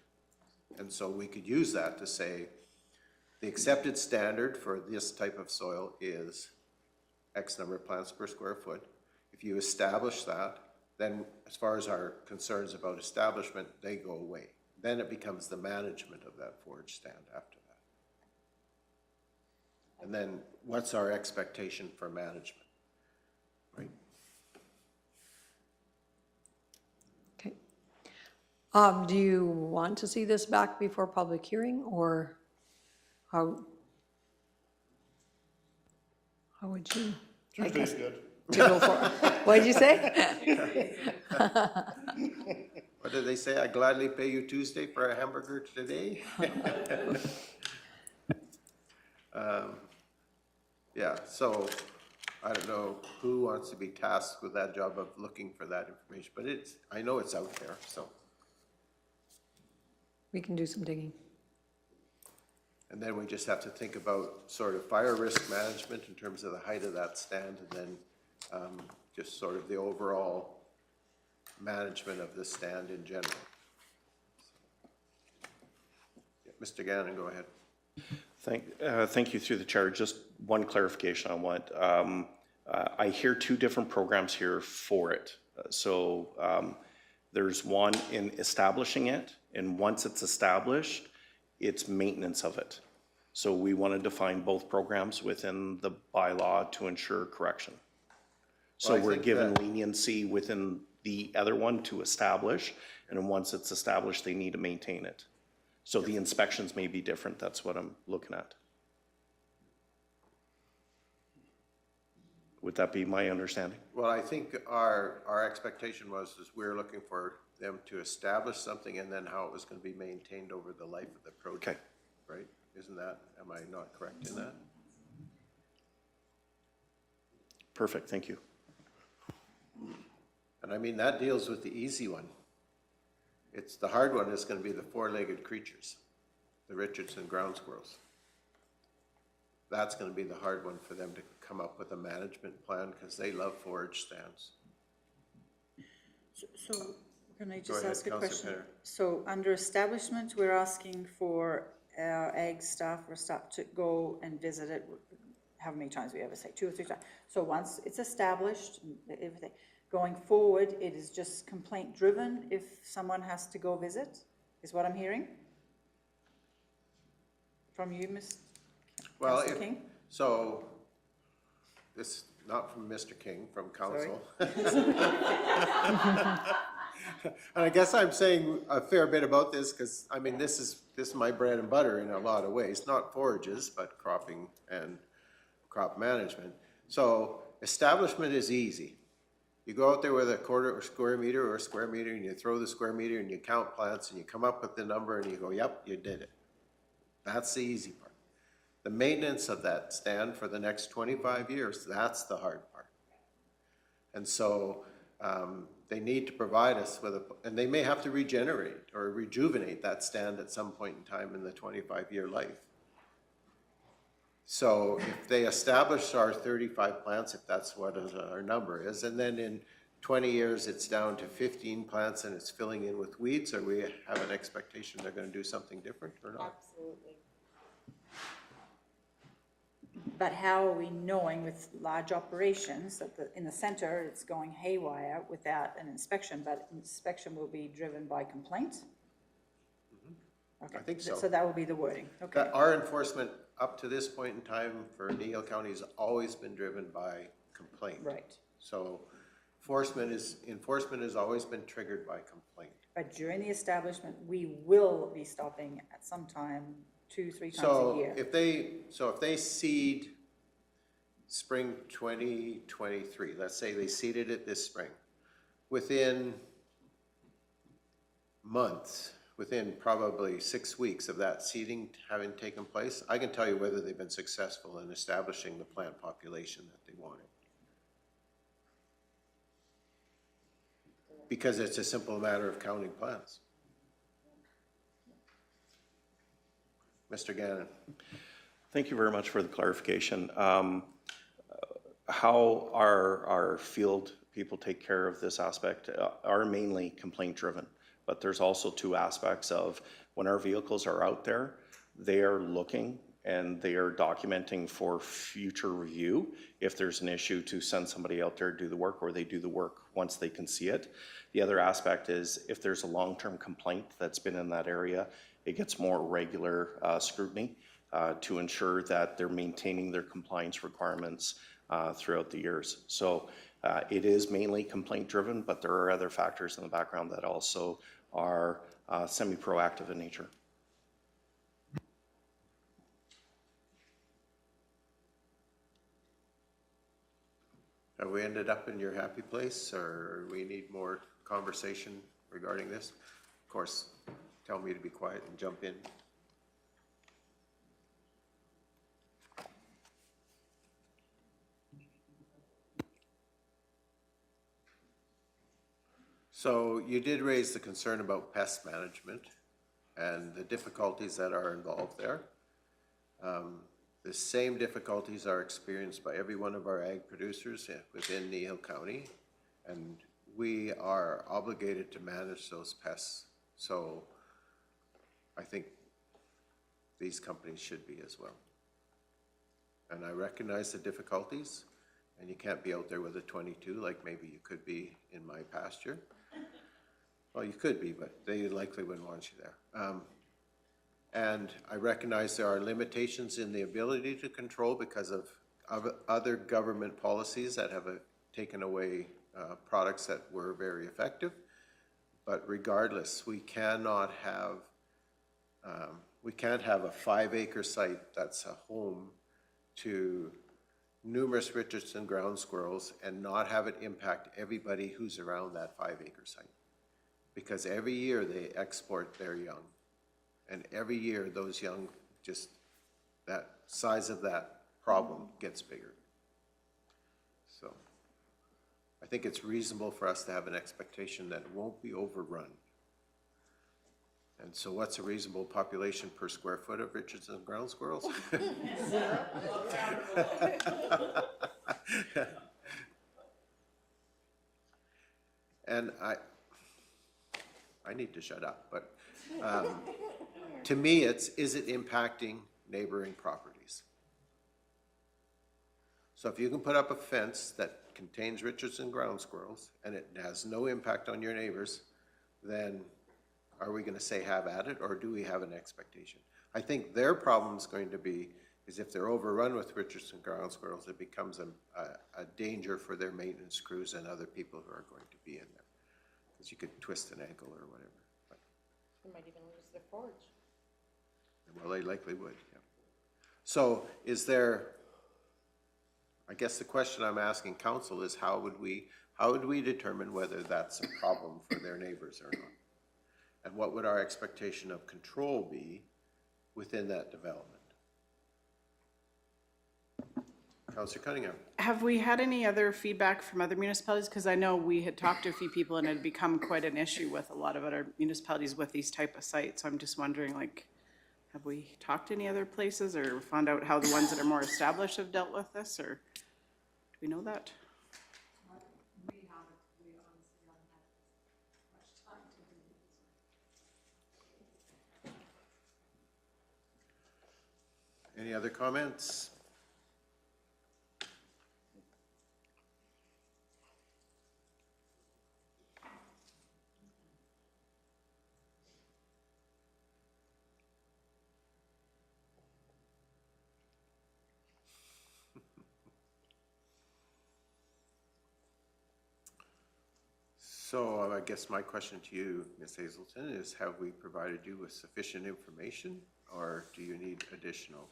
Speaker 1: And so we could use that to say the accepted standard for this type of soil is X number of plants per square foot. If you establish that, then as far as our concerns about establishment, they go away. Then it becomes the management of that forage stand after that. And then what's our expectation for management, right?
Speaker 16: Okay. Do you want to see this back before public hearing, or how would you?
Speaker 11: Tuesday's good.
Speaker 16: To go for it? What did you say?
Speaker 1: What did they say? I gladly pay you Tuesday for a hamburger today? Yeah, so I don't know who wants to be tasked with that job of looking for that information, but I know it's out there, so.
Speaker 16: We can do some digging.
Speaker 1: And then we just have to think about sort of fire risk management in terms of the height of that stand, and then just sort of the overall management of the stand in general. Yeah, Mr. Gannon, go ahead.
Speaker 5: Thank you through the chair. Just one clarification I want. I hear two different programs here for it. So there's one in establishing it, and once it's established, it's maintenance of it. So we want to define both programs within the bylaw to ensure correction. So
Speaker 1: Well,
Speaker 5: we're given leniency within the other one to establish, and then once it's established, they need to maintain it. So the inspections may be different. That's what I'm looking at. Would that be my understanding?
Speaker 1: Well, I think our expectation was we're looking for them to establish something and then how it was going to be maintained over the life of the project, right? Isn't that, am I not correct in that?
Speaker 5: Perfect, thank you.
Speaker 1: And I mean, that deals with the easy one. It's the hard one is going to be the four-legged creatures, the Richardson ground squirrels. That's going to be the hard one for them to come up with a management plan because they love forage stands.
Speaker 8: So can I
Speaker 1: Go
Speaker 8: just
Speaker 1: ahead,
Speaker 8: ask a
Speaker 1: Councillor
Speaker 8: question?
Speaker 1: Penner.
Speaker 8: So under establishment, we're asking for our ag staff or staff to go and visit it, how many times we ever say, 2 or 3 times. So once it's established, everything, going forward, it is just complaint driven if someone has to go visit, is what I'm hearing? From you,
Speaker 1: Well,
Speaker 8: Councillor King?
Speaker 1: so this, not from Mr. King, from council. And I guess I'm saying a fair bit about this because, I mean, this is my bread and butter in a lot of ways, not forages, but cropping and crop management. So establishment is easy. You go out there with a quarter or square meter and you throw the square meter and you count plants and you come up with the number and you go, yep, you did it. That's the easy part. The maintenance of that stand for the next 25 years, that's the hard part. And so they need to provide us with and they may have to regenerate or rejuvenate that stand at some point in time in the 25-year life. So if they establish our 35 plants, if that's what our number is, and then in 20 years it's down to 15 plants and it's filling in with weeds, or we have an expectation they're going to do something different or not?
Speaker 8: Absolutely. But how are we knowing with large operations that in the center, it's going haywire without an inspection, but inspection will be driven by complaints? Okay.
Speaker 1: I think so.
Speaker 8: So that will be the wording, okay.
Speaker 1: That our enforcement up to this point in time for Kneehill County has always been driven by complaint.
Speaker 8: Right.
Speaker 1: So enforcement has always been triggered by complaint.
Speaker 8: But during the establishment, we will be stopping at some time 2-3 times a year.
Speaker 1: If they seed spring 2023, let's say they seeded it this spring, within months, within probably 6 weeks of that seeding having taken place, I can tell you whether they've been successful in establishing the plant population that they wanted. Because it's a simple matter of counting plants. Mr. Gannon.
Speaker 5: Thank you very much for the clarification. How our field people take care of this aspect are mainly complaint driven, but there's also two aspects of when our vehicles are out there, they are looking and they are documenting for future review if there's an issue to send somebody out there to do the work, or they do the work once they can see it. The other aspect is if there's a long-term complaint that's been in that area, it gets more regular scrutiny to ensure that they're maintaining their compliance requirements throughout the years. So it is mainly complaint driven, but there are other factors in the background that also are semi-proactive in nature.
Speaker 1: Have we ended up in your happy place, or we need more conversation regarding this? Of course, tell me to be quiet and jump in. So you did raise the concern about pest management and the difficulties that are involved there. The same difficulties are experienced by every one of our ag producers within Kneehill County, and we are obligated to manage those pests. So I think these companies should be as well. And I recognize the difficulties, and you can't be out there with a 22 like maybe you could be in my pasture. Well, you could be, but they likely wouldn't want you there. And I recognize there are limitations in the ability to control because of other government policies that have taken away products that were very effective. But regardless, we cannot have a 5-acre site that's a home to numerous Richardson ground squirrels and not have it impact everybody who's around that 5-acre site. Because every year they export their young. And every year those young, just that size of that problem gets bigger. So I think it's reasonable for us to have an expectation that it won't be overrun. And so what's a reasonable population per square foot of Richardson ground squirrels? And I need to shut up, but to me, is it impacting neighboring properties? So if you can put up a fence that contains Richardson ground squirrels and it has no impact on your neighbors, then are we going to say have at it, or do we have an expectation? I think their problem is going to be is if they're overrun with Richardson ground squirrels, it becomes a danger for their maintenance crews and other people who are going to be in there. Because you could twist an ankle or whatever. But,
Speaker 3: They might even lose their forage.
Speaker 1: well, they likely would, yeah. So is there, I guess the question I'm asking council is how would we determine whether that's a problem for their neighbors or not? And what would our expectation of control be within that development? Councillor Cunningham.
Speaker 10: Have we had any other feedback from other municipalities? Because I know we had talked to a few people and it had become quite an issue with a lot of other municipalities with these type of sites. So I'm just wondering, like, have we talked to any other places or found out how the ones that are more established have dealt with this, or do we know that?
Speaker 1: Any other comments? So I guess my question to you, Ms. Hazelton, is have we provided you with sufficient information, or do you need additional?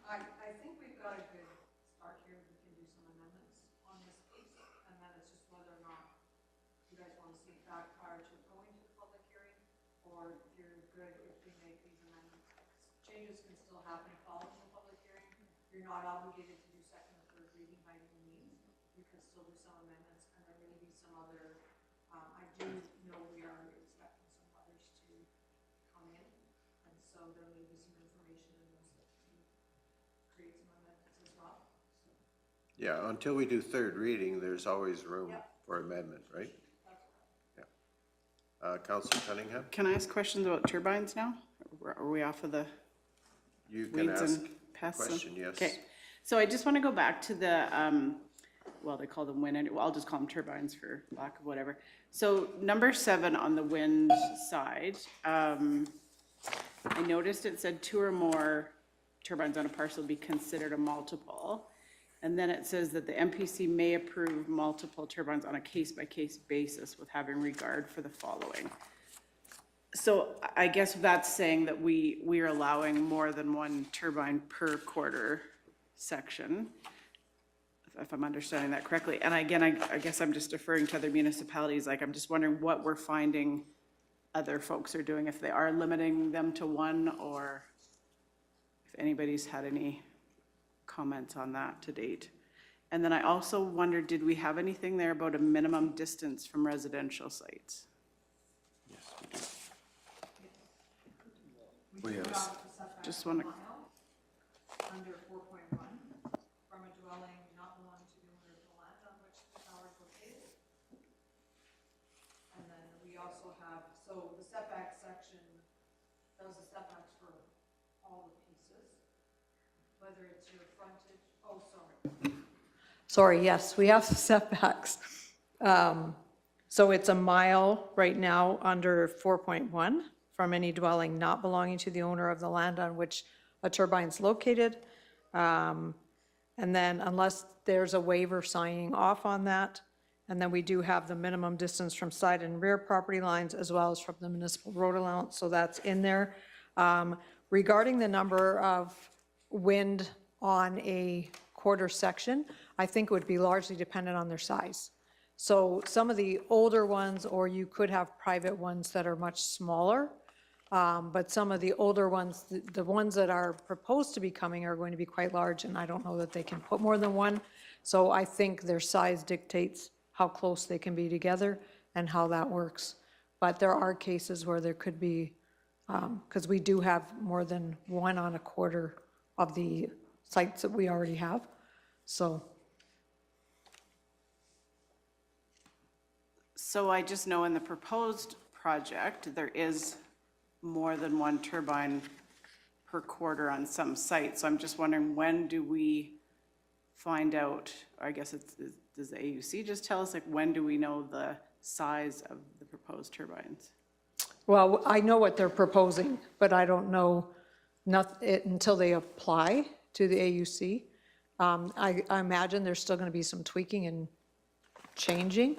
Speaker 16: I think we've got a good start here. We can do some amendments on this piece, and then it's just whether or not you guys want to see it back prior to going to the public hearing, or if you're good if we make these amendments. Changes can still happen following the public hearing. You're not obligated to do second or third reading by any means. You can still do some amendments, and there may be some other, I do know we are expecting some others to come in, and so there may be some information in those that can create some amendments as well. So,
Speaker 1: Yeah, until we do third reading, there's always room for amendment, right? Yeah. Councillor Cunningham?
Speaker 10: Can I ask questions about turbines now? Are we off of the
Speaker 1: You can
Speaker 10: weeds
Speaker 1: ask
Speaker 10: and
Speaker 1: a
Speaker 10: pests?
Speaker 1: question, yes.
Speaker 10: Okay, so I just want to go back to the, well, they call them wind, well, I'll just call them turbines for lack of whatever. So number 7 on the wind side, I noticed it said 2 or more turbines on a parcel be considered a multiple. And then it says that the MPC may approve multiple turbines on a case-by-case basis with having regard for the following. So I guess that's saying that we are allowing more than 1 turbine per quarter section, if I'm understanding that correctly. And again, I guess I'm just deferring to other municipalities, like I'm just wondering what we're finding other folks are doing, if they are limiting them to 1, or if anybody's had any comments on that to date. And then I also wondered, did we have anything there about a minimum distance from residential sites?
Speaker 1: We have,
Speaker 10: Just want to,
Speaker 16: under 4.1, from a dwelling not belonging to the owner of the land on which the tower is located. And then we also have, so the setback section does the setbacks for all the pieces, whether it's your frontage, oh, sorry. Sorry, yes, we have the setbacks. So it's a mile right now under 4.1 from any dwelling not belonging to the owner of the land on which a turbine's located. And then unless there's a waiver signing off on that, and then we do have the minimum distance from side and rear property lines as well as from the municipal road allowance, so that's in there. Regarding the number of wind on a quarter section, I think it would be largely dependent on their size. So some of the older ones, or you could have private ones that are much smaller, but some of the older ones, the ones that are proposed to be coming are going to be quite large, and I don't know that they can put more than 1. So I think their size dictates how close they can be together and how that works. But there are cases where there could be, because we do have more than 1 on a quarter of the sites that we already have, so.
Speaker 10: so I just know in the proposed project, there is more than 1 turbine per quarter on some sites. So I'm just wondering, when do we find out, I guess it's, does the AUC just tell us, like, when do we know the size of the proposed turbines?
Speaker 16: Well, I know what they're proposing, but I don't know until they apply to the AUC. I imagine there's still going to be some tweaking and changing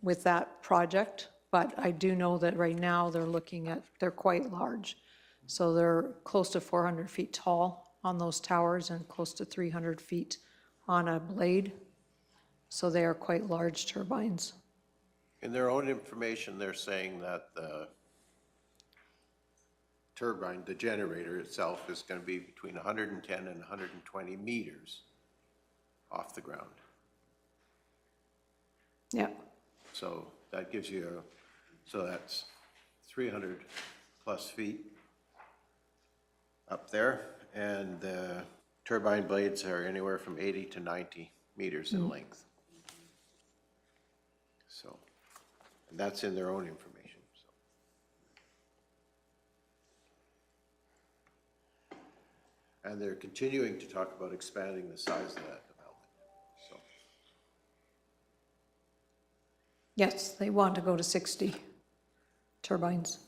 Speaker 16: with that project, but I do know that right now they're quite large. So they're close to 400 feet tall on those towers and close to 300 feet on a blade. So they are quite large turbines.
Speaker 1: in their own information, they're saying that the turbine, the generator itself is going to be between 110 and 120 meters off the ground.
Speaker 16: Yeah.
Speaker 1: So that gives you, so that's 300 plus feet up there, and the turbine blades are anywhere from 80 to 90 meters in length. So, and that's in their own information, so. And they're continuing to talk about expanding the size of that development, so.
Speaker 16: Yes, they want to go to 60 turbines.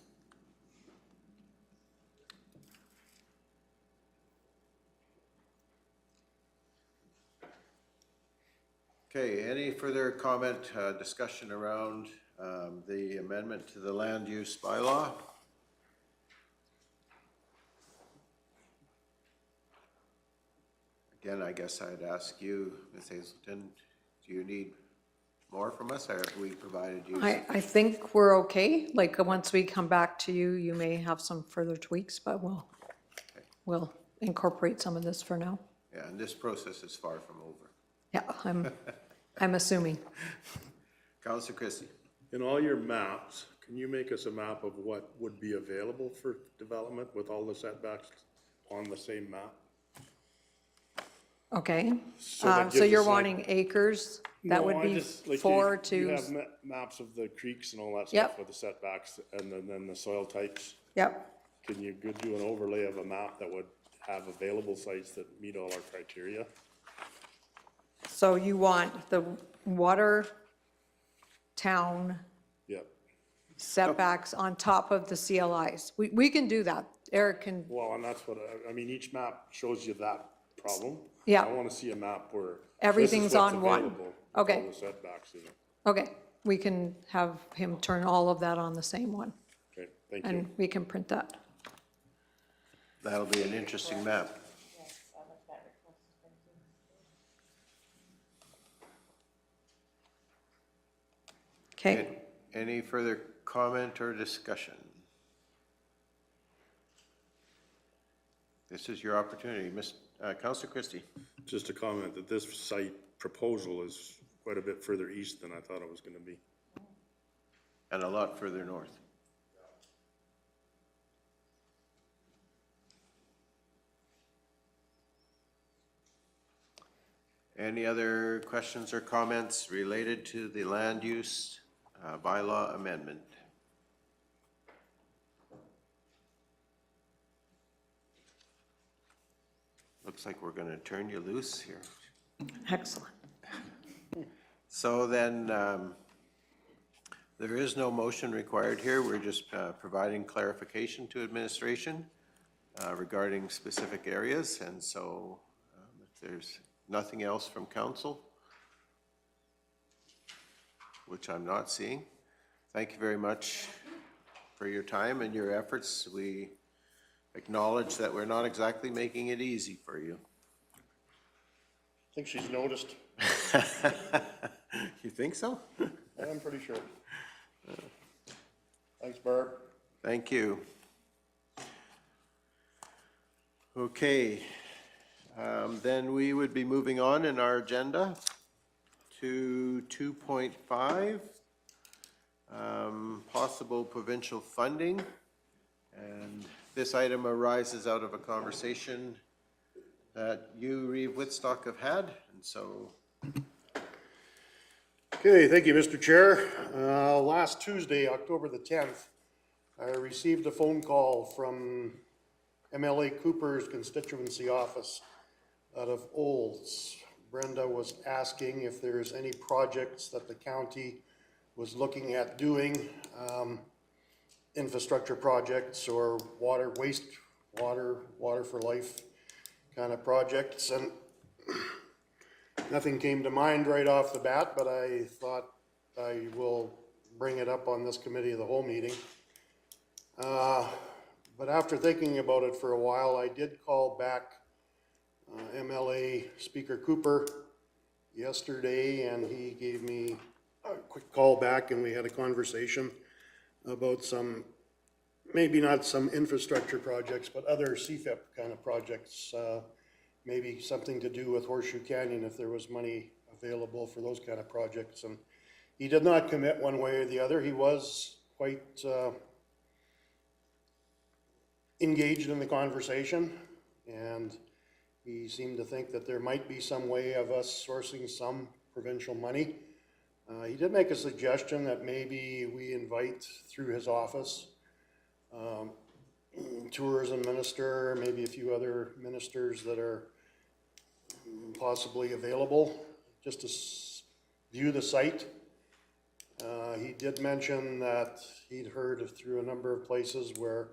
Speaker 1: Okay, any further comment, discussion around the amendment to the land use bylaw? Again, I guess I'd ask you, Ms. Hazelton, do you need more from us, or have we provided you?
Speaker 16: I think we're okay. Like, once we come back to you, you may have some further tweaks, but we'll incorporate some of this for now.
Speaker 1: Yeah, and this process is far from over.
Speaker 16: Yeah, I'm assuming.
Speaker 1: Councilor Christie.
Speaker 2: In all your maps, can you make us a map of what would be available for development with all the setbacks on the same map?
Speaker 16: Okay,
Speaker 2: that
Speaker 16: so
Speaker 2: gives
Speaker 16: you're
Speaker 2: us, like-
Speaker 16: wanting acres? That would be 4 to.
Speaker 2: You have maps of the creeks and all that
Speaker 16: Yep.
Speaker 2: stuff with the setbacks and then the soil types.
Speaker 16: Yep,
Speaker 2: Can you do an overlay of a map that would have available sites that meet all our criteria?
Speaker 16: so you want the water town
Speaker 2: Yep.
Speaker 16: setbacks on top of the CLIs. We can do that. Eric can,
Speaker 2: Well, and that's what, I mean, each map shows you that problem.
Speaker 16: Yeah.
Speaker 2: I want to see a map where.
Speaker 16: Everything's
Speaker 2: this is what's
Speaker 16: on one.
Speaker 2: available with
Speaker 16: Okay.
Speaker 2: all the setbacks in it.
Speaker 16: okay, we can have him turn all of that on the same one,
Speaker 2: Okay, thank you.
Speaker 16: and we can print that.
Speaker 1: That'll be an interesting map.
Speaker 16: Okay,
Speaker 1: Any further comment or discussion? This is your opportunity. Councilor Christie.
Speaker 2: Just a comment that this site proposal is quite a bit further east than I thought it was going to be.
Speaker 1: And a lot further north. Any other questions or comments related to the land use bylaw amendment? Looks like we're going to turn you loose here.
Speaker 16: excellent.
Speaker 1: So then, there is no motion required here. We're just providing clarification to administration regarding specific areas. And so if there's nothing else from council, which I'm not seeing, thank you very much for your time and your efforts. We acknowledge that we're not exactly making it easy for you.
Speaker 11: I think she's noticed.
Speaker 1: You think so?
Speaker 11: I'm pretty sure. Thanks, Barb.
Speaker 1: Thank you. Okay, then we would be moving on in our agenda to 2.5, possible provincial funding. And this item arises out of a conversation that you, Reeve Whitstock, have had, and so.
Speaker 11: Okay, thank you, Mr. Chair. Last Tuesday, October the 10th, I received a phone call from MLA Cooper's constituency office out of Olds. Brenda was asking if there's any projects that the county was looking at doing, infrastructure projects or water for life kind of projects, and nothing came to mind right off the bat, but I thought I will bring it up on this committee of the whole meeting. But after thinking about it for a while, I did call back MLA Speaker Cooper yesterday, and he gave me a quick call back, and we had a conversation about some maybe not some infrastructure projects, but other CFIP kind of projects. Maybe something to do with Horseshoe Canyon if there was money available for those kind of projects. And he did not commit one way or the other. He was quite engaged in the conversation, and he seemed to think that there might be some way of us sourcing some provincial money. He did make a suggestion that maybe we invite through his office tourism minister, maybe a few other ministers that are possibly available just to view the site. He did mention that he'd heard through a number of places where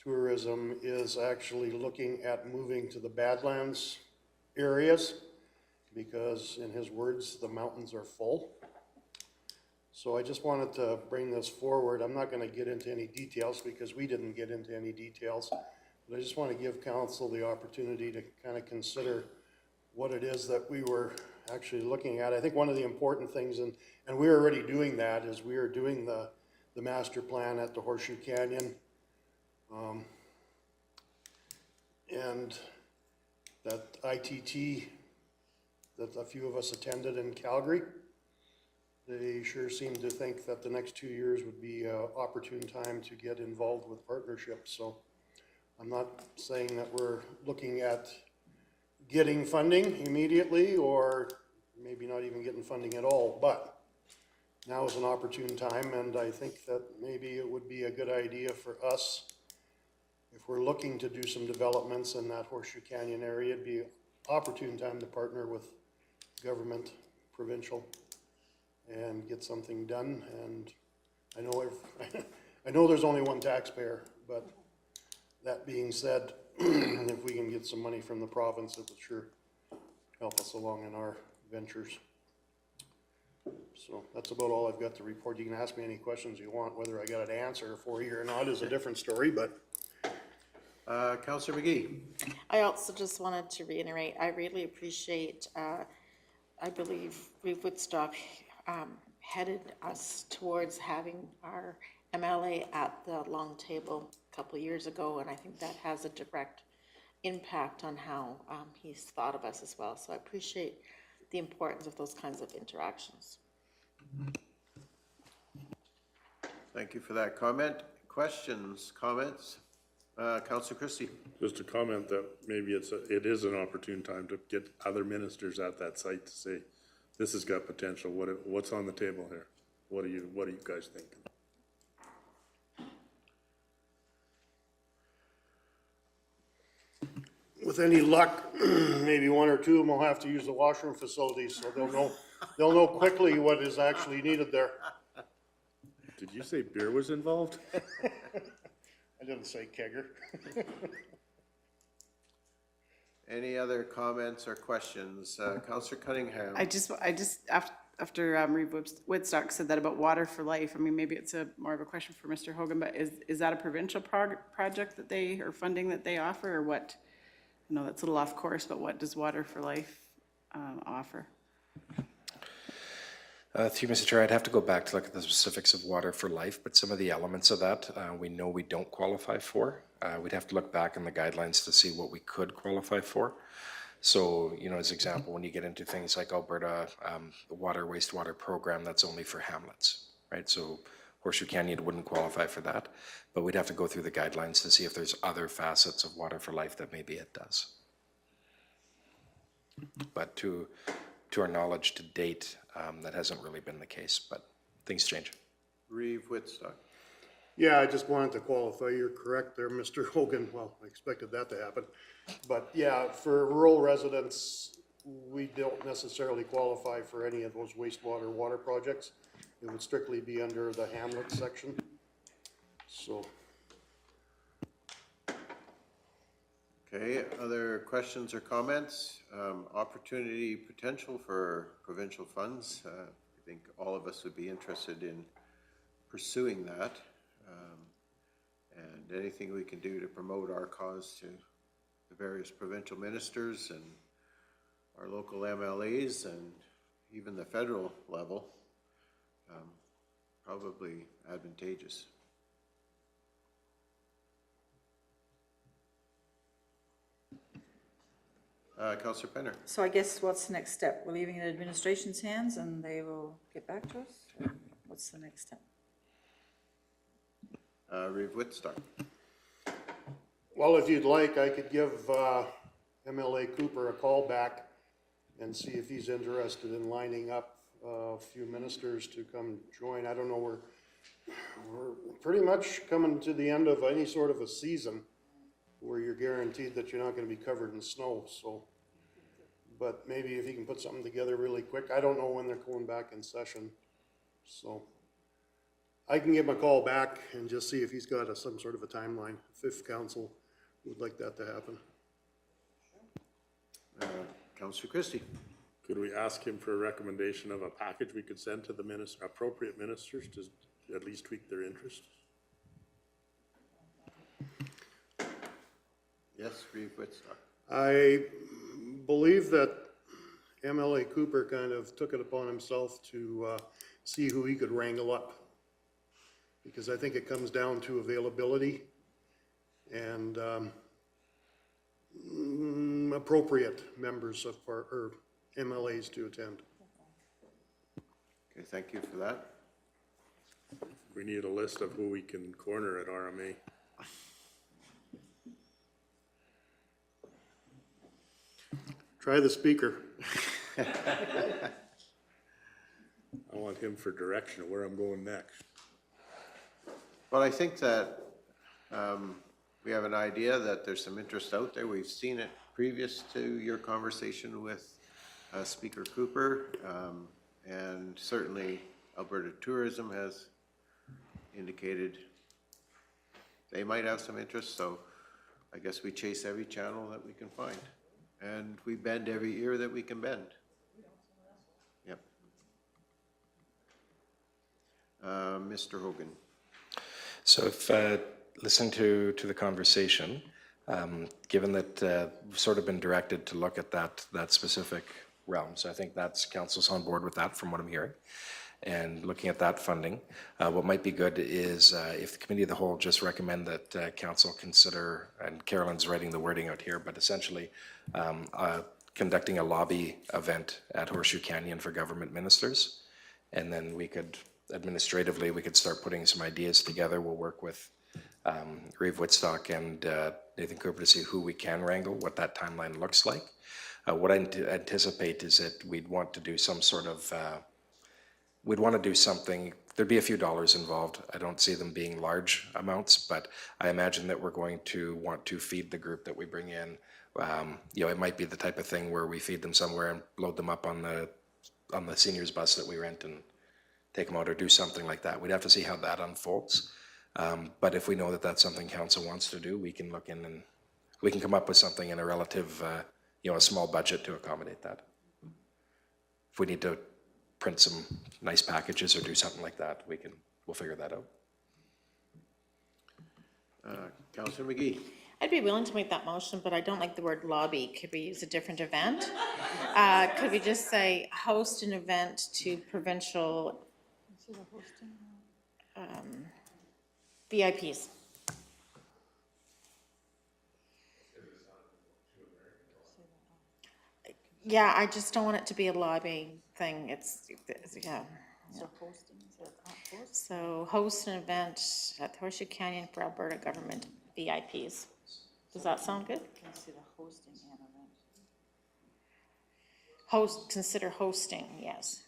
Speaker 11: tourism is actually looking at moving to the Badlands areas because, in his words, the mountains are full. So I just wanted to bring this forward. I'm not going to get into any details because we didn't get into any details, but I just want to give council the opportunity to kind of consider what it is that we were actually looking at. I think one of the important things, and we're already doing that, is we are doing the master plan at the Horseshoe Canyon. And that ITT that a few of us attended in Calgary, they sure seem to think that the next 2 years would be an opportune time to get involved with partnerships. So I'm not saying that we're looking at getting funding immediately or maybe not even getting funding at all, but now is an opportune time, and I think that maybe it would be a good idea for us, if we're looking to do some developments in that Horseshoe Canyon area, it'd be an opportune time to partner with government, provincial, and get something done. And I know there's only one taxpayer, but that being said, if we can get some money from the province, it would sure help us along in our ventures. So that's about all I've got to report. You can ask me any questions you want. Whether I got an answer for you or not is a different story, but.
Speaker 1: Councillor McGee.
Speaker 3: I also just wanted to reiterate, I really appreciate, I believe Reeve Woodstock headed us towards having our MLA at the long table a couple of years ago, and I think that has a direct impact on how he's thought of us as well. So I appreciate the importance of those kinds of interactions.
Speaker 1: Thank you for that comment. Questions, comments? Councillor Christie.
Speaker 2: Just a comment that maybe it is an opportune time to get other ministers at that site to say, this has got potential. What's on the table here? What are you guys thinking?
Speaker 11: With any luck, maybe one or two of them will have to use the washroom facilities, so they'll know quickly what is actually needed there.
Speaker 2: Did you say beer was involved?
Speaker 11: I didn't say kegger.
Speaker 1: Any other comments or questions? Councillor Cunningham.
Speaker 10: I just after Reeve Woodstock said that about Water for Life, I mean, maybe it's more of a question for Mr. Hogan, but is that a provincial project that they, or funding that they offer, or what? No, that's a little off course, but what does Water for Life offer?
Speaker 7: Through Mr. Chair, I'd have to go back to look at the specifics of Water for Life, but some of the elements of that we know we don't qualify for. We'd have to look back in the guidelines to see what we could qualify for. So, you know, as an example, when you get into things like Alberta, the water wastewater program, that's only for hamlets, right? So Horseshoe Canyon wouldn't qualify for that, but we'd have to go through the guidelines to see if there's other facets of Water for Life that maybe it does. But to our knowledge to date, that hasn't really been the case, but things change.
Speaker 1: Reeve Woodstock.
Speaker 11: Yeah, I just wanted to qualify. You're correct there, Mr. Hogan. Well, I expected that to happen. But yeah, for rural residents, we don't necessarily qualify for any of those water projects. It would strictly be under the hamlet section. So.
Speaker 1: Okay, other questions or comments? Opportunity potential for provincial funds. I think all of us would be interested in pursuing that. And anything we can do to promote our cause to the various provincial ministers and our local MLAs and even the federal level, probably advantageous. Counselor Penner.
Speaker 8: So I guess what's the next step? We're leaving it in administration's hands and they will get back to us? Or what's the next step?
Speaker 1: Reeve Whitstock.
Speaker 11: Well, if you'd like, I could give MLA Cooper a call back and see if he's interested in lining up a few ministers to come join. I don't know, we're pretty much coming to the end of any sort of a season where you're guaranteed that you're not gonna be covered in snow, so. But maybe if he can put something together really quick, I don't know when they're going back in session, so. I can give him a call back and just see if he's got some sort of a timeline, if council would like that to happen.
Speaker 1: Counselor Christie.
Speaker 2: Could we ask him for a recommendation of a package we could send to the appropriate ministers to at least tweak their interest?
Speaker 1: Yes, Reeve Whitstock.
Speaker 11: I believe that MLA Cooper kind of took it upon himself to see who he could wrangle up. Because I think it comes down to availability and appropriate members of or MLAs to attend.
Speaker 1: Okay, thank you for that.
Speaker 2: We need a list of who we can corner at RMA.
Speaker 11: Try the speaker.
Speaker 2: I want him for direction of where I'm going next.
Speaker 1: Well, I think that we have an idea that there's some interest out there. We've seen it previous to your conversation with Speaker Cooper, and certainly Alberta Tourism has indicated they might have some interest, so I guess we chase every channel that we can find, and we bend every ear that we can bend. Yep. Mr. Hogan.
Speaker 7: So if, listening to the conversation, given that we've sort of been directed to look at that specific realm, so I think that's council's on board with that from what I'm hearing, and looking at that funding, what might be good is if the committee of the whole just recommend that council consider, and Carolyn's writing the wording out here, but essentially conducting a lobby event at Horseshoe Canyon for government ministers, and then we could administratively, we could start putting some ideas together. We'll work with Reeve Whitstock and Nathan Cooper to see who we can wrangle, what that timeline looks like. What I anticipate is that we'd want to do some sort of, we'd want to do something, there'd be a few dollars involved. I don't see them being large amounts, but I imagine that we're going to want to feed the group that we bring in. You know, it might be the type of thing where we feed them somewhere and load them up on the seniors bus that we rent and take them out or do something like that. We'd have to see how that unfolds. But if we know that that's something council wants to do, we can look in and we can come up with something in a relative, you know, a small budget to accommodate that. If we need to print some nice packages or do something like that, we'll figure that out.
Speaker 1: Councillor McGee.
Speaker 3: I'd be willing to make that motion, but I don't like the word lobby. Could we use a different event? Could we just say host an event to provincial VIPs? Yeah, I just don't want it to be a lobbying thing. It's yeah.
Speaker 8: So hosting, is that not host?
Speaker 3: So host an event at Horseshoe Canyon for Alberta government VIPs. Does that sound good?
Speaker 8: Consider hosting an event.
Speaker 3: Consider hosting, yes.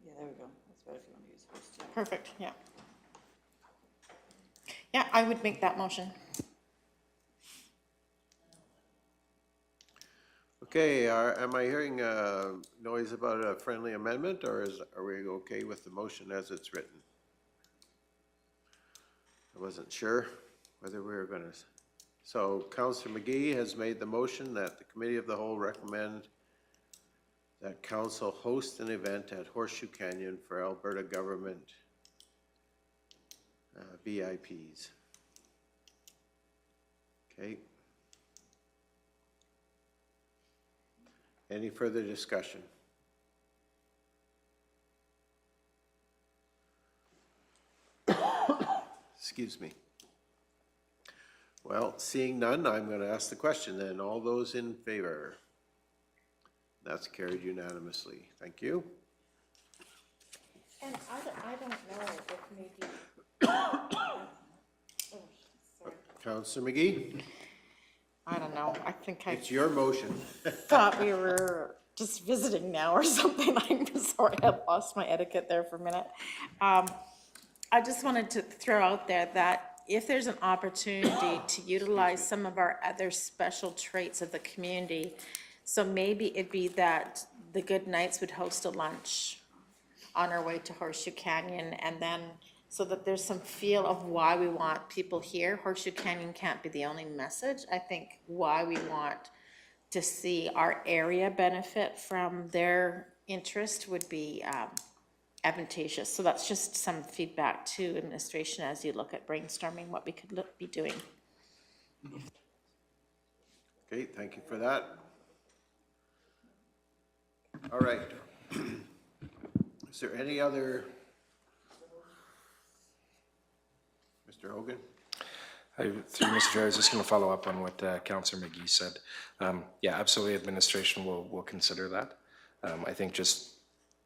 Speaker 8: Yeah, there we go. That's better if you want to use hosting.
Speaker 3: Perfect, yeah. Yeah, I would make that motion.
Speaker 1: Okay, am I hearing noise about a friendly amendment, or are we okay with the motion as it's written? I wasn't sure whether we were going to. So Councillor McGee has made the motion that the Committee of the Whole recommend that council host an event at Horseshoe Canyon for Alberta government VIPs. Okay. Any further discussion? Excuse me. Well, seeing none, I'm going to ask the question then. All those in favor? That's carried unanimously. Thank you.
Speaker 3: And I don't know if maybe.
Speaker 1: Counselor McGee,
Speaker 3: I don't know, I think I
Speaker 1: it's your motion.
Speaker 3: thought we were just visiting now or something. I'm sorry, I lost my etiquette there for a minute. I just wanted to throw out there that if there's an opportunity to utilize some of our other special traits of the community, so maybe it'd be that the Good Knights would host a lunch on our way to Horseshoe Canyon, and then so that there's some feel of why we want people here. Horseshoe Canyon can't be the only message. I think why we want to see our area benefit from their interest would be advantageous. So that's just some feedback to administration as you look at brainstorming what we could be doing.
Speaker 1: Okay, thank you for that. All right. Is there any other? Mr. Hogan?
Speaker 7: Through Mr. Chair, I was just going to follow up on what Councillor McGee said. Yeah, absolutely, administration will consider that. I think just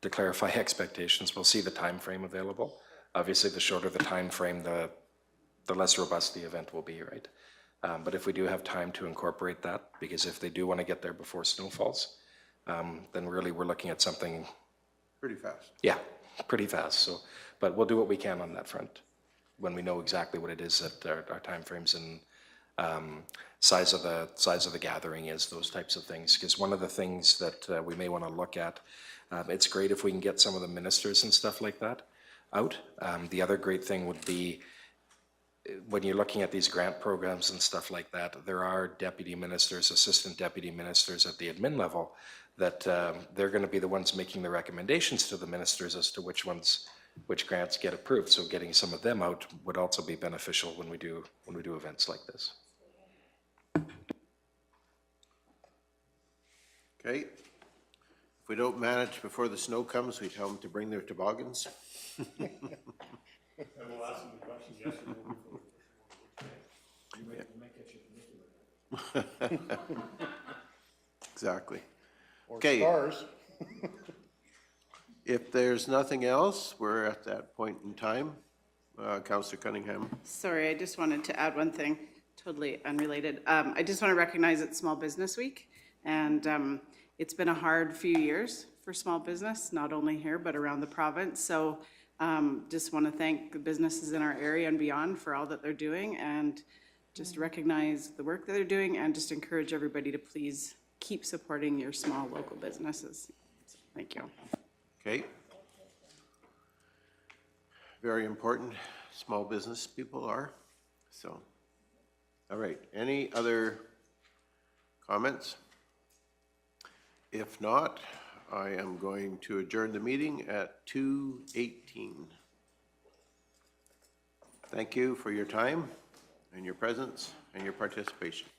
Speaker 7: to clarify expectations, we'll see the time frame available. Obviously, the shorter the time frame, the less robust the event will be, right? But if we do have time to incorporate that, because if they do want to get there before snow falls, then really we're looking at something.
Speaker 1: Pretty fast.
Speaker 7: Yeah, pretty fast. So, but we'll do what we can on that front when we know exactly what it is that our timeframes and size of the gathering is, those types of things. Because one of the things that we may want to look at, it's great if we can get some of the ministers and stuff like that out. The other great thing would be when you're looking at these grant programs and stuff like that, there are deputy ministers, assistant deputy ministers at the admin level that they're going to be the ones making the recommendations to the ministers as to which grants get approved. So getting some of them out would also be beneficial when we do events like this.
Speaker 1: Okay. If we don't manage before the snow comes, we tell them to bring their toboggans.
Speaker 2: And we'll ask them the question, yes or no, before.
Speaker 1: Exactly.
Speaker 11: Or
Speaker 1: Okay.
Speaker 11: stars.
Speaker 1: If there's nothing else, we're at that point in time. Councillor Cunningham.
Speaker 10: Sorry, I just wanted to add one thing, totally unrelated. I just want to recognize it's Small Business Week, and it's been a hard few years for small business, not only here, but around the province. So just want to thank the businesses in our area and beyond for all that they're doing, and just recognize the work that they're doing, and just encourage everybody to please keep supporting your small local businesses. Thank you.
Speaker 1: Okay. Very important, small business people are, so. All right, any other comments? If not, I am going to adjourn the meeting at 2:18. Thank you for your time and your presence and your participation.